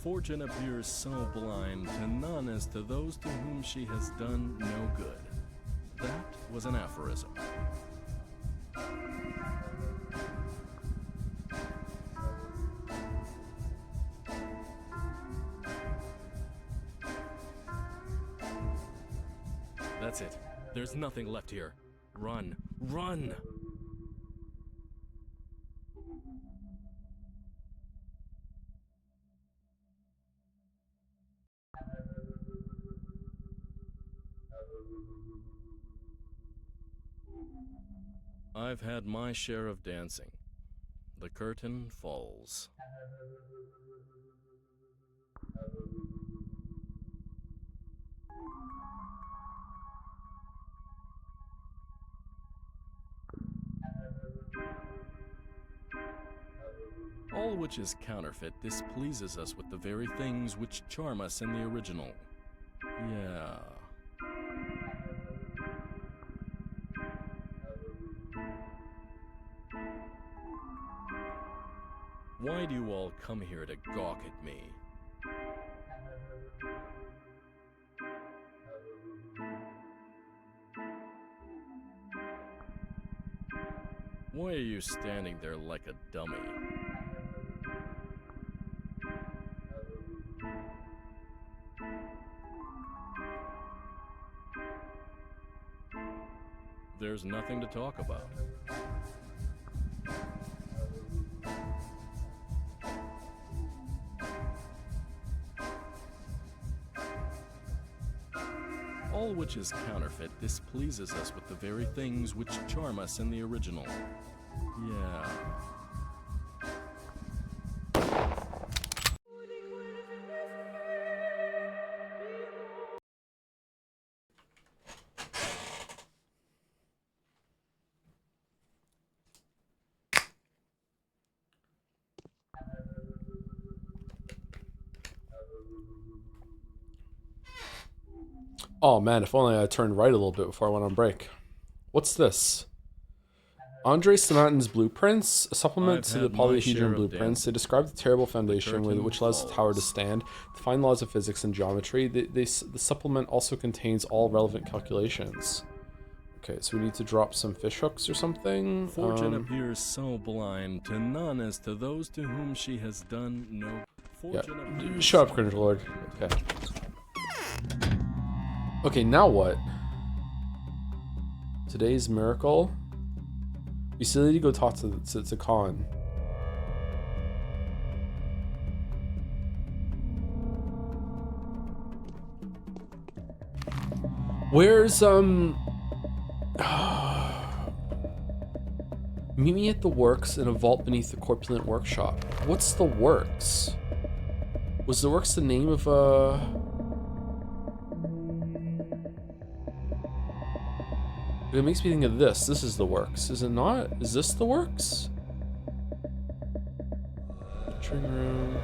Fortune appears so blind to none as to those to whom she has done no good. That was an aphorism. That's it. There's nothing left here. Run. Run! I've had my share of dancing. The curtain falls. All which is counterfeit displeases us with the very things which charm us in the original. Yeah. Why do you all come here to gawk at me? Why are you standing there like a dummy? There's nothing to talk about. All which is counterfeit displeases us with the very things which charm us in the original. Yeah. Oh man, if only I turned right a little bit before I went on break. What's this? Andre Sonatin's blueprints, a supplement to the polyhedron blueprints. They describe the terrible foundation which allows the tower to stand, define laws of physics and geometry. The supplement also contains all relevant calculations. Okay, so we need to drop some fish hooks or something. Fortune appears so blind to none as to those to whom she has done no. Yeah, shut up, Cringe Lord. Okay. Okay, now what? Today's miracle. We still need to go talk to Khan. Where's meet me at the works in a vault beneath the corpulent workshop. What's the works? Was the works the name of It makes me think of this. This is the works, is it not? Is this the works? Entering room.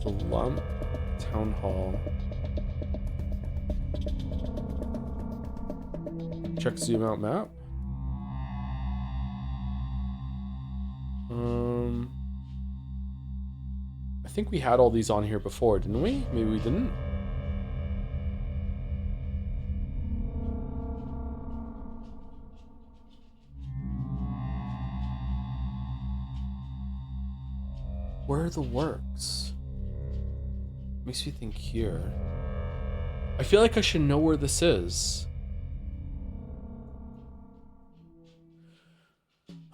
The lump. Town hall. Check zoom out map. I think we had all these on here before, didn't we? Maybe we didn't. Where are the works? Makes me think here. I feel like I should know where this is.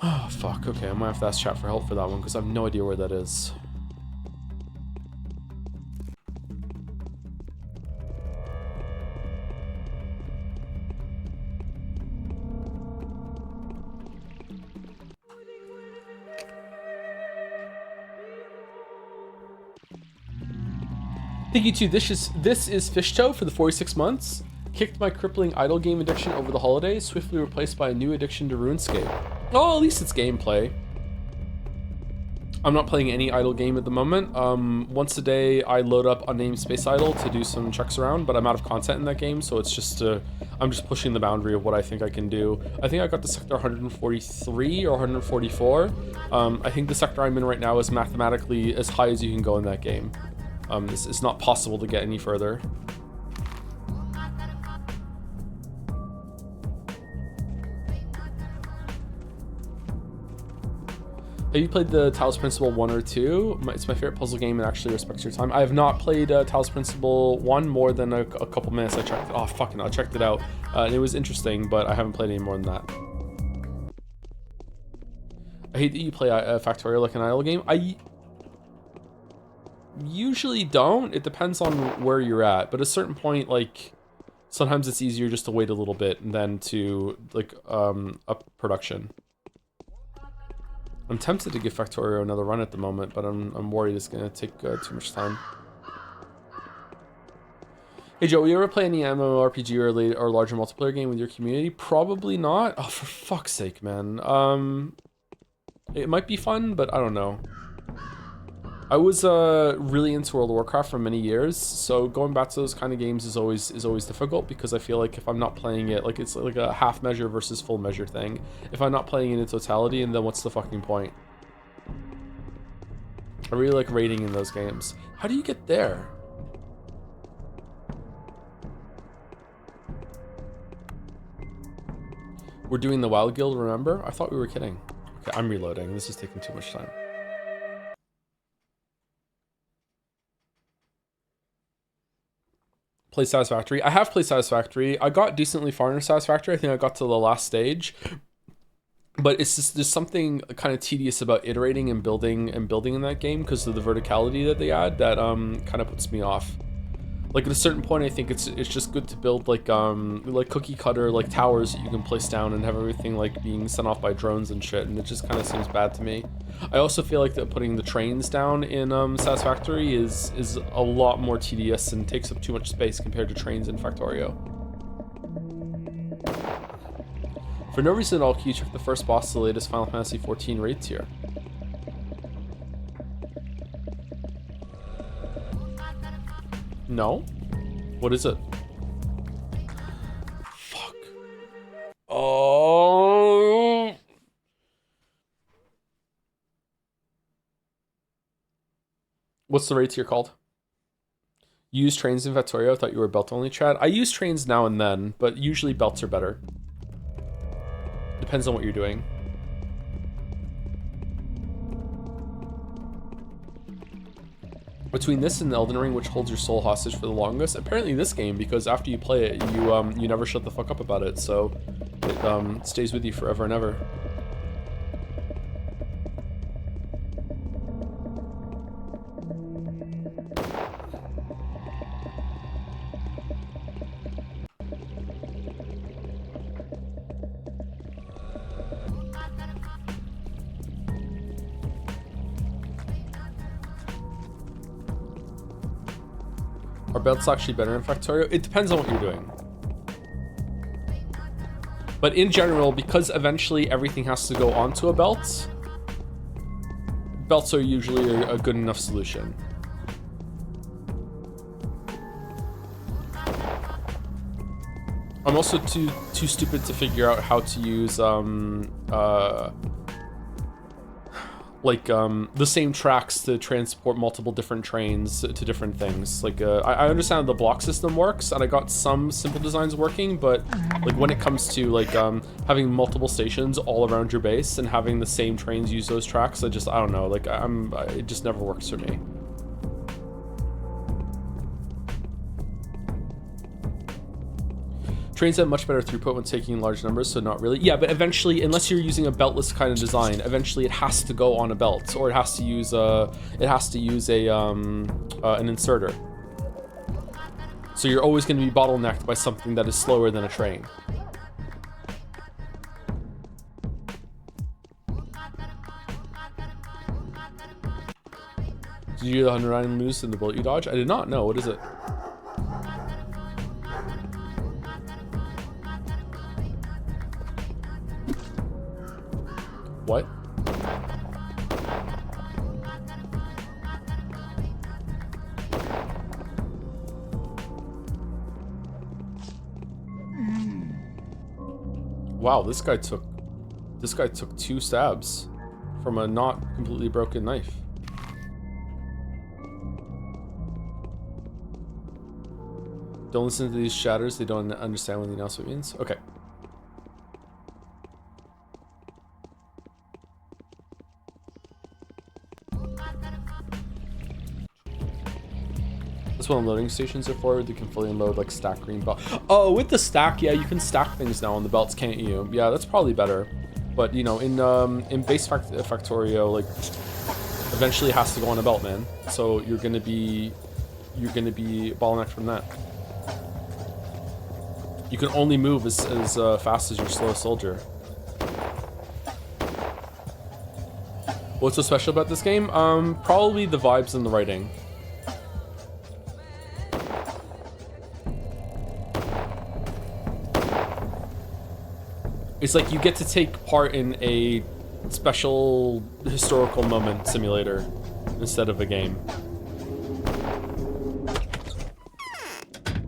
Oh, fuck. Okay, I might have to ask chat for help for that one because I have no idea where that is. Thank you too. This is Fishtoe for the 46 months. Kicked my crippling idle game addiction over the holidays, swiftly replaced by a new addiction to RuneScape. Oh, at least it's gameplay. I'm not playing any idle game at the moment. Once a day I load up Unnamed Space Idle to do some checks around, but I'm out of content in that game, so it's just I'm just pushing the boundary of what I think I can do. I think I got to sector 143 or 144. I think the sector I'm in right now is mathematically as high as you can go in that game. It's not possible to get any further. Have you played the Talos Principle 1 or 2? It's my favorite puzzle game and actually respects your time. I have not played Talos Principle 1 more than a couple minutes. I checked it. Oh, fucking I checked it out. And it was interesting, but I haven't played any more than that. I hate that you play Factorio like an idle game. I usually don't. It depends on where you're at. But at a certain point, like, sometimes it's easier just to wait a little bit and then to, like, up production. I'm tempted to give Factorio another run at the moment, but I'm worried it's gonna take too much time. Hey Joe, will you ever play any MMORPG or larger multiplayer game with your community? Probably not. Oh, for fuck's sake, man. It might be fun, but I don't know. I was really into World of Warcraft for many years, so going back to those kind of games is always difficult because I feel like if I'm not playing it, like it's like a half measure versus full measure thing. If I'm not playing it in totality, and then what's the fucking point? I really like raiding in those games. How do you get there? We're doing the Wild Guild, remember? I thought we were kidding. Okay, I'm reloading. This is taking too much time. Play Satisfactory. I have played Satisfactory. I got decently far into Satisfactory. I think I got to the last stage. But it's just, there's something kind of tedious about iterating and building in that game because of the verticality that they add that kind of puts me off. Like at a certain point, I think it's just good to build like cookie cutter like towers that you can place down and have everything like being sent off by drones and shit, and it just kind of seems bad to me. I also feel like that putting the trains down in Satisfactory is a lot more tedious and takes up too much space compared to trains in Factorio. For no reason at all, can you check the first boss of the latest Final Fantasy XIV raid tier? No? What is it? Fuck. Oh. What's the raid tier called? You use trains in Factorio? I thought you were belt only, Chad. I use trains now and then, but usually belts are better. Depends on what you're doing. Between this and Elden Ring, which holds your soul hostage for the longest? Apparently this game, because after you play it, you never shut the fuck up about it, so it stays with you forever and ever. Are belts actually better in Factorio? It depends on what you're doing. But in general, because eventually everything has to go onto a belt, belts are usually a good enough solution. I'm also too stupid to figure out how to use the same tracks to transport multiple different trains to different things. Like I understand how the block system works, and I got some simple designs working, but like when it comes to like having multiple stations all around your base and having the same trains use those tracks, I don't know, like it just never works for me. Trains have much better throughput when taking large numbers, so not really. Yeah, but eventually, unless you're using a beltless kind of design, eventually it has to go on a belt, or it has to use an inserter. So you're always going to be bottlenecked by something that is slower than a train. Did you do the 109 moves in the bullet you dodge? I did not know. What is it? What? Wow, this guy took 2 stabs from a not completely broken knife. Don't listen to these shatters, they don't understand what the announcement means. Okay. That's what unloading stations are for. They can fully unload like stack green belt. Oh, with the stack, yeah, you can stack things now on the belts, can't you? Yeah, that's probably better. But you know, in base Factorio, like eventually it has to go on a belt, man. So you're gonna be bottlenecked from that. You can only move as fast as your slowest soldier. What's so special about this game? Probably the vibes and the writing. It's like you get to take part in a special historical moment simulator instead of a game.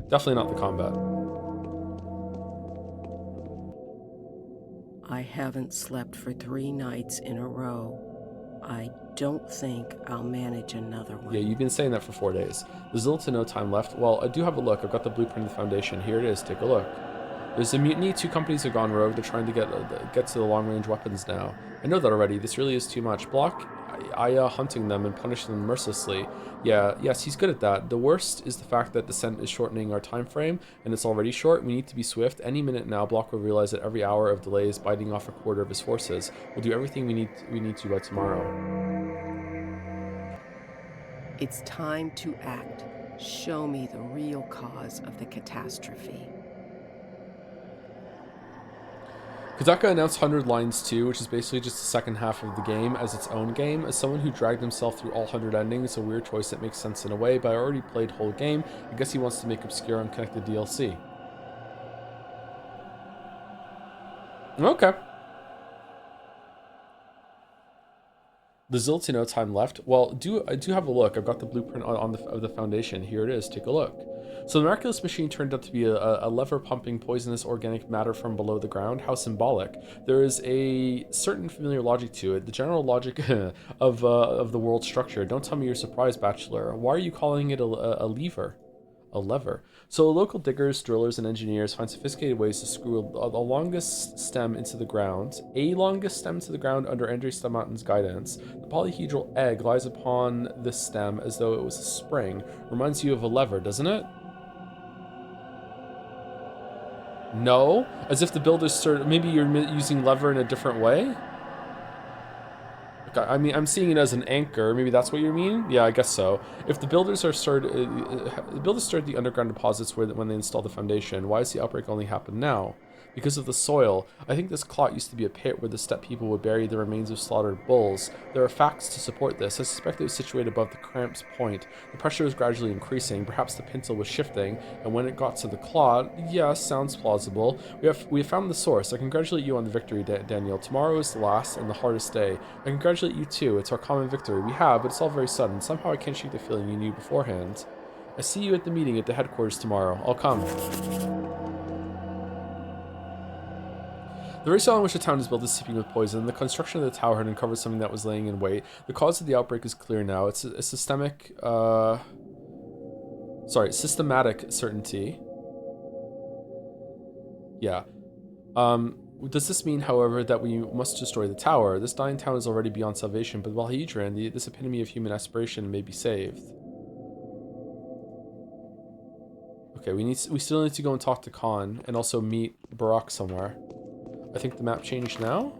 Definitely not the combat. I haven't slept for 3 nights in a row. I don't think I'll manage another one. Yeah, you've been saying that for 4 days. There's little to no time left. Well, I do have a look. I've got the blueprint of the Foundation. Here it is. Take a look. There's a mutiny. 2 companies have gone rogue. They're trying to get to the long-range weapons now. I know that already. This really is too much. Block, hunting them and punishing them mercilessly. Yeah, yes, he's good at that. The worst is the fact that Descent is shortening our time frame, and it's already short. We need to be swift. Any minute now, Block will realize that every hour of delay is biting off a quarter of his forces. We'll do everything we need to by tomorrow. It's time to act. Show me the real cause of the catastrophe. Kazaka announced 100 Lines 2, which is basically just the second half of the game as its own game. As someone who dragged himself through all 100 endings, it's a weird choice that makes sense in a way, but I already played whole game. I guess he wants to make obscure unconnected DLC. Okay. There's little to no time left. Well, I do have a look. I've got the blueprint of the foundation. Here it is. Take a look. So the miraculous machine turned out to be a lever pumping poisonous organic matter from below the ground. How symbolic. There is a certain familiar logic to it. The general logic of the world structure. Don't tell me you're surprised, Bachelor. Why are you calling it a lever? A lever. So local diggers, drillers, and engineers find sophisticated ways to screw the longest stem into the ground, under Andrei Mountain's guidance. The polyhedral egg lies upon this stem as though it was a spring. Reminds you of a lever, doesn't it? No? As if the builders maybe you're using lever in a different way? I mean, I'm seeing it as an anchor. Maybe that's what you mean? Yeah, I guess so. If the builders started the underground deposits when they installed the foundation, why does the outbreak only happen now? Because of the soil. I think this clot used to be a pit where the steppe people would bury the remains of slaughtered bulls. There are facts to support this. I suspect it was situated above the cramp's point. The pressure was gradually increasing. Perhaps the pintle was shifting, and when it got to the clot, yes, sounds plausible. We have found the source. I congratulate you on the victory, Daniel. Tomorrow is the last and the hardest day. I congratulate you too. It's our common victory. We have, but it's all very sudden. Somehow I can't shake the feeling you knew beforehand. I see you at the meeting at the headquarters tomorrow. I'll come. The very soil in which the town is built is seeping with poison. The construction of the tower had uncovered something that was laying in wait. The cause of the outbreak is clear now. It's a systematic certainty. Yeah. Does this mean, however, that we must destroy the tower? This dying town is already beyond salvation, but Valhedran, this epitome of human aspiration, may be saved. Okay, we still need to go and talk to Khan and also meet Barak somewhere. I think the map changed now.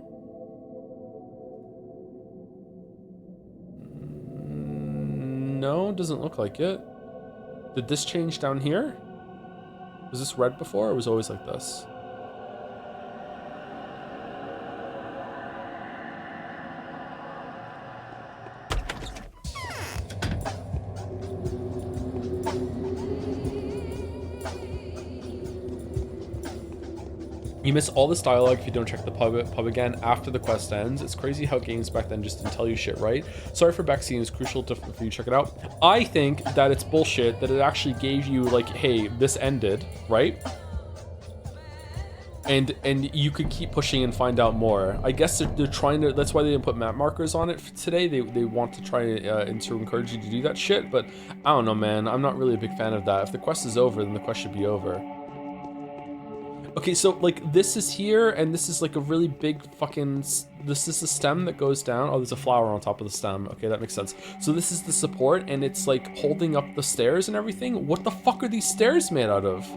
No, doesn't look like it. Did this change down here? Was this red before, or was it always like this? You miss all this dialogue if you don't check the pub again after the quest ends. It's crazy how games back then just didn't tell you shit, right? Sorry for backseating, it's crucial for you to check it out. I think that it's bullshit that it actually gave you, like, hey, this ended, right? And you could keep pushing and find out more. I guess they're trying to, that's why they didn't put map markers on it today. They want to try and to encourage you to do that shit, but I don't know, man. I'm not really a big fan of that. If the quest is over, then the quest should be over. Okay, so, like, this is here, and this is, like, a really big fucking... This is the stem that goes down. Oh, there's a flower on top of the stem. Okay, that makes sense. So this is the support, and it's, like, holding up the stairs and everything. What the fuck are these stairs made out of?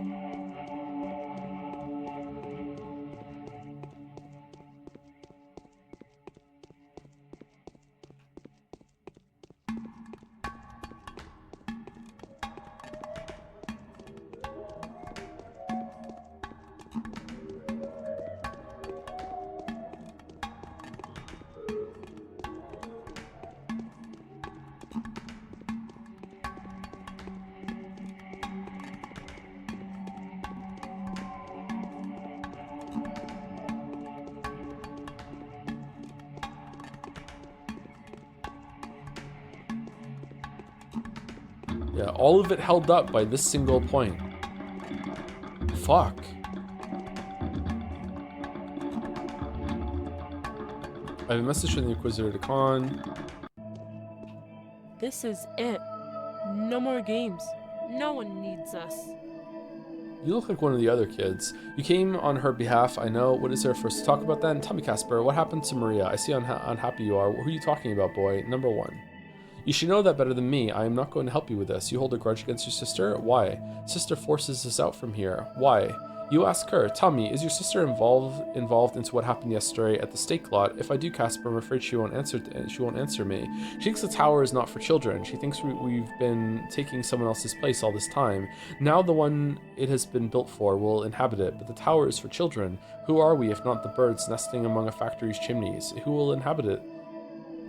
Yeah, all of it held up by this single point. Fuck. I have a message from the Inquisitor to Khan. This is it. No more games. No one needs us. You look like one of the other kids. You came on her behalf, I know. What is there for us to talk about then? Tell me, Casper, what happened to Maria? I see how unhappy you are. Who are you talking about, boy? Number one. You should know that better than me. I am not going to help you with this. You hold a grudge against your sister? Why? Sister forces us out from here. Why? You ask her. Tell me, is your sister involved into what happened yesterday at the steak lot? If I do, Casper, I'm afraid she won't answer me. She thinks the tower is not for children. She thinks we've been taking someone else's place all this time. Now the one it has been built for will inhabit it, but the tower is for children. Who are we if not the birds nesting among a factory's chimneys? Who will inhabit it?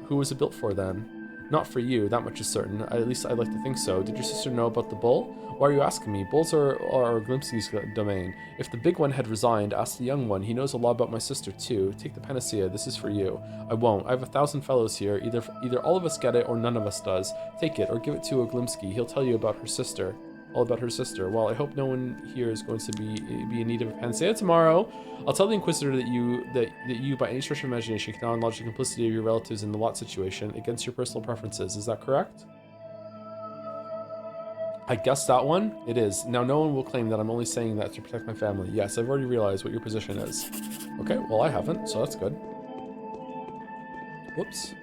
Who was it built for then? Not for you, that much is certain. At least I'd like to think so. Did your sister know about the bull? Why are you asking me? Bulls are Glimpsey's domain. If the big one had resigned, ask the young one. He knows a lot about my sister too. Take the panacea. This is for you. I won't. I have 1,000 fellows here. Either all of us get it or none of us does. Take it or give it to a Glimpsey. He'll tell you about her sister. All about her sister. Well, I hope no one here is going to be in need of a panacea tomorrow. I'll tell the Inquisitor that you by any stretch of imagination can acknowledge the complicity of your relatives in the lot situation against your personal preferences. Is that correct? I guess that one? It is. Now no one will claim that I'm only saying that to protect my family. Yes, I've already realized what your position is. Okay, well I haven't, so that's good. Whoops.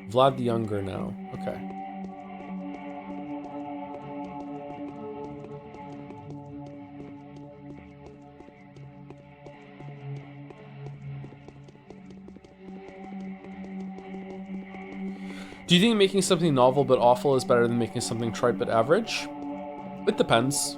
Vlad the Younger now. Okay. Do you think making something novel but awful is better than making something trite but average? It depends.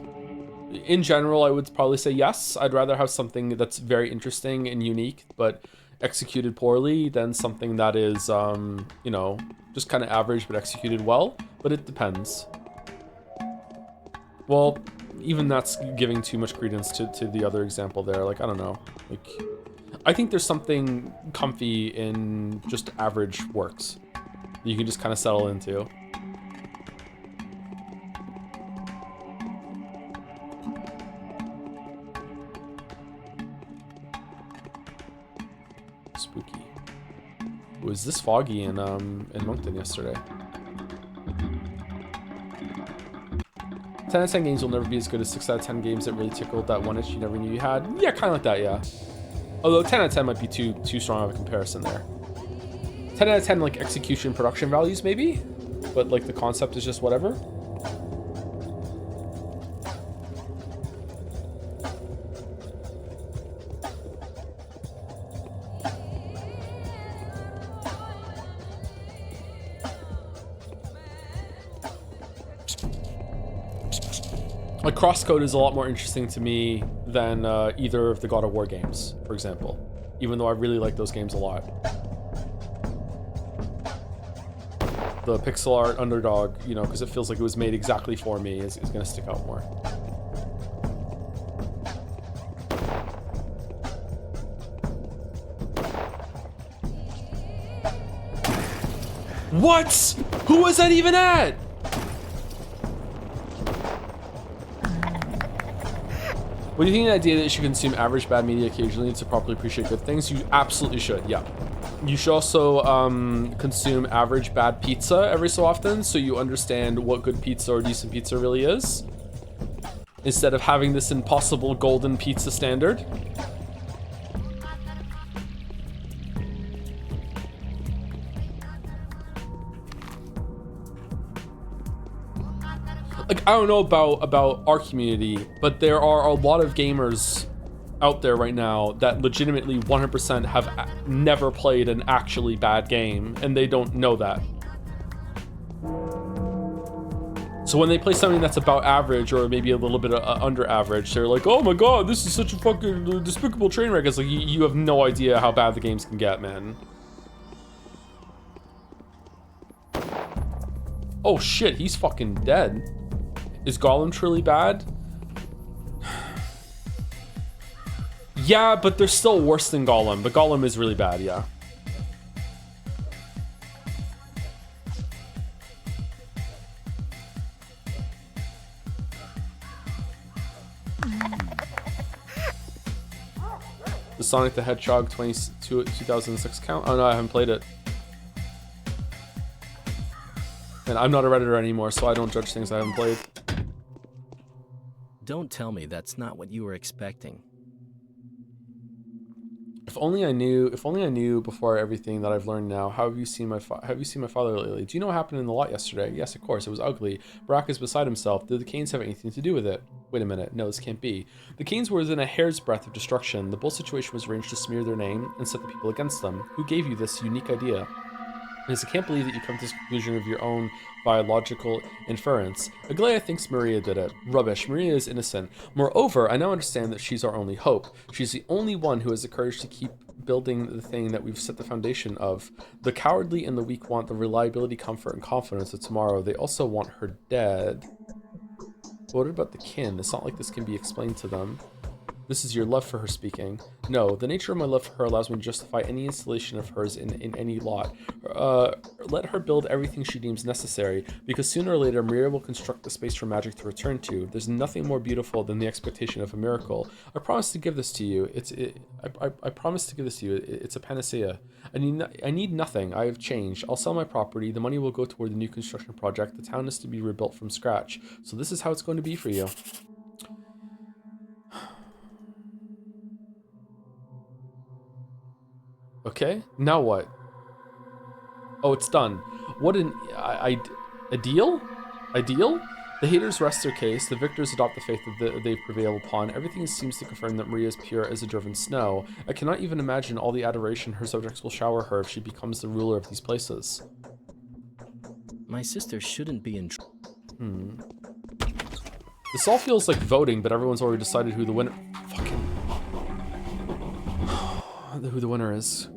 In general, I would probably say yes. I'd rather have something that's very interesting and unique but executed poorly than something that is, you know, just kind of average but executed well. But it depends. Well, even that's giving too much credence to the other example there. Like, I don't know. Like, I think there's something comfy in just average works you can just kind of settle into. Spooky. It was this foggy in Moncton yesterday. 10 out of 10 games will never be as good as 6 out of 10 games that really tickled that one itch you never knew you had. Yeah, kind of like that, yeah. Although 10 out of 10 might be too strong of a comparison there. 10 out of 10 like execution production values maybe, but like the concept is just whatever. Like Crosscode is a lot more interesting to me than either of the God of War games, for example, even though I really like those games a lot. The pixel art underdog, you know, because it feels like it was made exactly for me, is going to stick out more. What? Who was that even at? What do you think of the idea that you should consume average bad media occasionally to properly appreciate good things? You absolutely should, yeah. You should also consume average bad pizza every so often so you understand what good pizza or decent pizza really is, instead of having this impossible golden pizza standard. Like, I don't know about our community, but there are a lot of gamers out there right now that legitimately 100% have never played an actually bad game, and they don't know that. So when they play something that's about average or maybe a little bit under average, they're like, oh my god, this is such a fucking despicable train wreck. It's like, you have no idea how bad the games can get, man. Oh shit, he's fucking dead. Is Gollum truly bad? Yeah, but they're still worse than Gollum. But Gollum is really bad, yeah. The Sonic the Hedgehog 2006 count? Oh no, I haven't played it. And I'm not a Redditor anymore, so I don't judge things I haven't played. Don't tell me that's not what you were expecting. If only I knew before everything that I've learned now. How have you seen my father lately? Do you know what happened in the lot yesterday? Yes, of course. It was ugly. Barack is beside himself. Did the Canes have anything to do with it? Wait a minute. No, this can't be. The Canes were within a hair's breadth of destruction. The bull situation was arranged to smear their name and set the people against them. Who gave you this unique idea? Because I can't believe that you come to this conclusion of your own biological inference. Aglaya thinks Maria did it. Rubbish. Maria is innocent. Moreover, I now understand that she's our only hope. She's the only one who has the courage to keep building the thing that we've set the foundation of. The cowardly and the weak want the reliability, comfort, and confidence of tomorrow. They also want her dead. But what about the kin? It's not like this can be explained to them. This is your love for her speaking. No, the nature of my love for her allows me to justify any installation of hers in any lot. Let her build everything she deems necessary, because sooner or later Maria will construct the space for magic to return to. There's nothing more beautiful than the expectation of a miracle. I promise to give this to you. I promise to give this to you. It's a panacea. I need nothing. I have changed. I'll sell my property. The money will go toward the new construction project. The town is to be rebuilt from scratch. So this is how it's going to be for you. Okay, now what? Oh, it's done. What a deal? A deal? The haters rest their case. The victors adopt the faith that they've prevailed upon. Everything seems to confirm that Maria is pure as a driven snow. I cannot even imagine all the adoration her subjects will shower her if she becomes the ruler of these places. My sister shouldn't be in This all feels like voting, but everyone's already decided who the winner... who the winner is.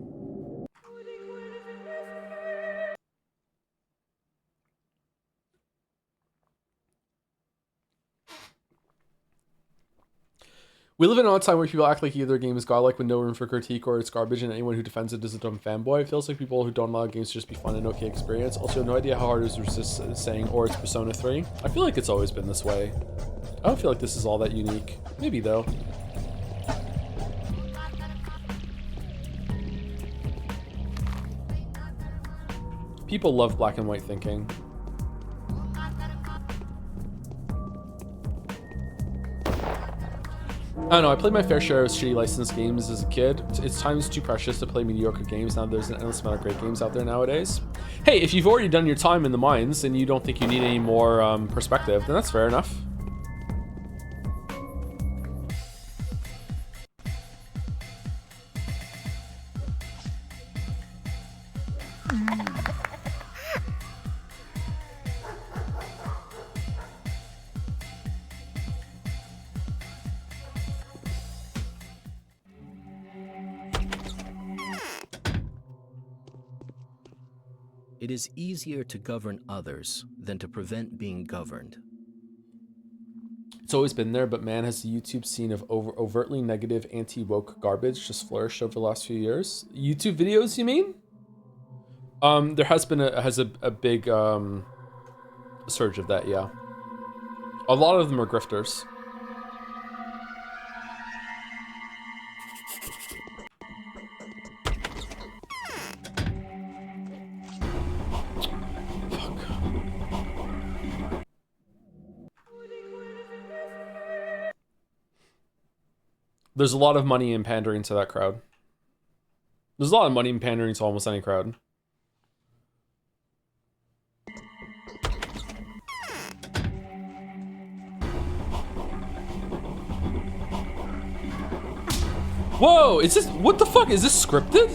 We live in an odd time where people act like either game is godlike with no room for critique or it's garbage, and anyone who defends it is a dumb fanboy. It feels like people who don't allow games to just be fun and okay experience. Also, no idea how hard it is to resist saying, or it's Persona 3. I feel like it's always been this way. I don't feel like this is all that unique. Maybe though. People love black and white thinking. I don't know, I played my fair share of shitty licensed games as a kid. It's times too precious to play mediocre games now. There's an endless amount of great games out there nowadays. Hey, if you've already done your time in the mines and you don't think you need any more perspective, then that's fair enough. It is easier to govern others than to prevent being governed. It's always been there, but man, has the YouTube scene of overtly negative anti-woke garbage just flourished over the last few years. YouTube videos, you mean? There has been a big surge of that, yeah. A lot of them are grifters. There's a lot of money in pandering to that crowd. There's a lot of money in pandering to almost any crowd. Whoa, is this, what the fuck, is this scripted?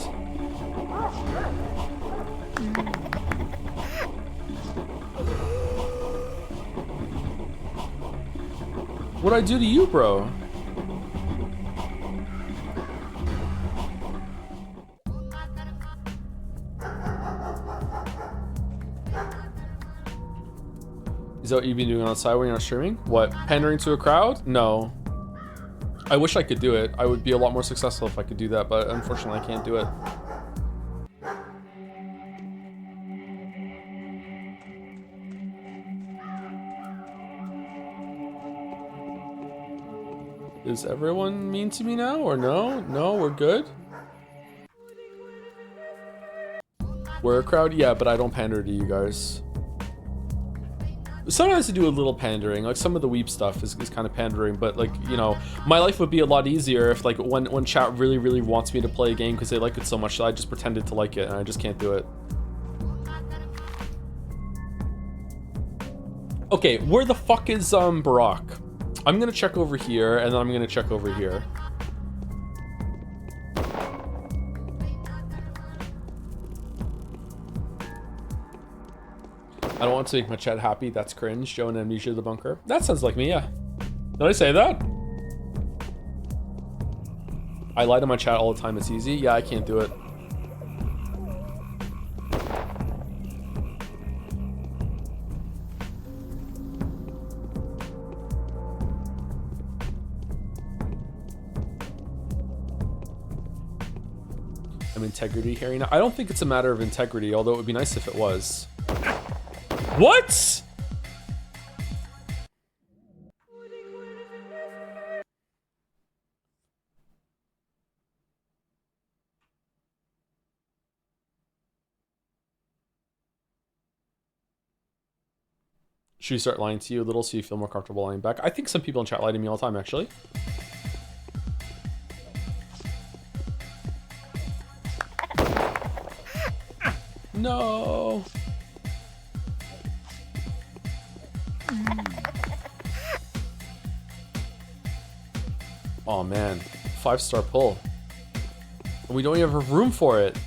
What'd I do to you, bro? Is that what you've been doing outside when you're not streaming? What, pandering to a crowd? No. I wish I could do it. I would be a lot more successful if I could do that, but unfortunately I can't do it. Is everyone mean to me now, or no? No, we're good? We're a crowd? Yeah, but I don't pander to you guys. sometimes I do a little pandering. Like some of the weep stuff is kind of pandering, but like, you know, my life would be a lot easier if like when chat really wants me to play a game because they like it so much that I just pretended to like it, and I just can't do it. Okay, where the fuck is Barack? I'm gonna check over here, and then I'm gonna check over here. I don't want to make my chat happy. That's cringe. Joe and Amnesia the Bunker. That sounds like me, yeah. Did I say that? I lie to my chat all the time. It's easy. Yeah, I can't do it. I'm integrity here now. I don't think it's a matter of integrity, although it would be nice if it was. What? Should we start lying to you a little so you feel more comfortable lying back? I think some people in chat lie to me all the time, actually. No. Oh man, 5-star pull. And we don't even have room for it.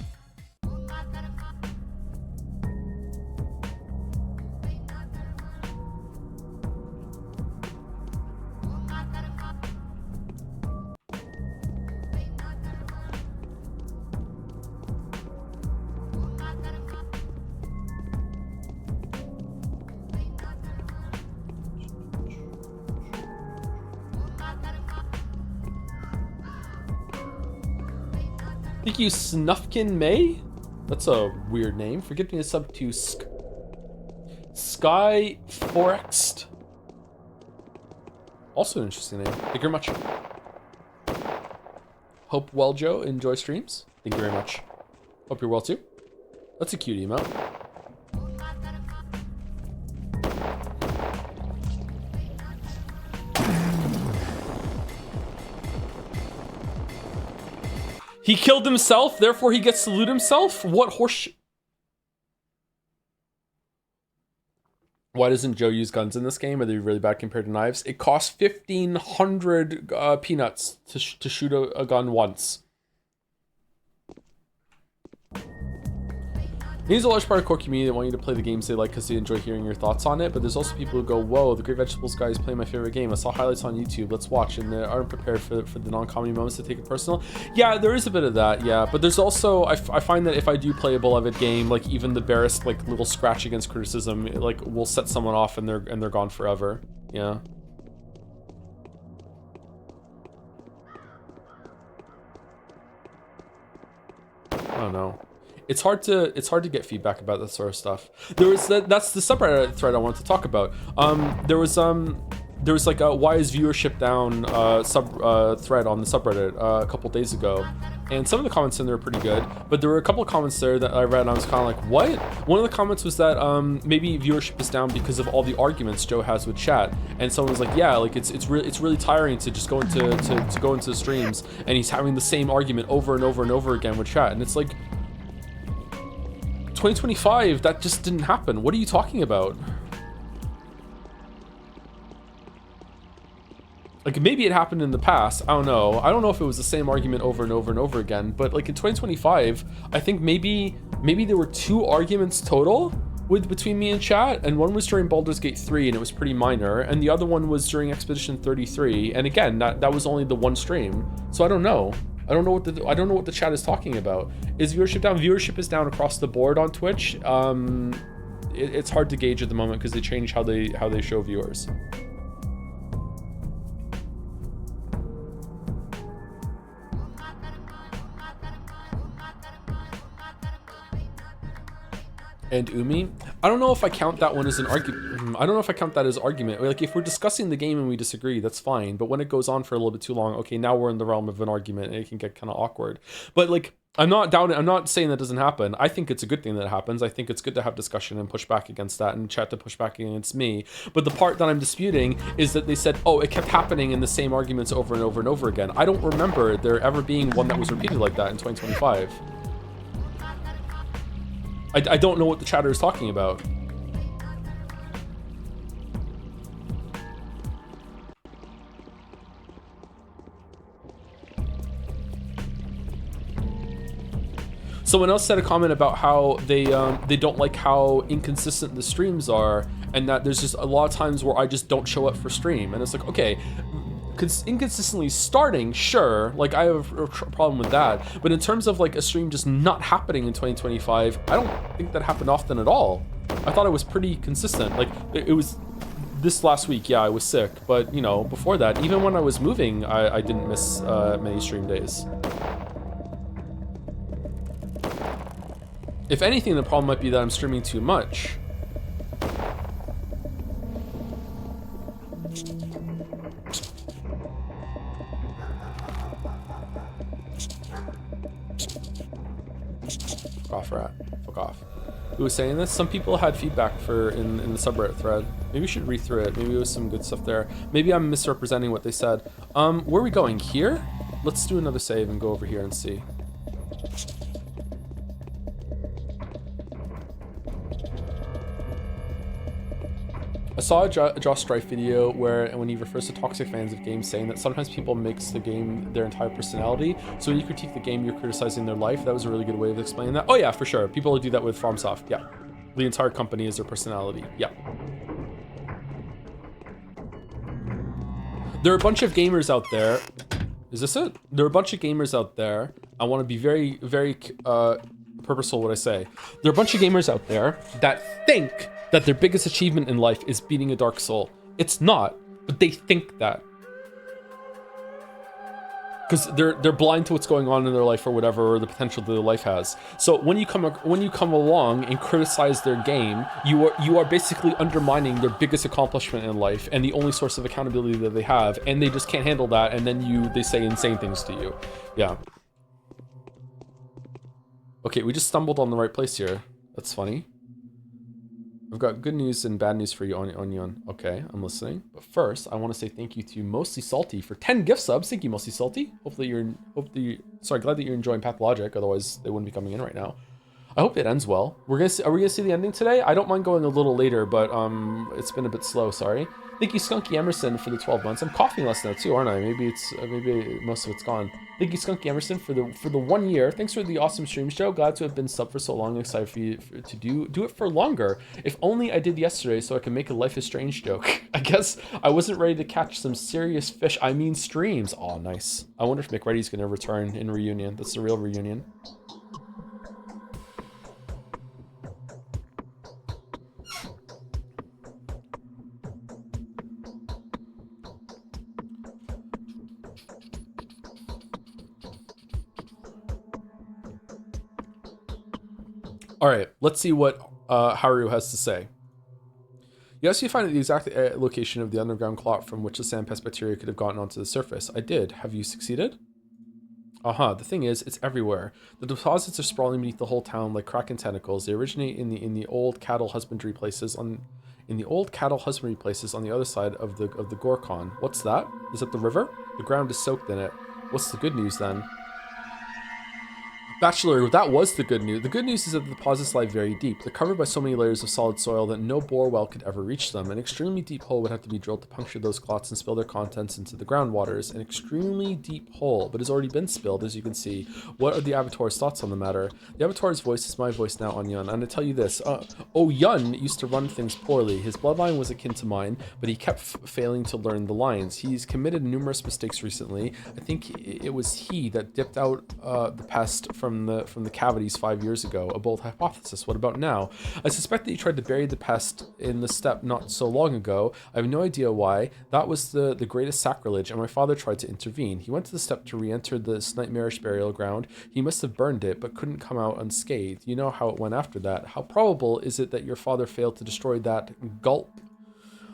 Thank you, Snufkin May? That's a weird name. Forget me to sub to Sky Forexed. Also an interesting name. Thank you very much. Hope well, Joe. Enjoy streams. Thank you very much. Hope you're well too. That's a cute email. He killed himself, therefore he gets to loot himself? What horse? Why doesn't Joe use guns in this game? Are they really bad compared to knives? It costs 1,500 peanuts to shoot a gun once. There's a large part of core community that want you to play the games they like because they enjoy hearing your thoughts on it, but there's also people who go, whoa, the Great Vegetables guy is playing my favorite game. I saw highlights on YouTube, let's watch, and they aren't prepared for the non-comedy moments to take it personal. Yeah, there is a bit of that, yeah, but there's also, I find that if I do play a beloved game, like even the barest like little scratch against criticism, like will set someone off and they're gone forever, yeah. I don't know. It's hard to get feedback about that sort of stuff. That's the subreddit thread I wanted to talk about. There was like a why is viewership down thread on the subreddit a couple days ago, and some of the comments in there were pretty good, but there were a couple of comments there that I read and I was kind of like, what? One of the comments was that maybe viewership is down because of all the arguments Joe has with chat, and someone was like, yeah, like it's really tiring to just go into to go into the streams and he's having the same argument over and over and over again with chat, and it's like 2025, that just didn't happen. What are you talking about? Like, maybe it happened in the past. I don't know. I don't know if it was the same argument over and over and over again, but like in 2025, I think maybe there were 2 arguments total between me and chat, and one was during Baldur's Gate 3 and it was pretty minor, and the other one was during Expedition 33, and again, that was only the one stream. So I don't know. I don't know what the chat is talking about. Is viewership down? Viewership is down across the board on Twitch. It's hard to gauge at the moment because they change how they show viewers. And Umi, I don't know if I count that one as an argument. I don't know if I count that as argument. Like, if we're discussing the game and we disagree, that's fine. But when it goes on for a little bit too long, okay, now we're in the realm of an argument and it can get kind of awkward. But like, I'm not saying that doesn't happen. I think it's a good thing that it happens. I think it's good to have discussion and push back against that and chat to push back against me. But the part that I'm disputing is that they said, oh, it kept happening in the same arguments over and over and over again. I don't remember there ever being one that was repeated like that in 2025. I don't know what the chatter is talking about. Someone else said a comment about how they don't like how inconsistent the streams are, and that there's just a lot of times where I just don't show up for stream, and it's like, okay, inconsistently starting, sure, like I have a problem with that, but in terms of like a stream just not happening in 2025, I don't think that happened often at all. I thought it was pretty consistent. Like it was this last week, yeah, I was sick, but you know, before that, even when I was moving, I didn't miss many stream days. If anything, the problem might be that I'm streaming too much. Fuck off, rat. Fuck off. Who was saying this? Some people had feedback in the subreddit thread. Maybe we should read through it. Maybe it was some good stuff there. Maybe I'm misrepresenting what they said. Where are we going? Here? Let's do another save and go over here and see. I saw a Josh Strife video when he refers to toxic fans of games, saying that sometimes people mix the game their entire personality. So when you critique the game, you're criticizing their life. That was a really good way of explaining that. Oh yeah, for sure. People do that with FromSoft. Yeah. The entire company is their personality. Yeah. There are a bunch of gamers out there. Is this it? There are a bunch of gamers out there. I want to be very, very purposeful what I say. There are a bunch of gamers out there that think that their biggest achievement in life is beating a Dark Soul. It's not, but they think that. Because they're blind to what's going on in their life or whatever, or the potential that their life has. So when you come along and criticize their game, you are basically undermining their biggest accomplishment in life and the only source of accountability that they have, and they just can't handle that, and then they say insane things to you. Yeah. Okay, we just stumbled on the right place here. That's funny. I've got good news and bad news for you, Onion. Okay, I'm listening. But first, I want to say thank you to Mostly Salty for 10 gift subs. Thank you, Mostly Salty. Sorry, glad that you're enjoying Pathologic. Otherwise, they wouldn't be coming in right now. I hope it ends well. Are we gonna see the ending today? I don't mind going a little later, but it's been a bit slow. Sorry. Thank you, Skunky Emerson, for the 12 months. I'm coughing less now too, aren't I? Maybe most of it's gone. Thank you, Skunky Emerson, for the 1 year. Thanks for the awesome stream show. Glad to have been sub for so long. Excited for you to do it for longer. If only I did yesterday, so I could make a Life is Strange joke. I guess I wasn't ready to catch some serious fish. I mean streams. Oh, nice. I wonder if McReady's gonna return in reunion. That's the real reunion. All right, let's see what Haru has to say. Yes, you find the exact location of the underground clot from which the sand pest bacteria could have gotten onto the surface. I did. Have you succeeded? The thing is, it's everywhere. The deposits are sprawling beneath the whole town like kraken tentacles. They originate in the old cattle husbandry places on the other side of the Gorkon. What's that? Is it the river? The ground is soaked in it. What's the good news then? Bachelor, that was the good news. The good news is that the deposits lie very deep. They're covered by so many layers of solid soil that no bore well could ever reach them. An extremely deep hole would have to be drilled to puncture those clots and spill their contents into the groundwaters. An extremely deep hole, but has already been spilled, as you can see. What are the Avatar's thoughts on the matter? The Avatar's voice is my voice now on Yun, and I tell you this. Yun used to run things poorly. His bloodline was akin to mine, but he kept failing to learn the lines. He's committed numerous mistakes recently. I think it was he that dipped out the pest from the cavities 5 years ago. A bold hypothesis. What about now? I suspect that he tried to bury the pest in the steppe not so long ago. I have no idea why. That was the greatest sacrilege, and my father tried to intervene. He went to the steppe to re-enter this nightmarish burial ground. He must have burned it, but couldn't come out unscathed. You know how it went after that. How probable is it that your father failed to destroy that gulp?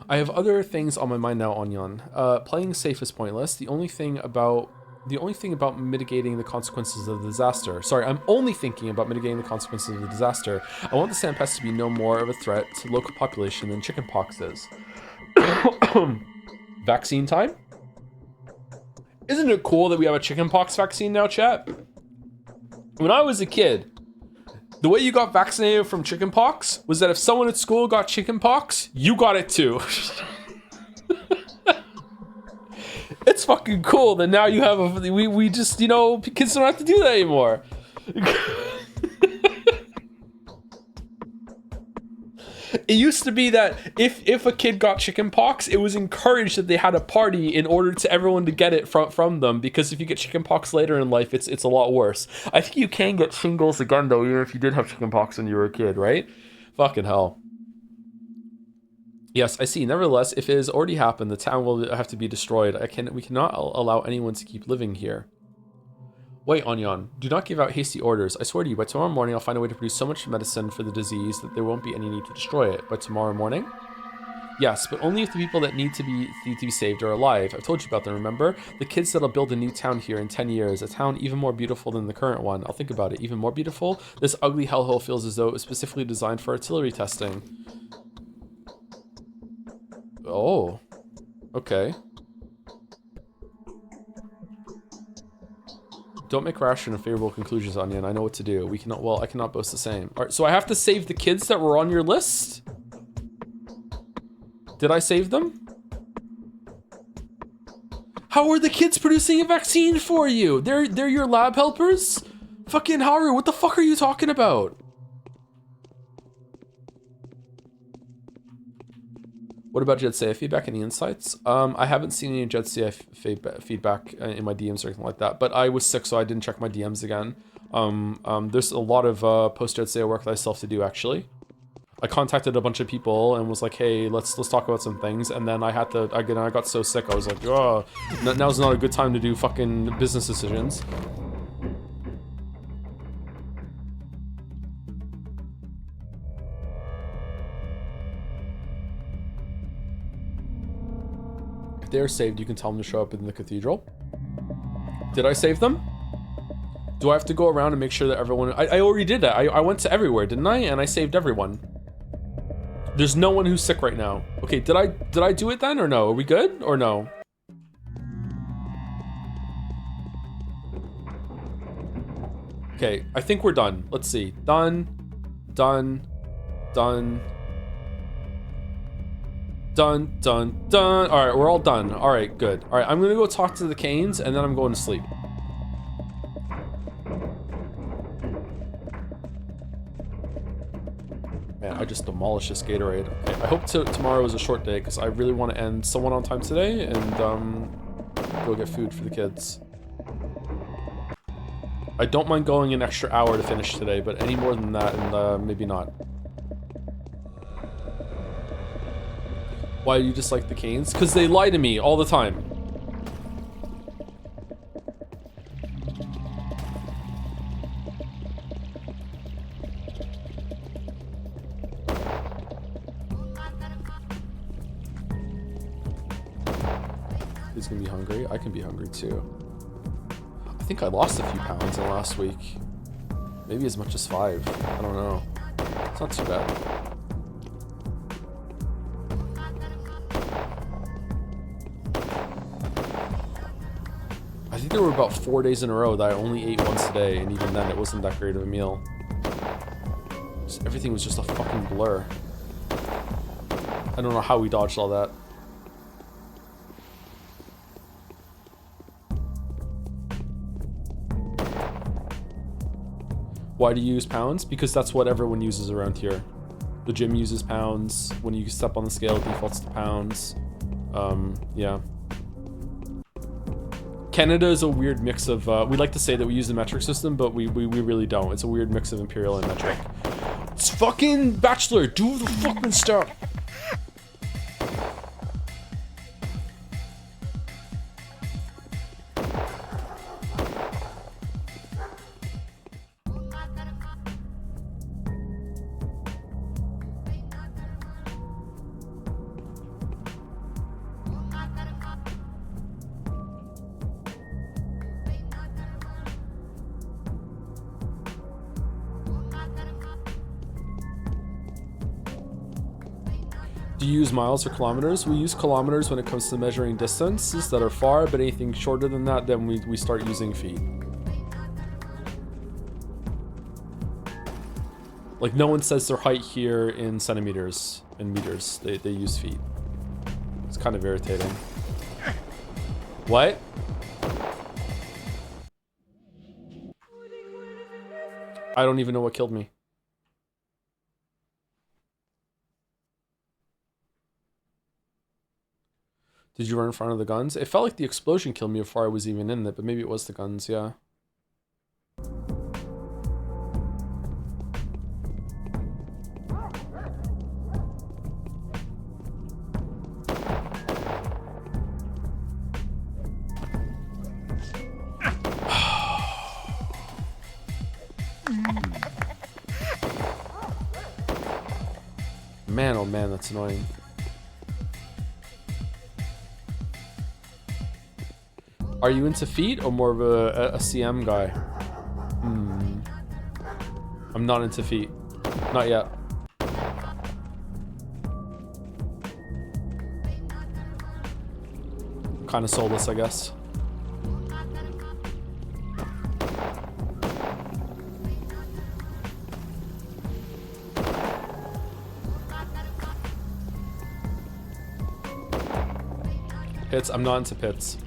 I have other things on my mind now, Onyon. Playing safe is pointless. The only thing about the only thing about mitigating the consequences of the disaster. Sorry, I'm only thinking about mitigating the consequences of the disaster. I want the sand pests to be no more of a threat to local population than chickenpox is. Vaccine time? Isn't it cool that we have a chickenpox vaccine now, chat? When I was a kid, the way you got vaccinated from chickenpox was that if someone at school got chickenpox, you got it too. It's fucking cool that now you have a, we just, you know, kids don't have to do that anymore. It used to be that if a kid got chickenpox, it was encouraged that they had a party in order to everyone to get it from them, because if you get chickenpox later in life, it's a lot worse. I think you can get shingles again though, even if you did have chickenpox when you were a kid, right? Fucking hell. Yes, I see. Nevertheless, if it has already happened, the town will have to be destroyed. We cannot allow anyone to keep living here. Wait, Onyon, do not give out hasty orders. I swear to you, by tomorrow morning, I'll find a way to produce so much medicine for the disease that there won't be any need to destroy it. By tomorrow morning? Yes, but only if the people that need to be saved are alive. I've told you about them, remember? The kids that'll build a new town here in 10 years. A town even more beautiful than the current one. I'll think about it. Even more beautiful? This ugly hellhole feels as though it was specifically designed for artillery testing. Oh. Okay. Don't make rash and unfavorable conclusions, Onion. I know what to do. We cannot, well, I cannot boast the same. All right, so I have to save the kids that were on your list? Did I save them? How are the kids producing a vaccine for you? They're your lab helpers? Fucking Haru, what the fuck are you talking about? What about Jetsea feedback? Any insights? I haven't seen any Jetsea feedback in my DMs or anything like that, but I was sick, so I didn't check my DMs again. There's a lot of post-Jetsea work that I still have to do, actually. I contacted a bunch of people and was like, hey, let's talk about some things, and then I had to, again, I got so sick, I was like, oh, now's not a good time to do fucking business decisions. If they are saved, you can tell them to show up in the cathedral. Did I save them? Do I have to go around and make sure that everyone... I already did that. I went to everywhere, didn't I? And I saved everyone. There's no one who's sick right now. Okay, did I do it then or no? Are we good or no? Okay, I think we're done. Let's see. Done. Done. Done. Done, done, done. All right, we're all done. All right, good. All right, I'm gonna go talk to the Canes and then I'm going to sleep. Man, I just demolished this Gatorade. Okay, I hope tomorrow is a short day because I really want to end somewhat on time today and go get food for the kids. I don't mind going an extra hour to finish today, but any more than that, and maybe not. Why do you dislike the Canes? Because they lie to me all the time. He's gonna be hungry. I can be hungry too. I think I lost a few pounds in the last week. Maybe as much as 5. I don't know. It's not too bad. I think there were about 4 days in a row that I only ate once a day, and even then it wasn't that great of a meal. Just, everything was just a fucking blur. I don't know how we dodged all that. Why do you use pounds? Because that's what everyone uses around here. The gym uses pounds. When you step on the scale, it defaults to pounds. Yeah. Canada is a weird mix of, we like to say that we use the metric system, but we really don't. It's a weird mix of imperial and metric. It's fucking Bachelor, do the fucking stuff. Do you use miles or kilometers? We use kilometers when it comes to measuring distances that are far, but anything shorter than that, then we start using feet. Like, no one says their height here in centimeters and meters. They use feet. It's kind of irritating. What? I don't even know what killed me. Did you run in front of the guns? It felt like the explosion killed me before I was even in it, but maybe it was the guns, yeah. Man, oh man, that's annoying. Are you into feet or more of a CM guy? I'm not into feet. Not yet. Kind of soulless, I guess. Pits? I'm not into pits.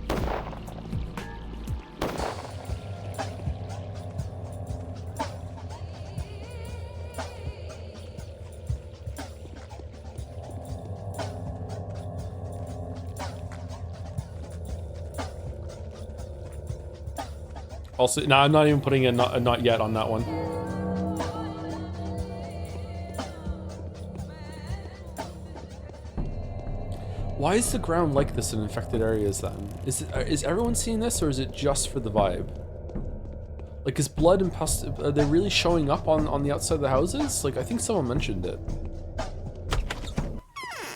Also, no, I'm not even putting a not yet on that one. Why is the ground like this in infected areas then? Is everyone seeing this, or is it just for the vibe? Like, is blood and pus, are they really showing up on the outside of the houses? Like, I think someone mentioned it.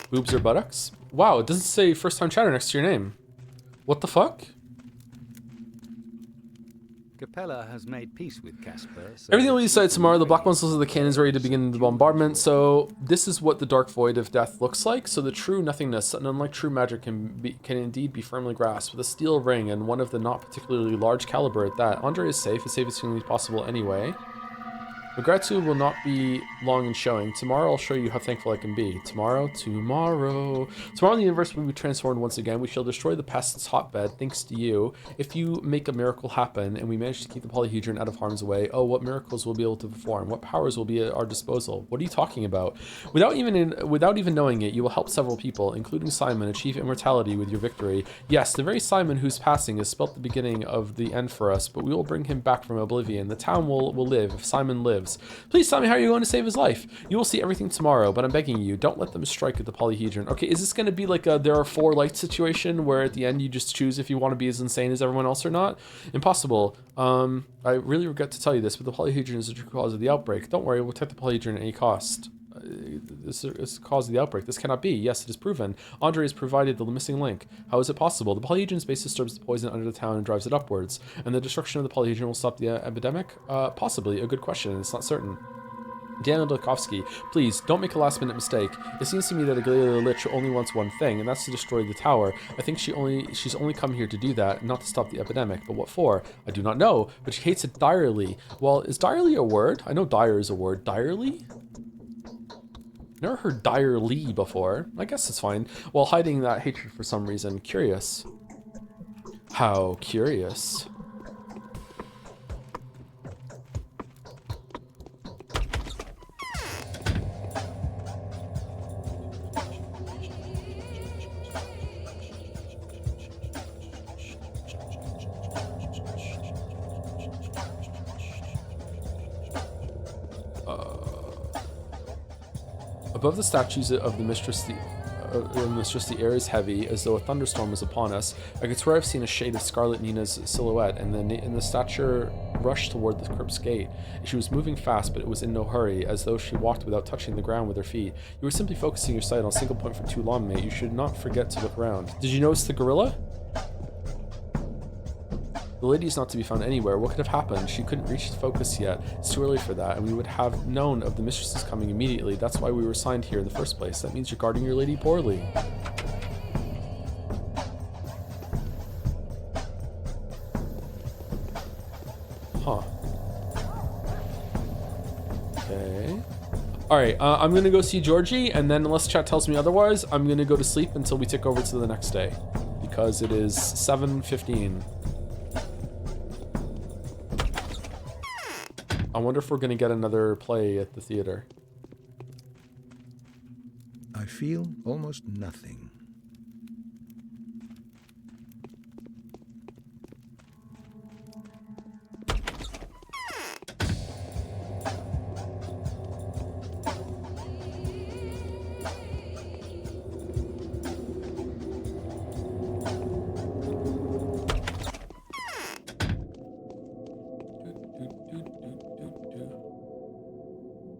Boobs or buttocks? Wow, it doesn't say first time chatter next to your name. What the fuck? Capella has made peace with Casper. So everything will be decided tomorrow. The black monsters of the cannons ready to begin the bombardment. So this is what the dark void of death looks like. So the true nothingness, and unlike true magic, can indeed be firmly grasped with a steel ring and one of the not particularly large caliber at that. Andre is safe as humanly possible anyway. The gratitude will not be long in showing. Tomorrow I'll show you how thankful I can be. Tomorrow the universe will be transformed once again. We shall destroy the pest's hotbed thanks to you. If you make a miracle happen and we manage to keep the polyhedron out of harm's way, oh, what miracles we'll be able to perform. What powers will be at our disposal. What are you talking about? Without even knowing it, you will help several people, including Simon, achieve immortality with your victory. Yes, the very Simon whose passing has spelt the beginning of the end for us, but we will bring him back from oblivion. The town will live if Simon lives. Please tell me how you're going to save his life. You will see everything tomorrow, but I'm begging you, don't let them strike at the polyhedron. Okay, is this going to be like a there are 4 lights situation where at the end you just choose if you want to be as insane as everyone else or not? Impossible. I really regret to tell you this, but the polyhedron is the true cause of the outbreak. Don't worry, we'll protect the polyhedron at any cost. This is the cause of the outbreak. This cannot be. Yes, it is proven. Andre has provided the missing link. How is it possible? The polyhedron's base disturbs the poison under the town and drives it upwards. And the destruction of the polyhedron will stop the epidemic? Possibly. A good question. It's not certain. Daniel Dolkovsky, please, don't make a last-minute mistake. It seems to me that Agalea Lich only wants one thing, and that's to destroy the tower. I think she's only come here to do that, not to stop the epidemic. But what for? I do not know, but she hates it direly. Well, is direly a word? I know dire is a word. Direly? Never heard direly before. I guess it's fine. While hiding that hatred for some reason. Curious. How curious. Above the statues of the mistress, the air is heavy, as though a thunderstorm was upon us. I could swear I've seen a shade of Scarlet Nina's silhouette, and the stature rushed toward the crypt's gate. She was moving fast, but it was in no hurry, as though she walked without touching the ground with her feet. You were simply focusing your sight on a single point for too long, mate. You should not forget to look around. Did you notice the gorilla? The lady's not to be found anywhere. What could have happened? She couldn't reach focus yet. It's too early for that, and we would have known of the mistress's coming immediately. That's why we were assigned here in the first place. That means you're guarding your lady poorly. Huh. Okay. Alright, I'm gonna go see Georgie, and then unless chat tells me otherwise, I'm gonna go to sleep until we tick over to the next day. Because it is 7:15. I wonder if we're gonna get another play at the theater. I feel almost nothing.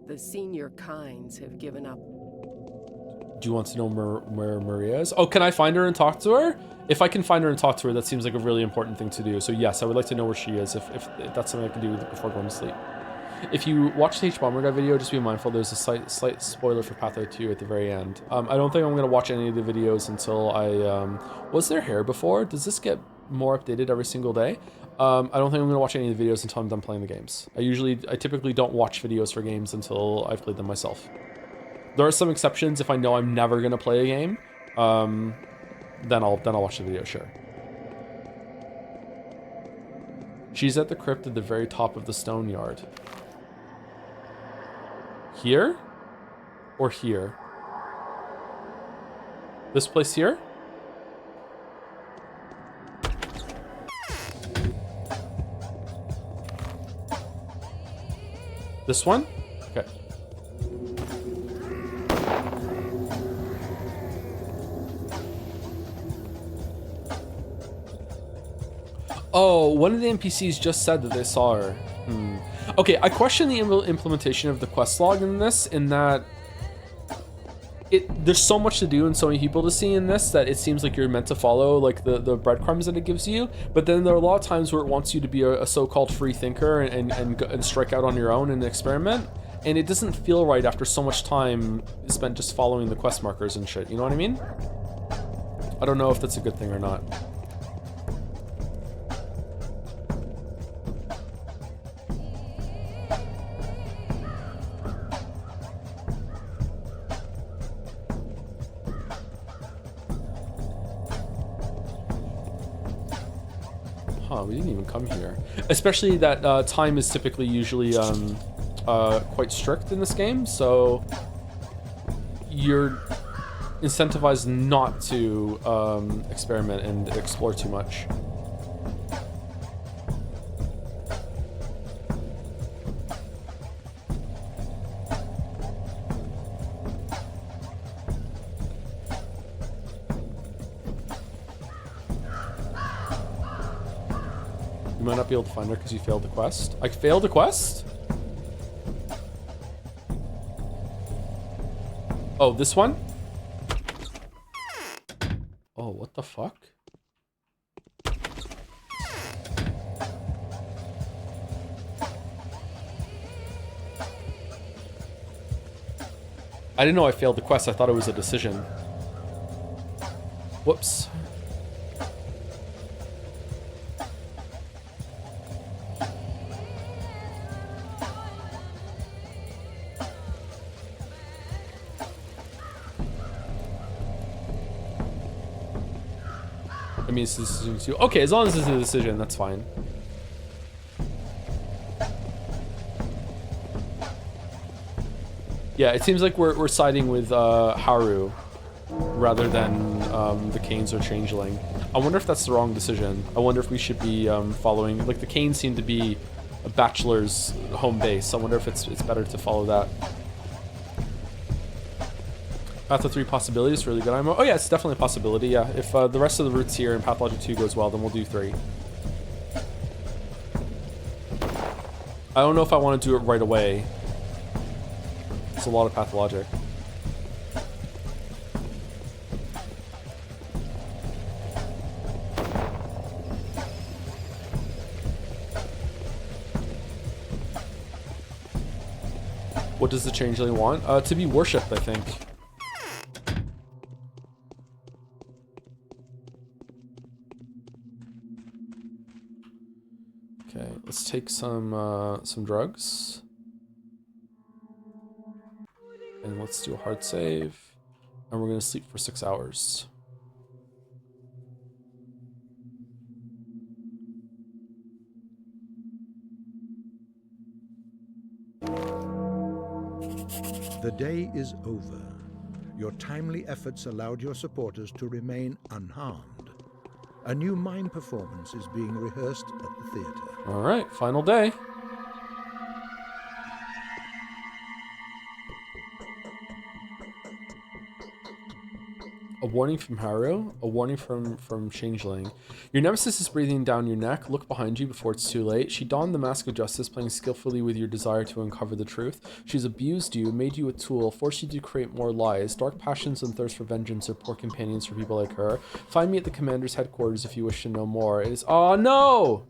The senior kinds have given up. Do you want to know where Maria is? Oh, can I find her and talk to her? If I can find her and talk to her, that seems like a really important thing to do. So yes, I would like to know where she is if that's something I can do before going to sleep. If you watch the H-Bomber Guy video, just be mindful there's a slight spoiler for Patho 2 at the very end. I don't think I'm going to watch any of the videos until I... was there hair before? Does this get more updated every single day? I don't think I'm going to watch any of the videos until I'm done playing the games. I typically don't watch videos for games until I've played them myself. There are some exceptions. If I know I'm never going to play a game, then I'll watch the video, sure. She's at the crypt at the very top of the stone yard. Here? Or here? This place here? This one? Okay. Oh, one of the NPCs just said that they saw her. Okay, I question the implementation of the quest log in this, in that there's so much to do and so many people to see in this that it seems like you're meant to follow like the breadcrumbs that it gives you, but then there are a lot of times where it wants you to be a so-called free thinker and strike out on your own and experiment, and it doesn't feel right after so much time spent just following the quest markers and shit, you know what I mean? I don't know if that's a good thing or not. We didn't even come here. Especially that time is typically usually quite strict in this game, so you're incentivized not to experiment and explore too much. You might not be able to find her because you failed the quest. I failed a quest? Oh, this one? Oh, what the fuck? I didn't know I failed the quest. I thought it was a decision. Whoops. I mean, it's a decision too. Okay, as long as it's a decision, that's fine. Yeah, it seems like we're siding with Haru rather than the Canes or Changeling. I wonder if that's the wrong decision. I wonder if we should be following... Like, the Canes seem to be a Bachelor's home base. I wonder if it's better to follow that. Patho 3 possibilities, really good ammo. Oh yeah, it's definitely a possibility, yeah. If the rest of the routes here in Pathologic 2 goes well, then we'll do 3. I don't know if I want to do it right away. It's a lot of Pathologic. What does the changeling want? To be worshipped, I think. Okay, let's take some drugs. And let's do a hard save. And we're gonna sleep for 6 hours. The day is over. Your timely efforts allowed your supporters to remain unharmed. A new mime performance is being rehearsed at the theater. All right, final day. A warning from Haru, a warning from Changeling. Your nemesis is breathing down your neck. Look behind you before it's too late. She donned the mask of justice, playing skillfully with your desire to uncover the truth. She's abused you, made you a tool, forced you to create more lies. Dark passions and thirst for vengeance are poor companions for people like her. Find me at the commander's headquarters if you wish to know more. It is— oh no!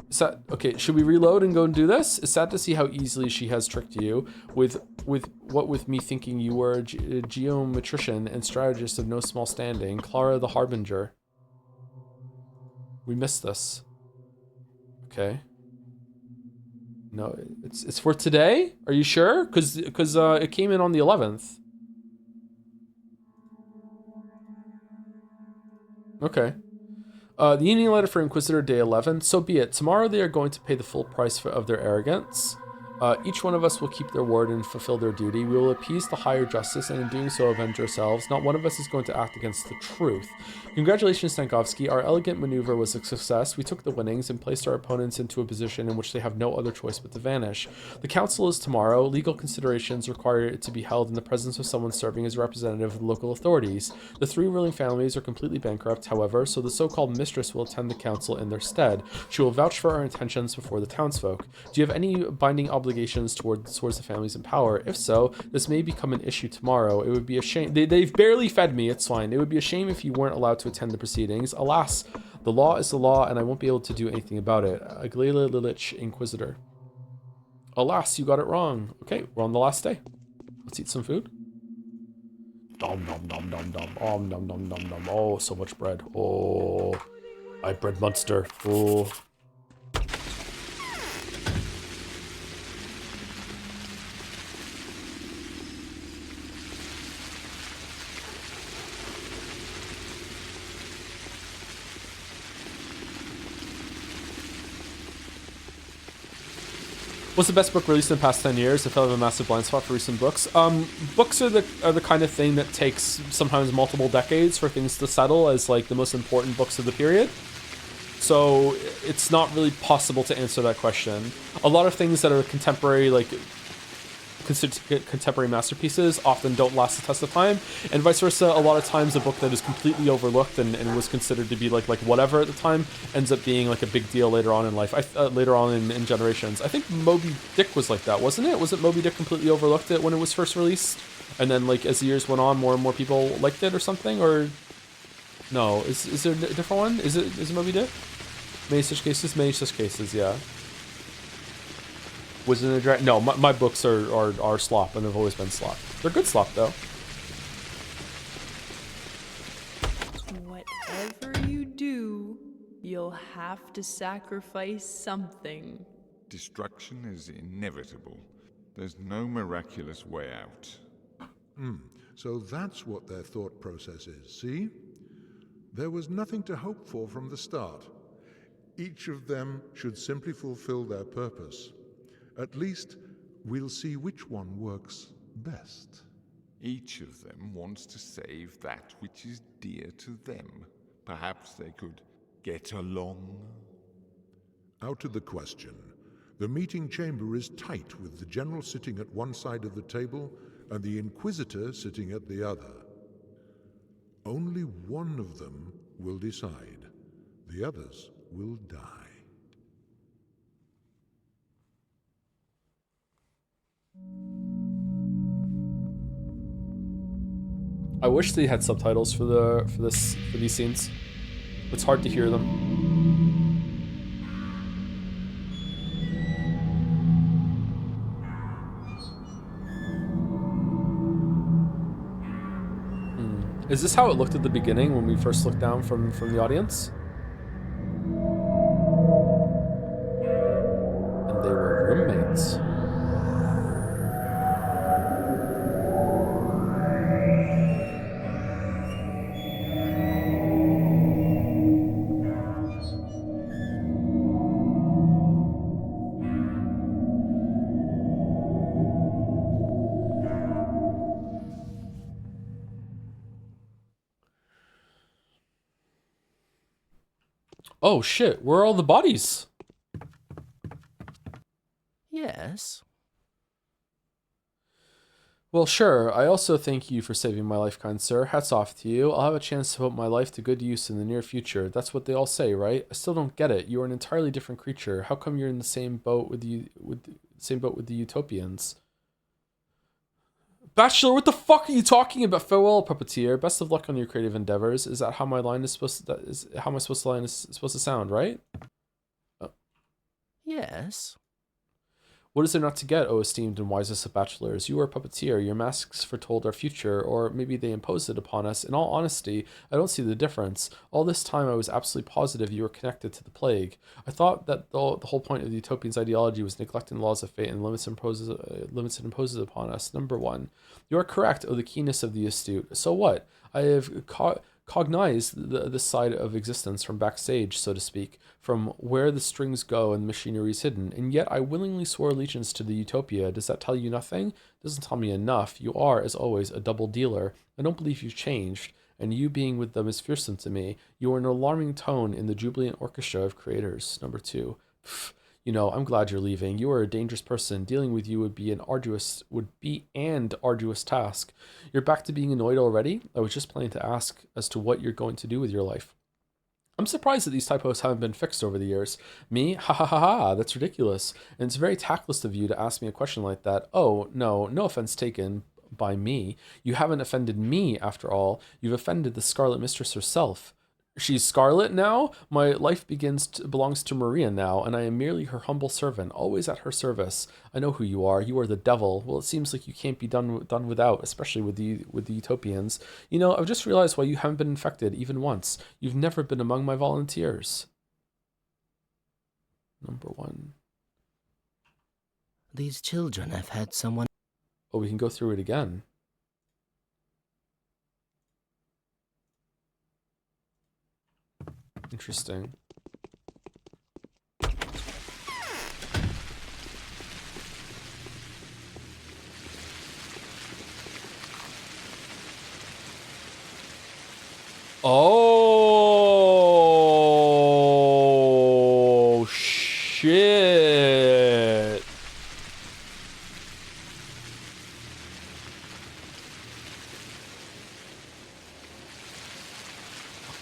Is that— okay, should we reload and go and do this? It's sad to see how easily she has tricked you with me thinking you were a geometrician and strategist of no small standing. Clara the Harbinger. We missed this. Okay. No, it's for today? Are you sure? Cause it came in on the 11th. Okay. The Union letter for Inquisitor Day 11. So be it. Tomorrow they are going to pay the full price of their arrogance. Each one of us will keep their word and fulfill their duty. We will appease the higher justice and in doing so avenge ourselves. Not one of us is going to act against the truth. Congratulations, Stankovsky. Our elegant maneuver was a success. We took the winnings and placed our opponents into a position in which they have no other choice but to vanish. The council is tomorrow. Legal considerations require it to be held in the presence of someone serving as a representative of the local authorities. The 3 ruling families are completely bankrupt, however, so the so-called mistress will attend the council in their stead. She will vouch for our intentions before the townsfolk. Do you have any binding obligations towards the families in power? If so, this may become an issue tomorrow. It would be a shame. They've barely fed me. It's fine. It would be a shame if you weren't allowed to attend the proceedings. Alas, the law is the law, and I won't be able to do anything about it. Aglela Lilich, Inquisitor. Alas, you got it wrong. Okay, we're on the last day. Let's eat some food. Dom dom dom dom dom. Oh, nom nom nom nom. Oh, so much bread. Oh, I bread monster. Oh. What's the best book released in the past 10 years? I felt I have a massive blind spot for recent books. Books are the kind of thing that takes sometimes multiple decades for things to settle as like the most important books of the period. So it's not really possible to answer that question. A lot of things that are contemporary, like considered contemporary masterpieces, often don't last the test of time, and vice versa. A lot of times a book that is completely overlooked and was considered to be like whatever at the time ends up being like a big deal later on in life, later on in generations. I think Moby Dick was like that, wasn't it? Wasn't Moby Dick completely overlooked it when it was first released, and then like as the years went on, more and more people liked it or something? Or no, is there a different one? Is it Moby Dick? Many such cases, yeah. Was it a drag? No, my books are slop, and they've always been slop. They're good slop, though. Whatever you do, you'll have to sacrifice something. Destruction is inevitable. There's no miraculous way out. So that's what their thought process is, see? There was nothing to hope for from the start. Each of them should simply fulfill their purpose. At least, we'll see which one works best. Each of them wants to save that which is dear to them. Perhaps they could get along? Out of the question. The meeting chamber is tight, with the general sitting at one side of the table and the Inquisitor sitting at the other. Only one of them will decide. The others will die. I wish they had subtitles for these scenes. It's hard to hear them. Is this how it looked at the beginning when we first looked down from the audience? And they were roommates. Oh shit, where are all the bodies? Yes. Well, sure. I also thank you for saving my life, kind sir. Hats off to you. I'll have a chance to put my life to good use in the near future. That's what they all say, right? I still don't get it. You are an entirely different creature. How come you're in the same boat with the Utopians? Bachelor, what the fuck are you talking about? Farewell, puppeteer. Best of luck on your creative endeavors. Is that how my line is supposed to? Is how my line is supposed to sound, right? Oh. Yes. What is there not to get, O esteemed and wisest of bachelors? You are a puppeteer. Your masks foretold our future, or maybe they imposed it upon us. In all honesty, I don't see the difference. All this time, I was absolutely positive you were connected to the plague. I thought that the whole point of the Utopian's ideology was neglecting the laws of fate and limits it imposes upon us. Number one, you are correct, O the keenness of the astute. So what? I have cognized the side of existence from backstage, so to speak, from where the strings go and the machinery is hidden, and yet I willingly swore allegiance to the Utopia. Does that tell you nothing? Doesn't tell me enough. You are, as always, a double dealer. I don't believe you've changed, and you being with them is fearsome to me. You are an alarming tone in the jubilant orchestra of creators. Number two. You know, I'm glad you're leaving. You are a dangerous person. Dealing with you would be an arduous task. You're back to being annoyed already? I was just planning to ask as to what you're going to do with your life. I'm surprised that these typos haven't been fixed over the years. Me? Ha ha ha ha, that's ridiculous. And it's very tactless of you to ask me a question like that. Oh, no offense taken by me. You haven't offended me, after all. You've offended the Scarlet Mistress herself. She's Scarlet now? My life belongs to Maria now, and I am merely her humble servant, always at her service. I know who you are. You are the devil. Well, it seems like you can't be done without, especially with the Utopians. You know, I've just realized why you haven't been infected even once. You've never been among my volunteers. Number one. These children have had someone... Oh, we can go through it again. Interesting. Oh, shit.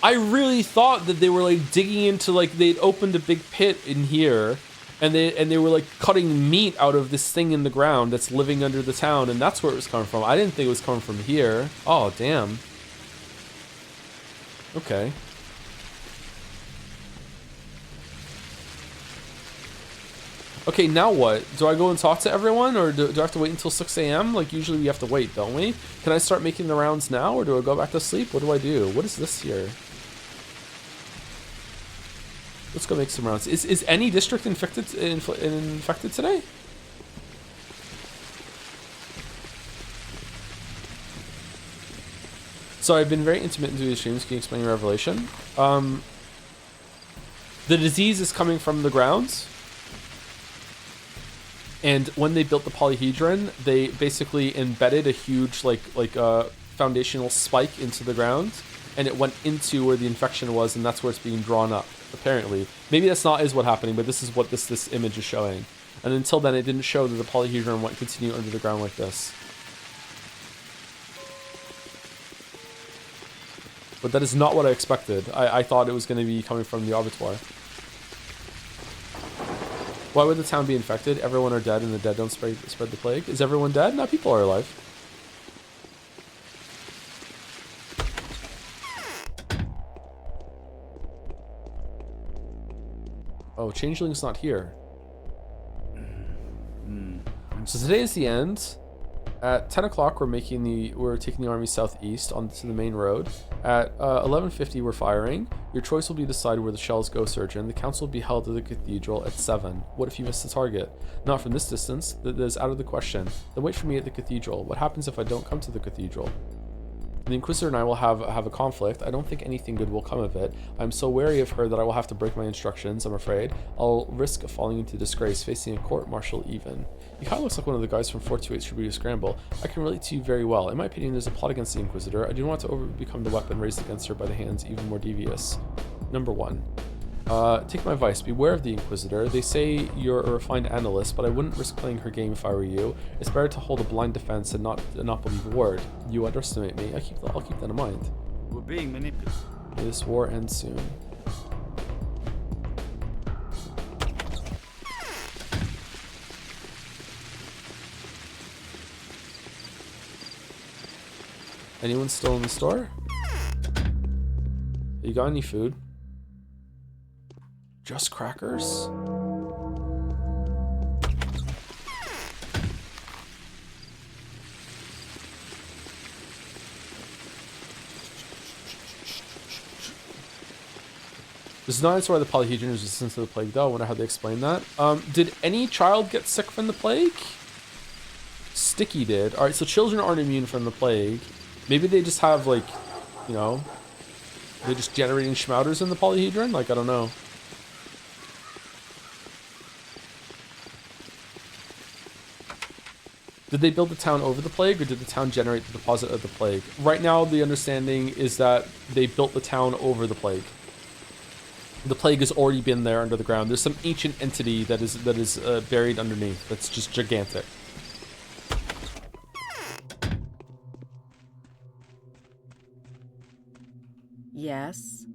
I really thought that they were like digging into, like they'd opened a big pit in here and they were like cutting meat out of this thing in the ground that's living under the town, and that's where it was coming from. I didn't think it was coming from here. Oh, damn. Okay. Okay, now what? Do I go and talk to everyone, or do I have to wait until 6 a.m.? Like, usually we have to wait, don't we? Can I start making the rounds now, or do I go back to sleep? What do I do? What is this here? Let's go make some rounds. Is any district infected today? So I've been very intimate into these streams. Can you explain your revelation? The disease is coming from the grounds. And when they built the polyhedron, they basically embedded a huge like foundational spike into the ground, and it went into where the infection was, and that's where it's being drawn up, apparently. Maybe that's not what happening, but this is what this image is showing. And until then, it didn't show that the polyhedron went continue under the ground like this. But that is not what I expected. I thought it was going to be coming from the abattoir. Why would the town be infected? Everyone are dead and the dead don't spread the plague. Is everyone dead? No, people are alive. Oh, Changeling's not here. So today is the end. At 10 o'clock, we're taking the army southeast onto the main road. At 11:50, we're firing. Your choice will be to decide where the shells go, Surgeon. The council will be held at the cathedral at 7. What if you miss the target? Not from this distance. That is out of the question. Then wait for me at the cathedral. What happens if I don't come to the cathedral? The Inquisitor and I will have a conflict. I don't think anything good will come of it. I'm so wary of her that I will have to break my instructions, I'm afraid. I'll risk falling into disgrace, facing a court-martial even. He kind of looks like one of the guys from 428 Shibuya Scramble. I can relate to you very well. In my opinion, there's a plot against the Inquisitor. I do not want to become the weapon raised against her by the hands even more devious. Number 1. Take my advice, beware of the Inquisitor. They say you're a refined analyst, but I wouldn't risk playing her game if I were you. It's better to hold a blind defense and not believe a word. You underestimate me. I'll keep that in mind. We're being manipulated. May this war end soon. Anyone still in the store? You got any food? Just crackers? This is not answer why the polyhedron is resistant to the plague, though. I wonder how they explain that. Did any child get sick from the plague? Sticky did. Alright, so children aren't immune from the plague. Maybe they just have, like, you know, they're just generating schmouters in the polyhedron? Like, I don't know. Did they build the town over the plague, or did the town generate the deposit of the plague? Right now, the understanding is that they built the town over the plague. The plague has already been there under the ground. There's some ancient entity that is buried underneath. That's just gigantic. Yes.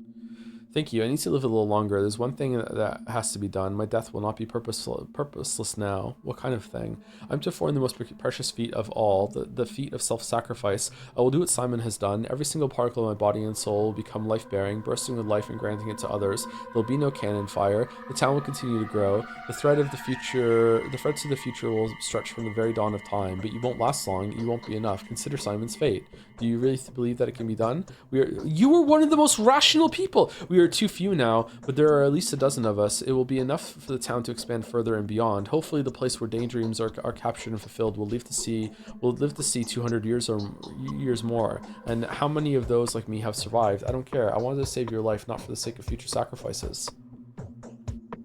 Thank you. I need to live a little longer. There's one thing that has to be done. My death will not be purposeless now. What kind of thing? I'm to perform the most precious feat of all, the feat of self-sacrifice. I will do what Simon has done. Every single particle of my body and soul will become life-bearing, bursting with life and granting it to others. There'll be no cannon fire. The town will continue to grow. The threads of the future will stretch from the very dawn of time, but you won't last long. You won't be enough. Consider Simon's fate. Do you really believe that it can be done? You were one of the most rational people. We are too few now, but there are at least a dozen of us. It will be enough for the town to expand further and beyond. Hopefully the place where daydreams are captured and fulfilled will live to see 200 years or years more. And how many of those like me have survived? I don't care. I wanted to save your life, not for the sake of future sacrifices.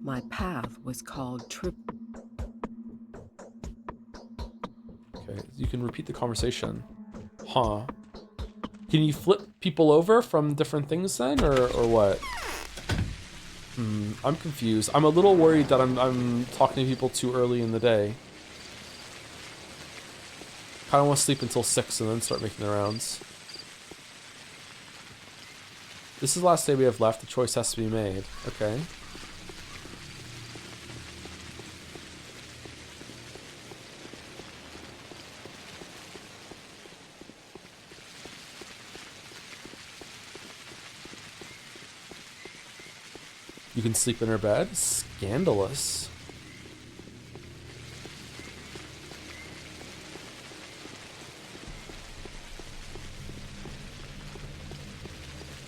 My path was called Trip. Okay, you can repeat the conversation. Huh. Can you flip people over from different things then, or what? I'm confused. I'm a little worried that I'm talking to people too early in the day. Kind of want to sleep until 6 and then start making the rounds. This is the last day we have left. The choice has to be made. Okay. You can sleep in her bed? Scandalous.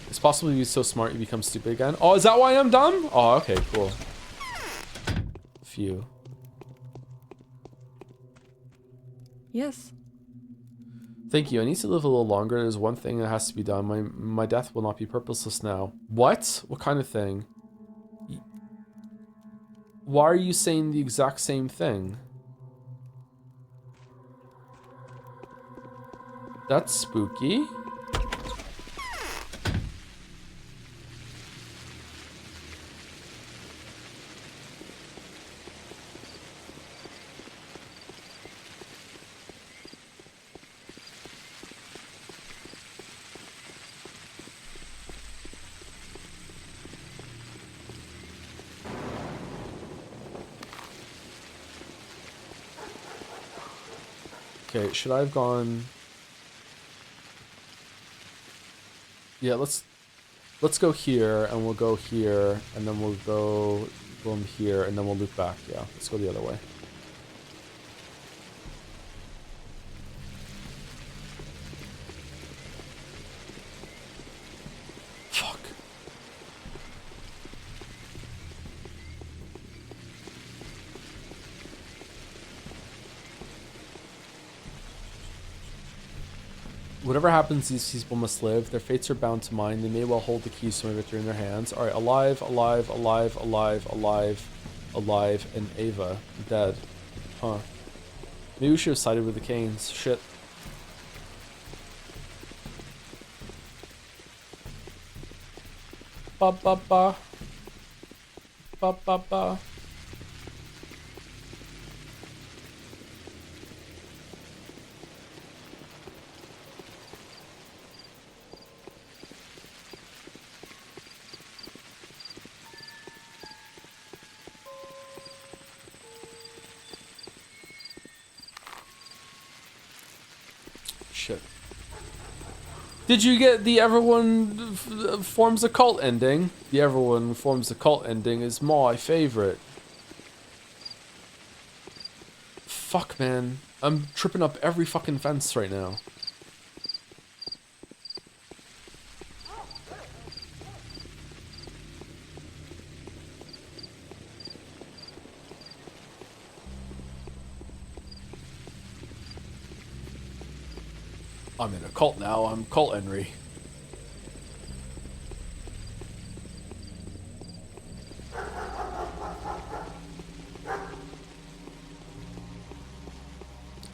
It's possible to be so smart you become stupid again. Oh, is that why I'm dumb? Oh, okay, cool. Phew. Yes. Thank you. I need to live a little longer. There's one thing that has to be done. My death will not be purposeless now. What? What kind of thing? Why are you saying the exact same thing? That's spooky. Okay, should I have gone? Yeah, let's go here, and we'll go here, and then we'll go boom here, and then we'll loop back. Yeah, let's go the other way. Whatever happens, these people must live. Their fates are bound to mine. They may well hold the keys to my victory in their hands. Alright, alive, alive, alive, alive, alive, alive, and Ava dead. Huh. Maybe we should have sided with the Canes. Shit. Ba ba ba. Ba ba ba. Shit. Did you get the everyone forms a cult ending? The everyone forms a cult ending is my favorite. Fuck, man. I'm tripping up every fucking fence right now. I'm in a cult now. I'm Cult Henry.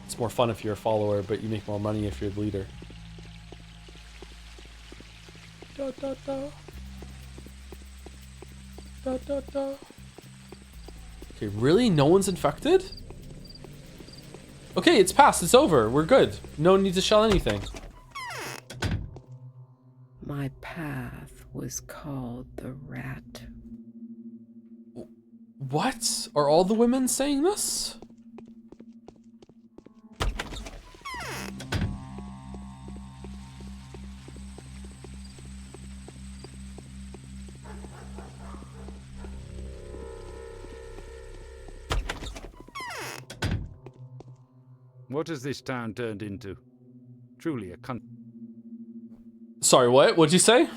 It's more fun if you're a follower, but you make more money if you're the leader. Da, da, da. Da, da, da. Okay, really? No one's infected? Okay, it's passed. It's over. We're good. No need to shell anything. My path was called the Rat. What? Are all the women saying this? What has this town turned into? Truly a cunt. Sorry, what? What'd you say?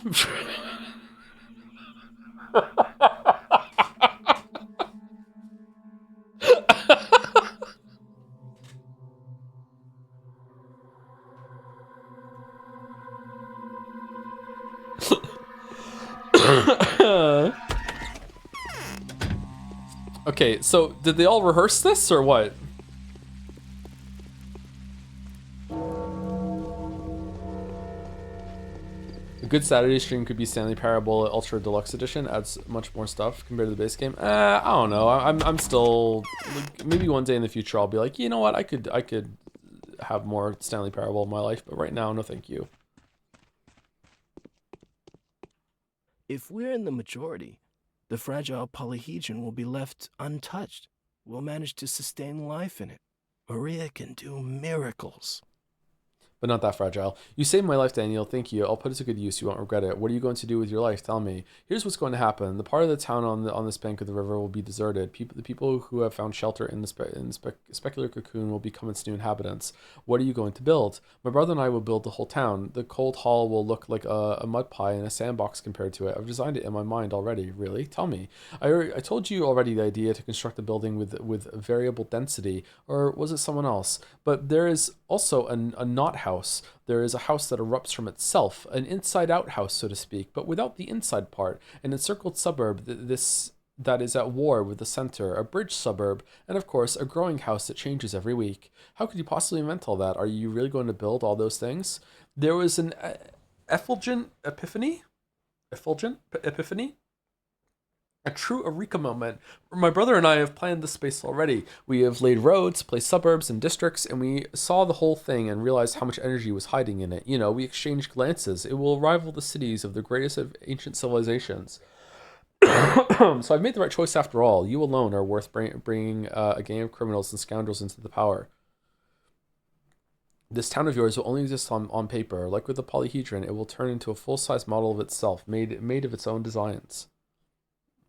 Okay, so did they all rehearse this or what? A good Saturday stream could be Stanley Parable Ultra Deluxe Edition. Adds much more stuff compared to the base game. I don't know. I'm still like, maybe one day in the future I'll be like, you know what? I could have more Stanley Parable in my life, but right now, no, thank you. If we're in the majority, the fragile polyhedron will be left untouched. We'll manage to sustain life in it. Maria can do miracles. But not that fragile. You saved my life, Daniel. Thank you. I'll put it to good use. You won't regret it. What are you going to do with your life? Tell me. Here's what's going to happen. The part of the town on this bank of the river will be deserted. The people who have found shelter in the specular cocoon will become its new inhabitants. What are you going to build? My brother and I will build the whole town. The cold hall will look like a mud pie and a sandbox compared to it. I've designed it in my mind already. Really? Tell me. I told you already the idea to construct a building with variable density, or was it someone else? But there is also a not house. There is a house that erupts from itself, an inside-out house, so to speak, but without the inside part, an encircled suburb that is at war with the center, a bridge suburb, and of course, a growing house that changes every week. How could you possibly invent all that? Are you really going to build all those things? There was an effulgent epiphany? A true eureka moment. My brother and I have planned this space already. We have laid roads, placed suburbs and districts, and we saw the whole thing and realized how much energy was hiding in it. You know, we exchanged glances. It will rival the cities of the greatest of ancient civilizations. So I've made the right choice after all. You alone are worth bringing a gang of criminals and scoundrels into the power. This town of yours will only exist on paper. Like with the polyhedron, it will turn into a full-size model of itself, made of its own designs.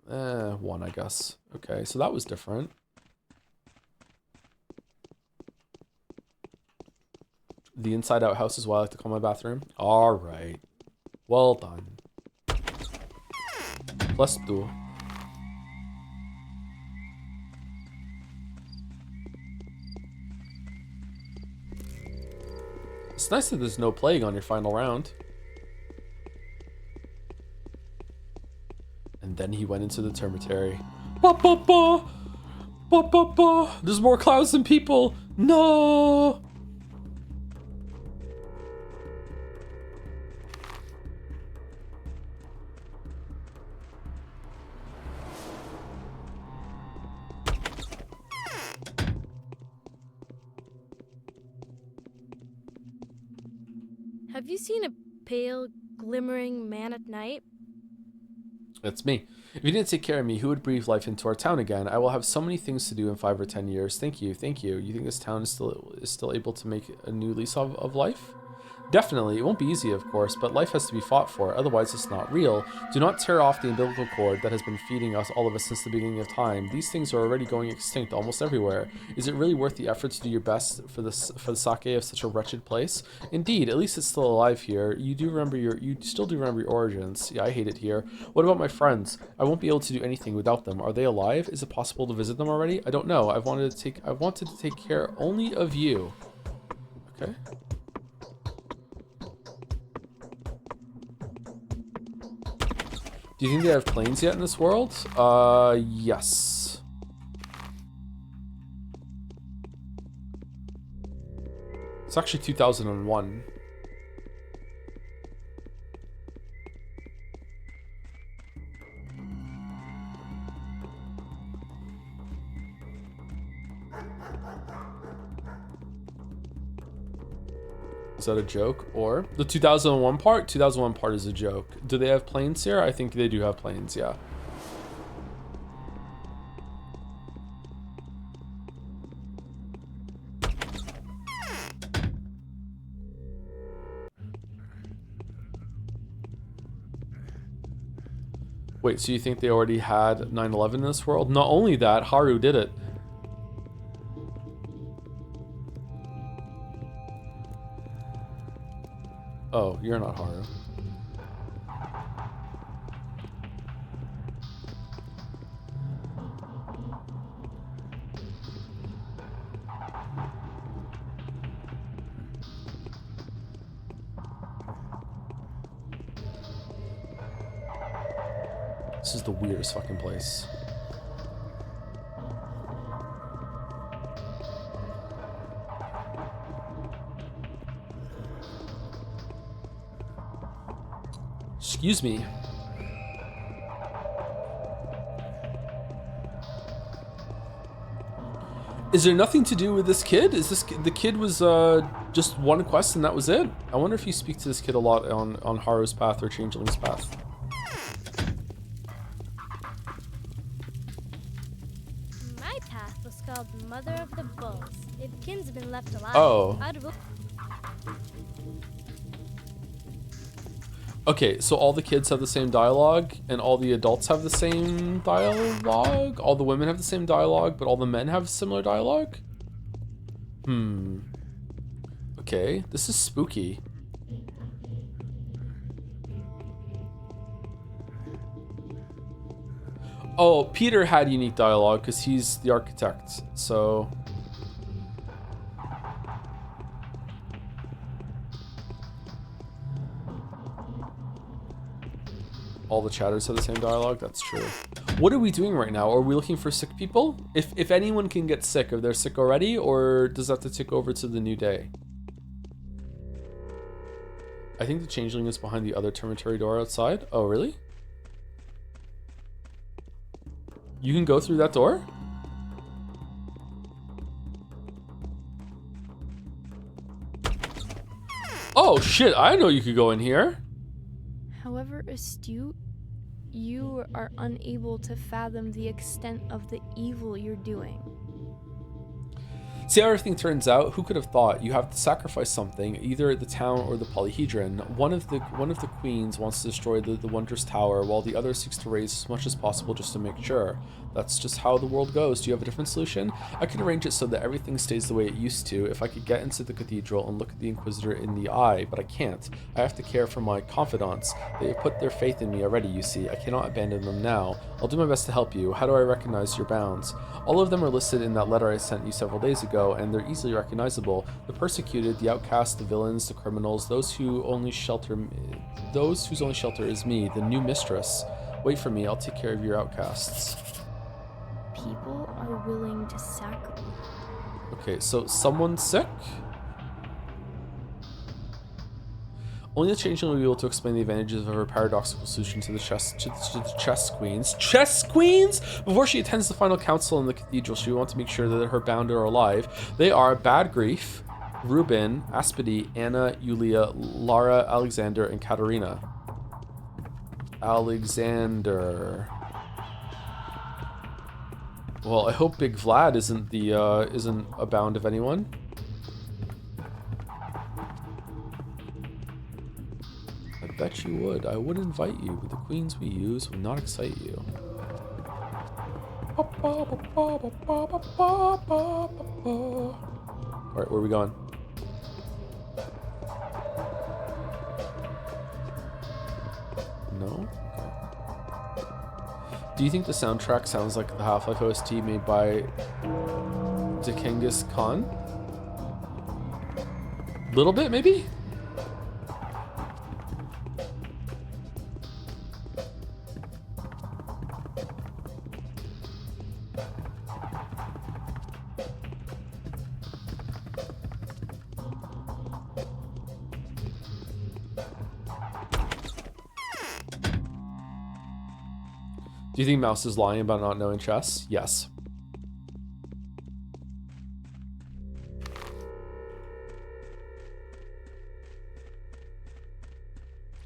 One, I guess. Okay, so that was different. The inside-out house is what I like to call my bathroom. All right. Well done. Plus two. It's nice that there's no plague on your final round. And then he went into the termitary. Ba ba ba! Ba ba ba! There's more clouds than people! No! Have you seen a pale, glimmering man at night? It's me. If you didn't take care of me, who would breathe life into our town again? I will have so many things to do in 5 or 10 years. Thank you, thank you. You think this town is still able to make a new lease of life? Definitely. It won't be easy, of course, but life has to be fought for, otherwise it's not real. Do not tear off the umbilical cord that has been feeding us, all of us, since the beginning of time. These things are already going extinct almost everywhere. Is it really worth the effort to do your best for the sake of such a wretched place? Indeed, at least it's still alive here. You still do remember your origins. Yeah, I hate it here. What about my friends? I won't be able to do anything without them. Are they alive? Is it possible to visit them already? I don't know. I wanted to take care only of you. Okay. Do you think they have planes yet in this world? Yes. It's actually 2001. Is that a joke? Or the 2001 part? 2001 part is a joke. Do they have planes here? I think they do have planes, yeah. Wait, so you think they already had 9/11 in this world? Not only that, Haru did it. Oh, you're not Haru. This is the weirdest fucking place. Excuse me. Is there nothing to do with this kid? Is this the kid was just one quest and that was it? I wonder if you speak to this kid a lot on Haru's path or Changeling's path. My path was called Mother of the Bulls. If Kin's been left alive, Oh. I'd will. Okay, so all the kids have the same dialogue, and all the adults have the same dialogue? All the women have the same dialogue, but all the men have similar dialogue? Okay, this is spooky. Oh, Peter had unique dialogue because he's the architect, so... All the chatters have the same dialogue? That's true. What are we doing right now? Are we looking for sick people? If anyone can get sick, are they sick already? Or does that have to tick over to the new day? I think the changeling is behind the other termitary door outside. Oh, really? You can go through that door? Oh, shit. I know you could go in here. However astute, you are unable to fathom the extent of the evil you're doing. See how everything turns out? Who could have thought? You have to sacrifice something, either the town or the polyhedron. One of the queens wants to destroy the wondrous tower, while the other seeks to raise as much as possible just to make sure. That's just how the world goes. Do you have a different solution? I can arrange it so that everything stays the way it used to if I could get into the cathedral and look at the Inquisitor in the eye, but I can't. I have to care for my confidants. They have put their faith in me already, you see. I cannot abandon them now. I'll do my best to help you. How do I recognize your bounds? All of them are listed in that letter I sent you several days ago. ago, and they're easily recognizable. The persecuted, the outcast, the villains, the criminals, those whose only shelter is me, the new mistress. Wait for me, I'll take care of your outcasts. People are willing to sacrifice. Okay, so someone's sick? Only the changeling will be able to explain the advantages of her paradoxical solution to the chess queens. Chess queens? Before she attends the final council in the cathedral, she wants to make sure that her bound are alive. They are Bad Grief, Reuben, Aspedy, Anna, Yulia, Lara, Alexander, and Katerina. Alexander. Well, I hope Big Vlad isn't a bound of anyone. I bet you would. I would invite you, but the queens we use would not excite you. Alright, where are we going? No? Okay. Do you think the soundtrack sounds like the Half-Life OST made by Genghis Khan? Little bit, maybe? Do you think Mouse is lying about not knowing chess? Yes.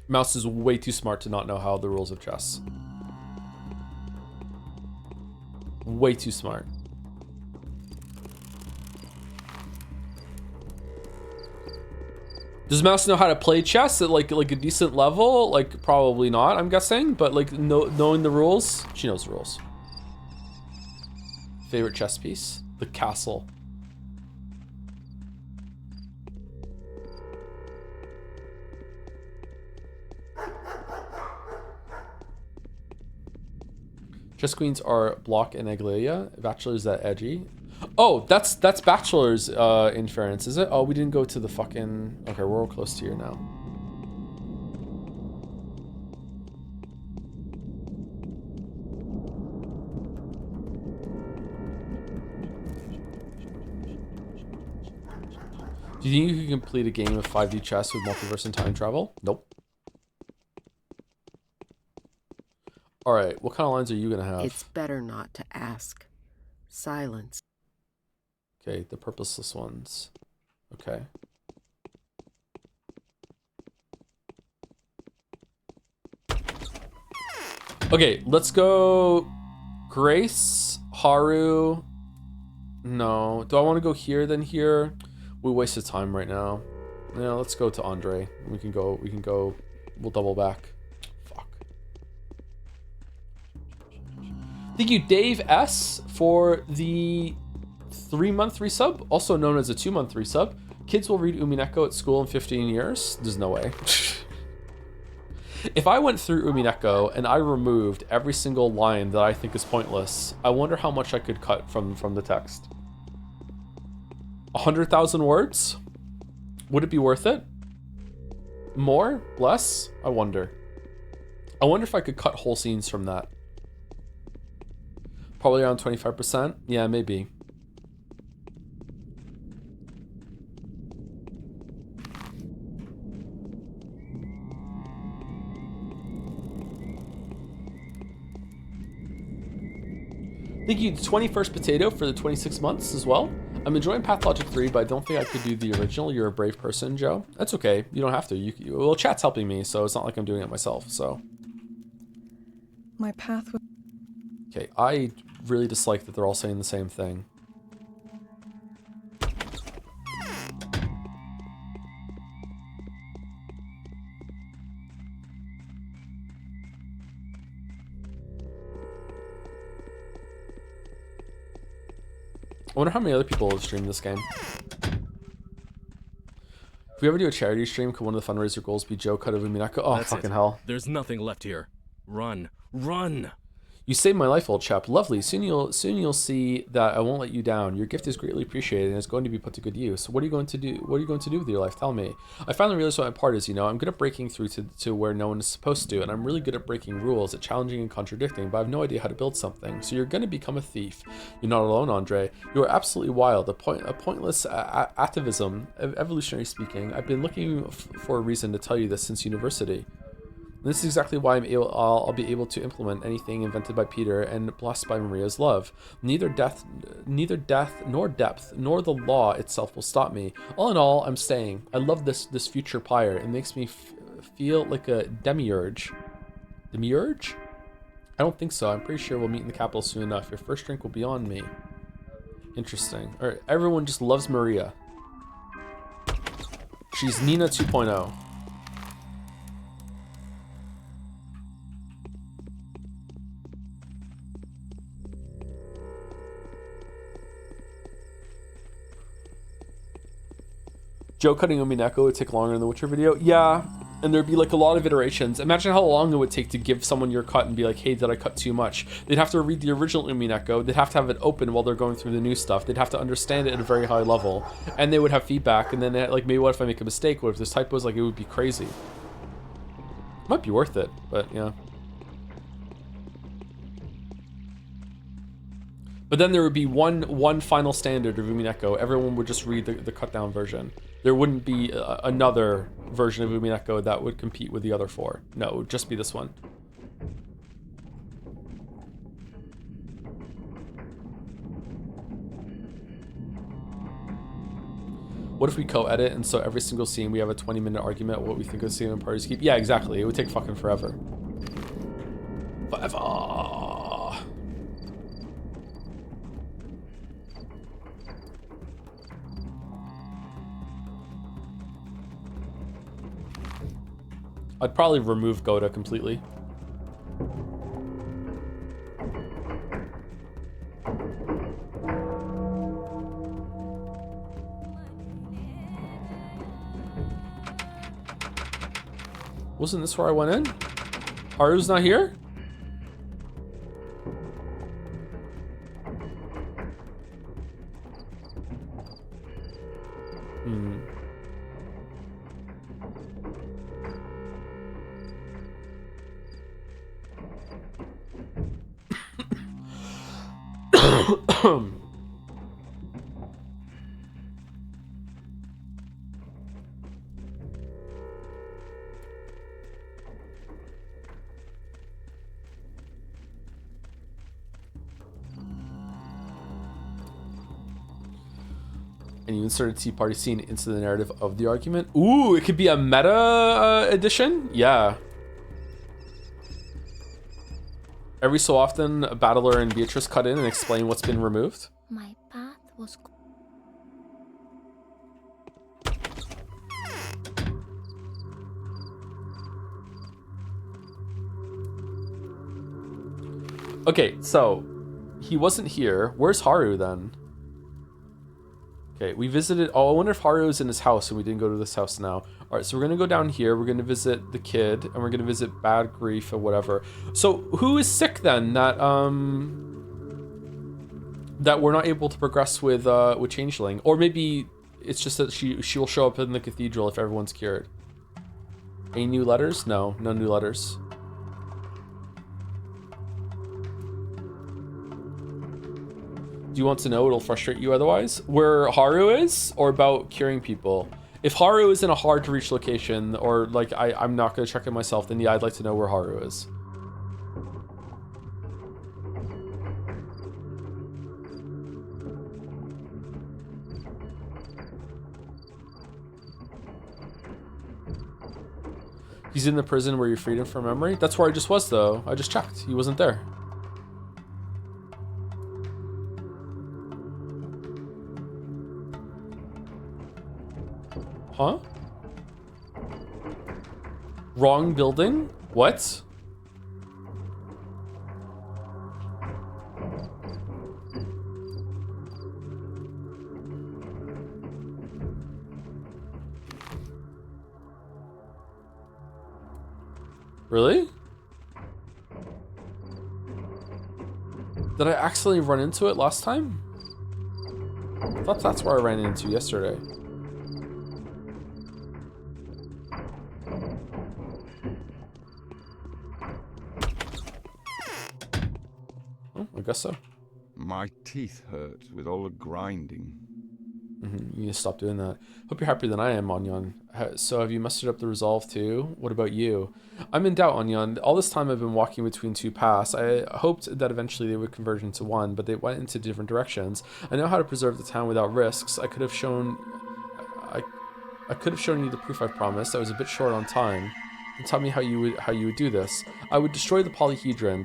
Mouse is way too smart to not know how the rules of chess. Way too smart. Does Mouse know how to play chess at like a decent level? Like probably not, I'm guessing, but like knowing the rules, she knows the rules. Favorite chess piece? The castle. Chess queens are Block and Aglaia. Bachelor's that edgy. Oh, that's Bachelor's in fairness, is it? Oh, we didn't go to the fucking... Okay, we're all close to here now. Do you think you can complete a game of 5D chess with multiverse and time travel? Nope. Alright, what kind of lines are you gonna have? It's better not to ask. Silence. Okay, the purposeless ones. Okay. Okay, let's go Grace, Haru. No. Do I want to go here then here? We wasted time right now. Yeah, let's go to Andre. We can go, we'll double back. Fuck. Thank you, Dave S, for the 3-month resub, also known as a 2-month resub. Kids will read Umineko at school in 15 years. There's no way. If I went through Umineko and I removed every single line that I think is pointless, I wonder how much I could cut from the text. 100,000 words? Would it be worth it? More? Less? I wonder. I wonder if I could cut whole scenes from that. Probably around 25%. Yeah, maybe. Thank you, the 21st Potato, for the 26 months as well. I'm enjoying Pathologic 3, but I don't think I could do the original. You're a brave person, Joe. That's okay. You don't have to. Well, chat's helping me, so it's not like I'm doing it myself, so. My path was... Okay, I really dislike that they're all saying the same thing. I wonder how many other people have streamed this game. If we ever do a charity stream, could one of the fundraiser goals be Joe cut of Umineko? Oh, That's fucking it. hell. There's nothing left here. Run. Run! You saved my life, old chap. Lovely. Soon you'll see that I won't let you down. Your gift is greatly appreciated and is going to be put to good use. What are you going to do? What are you going to do with your life? Tell me. I finally realized what my part is. I'm good at breaking through to where no one is supposed to, and I'm really good at breaking rules, at challenging and contradicting. But I have no idea how to build something. So you're going to become a thief. You're not alone, Andre. You are absolutely wild. A pointless atavism, evolutionary speaking. I've been looking for a reason to tell you this since university. This is exactly why I'll be able to implement anything invented by Peter and blessed by Maria's love. Neither death nor depth nor the law itself will stop me. All in all, I'm staying. I love this future pyre. It makes me feel like a demiurge. Demiurge? I don't think so. I'm pretty sure we'll meet in the capital soon enough. Your first drink will be on me. Interesting. All right, everyone just loves Maria. She's Nina 2.0. Joe cutting Umineko would take longer than the Witcher video. Yeah, and there'd be like a lot of iterations. Imagine how long it would take to give someone your cut and be like, hey, did I cut too much? They'd have to read the original Umineko. They'd have to have it open while they're going through the new stuff. They'd have to understand it at a very high level. And they would have feedback. And then like, maybe what if I make a mistake? What if there's typos? Like, it would be crazy. Might be worth it, but yeah. But then there would be one final standard of Umineko. Everyone would just read the cut down version. There wouldn't be another version of Umineko that would compete with the other four. No, it would just be this one. What if we co-edit and so every single scene we have a 20-minute argument what we think of the scene and parties keep? Yeah, exactly. It would take fucking forever. Forever. I'd probably remove Goda completely. Wasn't this where I went in? Haru's not here? And you insert a tea party scene into the narrative of the argument. Ooh, it could be a meta edition? Yeah. Every so often, Battler and Beatrice cut in and explain what's been removed. My path was... Okay, so he wasn't here. Where's Haru then? Okay, we visited... Oh, I wonder if Haru is in his house and we didn't go to this house now. All right, so we're going to go down here. We're going to visit the kid and we're going to visit Bad Grief or whatever. So who is sick then that that we're not able to progress with Changeling? Or maybe it's just that she will show up in the cathedral if everyone's cured. Any new letters? No, no new letters. Do you want to know? It'll frustrate you otherwise. Where Haru is, or about curing people? If Haru is in a hard to reach location, or like I'm not gonna check it myself, then yeah, I'd like to know where Haru is. He's in the prison where you freed him from memory? That's where I just was though. I just checked. He wasn't there. Huh? Wrong building? What? Really? Did I accidentally run into it last time? I thought that's where I ran into yesterday. Oh, I guess so. My teeth hurt with all the grinding. You need to stop doing that. Hope you're happier than I am, Onyon. So have you mustered up the resolve too? What about you? I'm in doubt, Onyon. All this time I've been walking between two paths. I hoped that eventually they would converge into one, but they went into different directions. I know how to preserve the town without risks. I could have shown you the proof I promised. I was a bit short on time. And tell me how you would do this. I would destroy the polyhedron.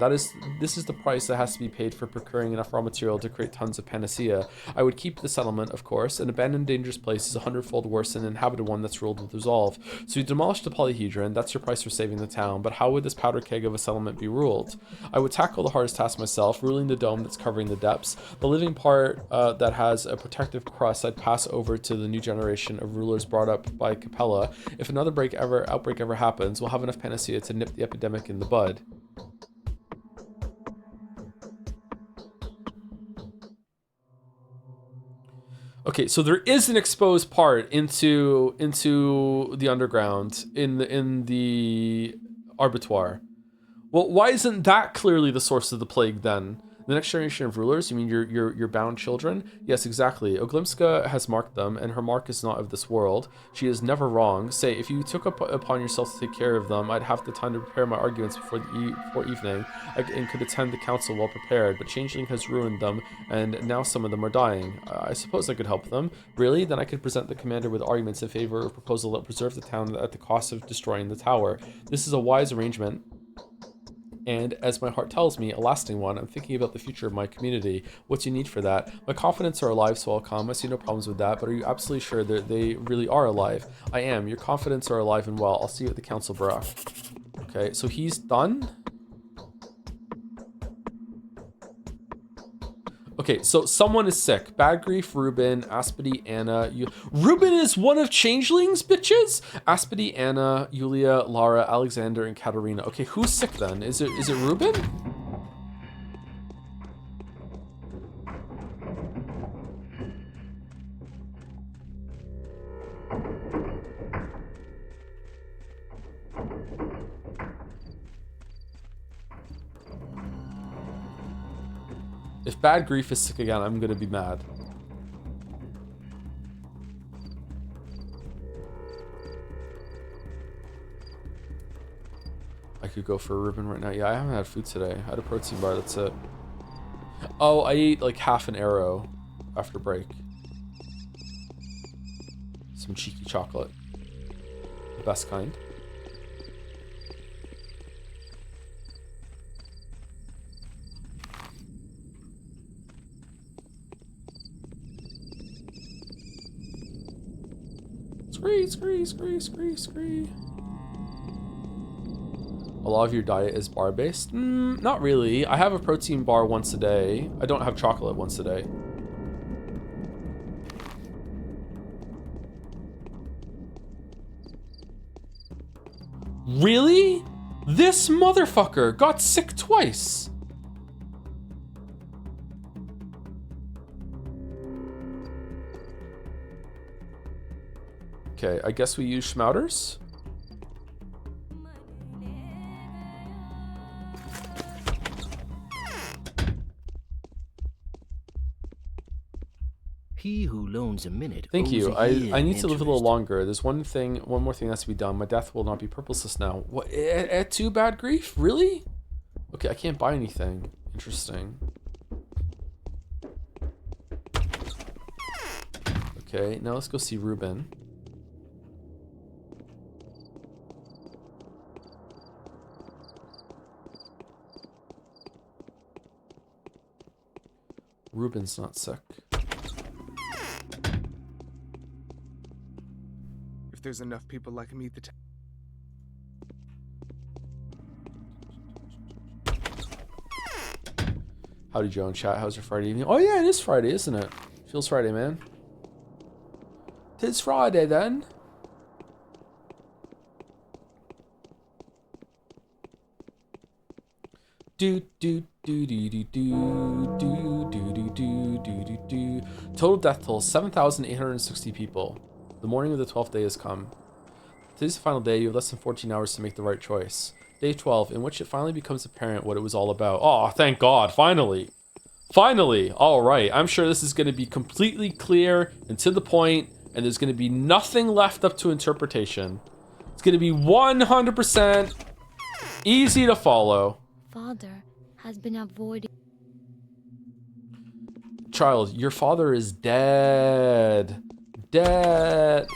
This is the price that has to be paid for procuring enough raw material to create tons of panacea. I would keep the settlement, of course. An abandoned dangerous place is 100-fold worse than an inhabited one that's ruled with resolve. So you demolish the polyhedron, that's your price for saving the town, but how would this powder keg of a settlement be ruled? I would tackle the hardest task myself, ruling the dome that's covering the depths. The living part that has a protective crust I'd pass over to the new generation of rulers brought up by Capella. If another outbreak ever happens, we'll have enough panacea to nip the epidemic in the bud. Okay, so there is an exposed part into the underground in the Arbitoire. Well, why isn't that clearly the source of the plague then? The next generation of rulers? You mean your bound children? Yes, exactly. Oglimska has marked them, and her mark is not of this world. She is never wrong. Say, if you took upon yourself to take care of them, I'd have the time to prepare my arguments before evening, and could attend the council well prepared. But Changeling has ruined them, and now some of them are dying. I suppose I could help them. Really? Then I could present the commander with arguments in favor of a proposal that preserve the town at the cost of destroying the tower. This is a wise arrangement. And as my heart tells me, a lasting one. I'm thinking about the future of my community. What do you need for that? My confidants are alive, so I'll come. I see no problems with that, but are you absolutely sure that they really are alive? I am. Your confidants are alive and well. I'll see you at the council, bro. Okay, so he's done. Okay, so someone is sick. Bad Grief, Ruben, Aspedy, Anna. Ruben is one of Changeling's bitches? Aspedy, Anna, Yulia, Lara, Alexander, and Katerina. Okay, who's sick then? Is it Ruben? If Bad Grief is sick again, I'm gonna be mad. I could go for a Ruben right now. Yeah, I haven't had food today. I had a protein bar, that's it. Oh, I ate like half an arrow after break. Some cheeky chocolate. The best kind. Scree. A lot of your diet is bar-based? Not really. I have a protein bar once a day. I don't have chocolate once a day. Really? This motherfucker got sick twice. Okay, I guess we use Schmouters. He who loans a minute. Thank you. I need to live a little interest. longer. There's one more thing that has to be done. My death will not be purposeless now. What? At 2 Bad Grief? Really? Okay, I can't buy anything. Interesting. Okay, now let's go see Ruben. Ruben's not sick. If there's enough people like me, the Howdy Joe in chat, how's your Friday evening? Oh yeah, it is Friday, isn't it? Feels Friday, man. Tis Friday then. Do. Total death toll 7,860 people. The morning of the 12th day has come. Today's the final day. You have less than 14 hours to make the right choice. Day 12, in which it finally becomes apparent what it was all about. Oh, thank God, finally. Finally! Alright, I'm sure this is going to be completely clear and to the point, and there's going to be nothing left up to interpretation. It's going to be 100% easy to follow. Father has been avoiding. Child, your father is dead. Dead.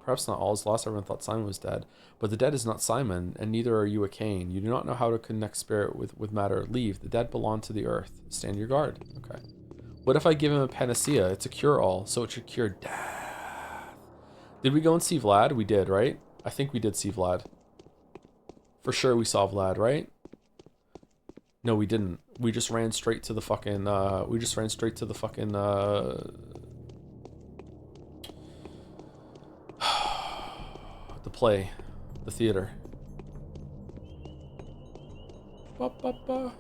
Perhaps not all is lost. Everyone thought Simon was dead. But the dead is not Simon, and neither are you a Cain. You do not know how to connect spirit with matter. Leave. The dead belong to the earth. Stand your guard. Okay. What if I give him a panacea? It's a cure-all, so it should cure death. Did we go and see Vlad? We did, right? I think we did see Vlad. For sure we saw Vlad, right? No, we didn't. We just ran straight to the fucking, the play, the theater. Ba ba ba.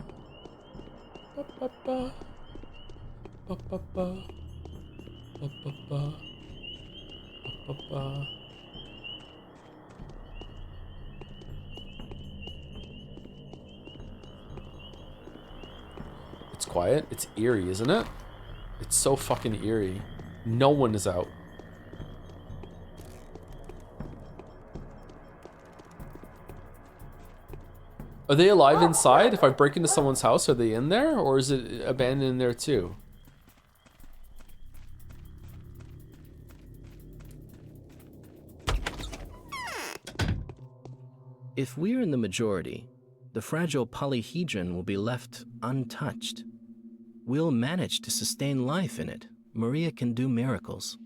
Ba ba ba. Ba ba ba. Ba ba ba. Ba ba ba. It's quiet. It's eerie, isn't it? It's so fucking eerie. No one is out. Are they alive inside? If I break into someone's house, are they in there? Or is it abandoned in there too? If we're in the majority, the fragile polyhedron will be left untouched. We'll manage to sustain life in it. Maria can do miracles.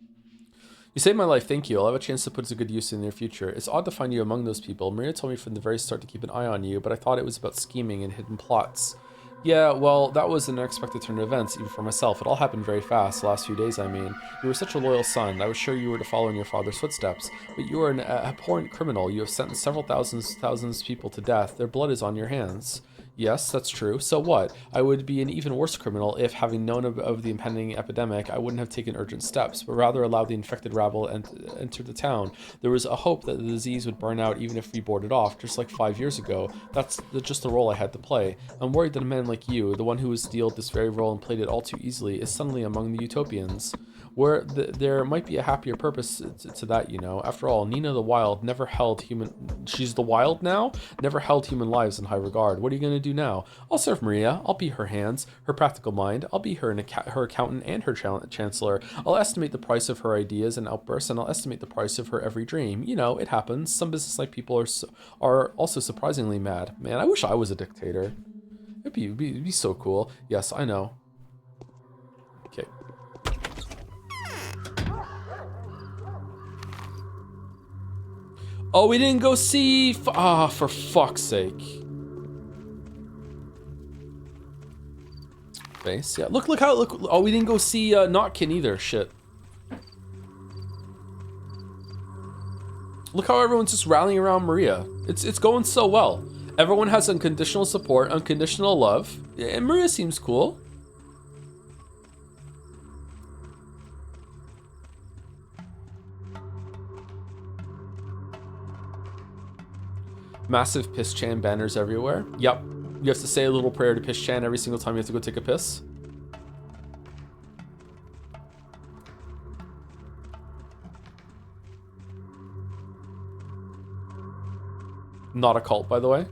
You saved my life, thank you. I'll have a chance to put it to good use in the near future. It's odd to find you among those people. Maria told me from the very start to keep an eye on you, but I thought it was about scheming and hidden plots. Yeah, well, that was an unexpected turn of events, even for myself. It all happened very fast, the last few days, I mean. You were such a loyal son. I was sure you were to follow in your father's footsteps. But you are an abhorrent criminal. You have sentenced several thousands of people to death. Their blood is on your hands. Yes, that's true. So what? I would be an even worse criminal if, having known of the impending epidemic, I wouldn't have taken urgent steps, but rather allowed the infected rabble enter the town. There was a hope that the disease would burn out even if we boarded off, just like 5 years ago. That's just the role I had to play. I'm worried that a man like you, the one who was dealt this very role and played it all too easily, is suddenly among the utopians. Where there might be a happier purpose to that, you know. After all, Nina the Wild never held human... She's the Wild now? Never held human lives in high regard. What are you going to do now? I'll serve Maria. I'll be her hands, her practical mind. I'll be her accountant and her chancellor. I'll estimate the price of her ideas and outbursts, and I'll estimate the price of her every dream. You know, it happens. Some business-like people are also surprisingly mad. Man, I wish I was a dictator. It'd be so cool. Yes, I know. Okay. Oh, we didn't go see... for fuck's sake. Face, yeah. Look how... Oh, we didn't go see Notkin either. Shit. Look how everyone's just rallying around Maria. It's going so well. Everyone has unconditional support, unconditional love. And Maria seems cool. Massive Piss Chan banners everywhere. Yep. You have to say a little prayer to Piss Chan every single time you have to go take a piss. Not a cult, by the way.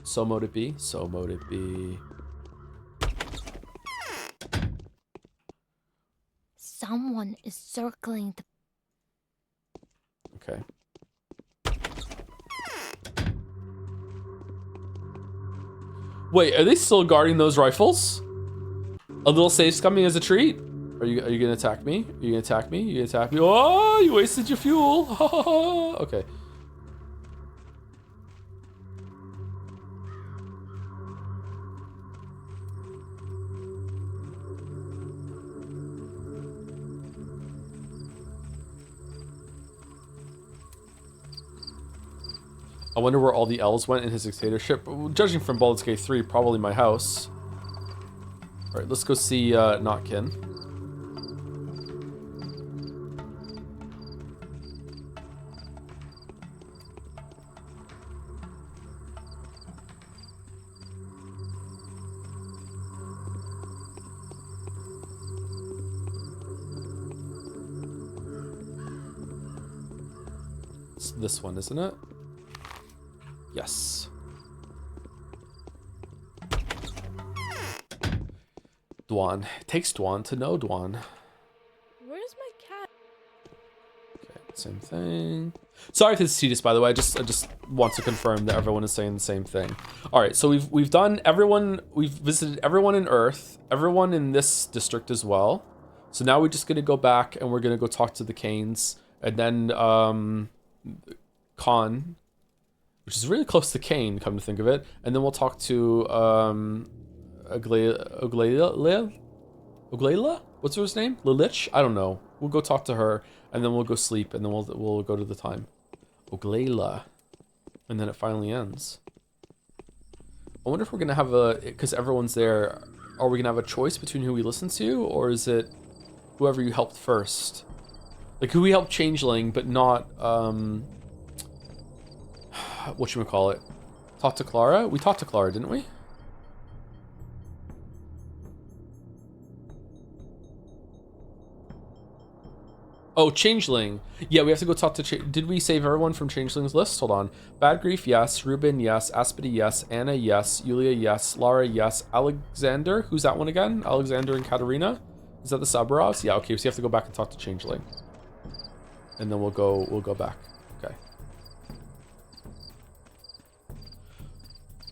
So mote it be. So mote it be. Someone is circling the... Okay. Wait, are they still guarding those rifles? A little safe's coming as a treat? Are you gonna attack me? Are you gonna attack me? You gonna attack me? Oh, you wasted your fuel. Okay. I wonder where all the elves went in his dictatorship. Judging from Baldur's Gate 3, probably my house. Alright, let's go see Notkin. It's this one, isn't it? Yes. Dwan. It takes Dwan to know Dwan. Where's my cat? Okay, same thing. Sorry if it's tedious, by the way. I just want to confirm that everyone is saying the same thing. All right, so we've done everyone. We've visited everyone in Earth, everyone in this district as well. So now we're just gonna go back and we're gonna go talk to the Canes, and then Khan, which is really close to Kane, come to think of it, and then we'll talk to Oglela? What's her name? Lilich? I don't know. We'll go talk to her, and then we'll go sleep, and then we'll go to the time. Oglela. And then it finally ends. I wonder if we're gonna have because everyone's there, are we gonna have a choice between who we listen to, or is it whoever you helped first? Like who we helped Changeling, but not whatchamacallit? Talk to Clara? We talked to Clara, didn't we? Oh, Changeling. Yeah, we have to go talk to did we save everyone from Changeling's list? Hold on. Bad Grief, yes. Ruben, yes. Aspity, yes. Anna, yes. Yulia, yes. Lara, yes. Alexander, who's that one again? Alexander and Katerina? Is that the Saburovs? Yeah, okay, so you have to go back and talk to Changeling. And then we'll go back. Okay.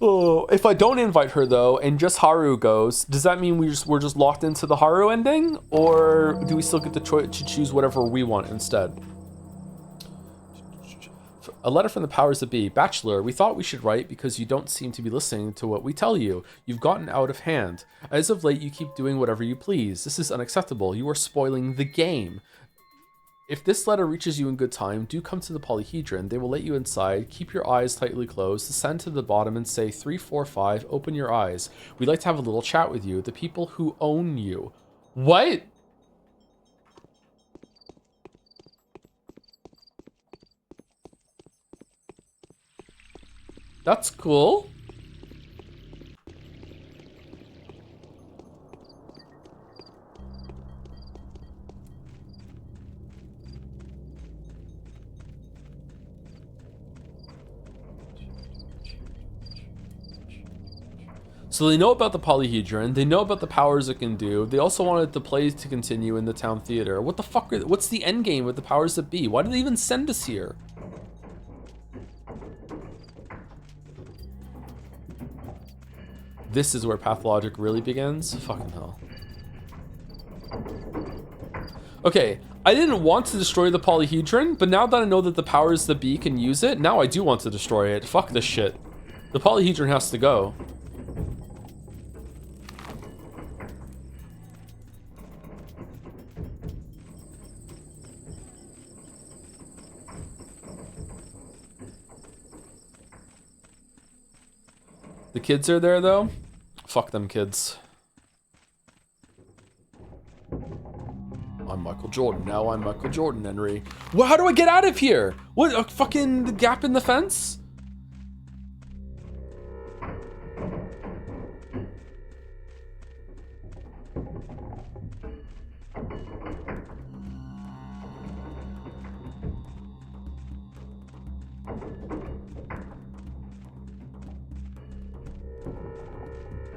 Oh, if I don't invite her though, and just Haru goes, does that mean we're just locked into the Haru ending, or do we still get the choice to choose whatever we want instead? A letter from the powers that be. Bachelor, we thought we should write because you don't seem to be listening to what we tell you. You've gotten out of hand. As of late, you keep doing whatever you please. This is unacceptable. You are spoiling the game. If this letter reaches you in good time, do come to the polyhedron. They will let you inside. Keep your eyes tightly closed. Descend to the bottom and say 345. Open your eyes. We'd like to have a little chat with you. The people who own you. What? That's cool. So they know about the polyhedron, they know about the powers it can do, they also wanted the plays to continue in the town theater. What the fuck what's the end game with the powers that be? Why did they even send us here? This is where Pathologic really begins? Fucking hell. Okay, I didn't want to destroy the polyhedron, but now that I know that the powers that be can use it, now I do want to destroy it. Fuck this shit. The polyhedron has to go. The kids are there though? Fuck them kids. I'm Michael Jordan. Now I'm Michael Jordan, Henry. Well, how do I get out of here? What, a fucking gap in the fence?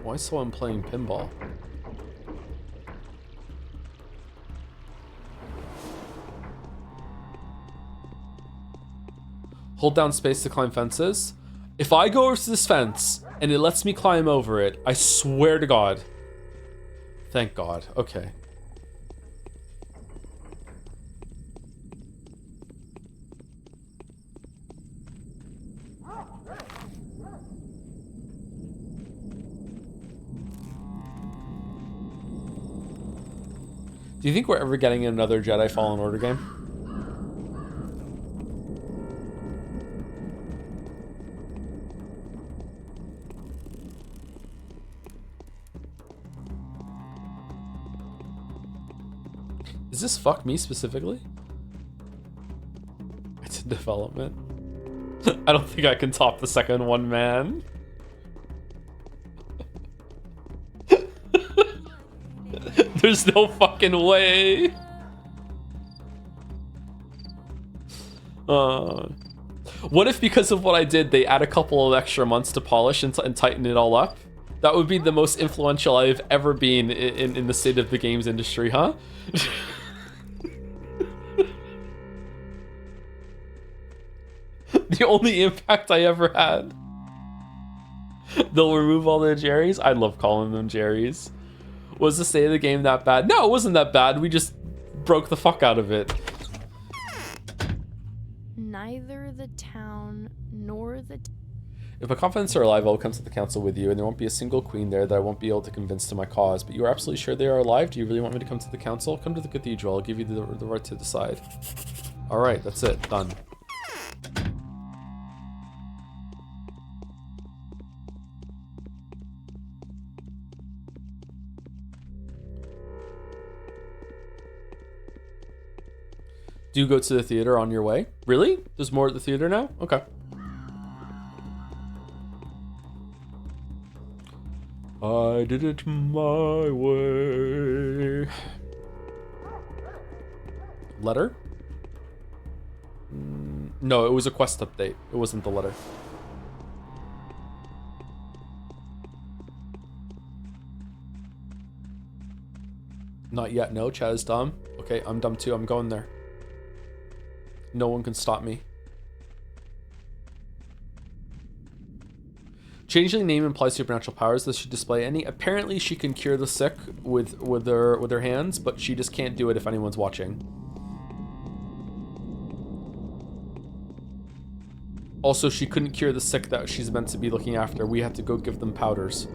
Why so I'm playing pinball? Hold down space to climb fences. If I go over to this fence and it lets me climb over it, I swear to God. Thank God. Okay. Do you think we're ever getting another Jedi Fallen Order game? Is this fuck me specifically? It's in development. I don't think I can top the second one, man. There's no fucking way. What if because of what I did, they add a couple of extra months to polish and tighten it all up? That would be the most influential I've ever been in the state of the games industry, huh? The only impact I ever had. They'll remove all the Jerrys. I love calling them Jerrys. Was the state of the game that bad? No, it wasn't that bad. We just broke the fuck out of it. Neither the town nor the... If my confidants are alive, I will come to the council with you, and there won't be a single queen there that I won't be able to convince to my cause. But you are absolutely sure they are alive? Do you really want me to come to the council? Come to the cathedral. I'll give you the right to decide. Alright, that's it. Done. Do you go to the theater on your way? Really? There's more at the theater now? Okay. I did it my way. Letter? No, it was a quest update. It wasn't the letter. Not yet, no. Chad is dumb. Okay, I'm dumb too. I'm going there. No one can stop me. Changeling name implies supernatural powers. This should display any. Apparently, she can cure the sick with her hands, but she just can't do it if anyone's watching. Also, she couldn't cure the sick that she's meant to be looking after. We had to go give them powders.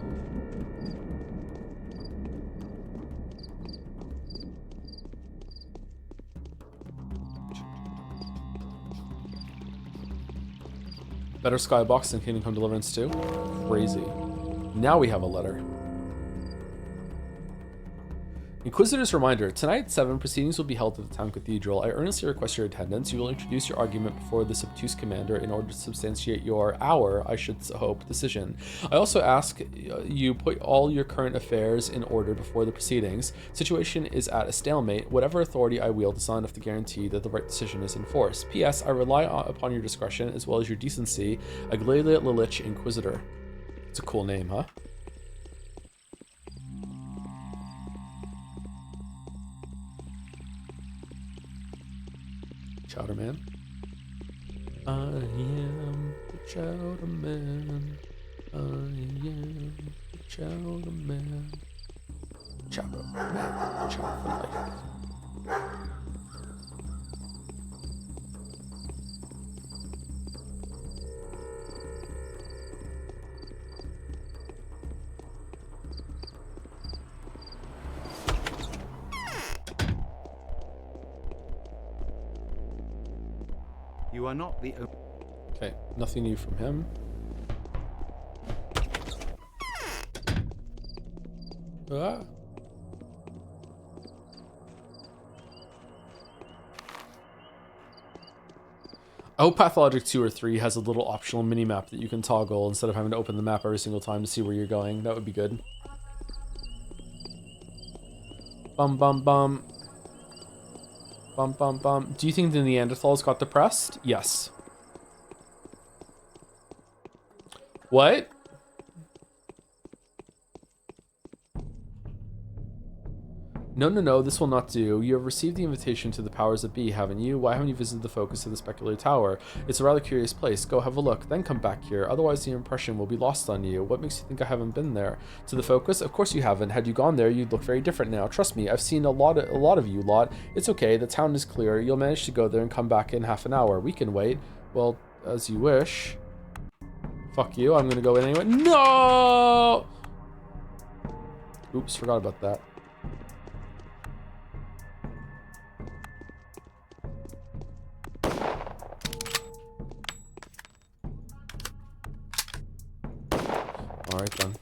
Better skybox than Kingdom Come Deliverance 2? Crazy. Now we have a letter. Inquisitor's reminder. Tonight at 7, proceedings will be held at the town cathedral. I earnestly request your attendance. You will introduce your argument before this obtuse commander in order to substantiate I should hope, decision. I also ask you put all your current affairs in order before the proceedings. Situation is at a stalemate. Whatever authority I wield is not enough to guarantee that the right decision is enforced. P.S. I rely upon your discretion as well as your decency. Aglalia Lilich, Inquisitor. It's a cool name, huh? Chowder Man. I am the Chowder Man. I am the Chowder Man. Chowder Man. Chowder for life. You are not the only... Okay, nothing new from him. Ah. I hope Pathologic 2 or 3 has a little optional mini-map that you can toggle instead of having to open the map every single time to see where you're going. That would be good. Bum bum bum. Bum bum bum. Do you think the Neanderthals got depressed? Yes. What? No, this will not do. You have received the invitation to the powers that be, haven't you? Why haven't you visited the focus of the speculative tower? It's a rather curious place. Go have a look, then come back here. Otherwise, the impression will be lost on you. What makes you think I haven't been there? To the focus? Of course you haven't. Had you gone there, you'd look very different now. Trust me, I've seen a lot of you lot. It's okay, the town is clear. You'll manage to go there and come back in half an hour. We can wait. Well, as you wish. Fuck you, I'm gonna go in anyway. No! Oops, forgot about that. Alright then.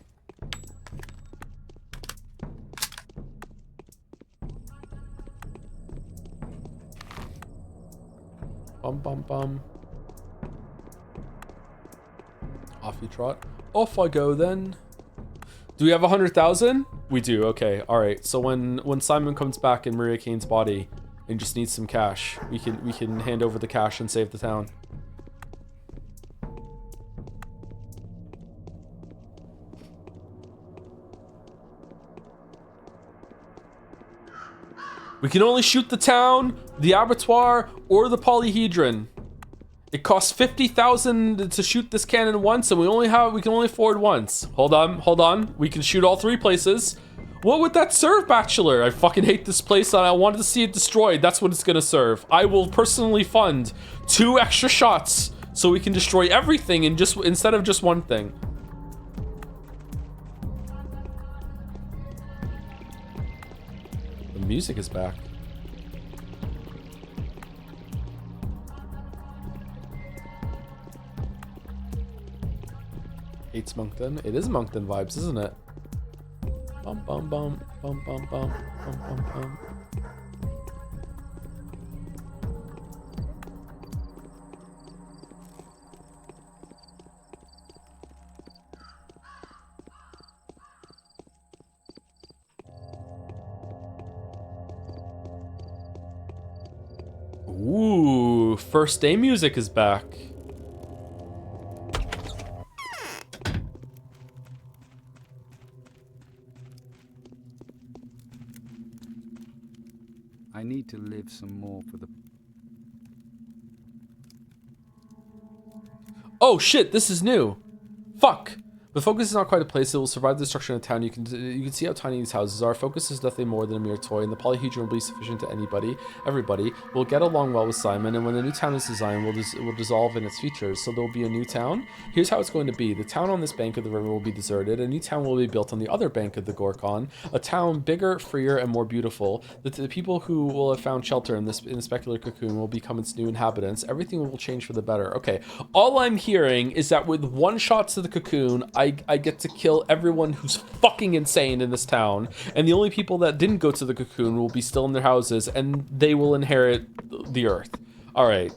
Bum, bum, bum. Off you trot. Off I go then. Do we have 100,000? We do. Okay. All right. So when Simon comes back in Maria Kane's body and just needs some cash, we can hand over the cash and save the town. We can only shoot the town, the abattoir, or the polyhedron. It costs 50,000 to shoot this cannon once, and we can only afford once. Hold on. We can shoot all 3 places. What would that serve, Bachelor? I fucking hate this place, and I wanted to see it destroyed. That's what it's gonna serve. I will personally fund 2 extra shots so we can destroy everything and instead of just one thing. The music is back. Hates Moncton. It is Moncton vibes, isn't it? Bum bum bum bum bum bum bum bum bum. Ooh, first day music is back. I need to live some more for the... Oh shit, this is new. Fuck. The focus is not quite a place that will survive the destruction of town. You can see how tiny these houses are. Focus is nothing more than a mere toy, and the polyhedron will be sufficient to everybody. We'll get along well with Simon, and when the new town is designed, we'll dissolve in its features. So there will be a new town. Here's how it's going to be. The town on this bank of the river will be deserted. A new town will be built on the other bank of the Gorkon. A town bigger, freer, and more beautiful. The people who will have found shelter in the specular cocoon will become its new inhabitants. Everything will change for the better. Okay, all I'm hearing is that with 1 shot to the cocoon, I get to kill everyone who's fucking insane in this town, and the only people that didn't go to the cocoon will be still in their houses, and they will inherit the earth. All right.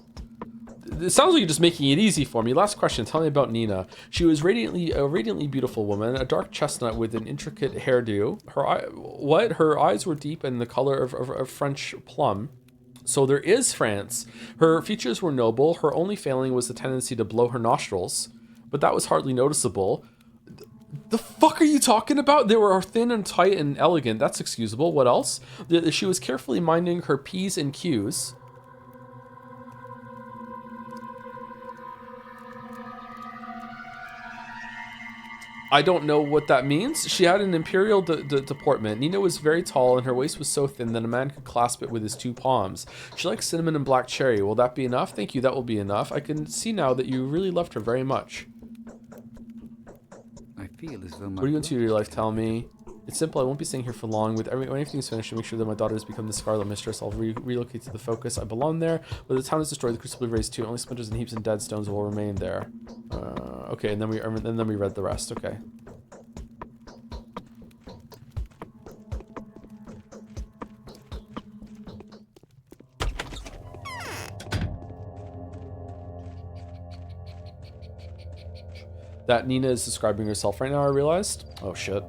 It sounds like you're just making it easy for me. Last question. Tell me about Nina. She was a radiantly beautiful woman, a dark chestnut with an intricate hairdo. Her eyes were deep and the color of French plum. So there is France. Her features were noble. Her only failing was the tendency to blow her nostrils, but that was hardly noticeable. The fuck are you talking about? They were thin and tight and elegant. That's excusable. What else? She was carefully minding her P's and Q's. I don't know what that means. She had an imperial deportment. Nina was very tall and her waist was so thin that a man could clasp it with his 2 palms. She liked cinnamon and black cherry. Will that be enough? Thank you, that will be enough. I can see now that you really loved her very much. I feel as though what are you going to do with your life? Tell me. It's simple. I won't be staying here for long. When everything's finished, I'll make sure that my daughter has become the Scarlet Mistress. I'll relocate to the focus. I belong there. When the town is destroyed, the crucible raised too. Only splinters and heaps and dead stones will remain there. Okay, and then we read the rest. Okay. That Nina is describing herself right now, I realized. Oh shit.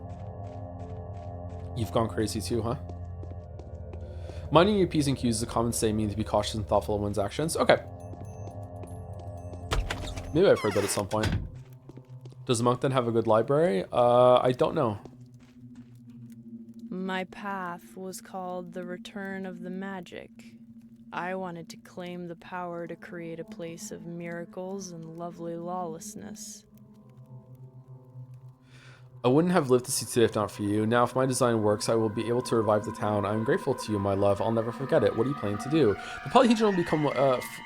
You've gone crazy too, huh? Minding your P's and Q's is a common saying, meaning to be cautious and thoughtful of one's actions. Okay. Maybe I've heard that at some point. Does Moncton have a good library? I don't know. My path was called the Return of the Magic. I wanted to claim the power to create a place of miracles and lovely lawlessness. I wouldn't have lived to see today if not for you. Now, if my design works, I will be able to revive the town. I'm grateful to you, my love. I'll never forget it. What are you planning to do? The polyhedron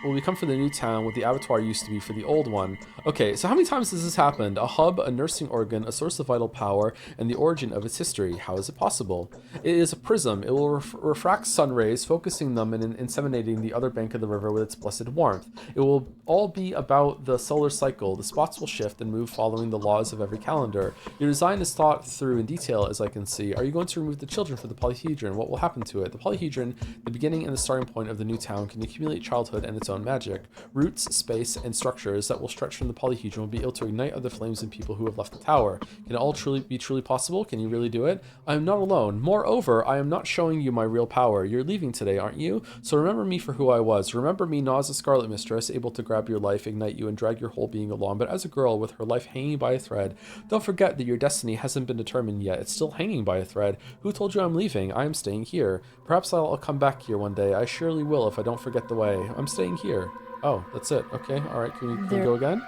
will become for the new town what the abattoir used to be for the old one. Okay, so how many times has this happened? A hub, a nursing organ, a source of vital power, and the origin of its history. How is it possible? It is a prism. It will refract sun rays, focusing them and inseminating the other bank of the river with its blessed warmth. It will all be about the solar cycle. The spots will shift and move following the laws of every calendar. Your design is thought through in detail, as I can see. Are you going to remove the children from the polyhedron? What will happen to it? The polyhedron, the beginning and the starting point of the new town, can accumulate childhood and its own magic. Roots, space, and structures that will stretch from the polyhedron will be able to ignite other flames in people who have left the tower. Can it all be truly possible? Can you really do it? I am not alone. Moreover, I am not showing you my real power. You're leaving today, aren't you? So remember me for who I was. Remember me not as a Scarlet Mistress, able to grab your life, ignite you, and drag your whole being along, but as a girl with her life hanging by a thread. Don't forget that your destiny hasn't been determined yet. It's still hanging by a thread. Who told you I'm leaving? I am staying here. Perhaps I'll come back here one day. I surely will if I don't forget the way. I'm staying here. Oh, that's it. Okay, alright, can we go again?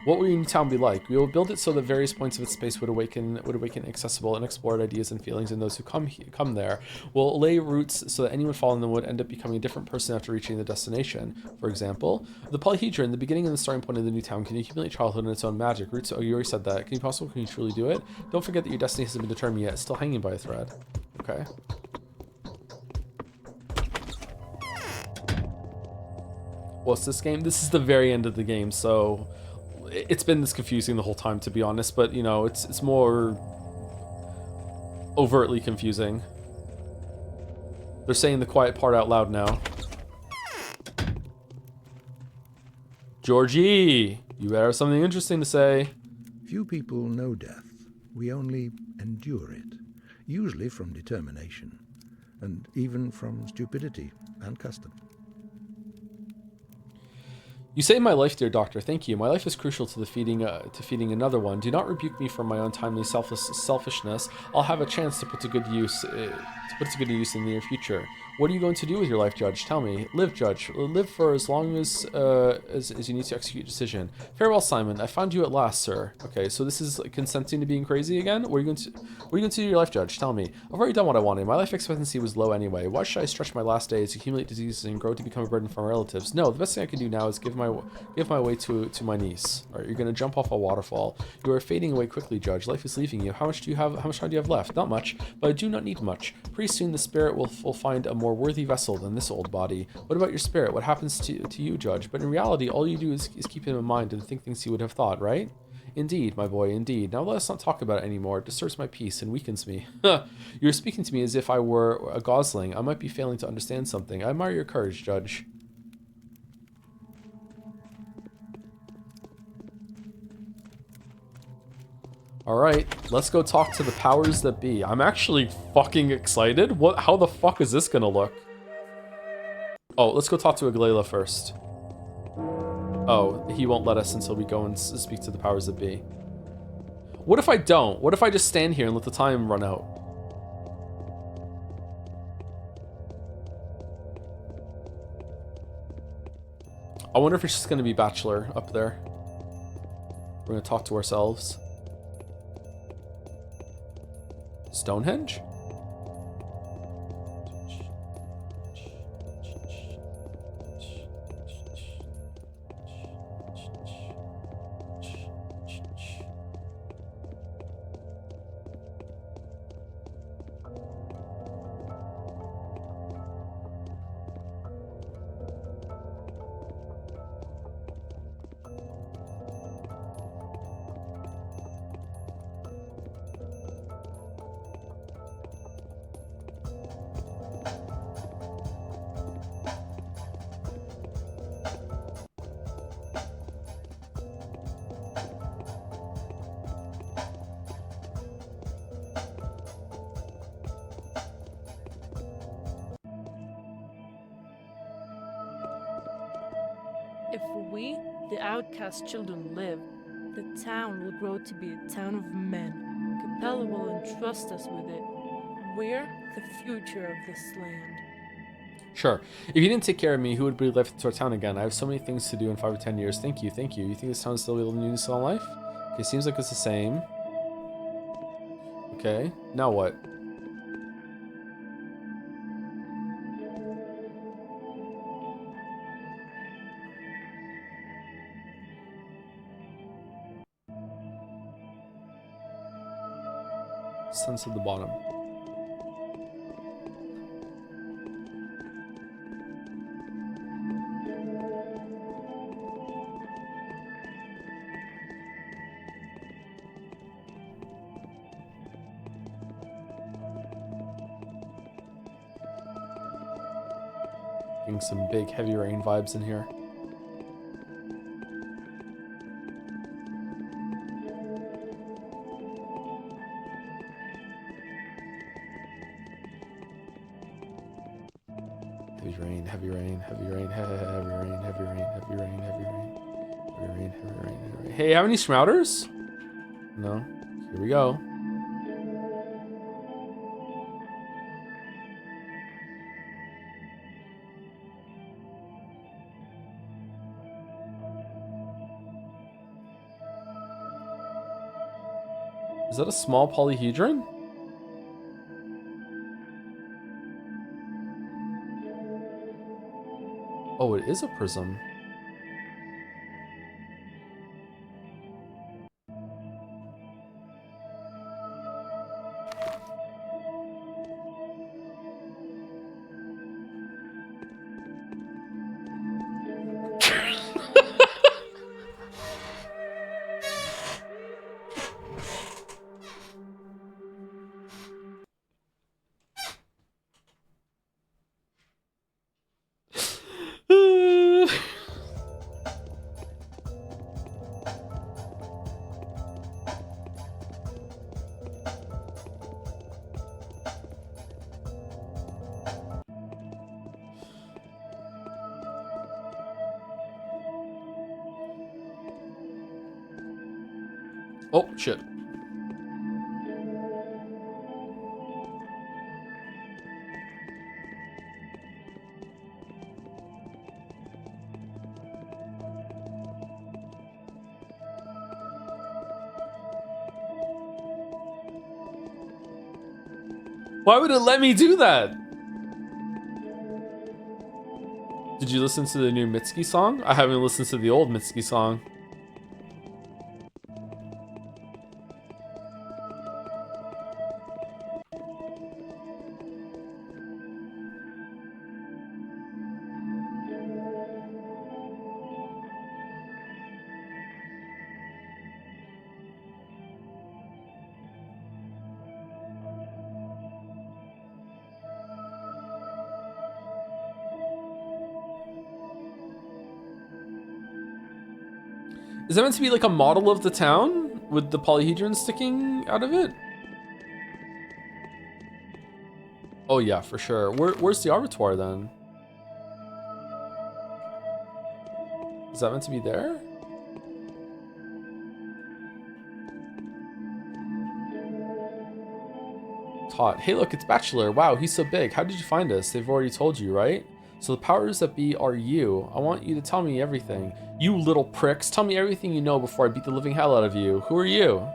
What will your new town be like? We will build it so that various points of its space would awaken accessible and explored ideas and feelings in those who come there. We'll lay roots so that anyone following them would end up becoming a different person after reaching the destination. For example, the polyhedron, the beginning and the starting point of the new town, can accumulate childhood and its own magic. Roots, oh, you already said that. Can you truly do it? Don't forget that your destiny hasn't been determined yet. It's still hanging by a thread. Okay. What's this game? This is the very end of the game, so it's been this confusing the whole time, to be honest, but you know, it's more overtly confusing. They're saying the quiet part out loud now. Georgie, you better have something interesting to say. Few people know death. We only endure it, usually from determination, and even from stupidity and custom. You saved my life, dear doctor. Thank you. My life is crucial to feeding another one. Do not rebuke me for my untimely selfishness. I'll have a chance to put to good use in the near future. What are you going to do with your life, Judge? Tell me. Live, Judge. Live for as long as you need to execute a decision. Farewell, Simon. I found you at last, sir. Okay, so this is consenting to being crazy again? What are you going to do with your life, Judge? Tell me. I've already done what I wanted. My life expectancy was low anyway. Why should I stretch my last days, accumulate diseases, and grow to become a burden for my relatives? No, the best thing I can do now is give my way to my niece. All right, you're going to jump off a waterfall. You are fading away quickly, Judge. Life is leaving you. How much time do you have left? Not much, but I do not need much. Pretty soon the spirit will find a more worthy vessel than this old body. What about your spirit? What happens to you, Judge? But in reality, all you do is keep him in mind and think things he would have thought, right? Indeed, my boy, indeed. Now let us not talk about it anymore. It disturbs my peace and weakens me. You're speaking to me as if I were a gosling. I might be failing to understand something. I admire your courage, Judge. Alright, let's go talk to the powers that be. I'm actually fucking excited. How the fuck is this gonna look? Oh, let's go talk to Aglaila first. Oh, he won't let us until we go and speak to the powers that be. What if I don't? What if I just stand here and let the time run out? I wonder if it's just gonna be Bachelor up there. We're gonna talk to ourselves. Stonehenge? If we, the outcast children, live, the town will grow to be a town of men. Capella will entrust us with it. We're the future of this land. Sure. If you didn't take care of me, who would be left to our town again? I have so many things to do in 5 or 10 years. Thank you, thank you. You think this town is still able to do this all life? Okay, seems like it's the same. Okay, now what? Sense at the bottom. Getting some big heavy rain vibes in here. Heavy rain, heavy rain, heavy rain, heavy rain, heavy rain, heavy rain, heavy rain, heavy rain, heavy rain, heavy rain. Hey, have any Shrouders? No. Here we go. Is that a small polyhedron? Oh, it is a prism. Oh, shit. Why would it let me do that? Did you listen to the new Mitski song? I haven't listened to the old Mitski song. Is that meant to be like a model of the town with the polyhedron sticking out of it? Oh yeah, for sure. Where's the abattoir then? Is that meant to be there? Todd, hey look, it's Bachelor. Wow, he's so big. How did you find us? They've already told you, right? So the powers that be are you. I want you to tell me everything. You little pricks, tell me everything you know before I beat the living hell out of you. Who are you?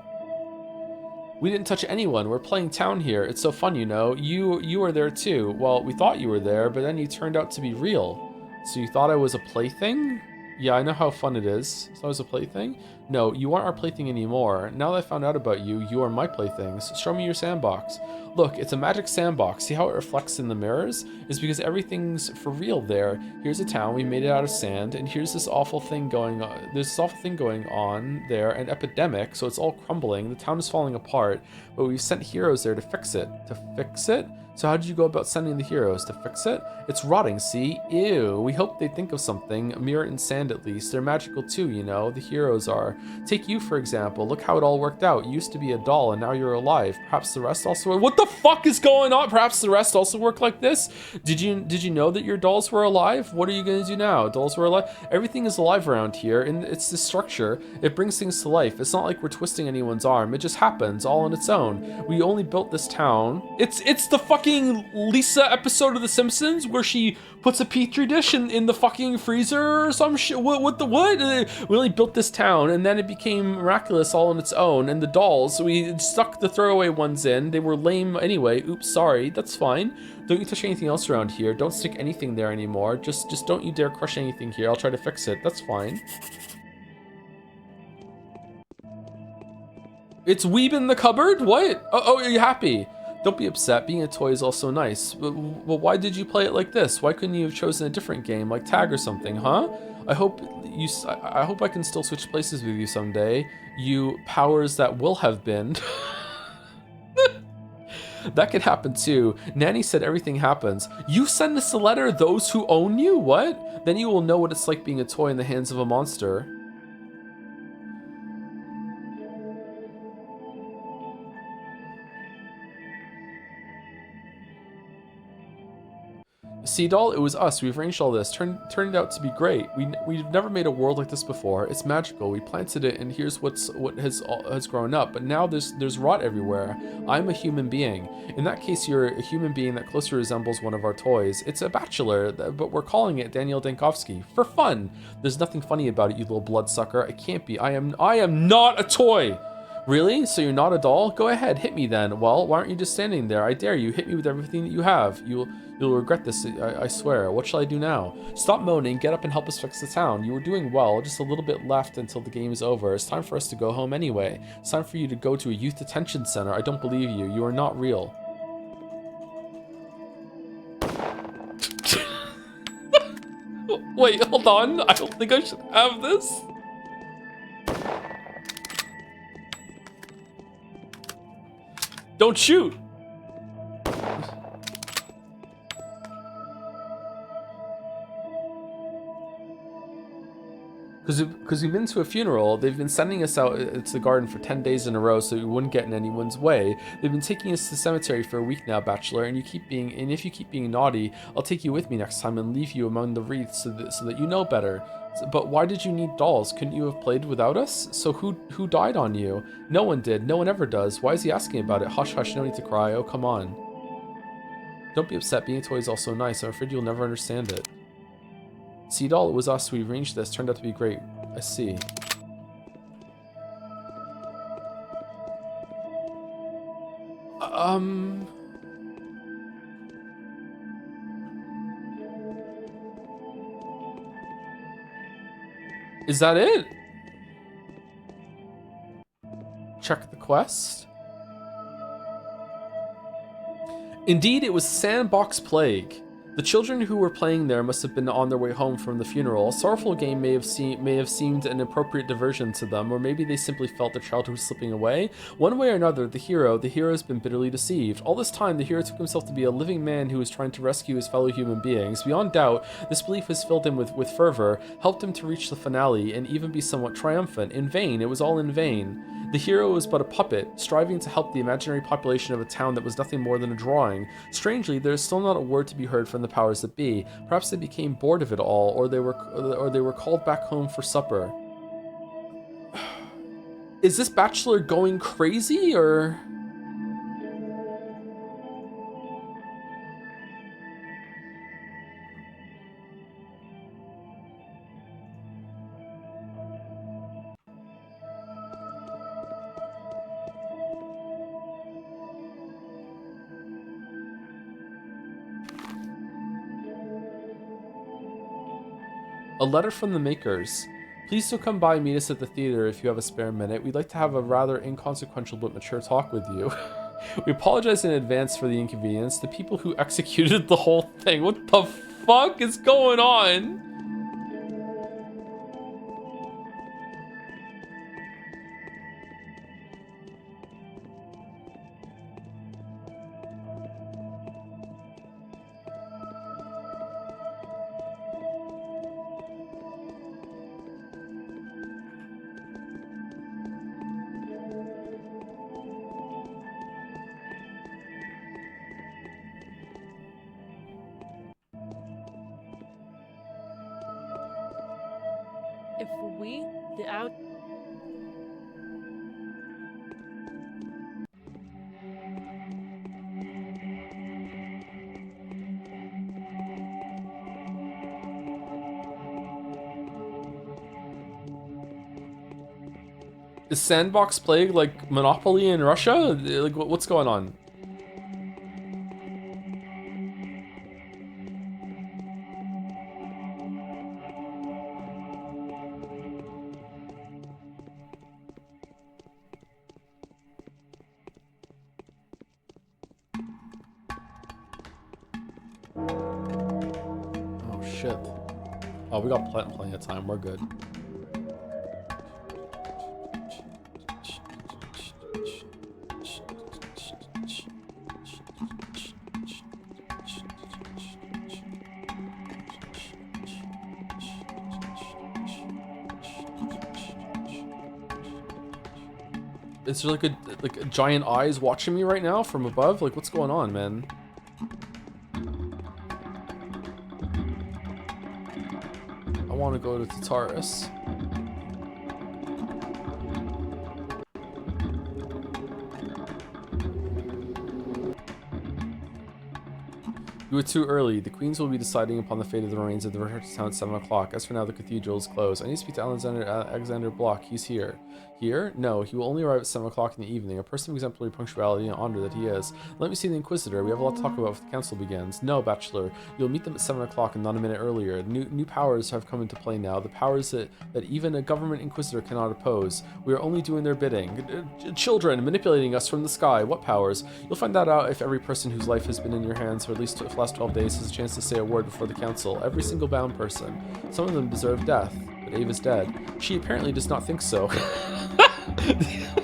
We didn't touch anyone. We're playing town here. It's so fun, you know. You were there too. Well, we thought you were there, but then you turned out to be real. So you thought I was a plaything? Yeah, I know how fun it is. So I was a plaything? No, you aren't our plaything anymore. Now that I found out about you, you are my playthings. Show me your sandbox. Look, it's a magic sandbox. See how it reflects in the mirrors? It's because everything's for real there. Here's a town, we made it out of sand, and here's this awful thing going on. There's this awful thing going on there, an epidemic, so it's all crumbling. The town is falling apart, but we've sent heroes there to fix it. To fix it? So how did you go about sending the heroes? To fix it? It's rotting, see? Ew. We hope they think of something. Mirror and sand at least. They're magical too, you know. The heroes are. Take you, for example. Look how it all worked out. You used to be a doll and now you're alive. Perhaps the rest also... What the fuck is going on? Perhaps the rest also work like this? Did you know that your dolls were alive? What are you gonna do now? Dolls were alive? Everything is alive around here, and it's this structure. It brings things to life. It's not like we're twisting anyone's arm. It just happens all on its own. We only built this town. It's the fucking Lisa episode of The Simpsons where she puts a petri dish in the fucking freezer or some shit. What? We only built this town, and then it became miraculous all on its own. And the dolls, we stuck the throwaway ones in. They were lame anyway. Oops, sorry. That's fine. Don't you touch anything else around here. Don't stick anything there anymore. Just don't you dare crush anything here. I'll try to fix it. That's fine. It's Weeb in the cupboard? What? Oh, are you happy? Don't be upset. Being a toy is also nice. Well, why did you play it like this? Why couldn't you have chosen a different game, like tag or something, huh? I hope I can still switch places with you someday. You powers that will have been. That could happen too. Nanny said everything happens. You send us a letter, those who own you? What? Then you will know what it's like being a toy in the hands of a monster. See, doll, it was us. We've arranged all this. Turned out to be great. We've never made a world like this before. It's magical. We planted it, and here's what has grown up. But now there's rot everywhere. I'm a human being. In that case, you're a human being that closely resembles one of our toys. It's a Bachelor, but we're calling it Daniel Dankovsky for fun. There's nothing funny about it, you little bloodsucker. It can't be. I am not a toy. Really? So you're not a doll? Go ahead, hit me then. Well, why aren't you just standing there? I dare you. Hit me with everything that you have. You'll regret this, I swear. What shall I do now? Stop moaning, get up and help us fix the town. You were doing well, just a little bit left until the game is over. It's time for us to go home anyway. It's time for you to go to a youth detention center. I don't believe you. You are not real. Wait, hold on. I don't think I should have this. Don't shoot! Because we've been to a funeral, they've been sending us out to the garden for 10 days in a row so we wouldn't get in anyone's way. They've been taking us to the cemetery for a week now, Bachelor, and if you keep being naughty, I'll take you with me next time and leave you among the wreaths so that you know better. But why did you need dolls? Couldn't you have played without us? So who died on you? No one did. No one ever does. Why is he asking about it? Hush, hush, no need to cry. Oh, come on. Don't be upset. Being a toy is also nice. I'm afraid you'll never understand it. See, doll, it was us. We arranged this. Turned out to be great. I see. Is that it? Check the quest. Indeed, it was Sandbox Plague. The children who were playing there must have been on their way home from the funeral. A sorrowful game may have seemed an appropriate diversion to them, or maybe they simply felt their childhood was slipping away. One way or another, the hero has been bitterly deceived. All this time, the hero took himself to be a living man who was trying to rescue his fellow human beings. Beyond doubt, this belief has filled him with fervor, helped him to reach the finale, and even be somewhat triumphant. In vain, it was all in vain. The hero was but a puppet, striving to help the imaginary population of a town that was nothing more than a drawing. Strangely, there is still not a word to be heard from the powers that be. Perhaps they became bored of it all, or they were called back home for supper. Is this Bachelor going crazy, or...? A letter from the makers. Please do come by and meet us at the theater if you have a spare minute. We'd like to have a rather inconsequential but mature talk with you. We apologize in advance for the inconvenience. The people who executed the whole thing. What the fuck is going on? If we, the out... Is Sandbox Plague like Monopoly in Russia? Like, what's going on? Oh shit. Oh, we got plenty of time. We're good. Is there like a giant eyes watching me right now from above? Like, what's going on, man? I want to go to Tartarus. You were too early. The Queens will be deciding upon the fate of the remains of the return to town at 7 o'clock. As for now, the cathedral is closed. I need to speak to Alexander Block. He's here. Here? No, he will only arrive at 7 o'clock in the evening. A person of exemplary punctuality and honor that he is. Let me see the Inquisitor. We have a lot to talk about if the council begins. No, Bachelor. You'll meet them at 7 o'clock and not a minute earlier. New powers have come into play now. The powers that even a government Inquisitor cannot oppose. We are only doing their bidding. Children manipulating us from the sky. What powers? You'll find that out if every person whose life has been in your hands for at least the last 12 days has a chance to say a word before the council. Every single bound person. Some of them deserve death, but Ava's dead. She apparently does not think so.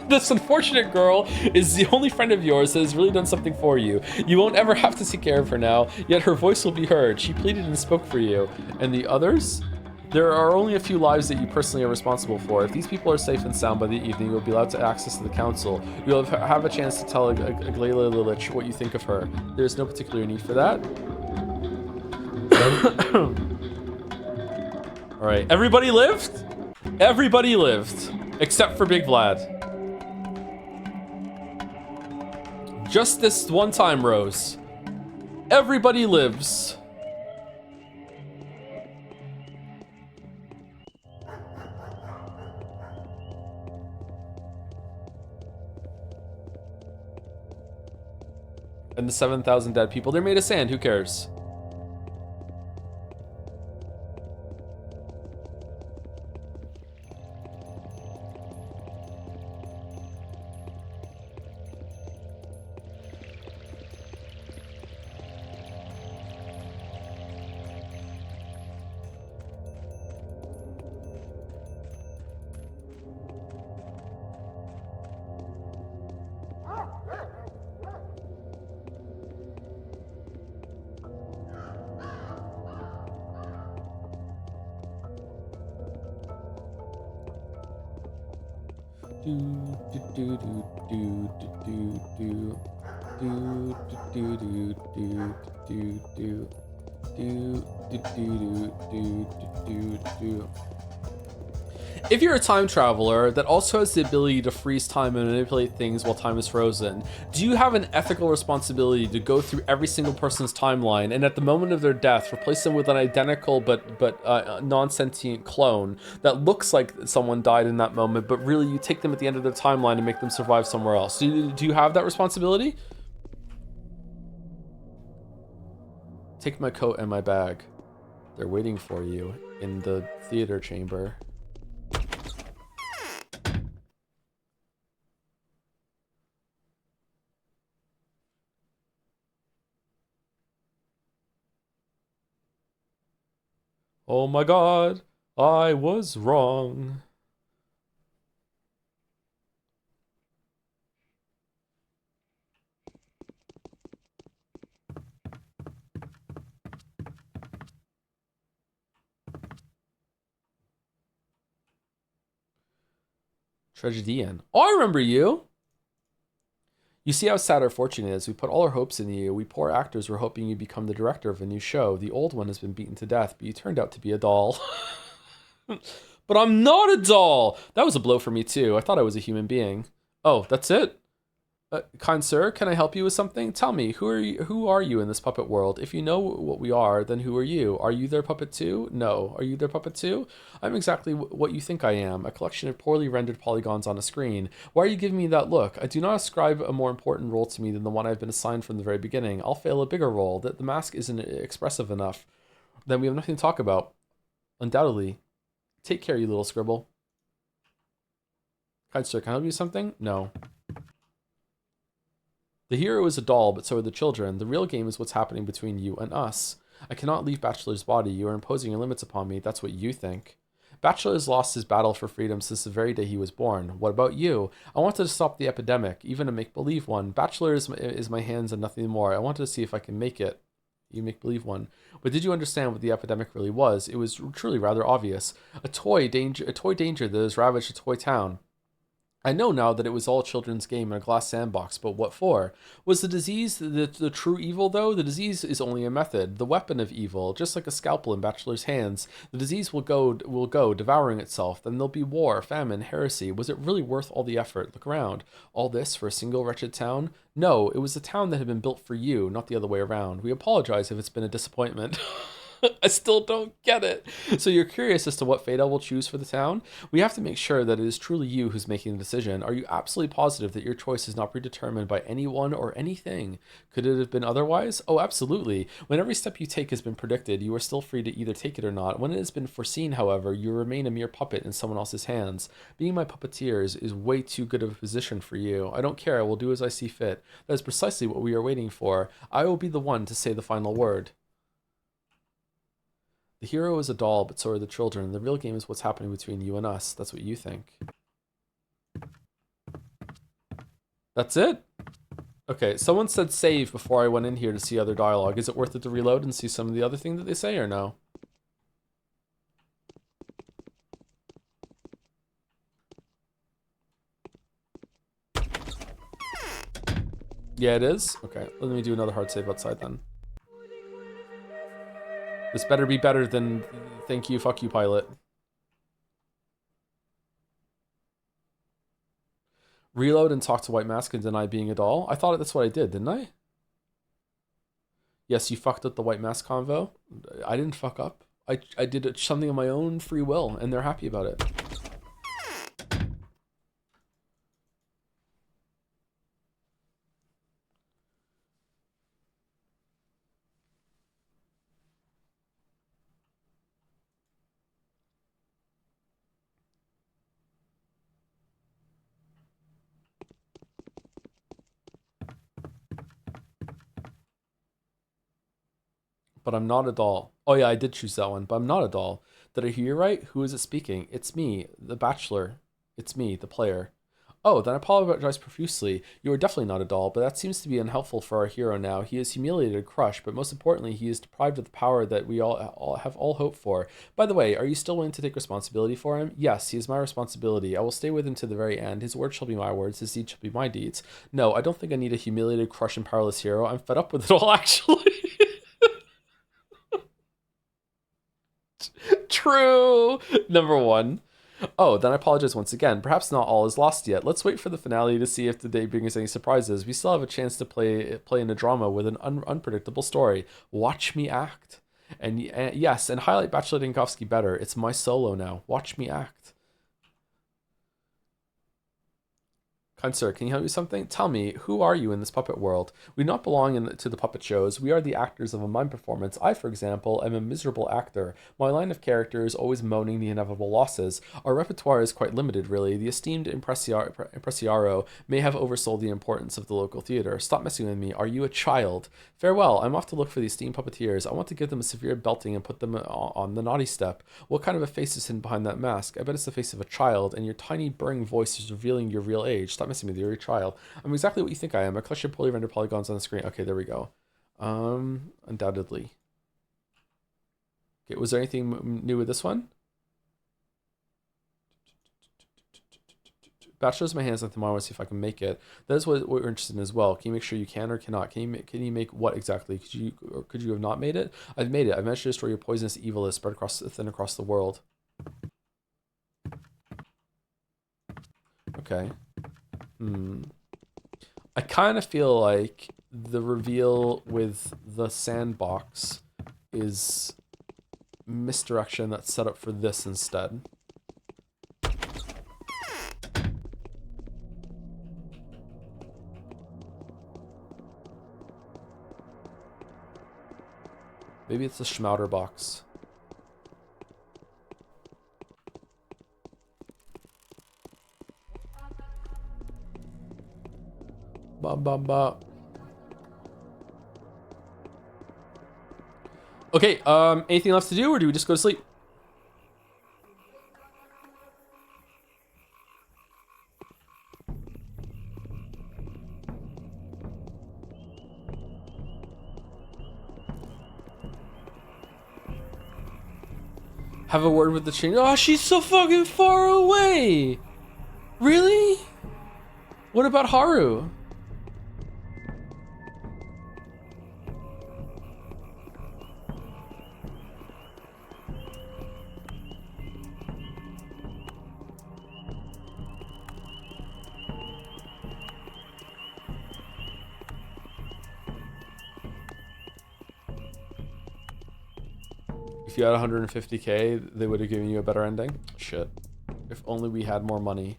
This unfortunate girl is the only friend of yours that has really done something for you. You won't ever have to take care of her now, yet her voice will be heard. She pleaded and spoke for you. And the others? There are only a few lives that you personally are responsible for. If these people are safe and sound by the evening, you'll be allowed to access to the council. You'll have a chance to tell Aglaila Lilich what you think of her. There's no particular need for that. Alright, everybody lived? Everybody lived. Except for Big Vlad. Just this one time, Rose. Everybody lives. And the 7,000 dead people, they're made of sand, who cares? If you're a time traveler that also has the ability to freeze time and manipulate things while time is frozen, do you have an ethical responsibility to go through every single person's timeline and at the moment of their death replace them with an identical but non-sentient clone that looks like someone died in that moment, but really you take them at the end of their timeline and make them survive somewhere else? Do you have that responsibility? Take my coat and my bag. They're waiting for you in the theater chamber. Oh my god, I was wrong. Tragedian. Oh, I remember you. You see how sad our fortune is. We put all our hopes in you. We poor actors were hoping you'd become the director of a new show. The old one has been beaten to death, but you turned out to be a doll. But I'm not a doll! That was a blow for me too. I thought I was a human being. Oh, that's it? Kind sir, can I help you with something? Tell me, who are you in this puppet world? If you know what we are, then who are you? Are you their puppet too? No. Are you their puppet too? I'm exactly what you think I am, a collection of poorly rendered polygons on a screen. Why are you giving me that look? I do not ascribe a more important role to me than the one I've been assigned from the very beginning. I'll fail a bigger role, that the mask isn't expressive enough. Then we have nothing to talk about. Undoubtedly. Take care, you little scribble. Kind sir, can I help you with something? No. The hero is a doll, but so are the children. The real game is what's happening between you and us. I cannot leave Bachelor's body. You are imposing your limits upon me. That's what you think. Bachelor has lost his battle for freedom since the very day he was born. What about you? I wanted to stop the epidemic, even a make-believe one. Bachelor is my hands and nothing more. I wanted to see if I can make it. You make-believe one. But did you understand what the epidemic really was? It was truly rather obvious. A toy danger that has ravaged a toy town. I know now that it was all a children's game in a glass sandbox, but what for? Was the disease the true evil, though? The disease is only a method, the weapon of evil, just like a scalpel in Bachelor's hands. The disease will go, devouring itself. Then there'll be war, famine, heresy. Was it really worth all the effort? Look around. All this for a single wretched town? No, it was a town that had been built for you, not the other way around. We apologize if it's been a disappointment. I still don't get it. So you're curious as to what fate I will choose for the town? We have to make sure that it is truly you who's making the decision. Are you absolutely positive that your choice is not predetermined by anyone or anything? Could it have been otherwise? Oh, absolutely. When every step you take has been predicted, you are still free to either take it or not. When it has been foreseen, however, you remain a mere puppet in someone else's hands. Being my puppeteer is way too good of a position for you. I don't care. I will do as I see fit. That is precisely what we are waiting for. I will be the one to say the final word. The hero is a doll, but so are the children. The real game is what's happening between you and us. That's what you think. That's it? Okay, someone said save before I went in here to see other dialogue. Is it worth it to reload and see some of the other thing that they say or no? Yeah, it is? Okay, let me do another hard save outside then. This better be better than thank you, fuck you, pilot. Reload and talk to White Mask and deny being a doll? I thought that's what I did, didn't I? Yes, you fucked up the White Mask convo. I didn't fuck up. I did something on my own free will, and they're happy about it. But I'm not a doll. Oh yeah, I did choose that one, but I'm not a doll. Did I hear you right? Who is it speaking? It's me, the Bachelor. It's me, the player. Oh, then I apologize profusely. You are definitely not a doll, but that seems to be unhelpful for our hero now. He is humiliated, crushed, but most importantly, he is deprived of the power that we all have hoped for. By the way, are you still willing to take responsibility for him? Yes, he is my responsibility. I will stay with him to the very end. His words shall be my words, his deeds shall be my deeds. No, I don't think I need a humiliated, crushed, and powerless hero. I'm fed up with it all, actually. True. Number one. Oh, then I apologize once again. Perhaps not all is lost yet. Let's wait for the finale to see if the day brings any surprises. We still have a chance to play in a drama with an unpredictable story. Watch me act. And yes, and highlight Bachelor Dinkovsky better. It's my solo now. Watch me act. Kind sir, can you help me with something? Tell me, who are you in this puppet world? We do not belong to the puppet shows. We are the actors of a mime performance. I, for example, am a miserable actor. My line of character is always moaning the inevitable losses. Our repertoire is quite limited, really. The esteemed impresario may have oversold the importance of the local theater. Stop messing with me. Are you a child? Farewell. I'm off to look for the esteemed puppeteers. I want to give them a severe belting and put them on the naughty step. What kind of a face is hidden behind that mask? I bet it's the face of a child, and your tiny, burring voice is revealing your real age. Stop messing with your child. I'm exactly what you think I am. A collection of poorly rendered polygons on the screen. Okay, there we go. Undoubtedly. Okay, was there anything new with this one? Bachelor's my hands on tomorrow. See if I can make it. That is what we're interested in as well. Can you make sure you can or cannot? Can you make what exactly? Could you have not made it? I've made it. I've managed to destroy your poisonous evil that is spread across the world. Okay. I kind of feel like the reveal with the sandbox is misdirection that's set up for this instead. Maybe it's the Schmouder box. Ba ba ba. Okay, anything left to do, or do we just go to sleep? Have a word with the chain. Oh, she's so fucking far away. Really? What about Haru? If you had 150k, they would have given you a better ending. Shit. If only we had more money.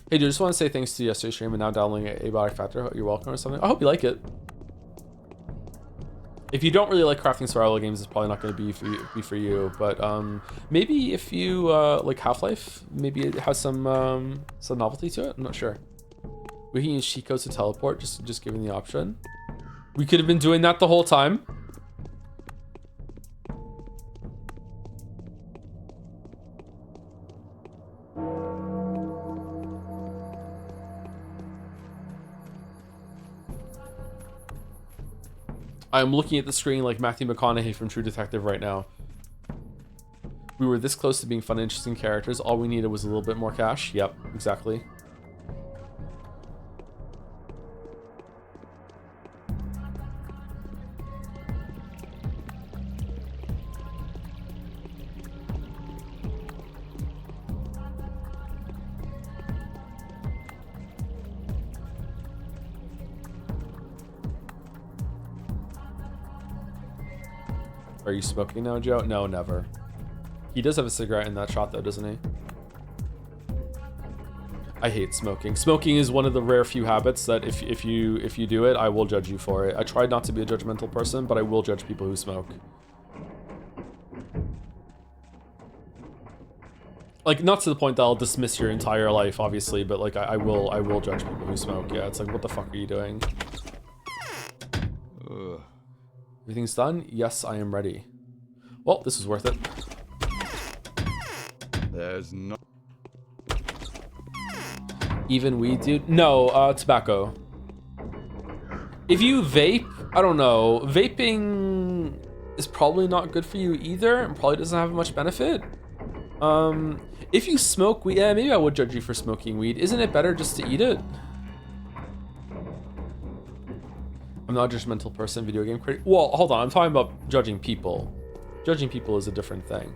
Hey dude, just want to say thanks to yesterday's stream and now downloading Abiotic Factor. You're welcome or something. I hope you like it. If you don't really like crafting survival games, it's probably not going to be for you. But maybe if you like Half-Life, maybe it has some novelty to it. I'm not sure. We can use cheat codes to teleport, just given the option. We could have been doing that the whole time. I'm looking at the screen like Matthew McConaughey from True Detective right now. We were this close to being fun, interesting characters. All we needed was a little bit more cash. Yep, exactly. Are you smoking now, Joe? No, never. He does have a cigarette in that shot though, doesn't he? I hate smoking. Smoking is one of the rare few habits that if you do it, I will judge you for it. I try not to be a judgmental person, but I will judge people who smoke. Like, not to the point that I'll dismiss your entire life, obviously, but like I will judge people who smoke. Yeah, it's like, what the fuck are you doing? Ugh. Everything's done? Yes, I am ready. Well, this is worth it. There's no... Even weed, dude? No, tobacco. If you vape, I don't know. Vaping is probably not good for you either, and probably doesn't have much benefit. If you smoke weed, yeah, maybe I would judge you for smoking weed. Isn't it better just to eat it? I'm not a judgmental person, video game critic. Well, hold on, I'm talking about judging people. Judging people is a different thing.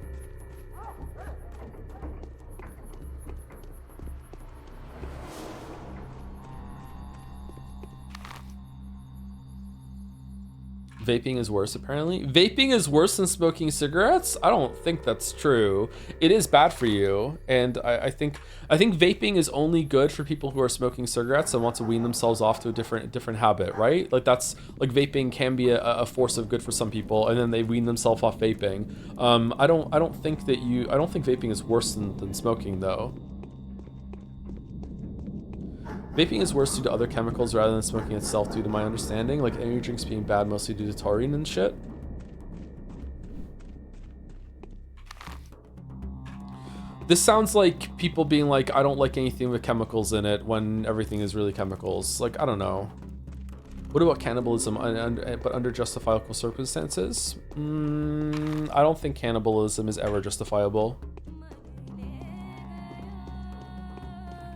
Vaping is worse, apparently. Vaping is worse than smoking cigarettes? I don't think that's true. It is bad for you, and I think vaping is only good for people who are smoking cigarettes and want to wean themselves off to a different habit, right? Like that's like vaping can be a force of good for some people, and then they wean themselves off vaping. I don't think vaping is worse than smoking though. Vaping is worse due to other chemicals rather than smoking itself, due to my understanding, like energy drinks being bad mostly due to taurine and shit. This sounds like people being like, I don't like anything with chemicals in it when everything is really chemicals. Like, I don't know. What about cannibalism, but under justifiable circumstances? I don't think cannibalism is ever justifiable.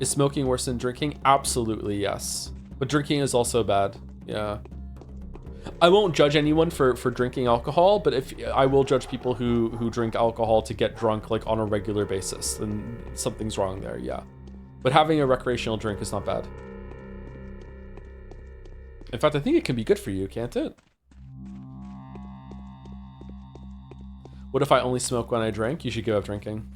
Is smoking worse than drinking? Absolutely, yes. But drinking is also bad. Yeah. I won't judge anyone for drinking alcohol, but if I will judge people who drink alcohol to get drunk like on a regular basis, then something's wrong there, yeah. But having a recreational drink is not bad. In fact, I think it can be good for you, can't it? What if I only smoke when I drink? You should give up drinking.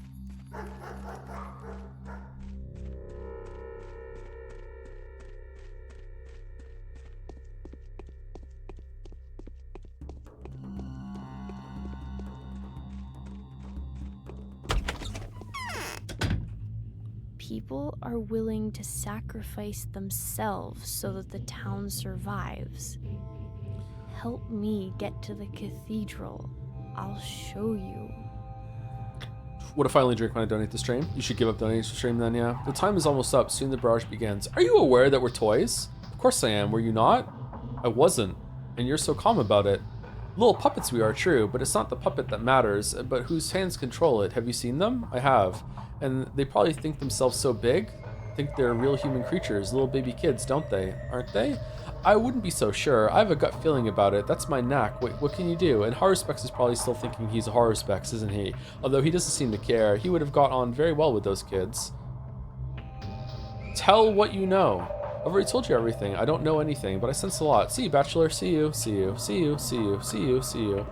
People are willing to sacrifice themselves so that the town survives. Help me get to the cathedral. I'll show you. What if I only drink when I donate to stream? You should give up donating to stream then, yeah. The time is almost up. Soon the barrage begins. Are you aware that we're toys? Of course I am. Were you not? I wasn't. And you're so calm about it. Little puppets we are, true, but it's not the puppet that matters, but whose hands control it. Have you seen them? I have. And they probably think themselves so big, think they're real human creatures, little baby kids, don't they? Aren't they? I wouldn't be so sure. I have a gut feeling about it. That's my knack. Wait, what can you do? And Horror-Specs is probably still thinking he's a Horror-Specs, isn't he? Although he doesn't seem to care. He would have got on very well with those kids. Tell what you know. I've already told you everything. I don't know anything, but I sense a lot. See you, Bachelor. See you. See you. See you. See you. See you. See you.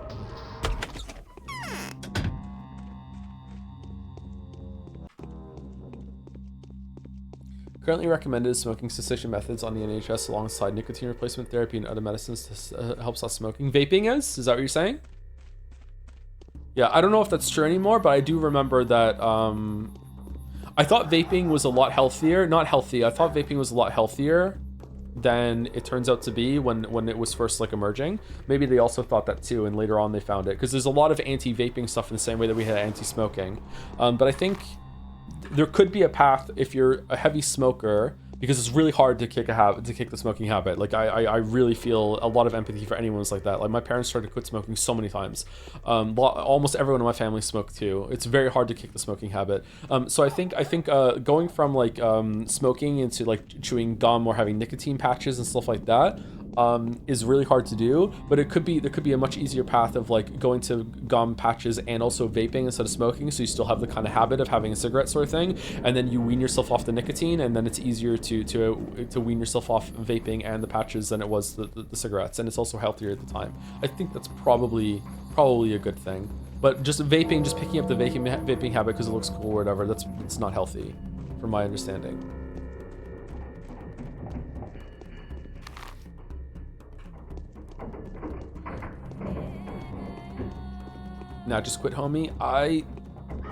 Currently recommended smoking cessation methods on the NHS alongside nicotine replacement therapy and other medicines to help stop smoking. Vaping is? Is that what you're saying? Yeah, I don't know if that's true anymore, but I do remember that I thought vaping was a lot healthier. Not healthy. I thought vaping was a lot healthier than it turns out to be when it was first like emerging. Maybe they also thought that too, and later on they found it, because there's a lot of anti-vaping stuff in the same way that we had anti-smoking. But I think there could be a path if you're a heavy smoker, because it's really hard to kick the smoking habit. Like I really feel a lot of empathy for anyone who's like that. Like my parents tried to quit smoking so many times. Almost everyone in my family smoked too. It's very hard to kick the smoking habit. So I think going from like smoking into like chewing gum or having nicotine patches and stuff like that is really hard to do, but there could be a much easier path of like going to gum patches and also vaping instead of smoking, so you still have the kind of habit of having a cigarette sort of thing, and then you wean yourself off the nicotine, and then it's easier to wean yourself off vaping and the patches than it was the cigarettes, and it's also healthier at the time. I think that's probably a good thing. But just vaping, just picking up the vaping habit because it looks cool or whatever, it's not healthy, from my understanding. Nah, just quit, homie. I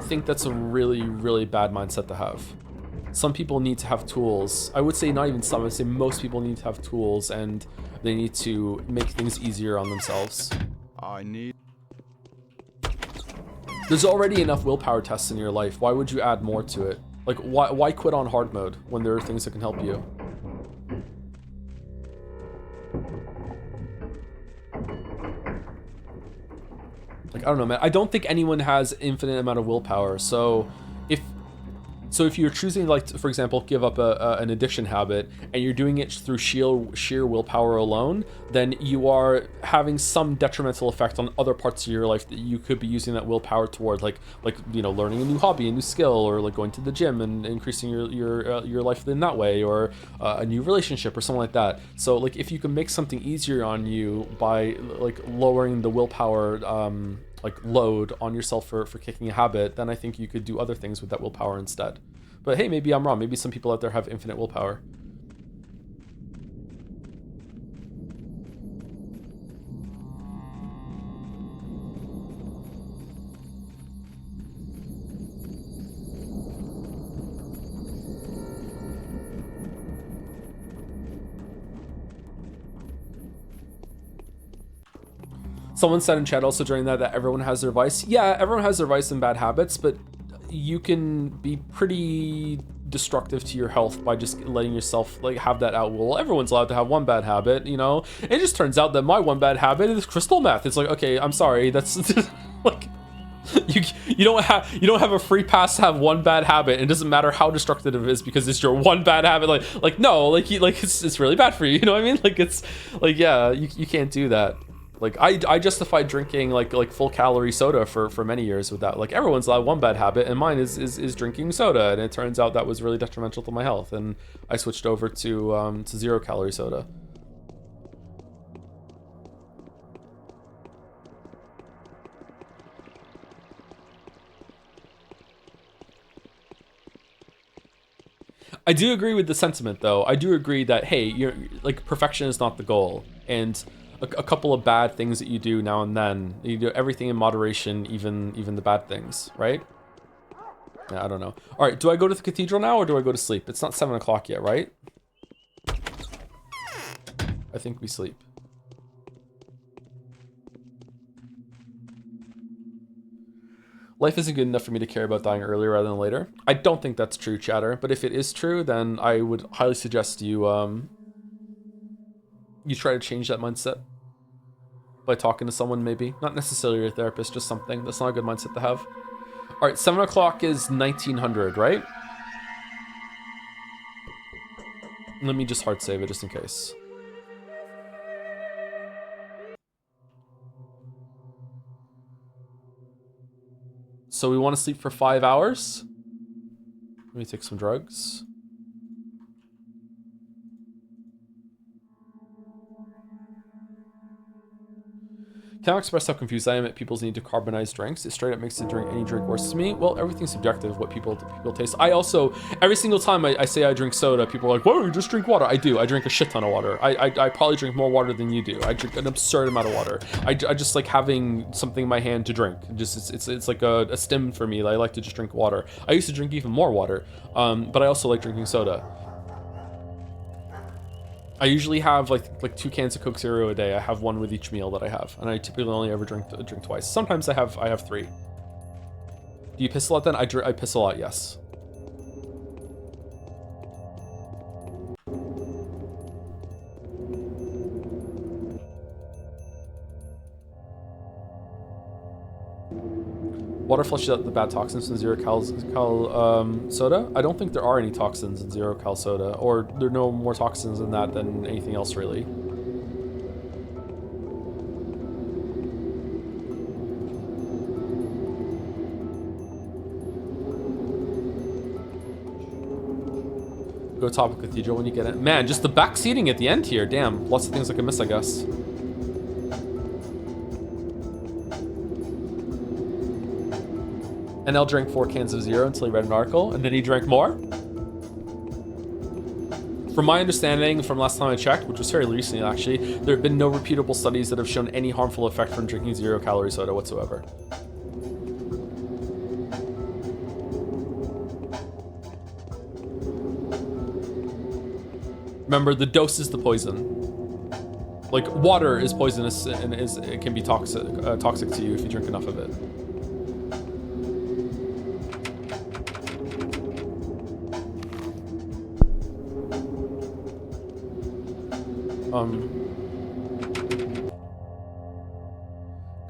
think that's a really, really bad mindset to have. Some people need to have tools. I would say not even some, I would say most people need to have tools, and they need to make things easier on themselves. There's already enough willpower tests in your life. Why would you add more to it? Like, why quit on hard mode when there are things that can help you? Like, I don't know, man. I don't think anyone has infinite amount of willpower. So if you're choosing, like, for example, give up an addiction habit, and you're doing it through sheer willpower alone, then you are having some detrimental effect on other parts of your life that you could be using that willpower toward, like you know, learning a new hobby, a new skill, or like going to the gym and increasing your life in that way, or a new relationship or something like that. So like if you can make something easier on you by like lowering the willpower like load on yourself for kicking a habit, then I think you could do other things with that willpower instead. But hey, maybe I'm wrong. Maybe some people out there have infinite willpower. Someone said in chat also during that everyone has their vice. Yeah, everyone has their vice and bad habits, but you can be pretty destructive to your health by just letting yourself like have that out. Well, everyone's allowed to have one bad habit, you know? It just turns out that my one bad habit is crystal meth. It's like, okay, I'm sorry, that's like you don't have a free pass to have one bad habit, and it doesn't matter how destructive it is because it's your one bad habit. Like no, like it's really bad for you, you know what I mean? Like it's like, yeah, you can't do that. Like I justified drinking like full calorie soda for many years with that. Like everyone's allowed one bad habit, and mine is drinking soda, and it turns out that was really detrimental to my health, and I switched over to 0 calorie soda. I do agree with the sentiment, though. I do agree that, hey, you're like, perfection is not the goal, and a couple of bad things that you do now and then, you do everything in moderation, even the bad things, right? Yeah, I don't know. All right, do I go to the cathedral now, or do I go to sleep? It's not 7 o'clock yet, right? I think we sleep. Life isn't good enough for me to care about dying earlier rather than later. I don't think that's true, chatter, but if it is true, then I would highly suggest you you try to change that mindset. by talking to someone, maybe. Not necessarily a therapist, just something. That's not a good mindset to have. All right, 7 o'clock is 1900, right? Let me just hard save it just in case. So we want to sleep for 5 hours. Let me take some drugs. Can't express how confused I am at people's need to carbonize drinks. It straight up makes the drink, any drink worse to me. Well, everything's subjective, what people taste. I also, every single time I say I drink soda, people are like, whoa, you just drink water. I do. I drink a shit ton of water. I probably drink more water than you do. I drink an absurd amount of water. I just like having something in my hand to drink. It's like a stim for me. I like to just drink water. I used to drink even more water, but I also like drinking soda. I usually have like 2 cans of Coke Zero a day. I have one with each meal that I have, and I typically only ever drink twice. Sometimes I have 3. Do you piss a lot then? I piss a lot, yes. Water flushes out the bad toxins in zero cal soda. I don't think there are any toxins in zero cal soda, or there are no more toxins in that than anything else really. Go top of Cathedral when you get it. Man, just the back seating at the end here. Damn, lots of things I can miss, I guess. And L drank 4 cans of Zero until he read an article, and then he drank more. From my understanding, from last time I checked, which was very recently actually, there have been no reputable studies that have shown any harmful effect from drinking 0 calorie soda whatsoever. Remember, the dose is the poison. Like, water is poisonous and it can be toxic to you if you drink enough of it.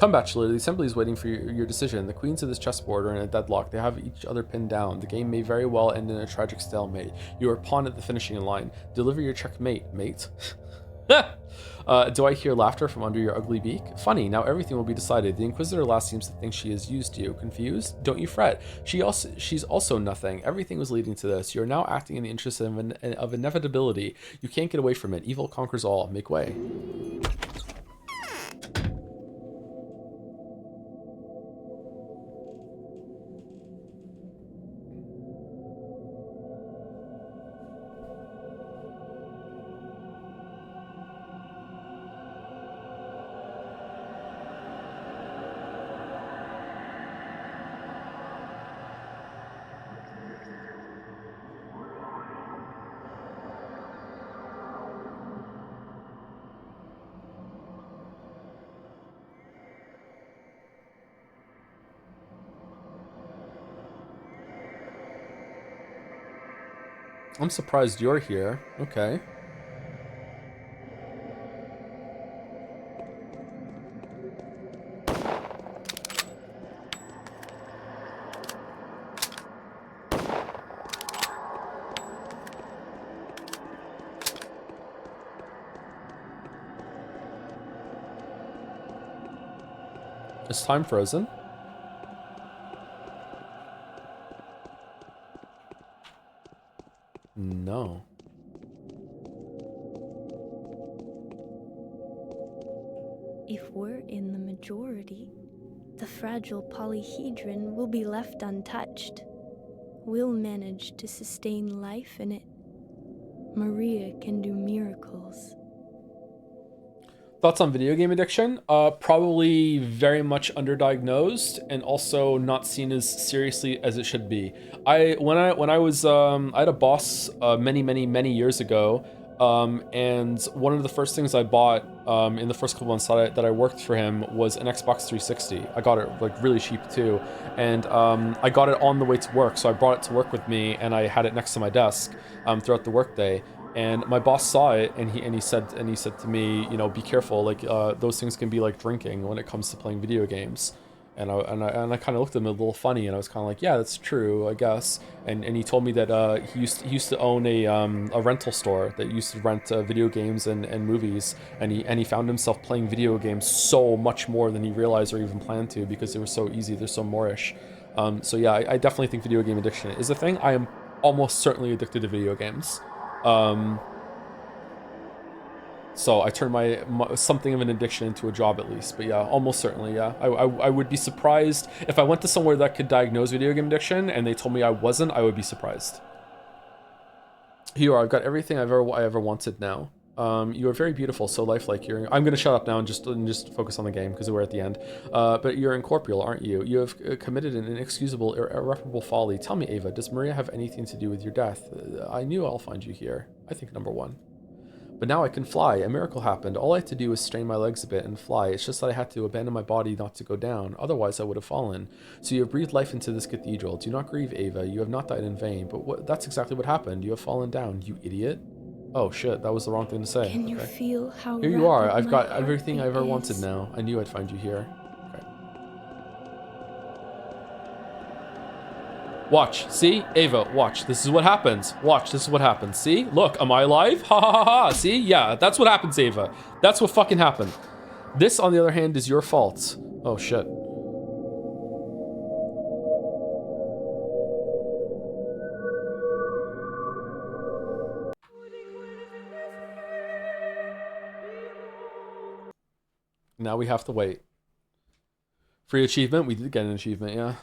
Come, Bachelor, the Assembly is waiting for your decision. The queens of this chessboard are in a deadlock. They have each other pinned down. The game may very well end in a tragic stalemate. You are a pawn at the finishing line. Deliver your checkmate, mate. Do I hear laughter from under your ugly beak? Funny, now everything will be decided. The Inquisitor lass seems to think she has used you. Confused? Don't you fret. She's also nothing. Everything was leading to this. You are now acting in the interest of inevitability. You can't get away from it. Evil conquers all. Make way. I'm surprised you're here. Okay. Is time frozen? No. If we're in the majority, the fragile polyhedron will be left untouched. We'll manage to sustain life in it. Maria can do miracles. Thoughts on video game addiction? Probably very much underdiagnosed and also not seen as seriously as it should be. I had a boss many years ago, and one of the first things I bought in the first couple months that I worked for him was an Xbox 360. I got it like really cheap too, and I got it on the way to work, so I brought it to work with me and I had it next to my desk throughout the workday. And my boss saw it, and he said to me, you know, be careful. Like those things can be like drinking when it comes to playing video games. And I kind of looked at him a little funny, and I was kind of like, yeah, that's true, I guess. And he told me that he used to own a rental store that used to rent video games and movies, and he found himself playing video games so much more than he realized or even planned to, because they were so easy, they're so moreish. So yeah, I definitely think video game addiction is a thing. I am almost certainly addicted to video games. So I turned my something of an addiction into a job at least. But yeah, almost certainly, yeah. I would be surprised if I went to somewhere that could diagnose video game addiction and they told me I wasn't, I would be surprised. Here you are, I've got everything I ever wanted now. You are very beautiful, so lifelike. I'm gonna shut up now and just focus on the game because we're at the end. But you're incorporeal, aren't you? You have committed an inexcusable, irreparable folly. Tell me, Ava, does Maria have anything to do with your death? I knew I'll find you here. I think number one. But now I can fly. A miracle happened. All I had to do was strain my legs a bit and fly. It's just that I had to abandon my body not to go down. Otherwise, I would have fallen. So you have breathed life into this cathedral. Do not grieve, Ava. You have not died in vain. But that's exactly what happened. You have fallen down, you idiot. Oh shit, that was the wrong thing to say. Can you feel how here you are. rapid I've my got everything I ever heartbeat wanted is? now. I knew I'd find you here. Okay. Watch. See? Ava, watch. This is what happens. Watch. This is what happens. See? Look, am I alive? Ha ha ha ha. See? Yeah, that's what happens, Ava. That's what fucking happened. This, on the other hand, is your fault. Oh, shit. Now we have to wait. Free achievement? We did get an achievement, yeah.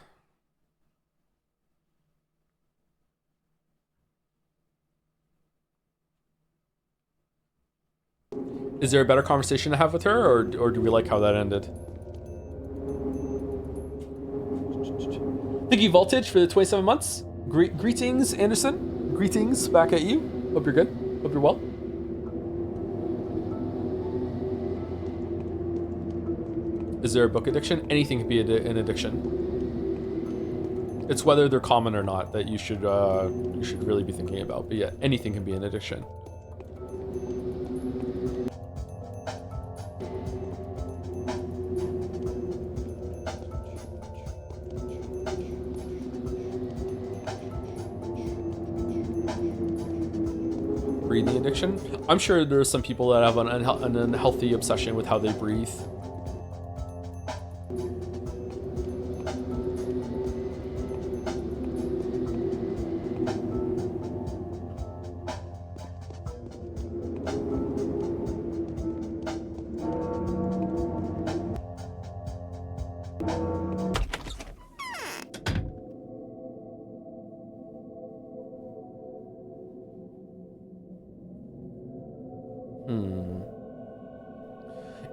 Is there a better conversation to have with her, or do we like how that ended? Thank you, Voltage, for the 27 months. Greetings, Anderson. Greetings back at you. Hope you're good. Hope you're well. Is there a book addiction? Anything can be an addiction. It's whether they're common or not that you should really be thinking about. But yeah, anything can be an addiction. Breathing addiction? I'm sure there's some people that have an unhealthy obsession with how they breathe.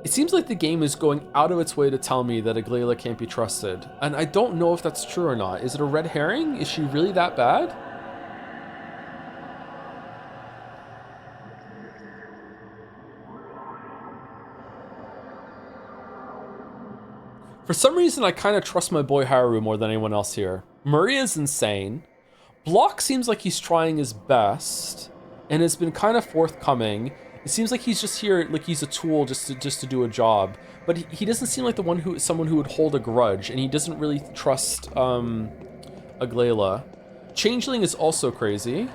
It seems like the game is going out of its way to tell me that Aglaila can't be trusted, and I don't know if that's true or not. Is it a red herring? Is she really that bad? For some reason, I kind of trust my boy Haru more than anyone else here. Maria's insane. Block seems like he's trying his best, and has been kind of forthcoming. It seems like he's just here, like he's a tool just to do a job. But he doesn't seem like someone who would hold a grudge, and he doesn't really trust Aglaila. Changeling is also crazy.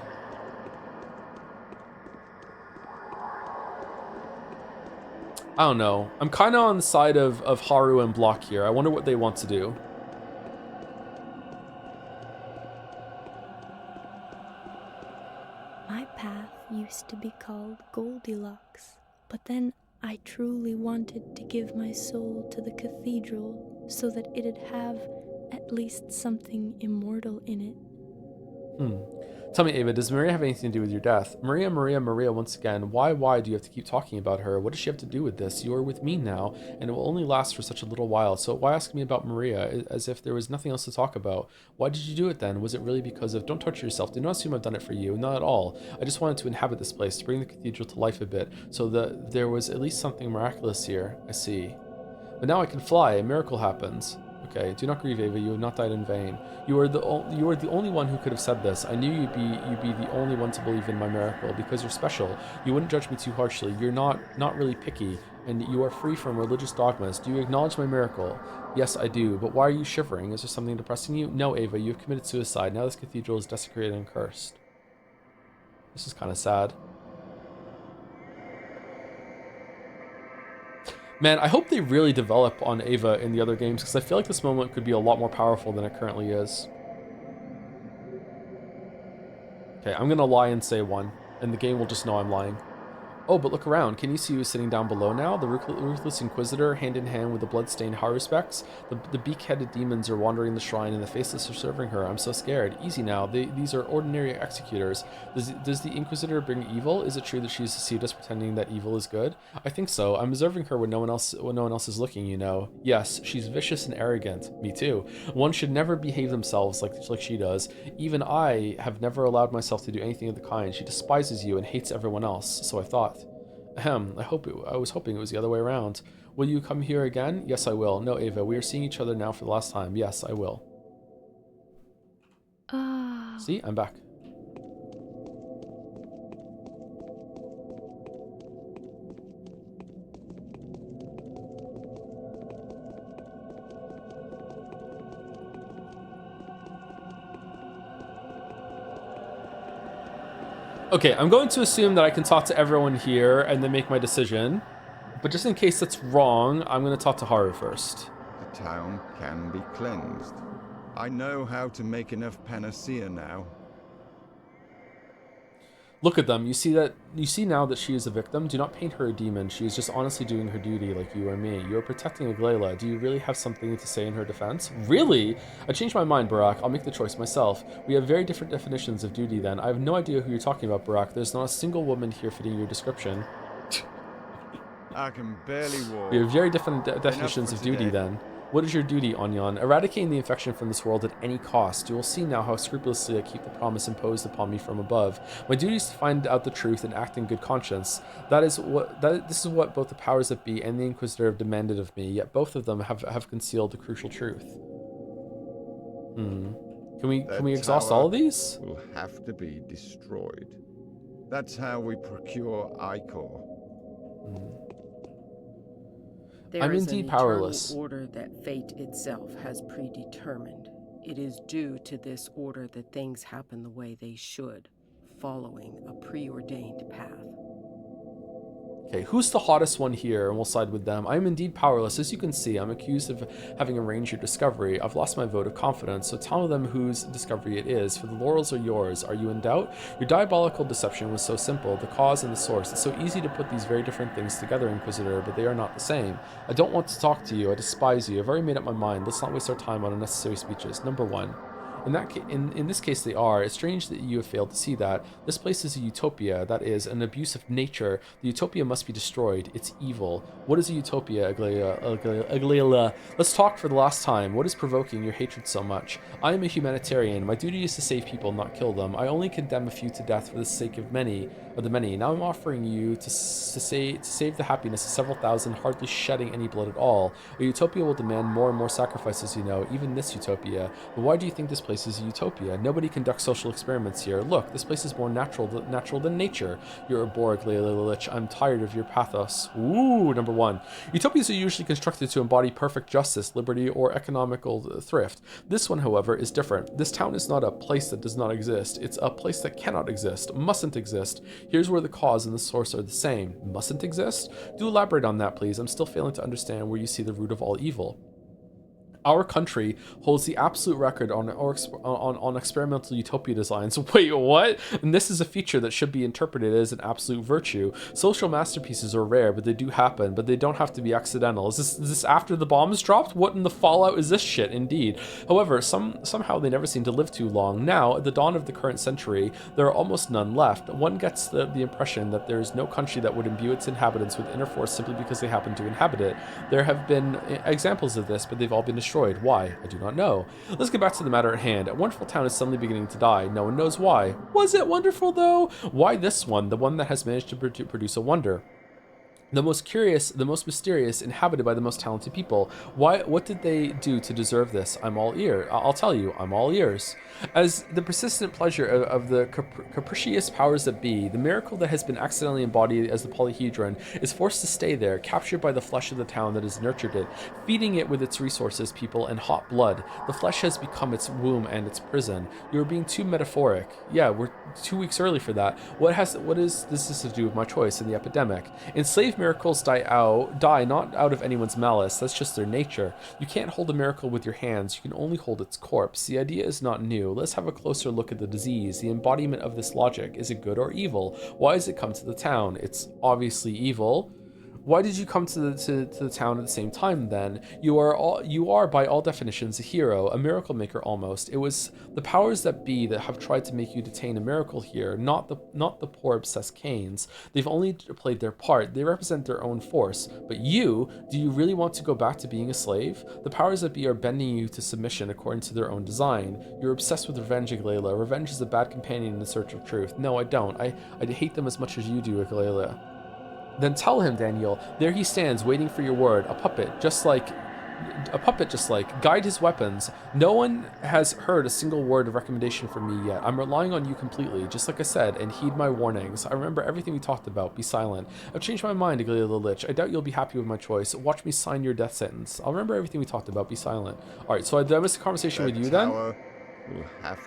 I don't know. I'm kind of on the side of Haru and Block here. I wonder what they want to do. My path used to be called Goldilocks, but then I truly wanted to give my soul to the cathedral so that it'd have at least something immortal in it. Tell me, Ava, does Maria have anything to do with your death? Maria, once again. Why do you have to keep talking about her? What does she have to do with this? You are with me now, and it will only last for such a little while. So why ask me about Maria, as if there was nothing else to talk about? Why did you do it then? Was it really because of... Don't torture yourself. Do not assume I've done it for you. Not at all. I just wanted to inhabit this place, to bring the cathedral to life a bit, so that there was at least something miraculous here. I see. But now I can fly. A miracle happens. okay? Do not grieve, Ava. You have not died in vain. You are the only one who could have said this. I knew you'd be the only one to believe in my miracle because you're special. You wouldn't judge me too harshly. You're not really picky, and you are free from religious dogmas. Do you acknowledge my miracle? Yes, I do. But why are you shivering? Is there something depressing you? No, Ava. You have committed suicide. Now this cathedral is desecrated and cursed. This is kind of sad. Man, I hope they really develop on Ava in the other games, because I feel like this moment could be a lot more powerful than it currently is. Okay, I'm gonna lie and say 1, and the game will just know I'm lying. Oh, but look around. Can you see who's sitting down below now? The ruthless Inquisitor, hand in hand with the blood-stained Haruspecs. The beak-headed demons are wandering the shrine, and the Faceless are serving her. I'm so scared. Easy now. These are ordinary executors. Does the Inquisitor bring evil? Is it true that she's deceived us, pretending that evil is good? I think so. I'm observing her when no one else is looking, you know. Yes, she's vicious and arrogant. Me too. One should never behave themselves like she does. Even I have never allowed myself to do anything of the kind. She despises you and hates everyone else, so I thought. Ahem, I was hoping it was the other way around. Will you come here again? Yes, I will. No, Ava, we are seeing each other now for the last time. Yes, I will. See, I'm back. Okay, I'm going to assume that I can talk to everyone here and then make my decision. But just in case that's wrong, I'm going to talk to Haru first. The town can be cleansed. I know how to make enough panacea now. Look at them. You see now that she is a victim. Do not paint her a demon. She is just honestly doing her duty like you or me. You are protecting Aglaela. Do you really have something to say in her defense? Really? I changed my mind, Barak. I'll make the choice myself. We have very different definitions of duty then. I have no idea who you're talking about, Barak. There's not a single woman here fitting your description. I can barely walk. We have very different definitions of duty then. What is your duty, Anyan? Eradicating the infection from this world at any cost. You will see now how scrupulously I keep the promise imposed upon me from above. My duty is to find out the truth and act in good conscience. This is what both the powers that be and the Inquisitor have demanded of me, yet both of them have concealed the crucial truth. Can we exhaust all of these? Will have to be destroyed. That's how we procure Icor. There is indeed powerless. Order that fate itself has predetermined. It is due to this order that things happen the way they should, following a preordained path. Okay, who's the hottest one here? And we'll side with them. I am indeed powerless. As you can see, I'm accused of having arranged your discovery. I've lost my vote of confidence, so tell them whose discovery it is, for the laurels are yours. Are you in doubt? Your diabolical deception was so simple, the cause and the source. It's so easy to put these very different things together, Inquisitor, but they are not the same. I don't want to talk to you. I despise you. I've already made up my mind. Let's not waste our time on unnecessary speeches. Number 1. In this case, they are. It's strange that you have failed to see that. This place is a utopia, that is, an abuse of nature. The utopia must be destroyed. It's evil. What is a utopia, Aglaela? Let's talk for the last time. What is provoking your hatred so much? I am a humanitarian. My duty is to save people, not kill them. I only condemn a few to death for the sake of the many. Now I'm offering you to save the happiness of several thousand, hardly shedding any blood at all. A utopia will demand more and more sacrifices, you know, even this utopia. But why do you think this place is a utopia? Nobody conducts social experiments here. Look, this place is more natural than nature. You're a bore, Lich. I'm tired of your pathos. Ooh, number 1. Utopias are usually constructed to embody perfect justice, liberty, or economical thrift. This one, however, is different. This town is not a place that does not exist. It's a place that cannot exist, mustn't exist. Here's where the cause and the source are the same. Mustn't exist? Do elaborate on that, please. I'm still failing to understand where you see the root of all evil. Our country holds the absolute record on experimental utopia designs. Wait, what? And this is a feature that should be interpreted as an absolute virtue. Social masterpieces are rare, but they do happen, but they don't have to be accidental. Is this after the bombs dropped? What in the fallout is this shit, indeed? However, somehow they never seem to live too long. Now, at the dawn of the current century, there are almost none left. One gets the impression that there is no country that would imbue its inhabitants with inner force simply because they happen to inhabit it. There have been examples of this, but they've all been destroyed. Why? I do not know. Let's get back to the matter at hand. A wonderful town is suddenly beginning to die. No one knows why. Was it wonderful, though? Why this one, the one that has managed to produce a wonder? The most curious, the most mysterious, inhabited by the most talented people. What did they do to deserve this? I'm all ear. I'll tell you, I'm all ears. As the persistent pleasure of the capricious powers that be, the miracle that has been accidentally embodied as the polyhedron is forced to stay there, captured by the flesh of the town that has nurtured it, feeding it with its resources, people, and hot blood. The flesh has become its womb and its prison. You are being too metaphoric. Yeah, we're 2 weeks early for that. What is this to do with my choice in the epidemic? Enslaved miracles die not out of anyone's malice. That's just their nature. You can't hold a miracle with your hands. You can only hold its corpse. The idea is not new. Let's have a closer look at the disease, the embodiment of this logic. Is it good or evil? Why has it come to the town? It's obviously evil. Why did you come to the town at the same time then? You are by all definitions a hero, a miracle maker almost. It was the powers that be that have tried to make you detain a miracle here, not the poor obsessed Canes. They've only played their part. They represent their own force. But do you really want to go back to being a slave? The powers that be are bending you to submission according to their own design. You're obsessed with revenge, Aglalia. Revenge is a bad companion in search of truth. No, I don't. I hate them as much as you do, Aglalia. Then tell him, Daniel. There he stands, waiting for your word. A puppet, just like. Guide his weapons. No one has heard a single word of recommendation from me yet. I'm relying on you completely, just like I said, and heed my warnings. I remember everything we talked about. Be silent. I've changed my mind, Aglalia the Lich. I doubt you'll be happy with my choice. Watch me sign your death sentence. I'll remember everything we talked about. Be silent. Alright, so did I miss a conversation with you then?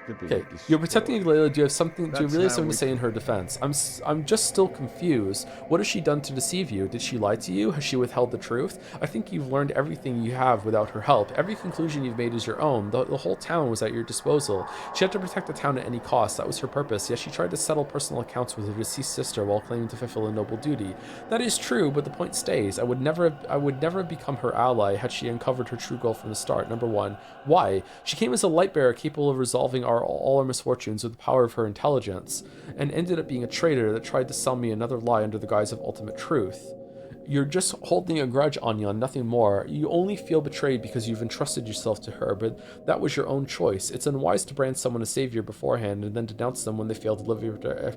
Okay, you're protecting Aglalia. Do you really have something to say in her defense? I'm just still confused. What has she done to deceive you? Did she lie to you? Has she withheld the truth? I think you've learned everything you have without her help. Every conclusion you've made is your own. The whole town was at your disposal. She had to protect the town at any cost. That was her purpose. Yet she tried to settle personal accounts with her deceased sister while claiming to fulfill a noble duty. That is true, but the point stays. I would never have become her ally had she uncovered her true goal from the start. Number one, why? She came as a light bearer capable of resolving all our misfortunes with the power of her intelligence, and ended up being a traitor that tried to sell me another lie under the guise of ultimate truth. You're just holding a grudge, Anyan, nothing more. You only feel betrayed because you've entrusted yourself to her, but that was your own choice. It's unwise to brand someone a savior beforehand and then denounce them when they fail to live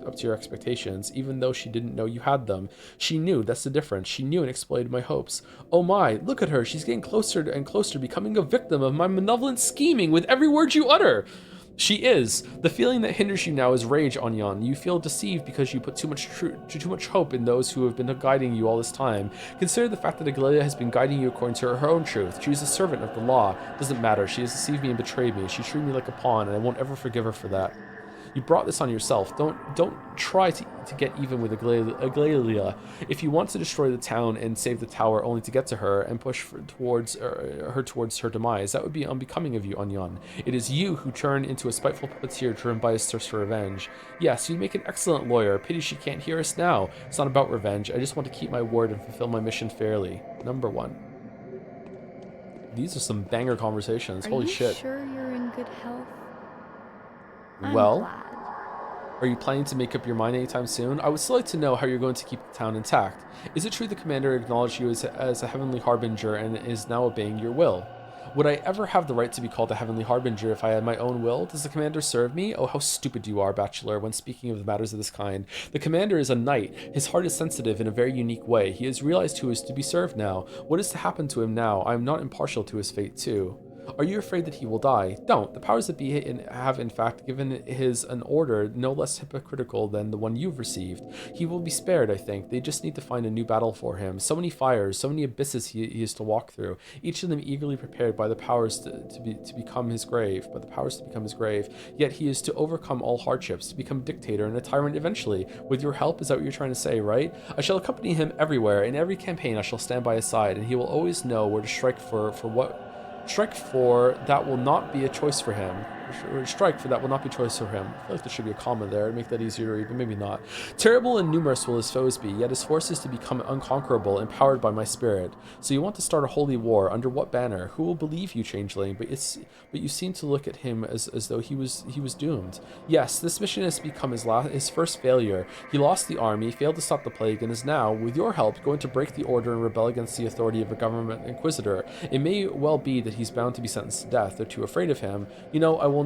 up to your expectations, even though she didn't know you had them. She knew, that's the difference. She knew and exploited my hopes. Oh my, look at her. She's getting closer and closer, becoming a victim of my malevolent scheming with every word you utter. She is. The feeling that hinders you now is rage, Anyan. You feel deceived because you put too much hope in those who have been guiding you all this time. Consider the fact that Aglalia has been guiding you according to her own truth. She is a servant of the law. Doesn't matter. She has deceived me and betrayed me. She treated me like a pawn, and I won't ever forgive her for that. You brought this on yourself. Don't try to get even with Aglalia. If you want to destroy the town and save the tower only to get to her and push towards her demise, that would be unbecoming of you, Anyan. It is you who turn into a spiteful puppeteer driven by his thirst for revenge. Yes, you'd make an excellent lawyer. Pity she can't hear us now. It's not about revenge. I just want to keep my word and fulfill my mission fairly. Number one. These are some banger conversations. Holy shit. Are you sure you're in good health? Well, are you planning to make up your mind anytime soon? I would still like to know how you're going to keep the town intact. Is it true the commander acknowledged you as a heavenly harbinger and is now obeying your will? Would I ever have the right to be called a heavenly harbinger if I had my own will? Does the commander serve me? Oh, how stupid you are, Bachelor, when speaking of matters of this kind. The commander is a knight. His heart is sensitive in a very unique way. He has realized who is to be served now. What is to happen to him now? I am not impartial to his fate, too. Are you afraid that he will die? Don't. The powers that be have, in fact, given an order no less hypocritical than the one you've received. He will be spared, I think. They just need to find a new battle for him. So many fires, so many abysses he is to walk through, each of them eagerly prepared by the powers to become his grave, Yet he is to overcome all hardships, to become dictator and a tyrant eventually. With your help, is that what you're trying to say, right? I shall accompany him everywhere. In every campaign, I shall stand by his side, and he will always know where to strike for that will not be a choice for him. Strike for that will not be choice for him. I feel like there should be a comma there to make that easier to read, but maybe not. Terrible and numerous will his foes be, yet his force is to become unconquerable, empowered by my spirit. So you want to start a holy war, under what banner? Who will believe you, changeling? But you seem to look at him as though he was doomed. Yes, this mission has become his first failure. He lost the army, failed to stop the plague, and is now, with your help, going to break the order and rebel against the authority of a government inquisitor. It may well be that he's bound to be sentenced to death. They're too afraid of him. You know, I will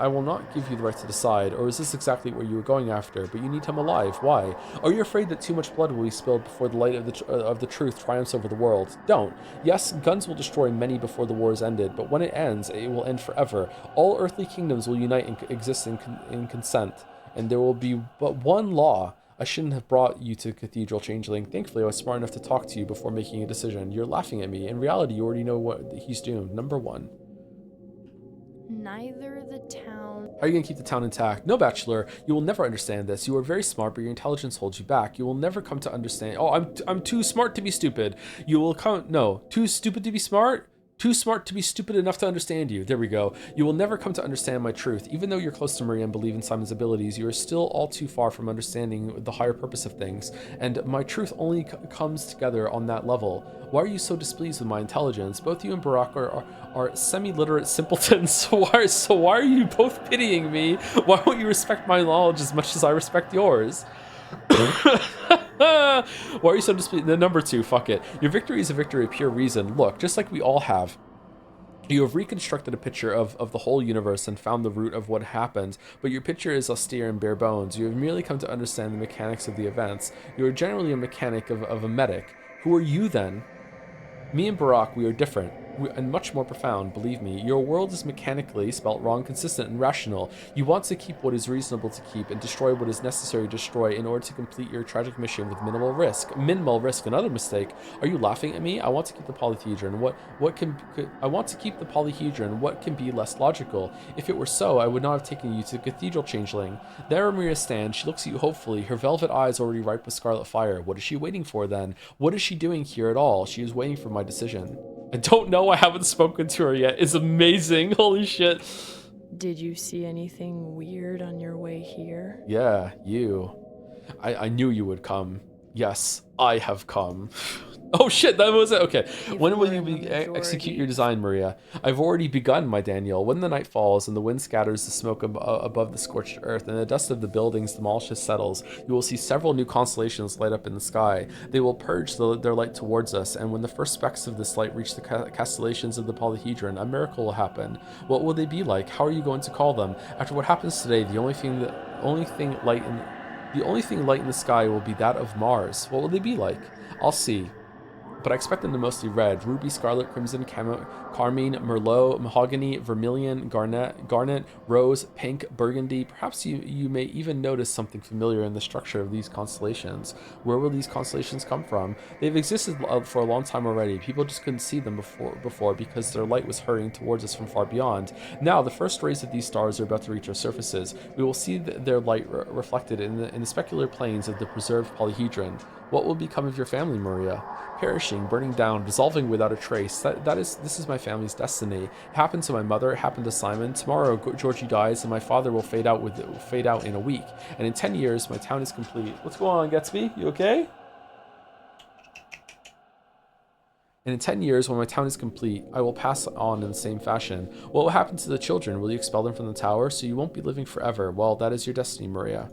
will not give you the right to decide. Or is this exactly what you were going after? But you need him alive. Why? Are you afraid that too much blood will be spilled before the light of the truth triumphs over the world? Don't. Yes, guns will destroy many before the war is ended, but when it ends, it will end forever. All earthly kingdoms will unite and exist in consent, and there will be but one law. I shouldn't have brought you to Cathedral, Changeling. Thankfully, I was smart enough to talk to you before making a decision. You're laughing at me. In reality, you already know what he's doomed. Number 1. Neither the town... How are you going to keep the town intact? No, Bachelor, you will never understand this. You are very smart, but your intelligence holds you back. You will never come to understand... Oh, I'm too smart to be stupid. You will come... No, too stupid to be smart? Too smart to be stupid enough to understand you. There we go. You will never come to understand my truth. Even though you're close to Maria and believe in Simon's abilities, you are still all too far from understanding the higher purpose of things. And my truth only comes together on that level. Why are you so displeased with my intelligence? Both you and Barack are semi-literate simpletons. So why are you both pitying me? Why won't you respect my knowledge as much as I respect yours? Why are you so displeased? The number 2, fuck it. Your victory is a victory of pure reason. Look, just like we all have, you have reconstructed a picture of the whole universe and found the root of what happened, but your picture is austere and bare bones. You have merely come to understand the mechanics of the events. You are generally a mechanic of a medic. Who are you then? Me and Barack, we are different. And much more profound, believe me. Your world is mechanically, spelt wrong, consistent, and rational. You want to keep what is reasonable to keep and destroy what is necessary to destroy in order to complete your tragic mission with minimal risk. Minimal risk, another mistake. Are you laughing at me? I want to keep the polyhedron. I want to keep the polyhedron. What can be less logical? If it were so, I would not have taken you to the Cathedral, Changeling. There Maria stands. She looks at you hopefully, her velvet eyes already ripe with scarlet fire. What is she waiting for then? What is she doing here at all? She is waiting for my decision. I don't know, I haven't spoken to her yet. It's amazing, holy shit. Did you see anything weird on your way here? Yeah, you. I knew you would come. Yes, I have come. Oh shit, that was it. Okay. When will you execute your design, Maria? I've already begun, my Daniel. When the night falls and the wind scatters the smoke above the scorched earth and the dust of the buildings demolishes settles, you will see several new constellations light up in the sky. They will purge their light towards us, and when the first specks of this light reach the constellations of the polyhedron, a miracle will happen. What will they be like? How are you going to call them? After what happens today, the only thing light in the sky will be that of Mars. What will they be like? I'll see. But I expect them to mostly red: ruby, scarlet, crimson, carmine, merlot, mahogany, vermilion, garnet, rose, pink, burgundy. Perhaps you may even notice something familiar in the structure of these constellations. Where will these constellations come from? They've existed for a long time already. People just couldn't see them before because their light was hurrying towards us from far beyond. Now the first rays of these stars are about to reach our surfaces. We will see their light reflected in the specular planes of the preserved polyhedron. What will become of your family, Maria? Perishing, burning down, dissolving without a trace. This is my family's destiny. It happened to my mother, it happened to Simon. Tomorrow Georgie dies and my father will fade out in a week. And in 10 years my town is complete. What's going on, Gatsby? You okay? And in 10 years, when my town is complete, I will pass on in the same fashion. What will happen to the children? Will you expel them from the tower? So you won't be living forever. Well, that is your destiny, Maria.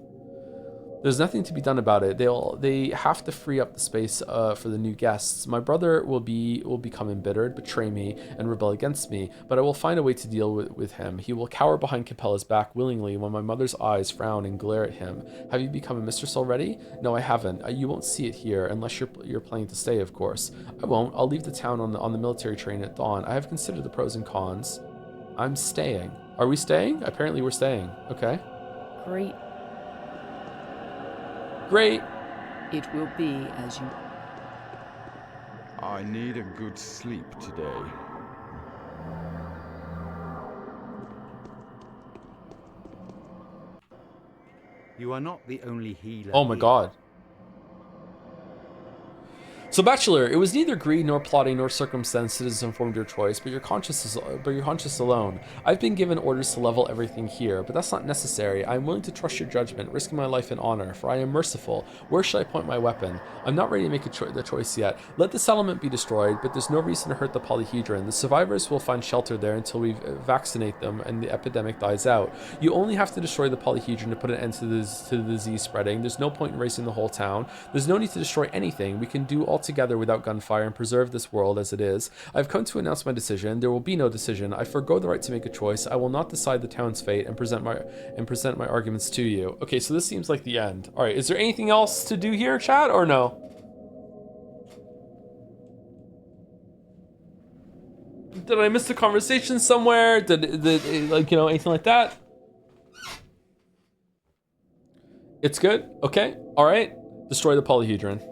There's nothing to be done about it. They have to free up the space for the new guests. My brother will become embittered, betray me, and rebel against me, but I will find a way to deal with him. He will cower behind Capella's back willingly when my mother's eyes frown and glare at him. Have you become a mistress already? No, I haven't. You won't see it here, unless you're planning to stay, of course. I won't. I'll leave the town on the military train at dawn. I have considered the pros and cons. I'm staying. Are we staying? Apparently we're staying. Okay. Great. Great. It will be as you... I need a good sleep today. You are not the only healer. Oh my god. So, Bachelor, it was neither greed nor plotting nor circumstance that has informed your choice, but your conscience alone. I've been given orders to level everything here, but that's not necessary. I am willing to trust your judgment, risking my life and honor, for I am merciful. Where should I point my weapon? I'm not ready to make the choice yet. Let the settlement be destroyed, but there's no reason to hurt the polyhedron. The survivors will find shelter there until we vaccinate them and the epidemic dies out. You only have to destroy the polyhedron to put an end to the disease spreading. There's no point in racing the whole town. There's no need to destroy anything. We can do all altogether without gunfire and preserve this world as it is. I've come to announce my decision. There will be no decision. I forgo the right to make a choice. I will not decide the town's fate and present my arguments to you. Okay, so this seems like the end. All right, is there anything else to do here, chat, or no? Did I miss a conversation somewhere? Did like, you know, anything like that? It's good? Okay, all right. Destroy the polyhedron.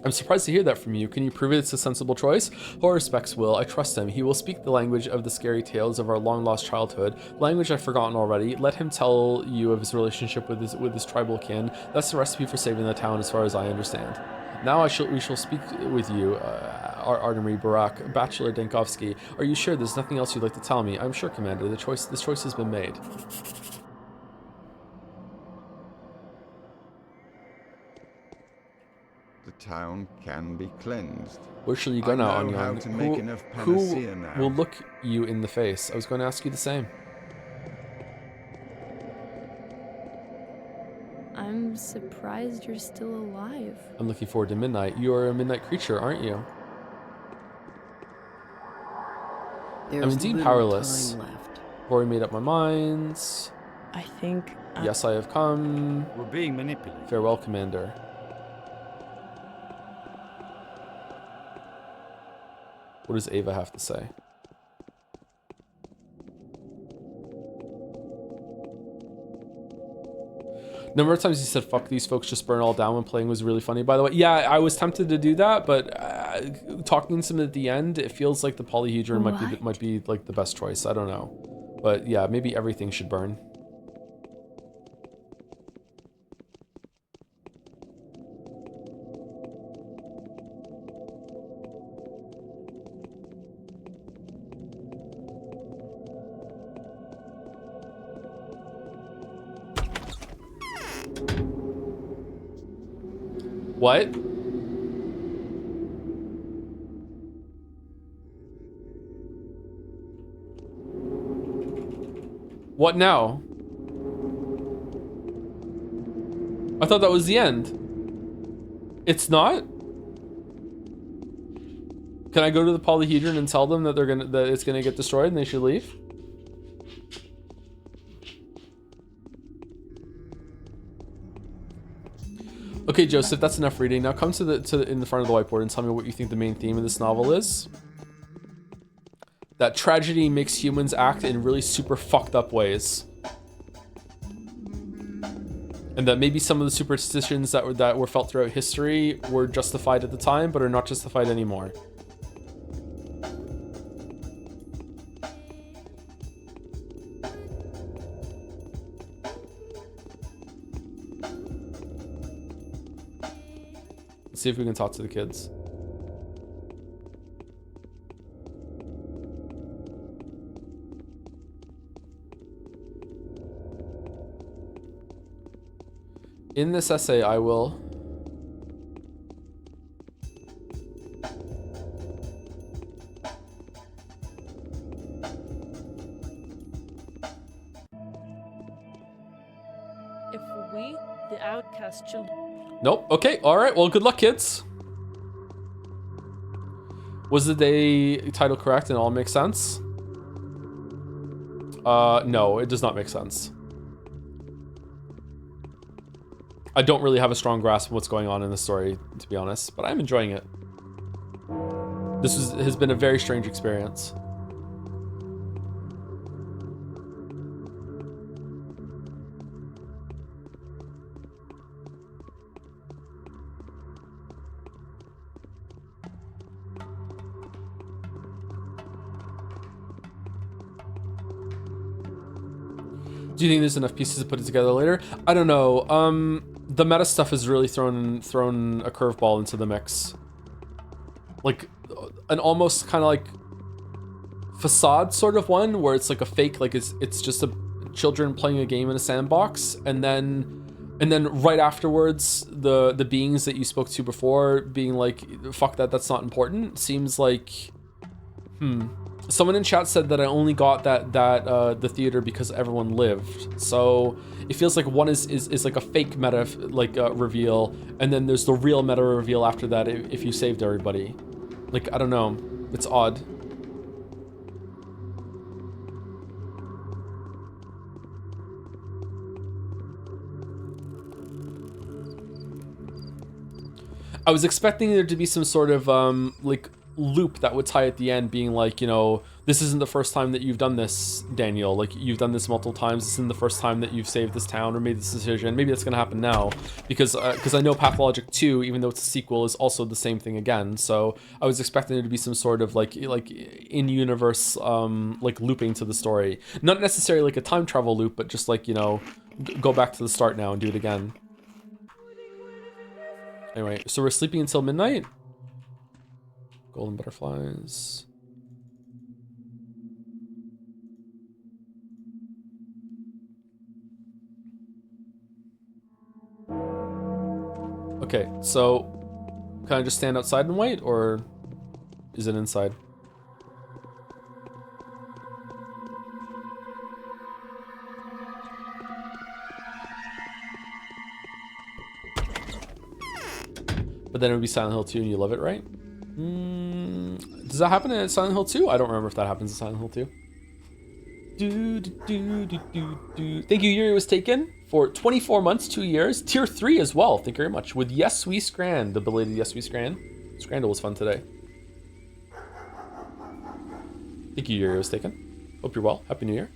I'm surprised to hear that from you. Can you prove it's a sensible choice? Who respects Will? I trust him. He will speak the language of the scary tales of our long-lost childhood, language I've forgotten already. Let him tell you of his relationship with his tribal kin. That's the recipe for saving the town as far as I understand. Now we shall speak with you, Artemis Barak, Bachelor Dankovsky. Are you sure there's nothing else you'd like to tell me? I'm sure, Commander. This choice has been made. The town can be cleansed. Where shall you go now, I know how Onion? to make enough panacea now. Who will look you in the face? I was going to ask you the same. I'm surprised you're still alive. I'm looking forward to midnight. You're a midnight creature, aren't you? I'm indeed powerless. I've already made up my mind. I think... Yes, I have come. We're being manipulated. Farewell, Commander. What does Ava have to say? Number of times he said, fuck these folks, just burn all down when playing was really funny, by the way. Yeah, I was tempted to do that, but talking to him at the end, it feels like the polyhedron might be like the best choice. I don't know. But yeah, maybe everything should burn. What? What now? I thought that was the end. It's not? Can I go to the polyhedron and tell them that it's gonna get destroyed and they should leave? Okay, Joseph, that's enough reading. Now come in the front of the whiteboard and tell me what you think the main theme of this novel is. That tragedy makes humans act in really super fucked up ways. And that maybe some of the superstitions that were felt throughout history were justified at the time, but are not justified anymore. Let's see if we can talk to the kids. In this essay, I will If we, the outcast children... Nope. Okay. All right. Well, good luck, kids. Was the day title correct and all makes sense? No, it does not make sense. I don't really have a strong grasp of what's going on in the story, to be honest, but I'm enjoying it. This has been a very strange experience. Do you think there's enough pieces to put it together later? I don't know. The meta stuff has really thrown a curveball into the mix. Like an almost kind of like facade sort of one where it's like a fake, like it's just children playing a game in a sandbox, and then right afterwards the beings that you spoke to before being like, fuck that, that's not important. Seems like Someone in chat said that I only got the theater because everyone lived. So it feels like one is like a fake meta reveal, and then there's the real meta reveal after that if you saved everybody. Like, I don't know. It's odd. I was expecting there to be some sort of like loop that would tie at the end, being like, you know, this isn't the first time that you've done this, Daniel. Like, you've done this multiple times. This isn't the first time that you've saved this town or made this decision. Maybe that's gonna happen now, because I know Pathologic 2, even though it's a sequel, is also the same thing again. So I was expecting there to be some sort of like in-universe like looping to the story. Not necessarily like a time travel loop, but just like, you know, go back to the start now and do it again. Anyway, so we're sleeping until midnight. Golden butterflies. Okay, so can I just stand outside and wait, or is it inside? But then it would be Silent Hill 2 and you love it, right? Does that happen in Silent Hill 2? I don't remember if that happens in Silent Hill 2. Thank you, Yuri was taken for 24 months, 2 years. Tier 3 as well. Thank you very much. With Yes We Scran, the belated Yes We Scran. Scrandle was fun today. Thank you, Yuri was taken. Hope you're well. Happy New Year.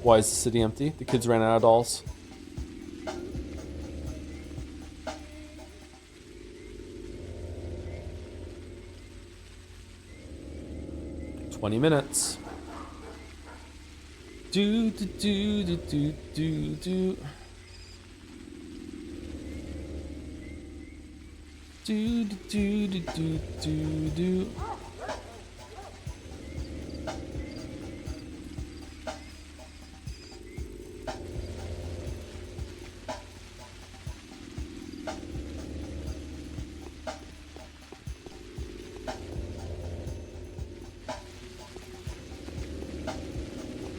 Why is the city empty? The kids ran out of dolls. "20 minutes. Do do do do do do do. Do do do do do do do.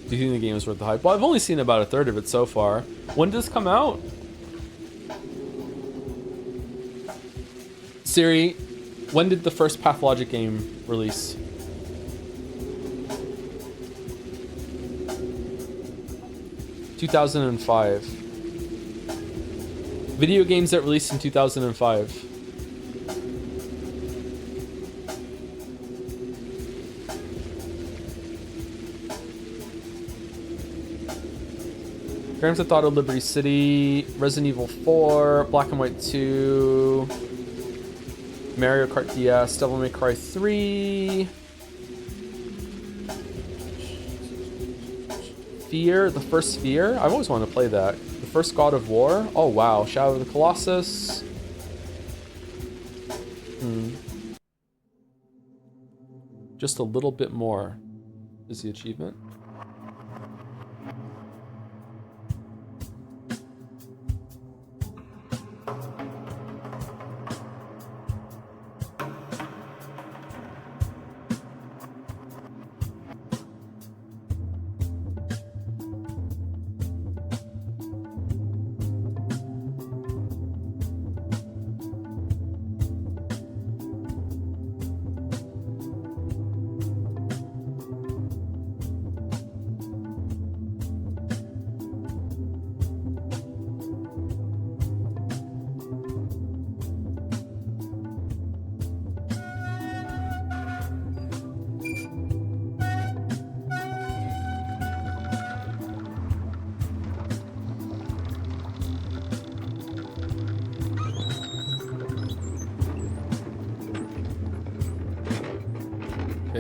Do you think the game is worth the hype? Well, I've only seen about a third of it so far. When does this come out? Siri, when did the first Pathologic game release? "2005. Video games that released in 2005. Grand Theft Auto Liberty City, Resident Evil 4, Black and White 2, Mario Kart DS, Devil May Cry 3, Fear, the first Fear. I've always wanted to play that. The first God of War. Oh wow, Shadow of the Colossus. Just a little bit more is the achievement.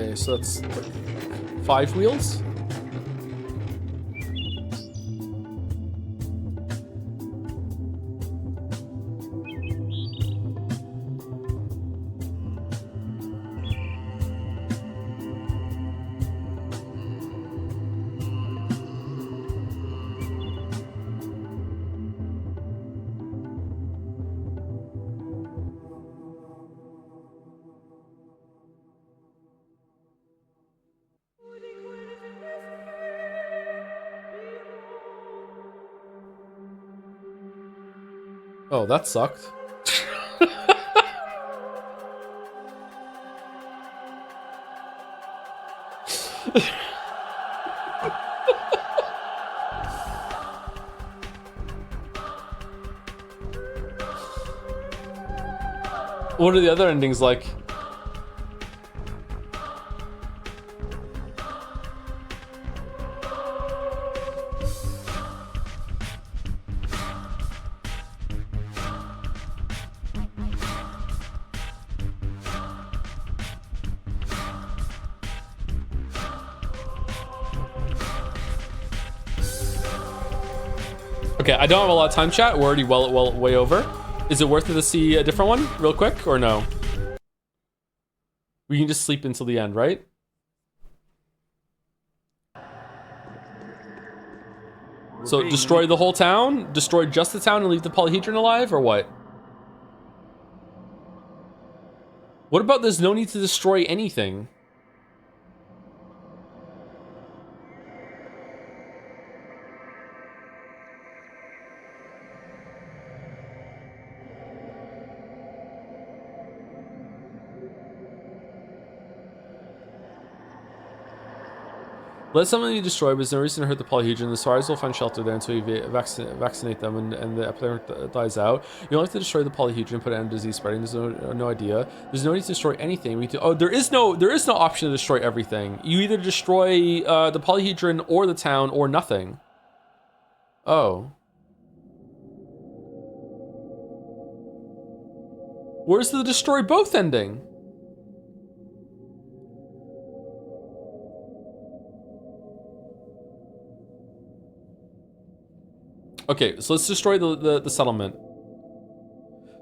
Okay, so that's like 5 wheels. Oh, that sucked. What are the other endings like? Okay, I don't have a lot of time, chat. We're already well way over. Is it worth it to see a different one real quick or no? We can just sleep until the end, right? So destroy the whole town? Destroy just the town and leave the polyhedron alive, or what? What about there's no need to destroy anything? Let something be destroyed, but there's no reason to hurt the polyhedron. The Saurus will find shelter there until you vaccinate them and the epidemic dies out. You don't have to destroy the polyhedron, put an end to disease spreading. There's no idea. There's no need to destroy anything. There is no option to destroy everything. You either destroy the polyhedron or the town or nothing. Oh. Where's the destroy both ending? Okay, so let's destroy the settlement.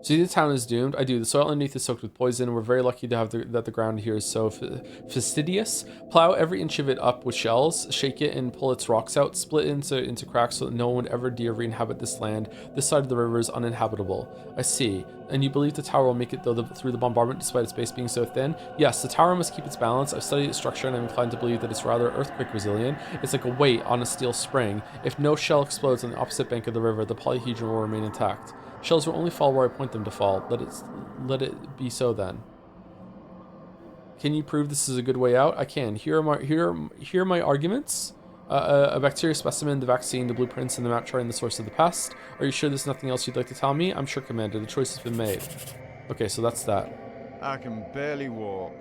So the town is doomed. I do. The soil underneath is soaked with poison. We're very lucky to have that the ground here is so fastidious. Plow every inch of it up with shells, shake it and pull its rocks out, split into cracks so that no one would ever dare re-inhabit this land. This side of the river is uninhabitable. I see. And you believe the tower will make it through the bombardment despite its base being so thin? Yes, the tower must keep its balance. I've studied its structure and I'm inclined to believe that it's rather earthquake resilient. It's like a weight on a steel spring. If no shell explodes on the opposite bank of the river, the polyhedron will remain intact. Shells will only fall where I point them to fall. Let it be so then. Can you prove this is a good way out? I can. Here are my arguments. A bacteria specimen, the vaccine, the blueprints, and the map charting the source of the pest. Are you sure there's nothing else you'd like to tell me? I'm sure, Commander. The choice has been made. Okay, so that's that. I can barely walk.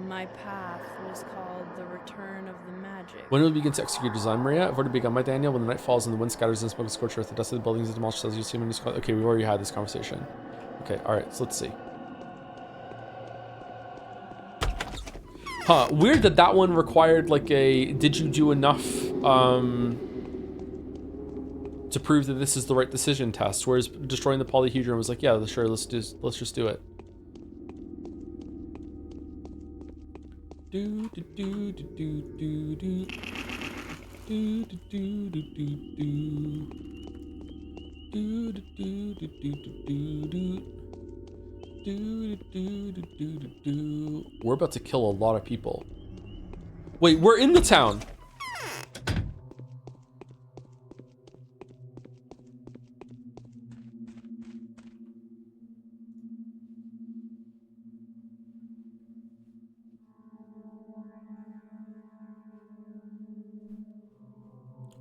My path was called the Return of the Magic. When will we begin to execute design, Maria? I've already begun my Daniel. When the night falls and the wind scatters and smoke and scorch earth, the dust of the buildings is demolished as you see when you okay, we've already had this conversation. Okay, alright, so let's see. Huh, weird that one required like a did you do enough to prove that this is the right decision test, whereas destroying the polyhedron was like, yeah, sure, let's just do it. We're about to kill a lot of people. Wait, we're in the town.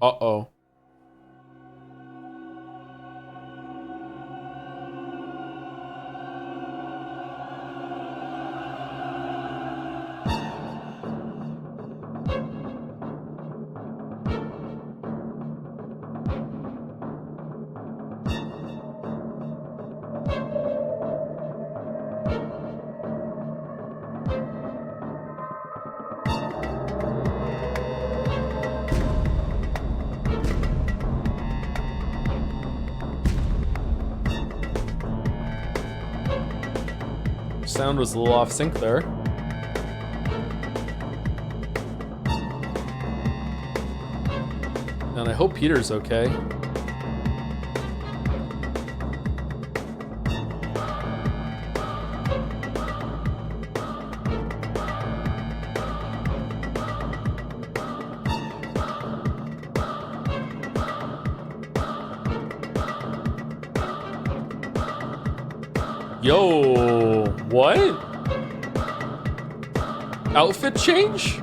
Uh-oh. sound was a little off sync there. And I hope Peter's okay. Yo, what? Outfit change?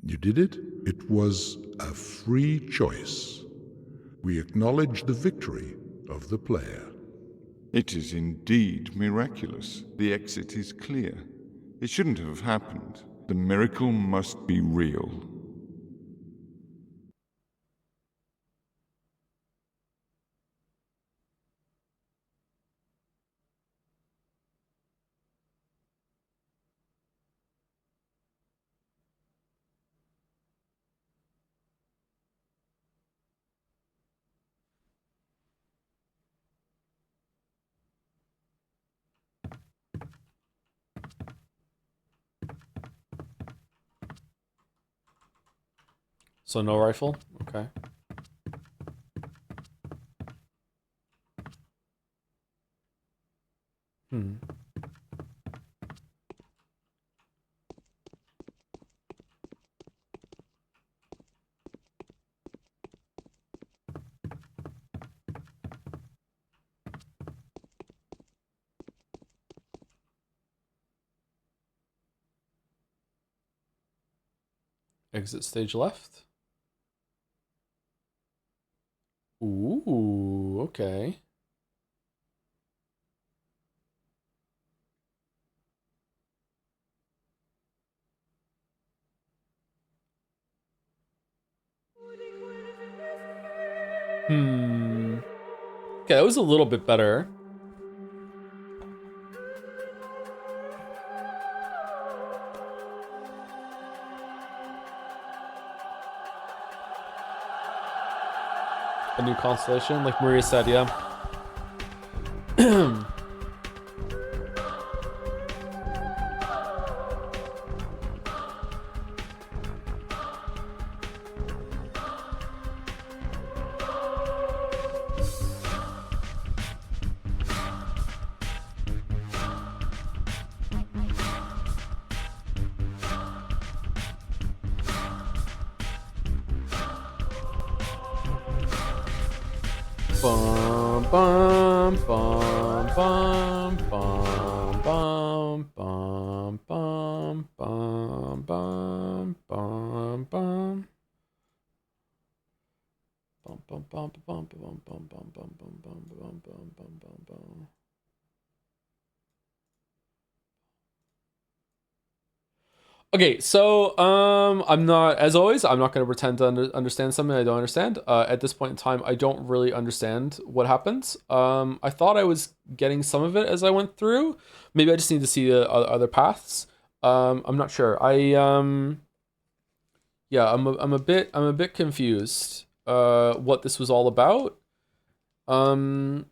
You did it? It was a free choice. We acknowledge the victory of the player. It is indeed miraculous. The exit is clear. It shouldn't have happened. The miracle must be real. So no rifle? Okay. Hmm. Exit stage left. Ooh, okay. Hmm. Okay, that was a little bit better. A new constellation, like Maria said, yeah. Bum bum bum bum bum bum bum bum bum bum bum bum. Bum bum bum bum bum bum bum bum bum bum bum bum bum bum. Okay, so I'm not, as always, I'm not going to pretend to understand something I don't understand. At this point in time, I don't really understand what happens. I thought I was getting some of it as I went through. Maybe I just need to see the other paths. I'm not sure. Yeah, I'm a bit confused. What this was all about. The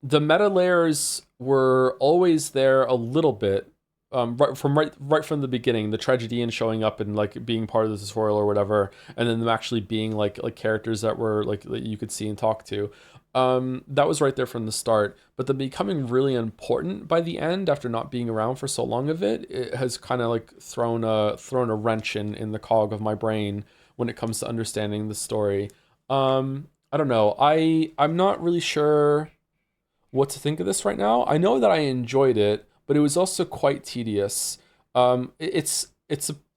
meta layers were always there a little bit. Right from the beginning, the tragedian showing up and like being part of the tutorial or whatever, and then them actually being like characters that were like that you could see and talk to. That was right there from the start. But them becoming really important by the end, after not being around for so long of it, it has kind of like thrown a wrench in the cog of my brain when it comes to understanding the story. I don't know. I'm not really sure what to think of this right now. I know that I enjoyed it, but it was also quite tedious. It's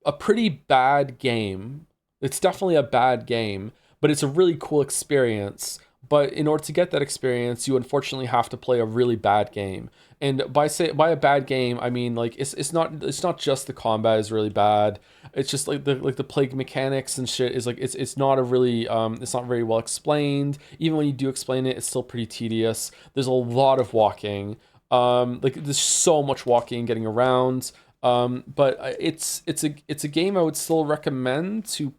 a pretty bad game. It's definitely a bad game, but it's a really cool experience. But in order to get that experience, you unfortunately have to play a really bad game. And by a bad game, I mean like it's not just the combat is really bad. It's just like the plague mechanics and shit is like it's not a really it's not very well explained. Even when you do explain it, it's still pretty tedious. There's a lot of walking. Like there's so much walking and getting around. But it's a game I would still recommend to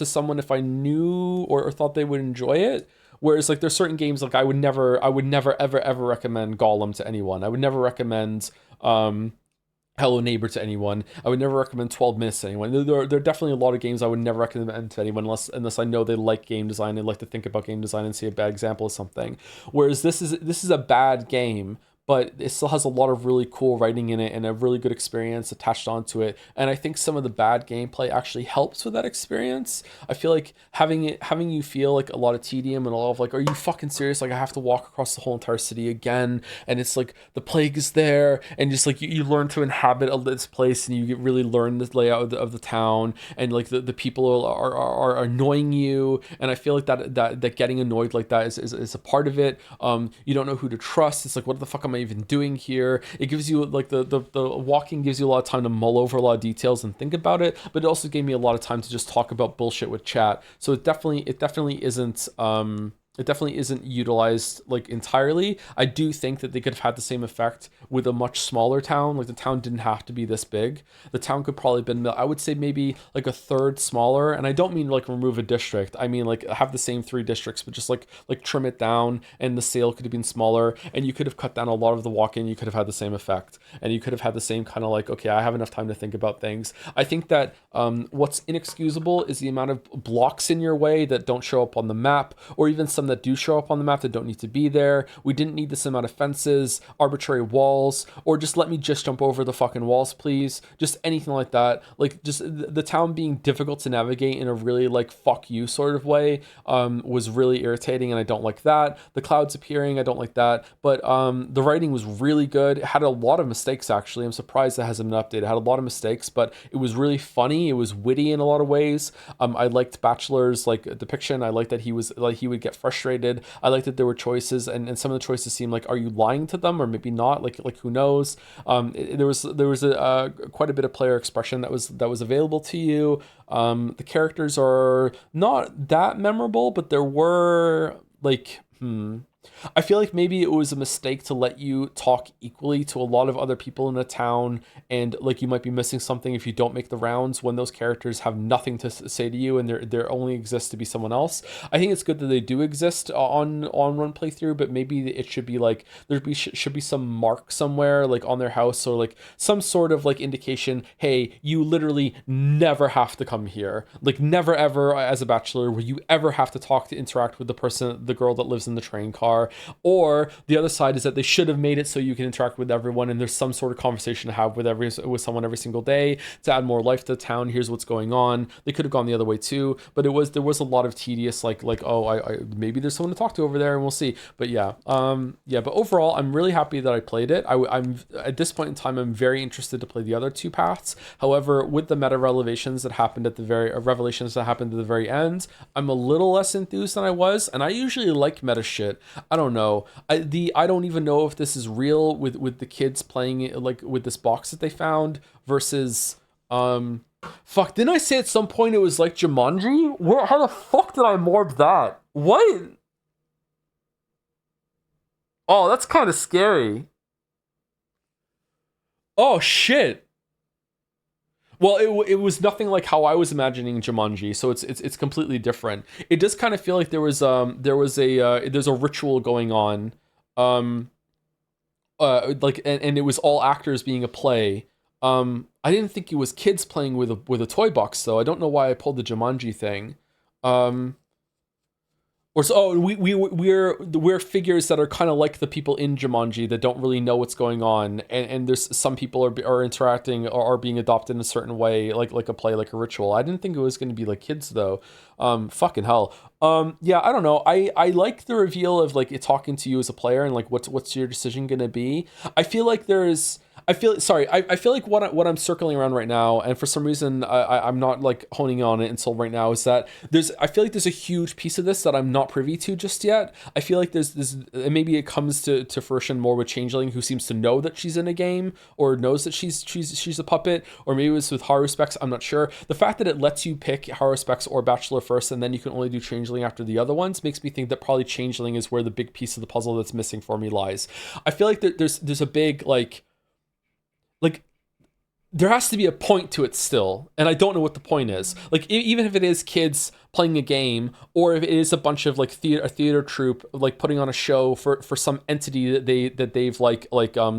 someone if I knew or thought they would enjoy it. Whereas like there's certain games like I would never ever recommend Gollum to anyone. I would never recommend Hello Neighbor to anyone. I would never recommend 12 Minutes to anyone. There are definitely a lot of games I would never recommend to anyone unless I know they like game design and like to think about game design and see a bad example of something. Whereas this is a bad game, but it still has a lot of really cool writing in it and a really good experience attached onto it. And I think some of the bad gameplay actually helps with that experience. I feel like having you feel like a lot of tedium and a lot of like, are you fucking serious? Like I have to walk across the whole entire city again, and it's like the plague is there, and just like you learn to inhabit this place, and you really learn the layout of the town, and like the people are annoying you. And I feel like that getting annoyed like that is a part of it. You don't know who to trust. It's like, what the fuck am I even doing here? It gives you like the walking gives you a lot of time to mull over a lot of details and think about it, but it also gave me a lot of time to just talk about bullshit with chat. So it definitely isn't utilized like entirely. I do think that they could have had the same effect with a much smaller town. Like the town didn't have to be this big. The town could probably have been, I would say maybe like a third smaller. And I don't mean like remove a district. I mean like have the same 3 districts, but just like trim it down, and the sale could have been smaller, and you could have cut down a lot of the walk-in. You could have had the same effect, and you could have had the same kind of like, okay, I have enough time to think about things. I think that what's inexcusable is the amount of blocks in your way that don't show up on the map, or even some that do show up on the map that don't need to be there. We didn't need this amount of fences, arbitrary walls, or just let me just jump over the fucking walls, please. Just anything like that. Like just the town being difficult to navigate in a really like fuck you sort of way was really irritating, and I don't like that. The clouds appearing, I don't like that. But the writing was really good. It had a lot of mistakes actually. I'm surprised it hasn't been updated. It had a lot of mistakes, but it was really funny. It was witty in a lot of ways. I liked Bachelor's like depiction. I liked that he would get frustrated. I liked that there were choices, and some of the choices seemed like, are you lying to them or maybe not? Like who knows? There was a quite a bit of player expression that was available to you. The characters are not that memorable, but there were like I feel like maybe it was a mistake to let you talk equally to a lot of other people in the town, and like you might be missing something if you don't make the rounds when those characters have nothing to say to you and they're only exist to be someone else. I think it's good that they do exist on one playthrough, but maybe it should be like should be some mark somewhere like on their house, or like some sort of like indication, hey, you literally never have to come here. Like never ever as a bachelor will you ever have to interact with the girl that lives in the train car. Or the other side is that they should have made it so you can interact with everyone, and there's some sort of conversation to have with someone every single day to add more life to the town. Here's what's going on. They could have gone the other way too, but there was a lot of tedious like I maybe there's someone to talk to over there, and we'll see. But but overall I'm really happy that I played it. I'm at this point in time I'm very interested to play the other 2 paths. However, with the meta revelations that happened at the very end, I'm a little less enthused than I was, and I usually like meta shit. I don't know. I don't even know if this is real with the kids playing it like with this box that they found versus fuck, didn't I say at some point it was like Jumanji? How the fuck did I morb that? What? Oh, that's kind of scary. Oh shit. Well, it was nothing like how I was imagining Jumanji, so it's completely different. It does kind of feel like there's a ritual going on, like and it was all actors being a play. I didn't think it was kids playing with a toy box though. I don't know why I pulled the Jumanji thing. Or so we're figures that are kind of like the people in Jumanji that don't really know what's going on, and there's some people are interacting or are being adopted in a certain way, like a play, like a ritual. I didn't think it was going to be like kids though. Fucking hell. Yeah, I don't know. I like the reveal of like it talking to you as a player and like what's your decision going to be. I feel like I feel like what I'm circling around right now, and for some reason I'm not like honing on it until right now, is that I feel like there's a huge piece of this that I'm not privy to just yet. I feel like there's this, and maybe it comes to fruition more with Changeling, who seems to know that she's in a game or knows that she's a puppet, or maybe it was with Haru Specs, I'm not sure. The fact that it lets you pick Haru Specs or Bachelor first, and then you can only do Changeling after the other ones, makes me think that probably Changeling is where the big piece of the puzzle that's missing for me lies. I feel like there's a big like there has to be a point to it still, and I don't know what the point is. Like even if it is kids playing a game, or if it is a bunch of like a theater troupe like putting on a show for some entity that they've like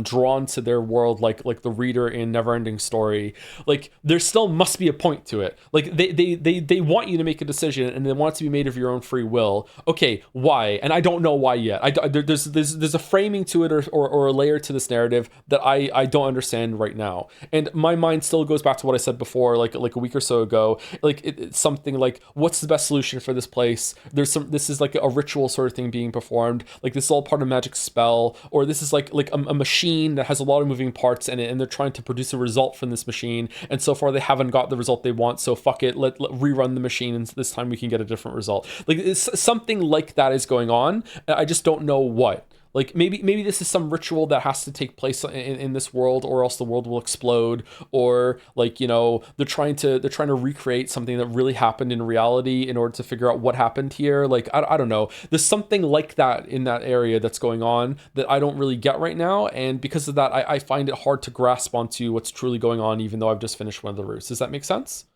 drawn to their world, like the reader in Neverending Story, like there still must be a point to it. Like they want you to make a decision, and they want it to be made of your own free will. Okay, why? And I don't know why yet. There's a framing to it or a layer to this narrative that I don't understand right now, and my mind still goes back to what I said before, like a week or so ago. Like it's something like, what's the best solution for this place? This is like a ritual sort of thing being performed. Like this is all part of a magic spell, or this is like a machine that has a lot of moving parts in it, and they're trying to produce a result from this machine. And so far they haven't got the result they want. So fuck it, let rerun the machine, and this time we can get a different result. Like it's something like that is going on. I just don't know what. Like maybe this is some ritual that has to take place in this world, or else the world will explode, or like, you know, they're trying to recreate something that really happened in reality in order to figure out what happened here. Like I don't know. There's something like that in that area that's going on that I don't really get right now, and because of that, I find it hard to grasp onto what's truly going on, even though I've just finished one of the routes. Does that make sense?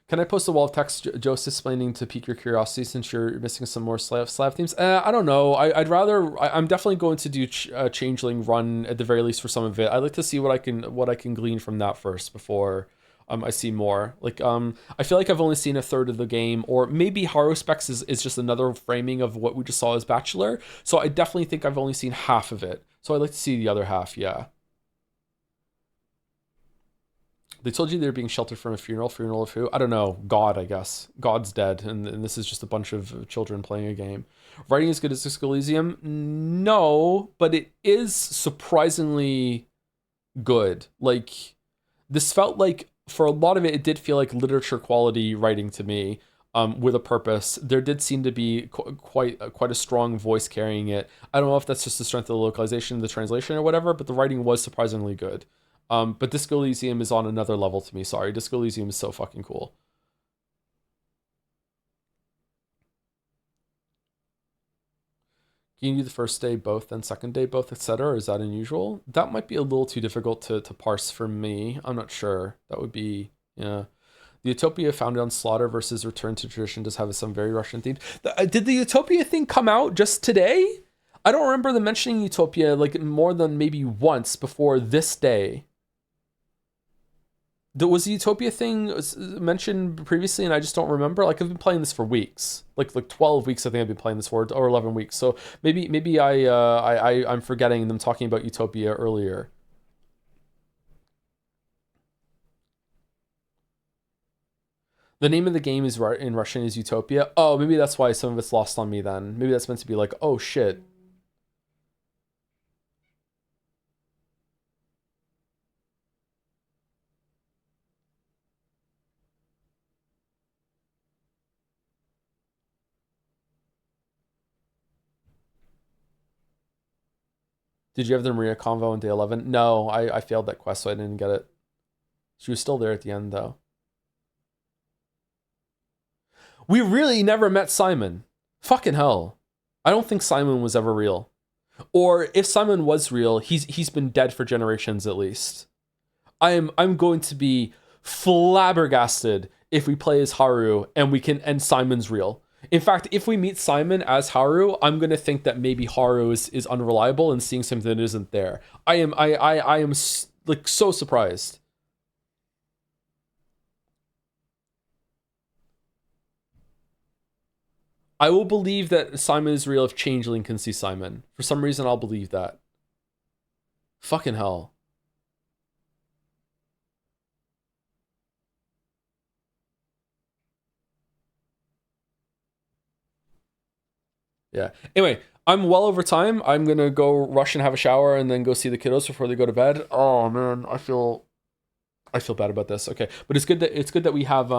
Can I post a wall of text, Joseph, explaining to pique your curiosity, since you're missing some more Slav themes? I don't know. I'm definitely going to do Changeling run at the very least for some of it. I'd like to see what I can glean from that first before I see more. Like I feel like I've only seen a third of the game, or maybe Haru Specs is just another framing of what we just saw as Bachelor. So I definitely think I've only seen half of it. So I'd like to see the other half. Yeah. They told you they're being sheltered from a funeral. Funeral of who? I don't know. God, I guess. God's dead, and this is just a bunch of children playing a game. Writing as good as Disco Elysium? No, but it is surprisingly good. Like, this felt like, for a lot of it, it did feel like literature quality writing to me, with a purpose. There did seem to be quite a strong voice carrying it. I don't know if that's just the strength of the localization, the translation, or whatever, but the writing was surprisingly good. But Disco Elysium is on another level to me. Sorry, Disco Elysium is so fucking cool. Can you do the first day both, then second day both, etc.? Or is that unusual? That might be a little too difficult to parse for me. I'm not sure. That would be, yeah. The Utopia founded on slaughter versus return to tradition does have some very Russian themes. Did the Utopia thing come out just today? I don't remember them mentioning Utopia like more than maybe once before this day. Was the Utopia thing mentioned previously and I just don't remember? Like, I've been playing this for weeks, like 12 weeks I think I've been playing this for, or 11 weeks. So maybe I'm forgetting them talking about Utopia earlier. The name of the game is in Russian is Utopia. Oh, maybe that's why some of it's lost on me then. Maybe that's meant to be like, oh shit. Did you have the Maria convo on day 11? No, I failed that quest, so I didn't get it. She was still there at the end, though. We really never met Simon. Fucking hell. I don't think Simon was ever real. Or if Simon was real, he's been dead for generations at least. I'm going to be flabbergasted if we play as Haru and Simon's real. In fact, if we meet Simon as Haru, I'm gonna think that maybe Haru is unreliable and seeing something that isn't there. I am like so surprised. I will believe that Simon is real if Changeling can see Simon. For some reason, I'll believe that. Fucking hell. Yeah. Anyway, I'm well over time. I'm gonna go rush and have a shower and then go see the kiddos before they go to bed. Oh man, I feel bad about this. Okay, but it's good that we have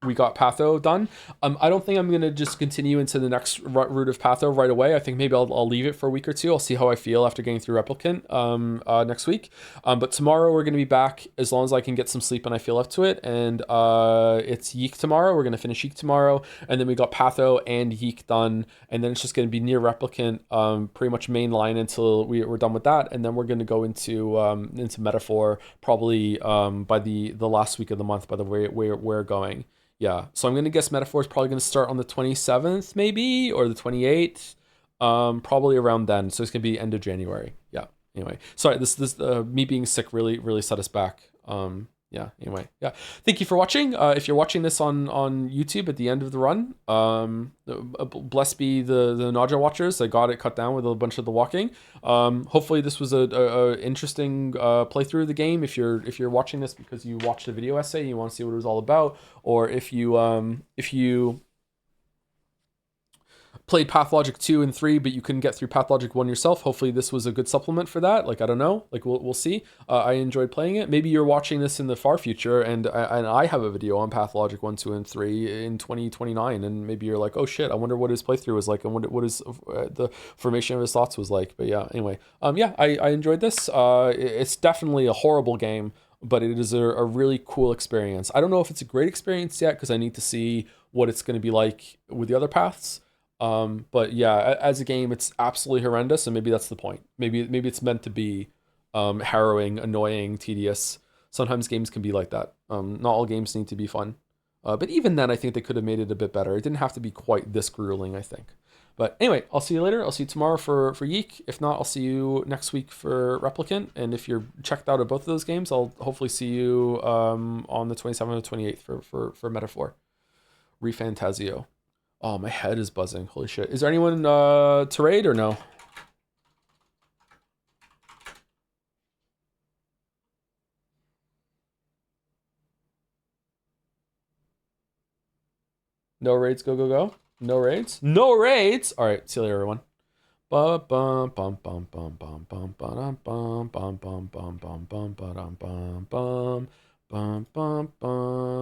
we got Patho done. I don't think I'm gonna just continue into the next route of Patho right away. I think maybe I'll leave it for a week or two. I'll see how I feel after getting through Replicant next week. But tomorrow we're gonna be back as long as I can get some sleep and I feel up to it. And it's Yeek tomorrow. We're gonna finish Yeek tomorrow, and then we got Patho and Yeek done, and then it's just gonna be near Replicant, pretty much main line until we're done with that, and then we're gonna go into Metaphor probably by the last week of the month by the way we're going. Yeah, so I'm gonna guess Metaphor is probably gonna start on the 27th maybe, or the 28th, probably around then. So it's gonna be end of January. Yeah. Anyway, sorry, this me being sick really set us back. Yeah. Anyway, yeah. Thank you for watching. If you're watching this on YouTube at the end of the run, blessed be the Naja watchers. I got it cut down with a bunch of the walking. Hopefully this was a interesting playthrough of the game. If you're watching this because you watched a video essay and you want to see what it was all about, or if you played Pathologic 2 and 3, but you couldn't get through Pathologic 1 yourself. Hopefully this was a good supplement for that. Like, I don't know. Like, we'll see. I enjoyed playing it. Maybe you're watching this in the far future, and I have a video on Pathologic 1, 2, and 3 in 2029, and maybe you're like, oh shit, I wonder what his playthrough was like, and what his the formation of his thoughts was like. But yeah, anyway. Yeah, I enjoyed this. It's definitely a horrible game, but it is a really cool experience. I don't know if it's a great experience yet, because I need to see what it's going to be like with the other paths. But yeah, as a game, it's absolutely horrendous, and maybe that's the point. Maybe it's meant to be harrowing, annoying, tedious. Sometimes games can be like that. Not all games need to be fun. But even then, I think they could have made it a bit better. It didn't have to be quite this grueling, I think. But anyway, I'll see you later. I'll see you tomorrow for Yeek. If not, I'll see you next week for Replicant. And if you're checked out of both of those games, I'll hopefully see you on the 27th or 28th for Metaphor. Refantasio. Oh, my head is buzzing. Holy shit. Is there anyone to raid or no? No raids, go, go, go. No raids? No raids! Alright, see you later, everyone. Bum bum bum bum bum bum bum bum bum bum bum bum bum bum bum bum bum bum bum bum.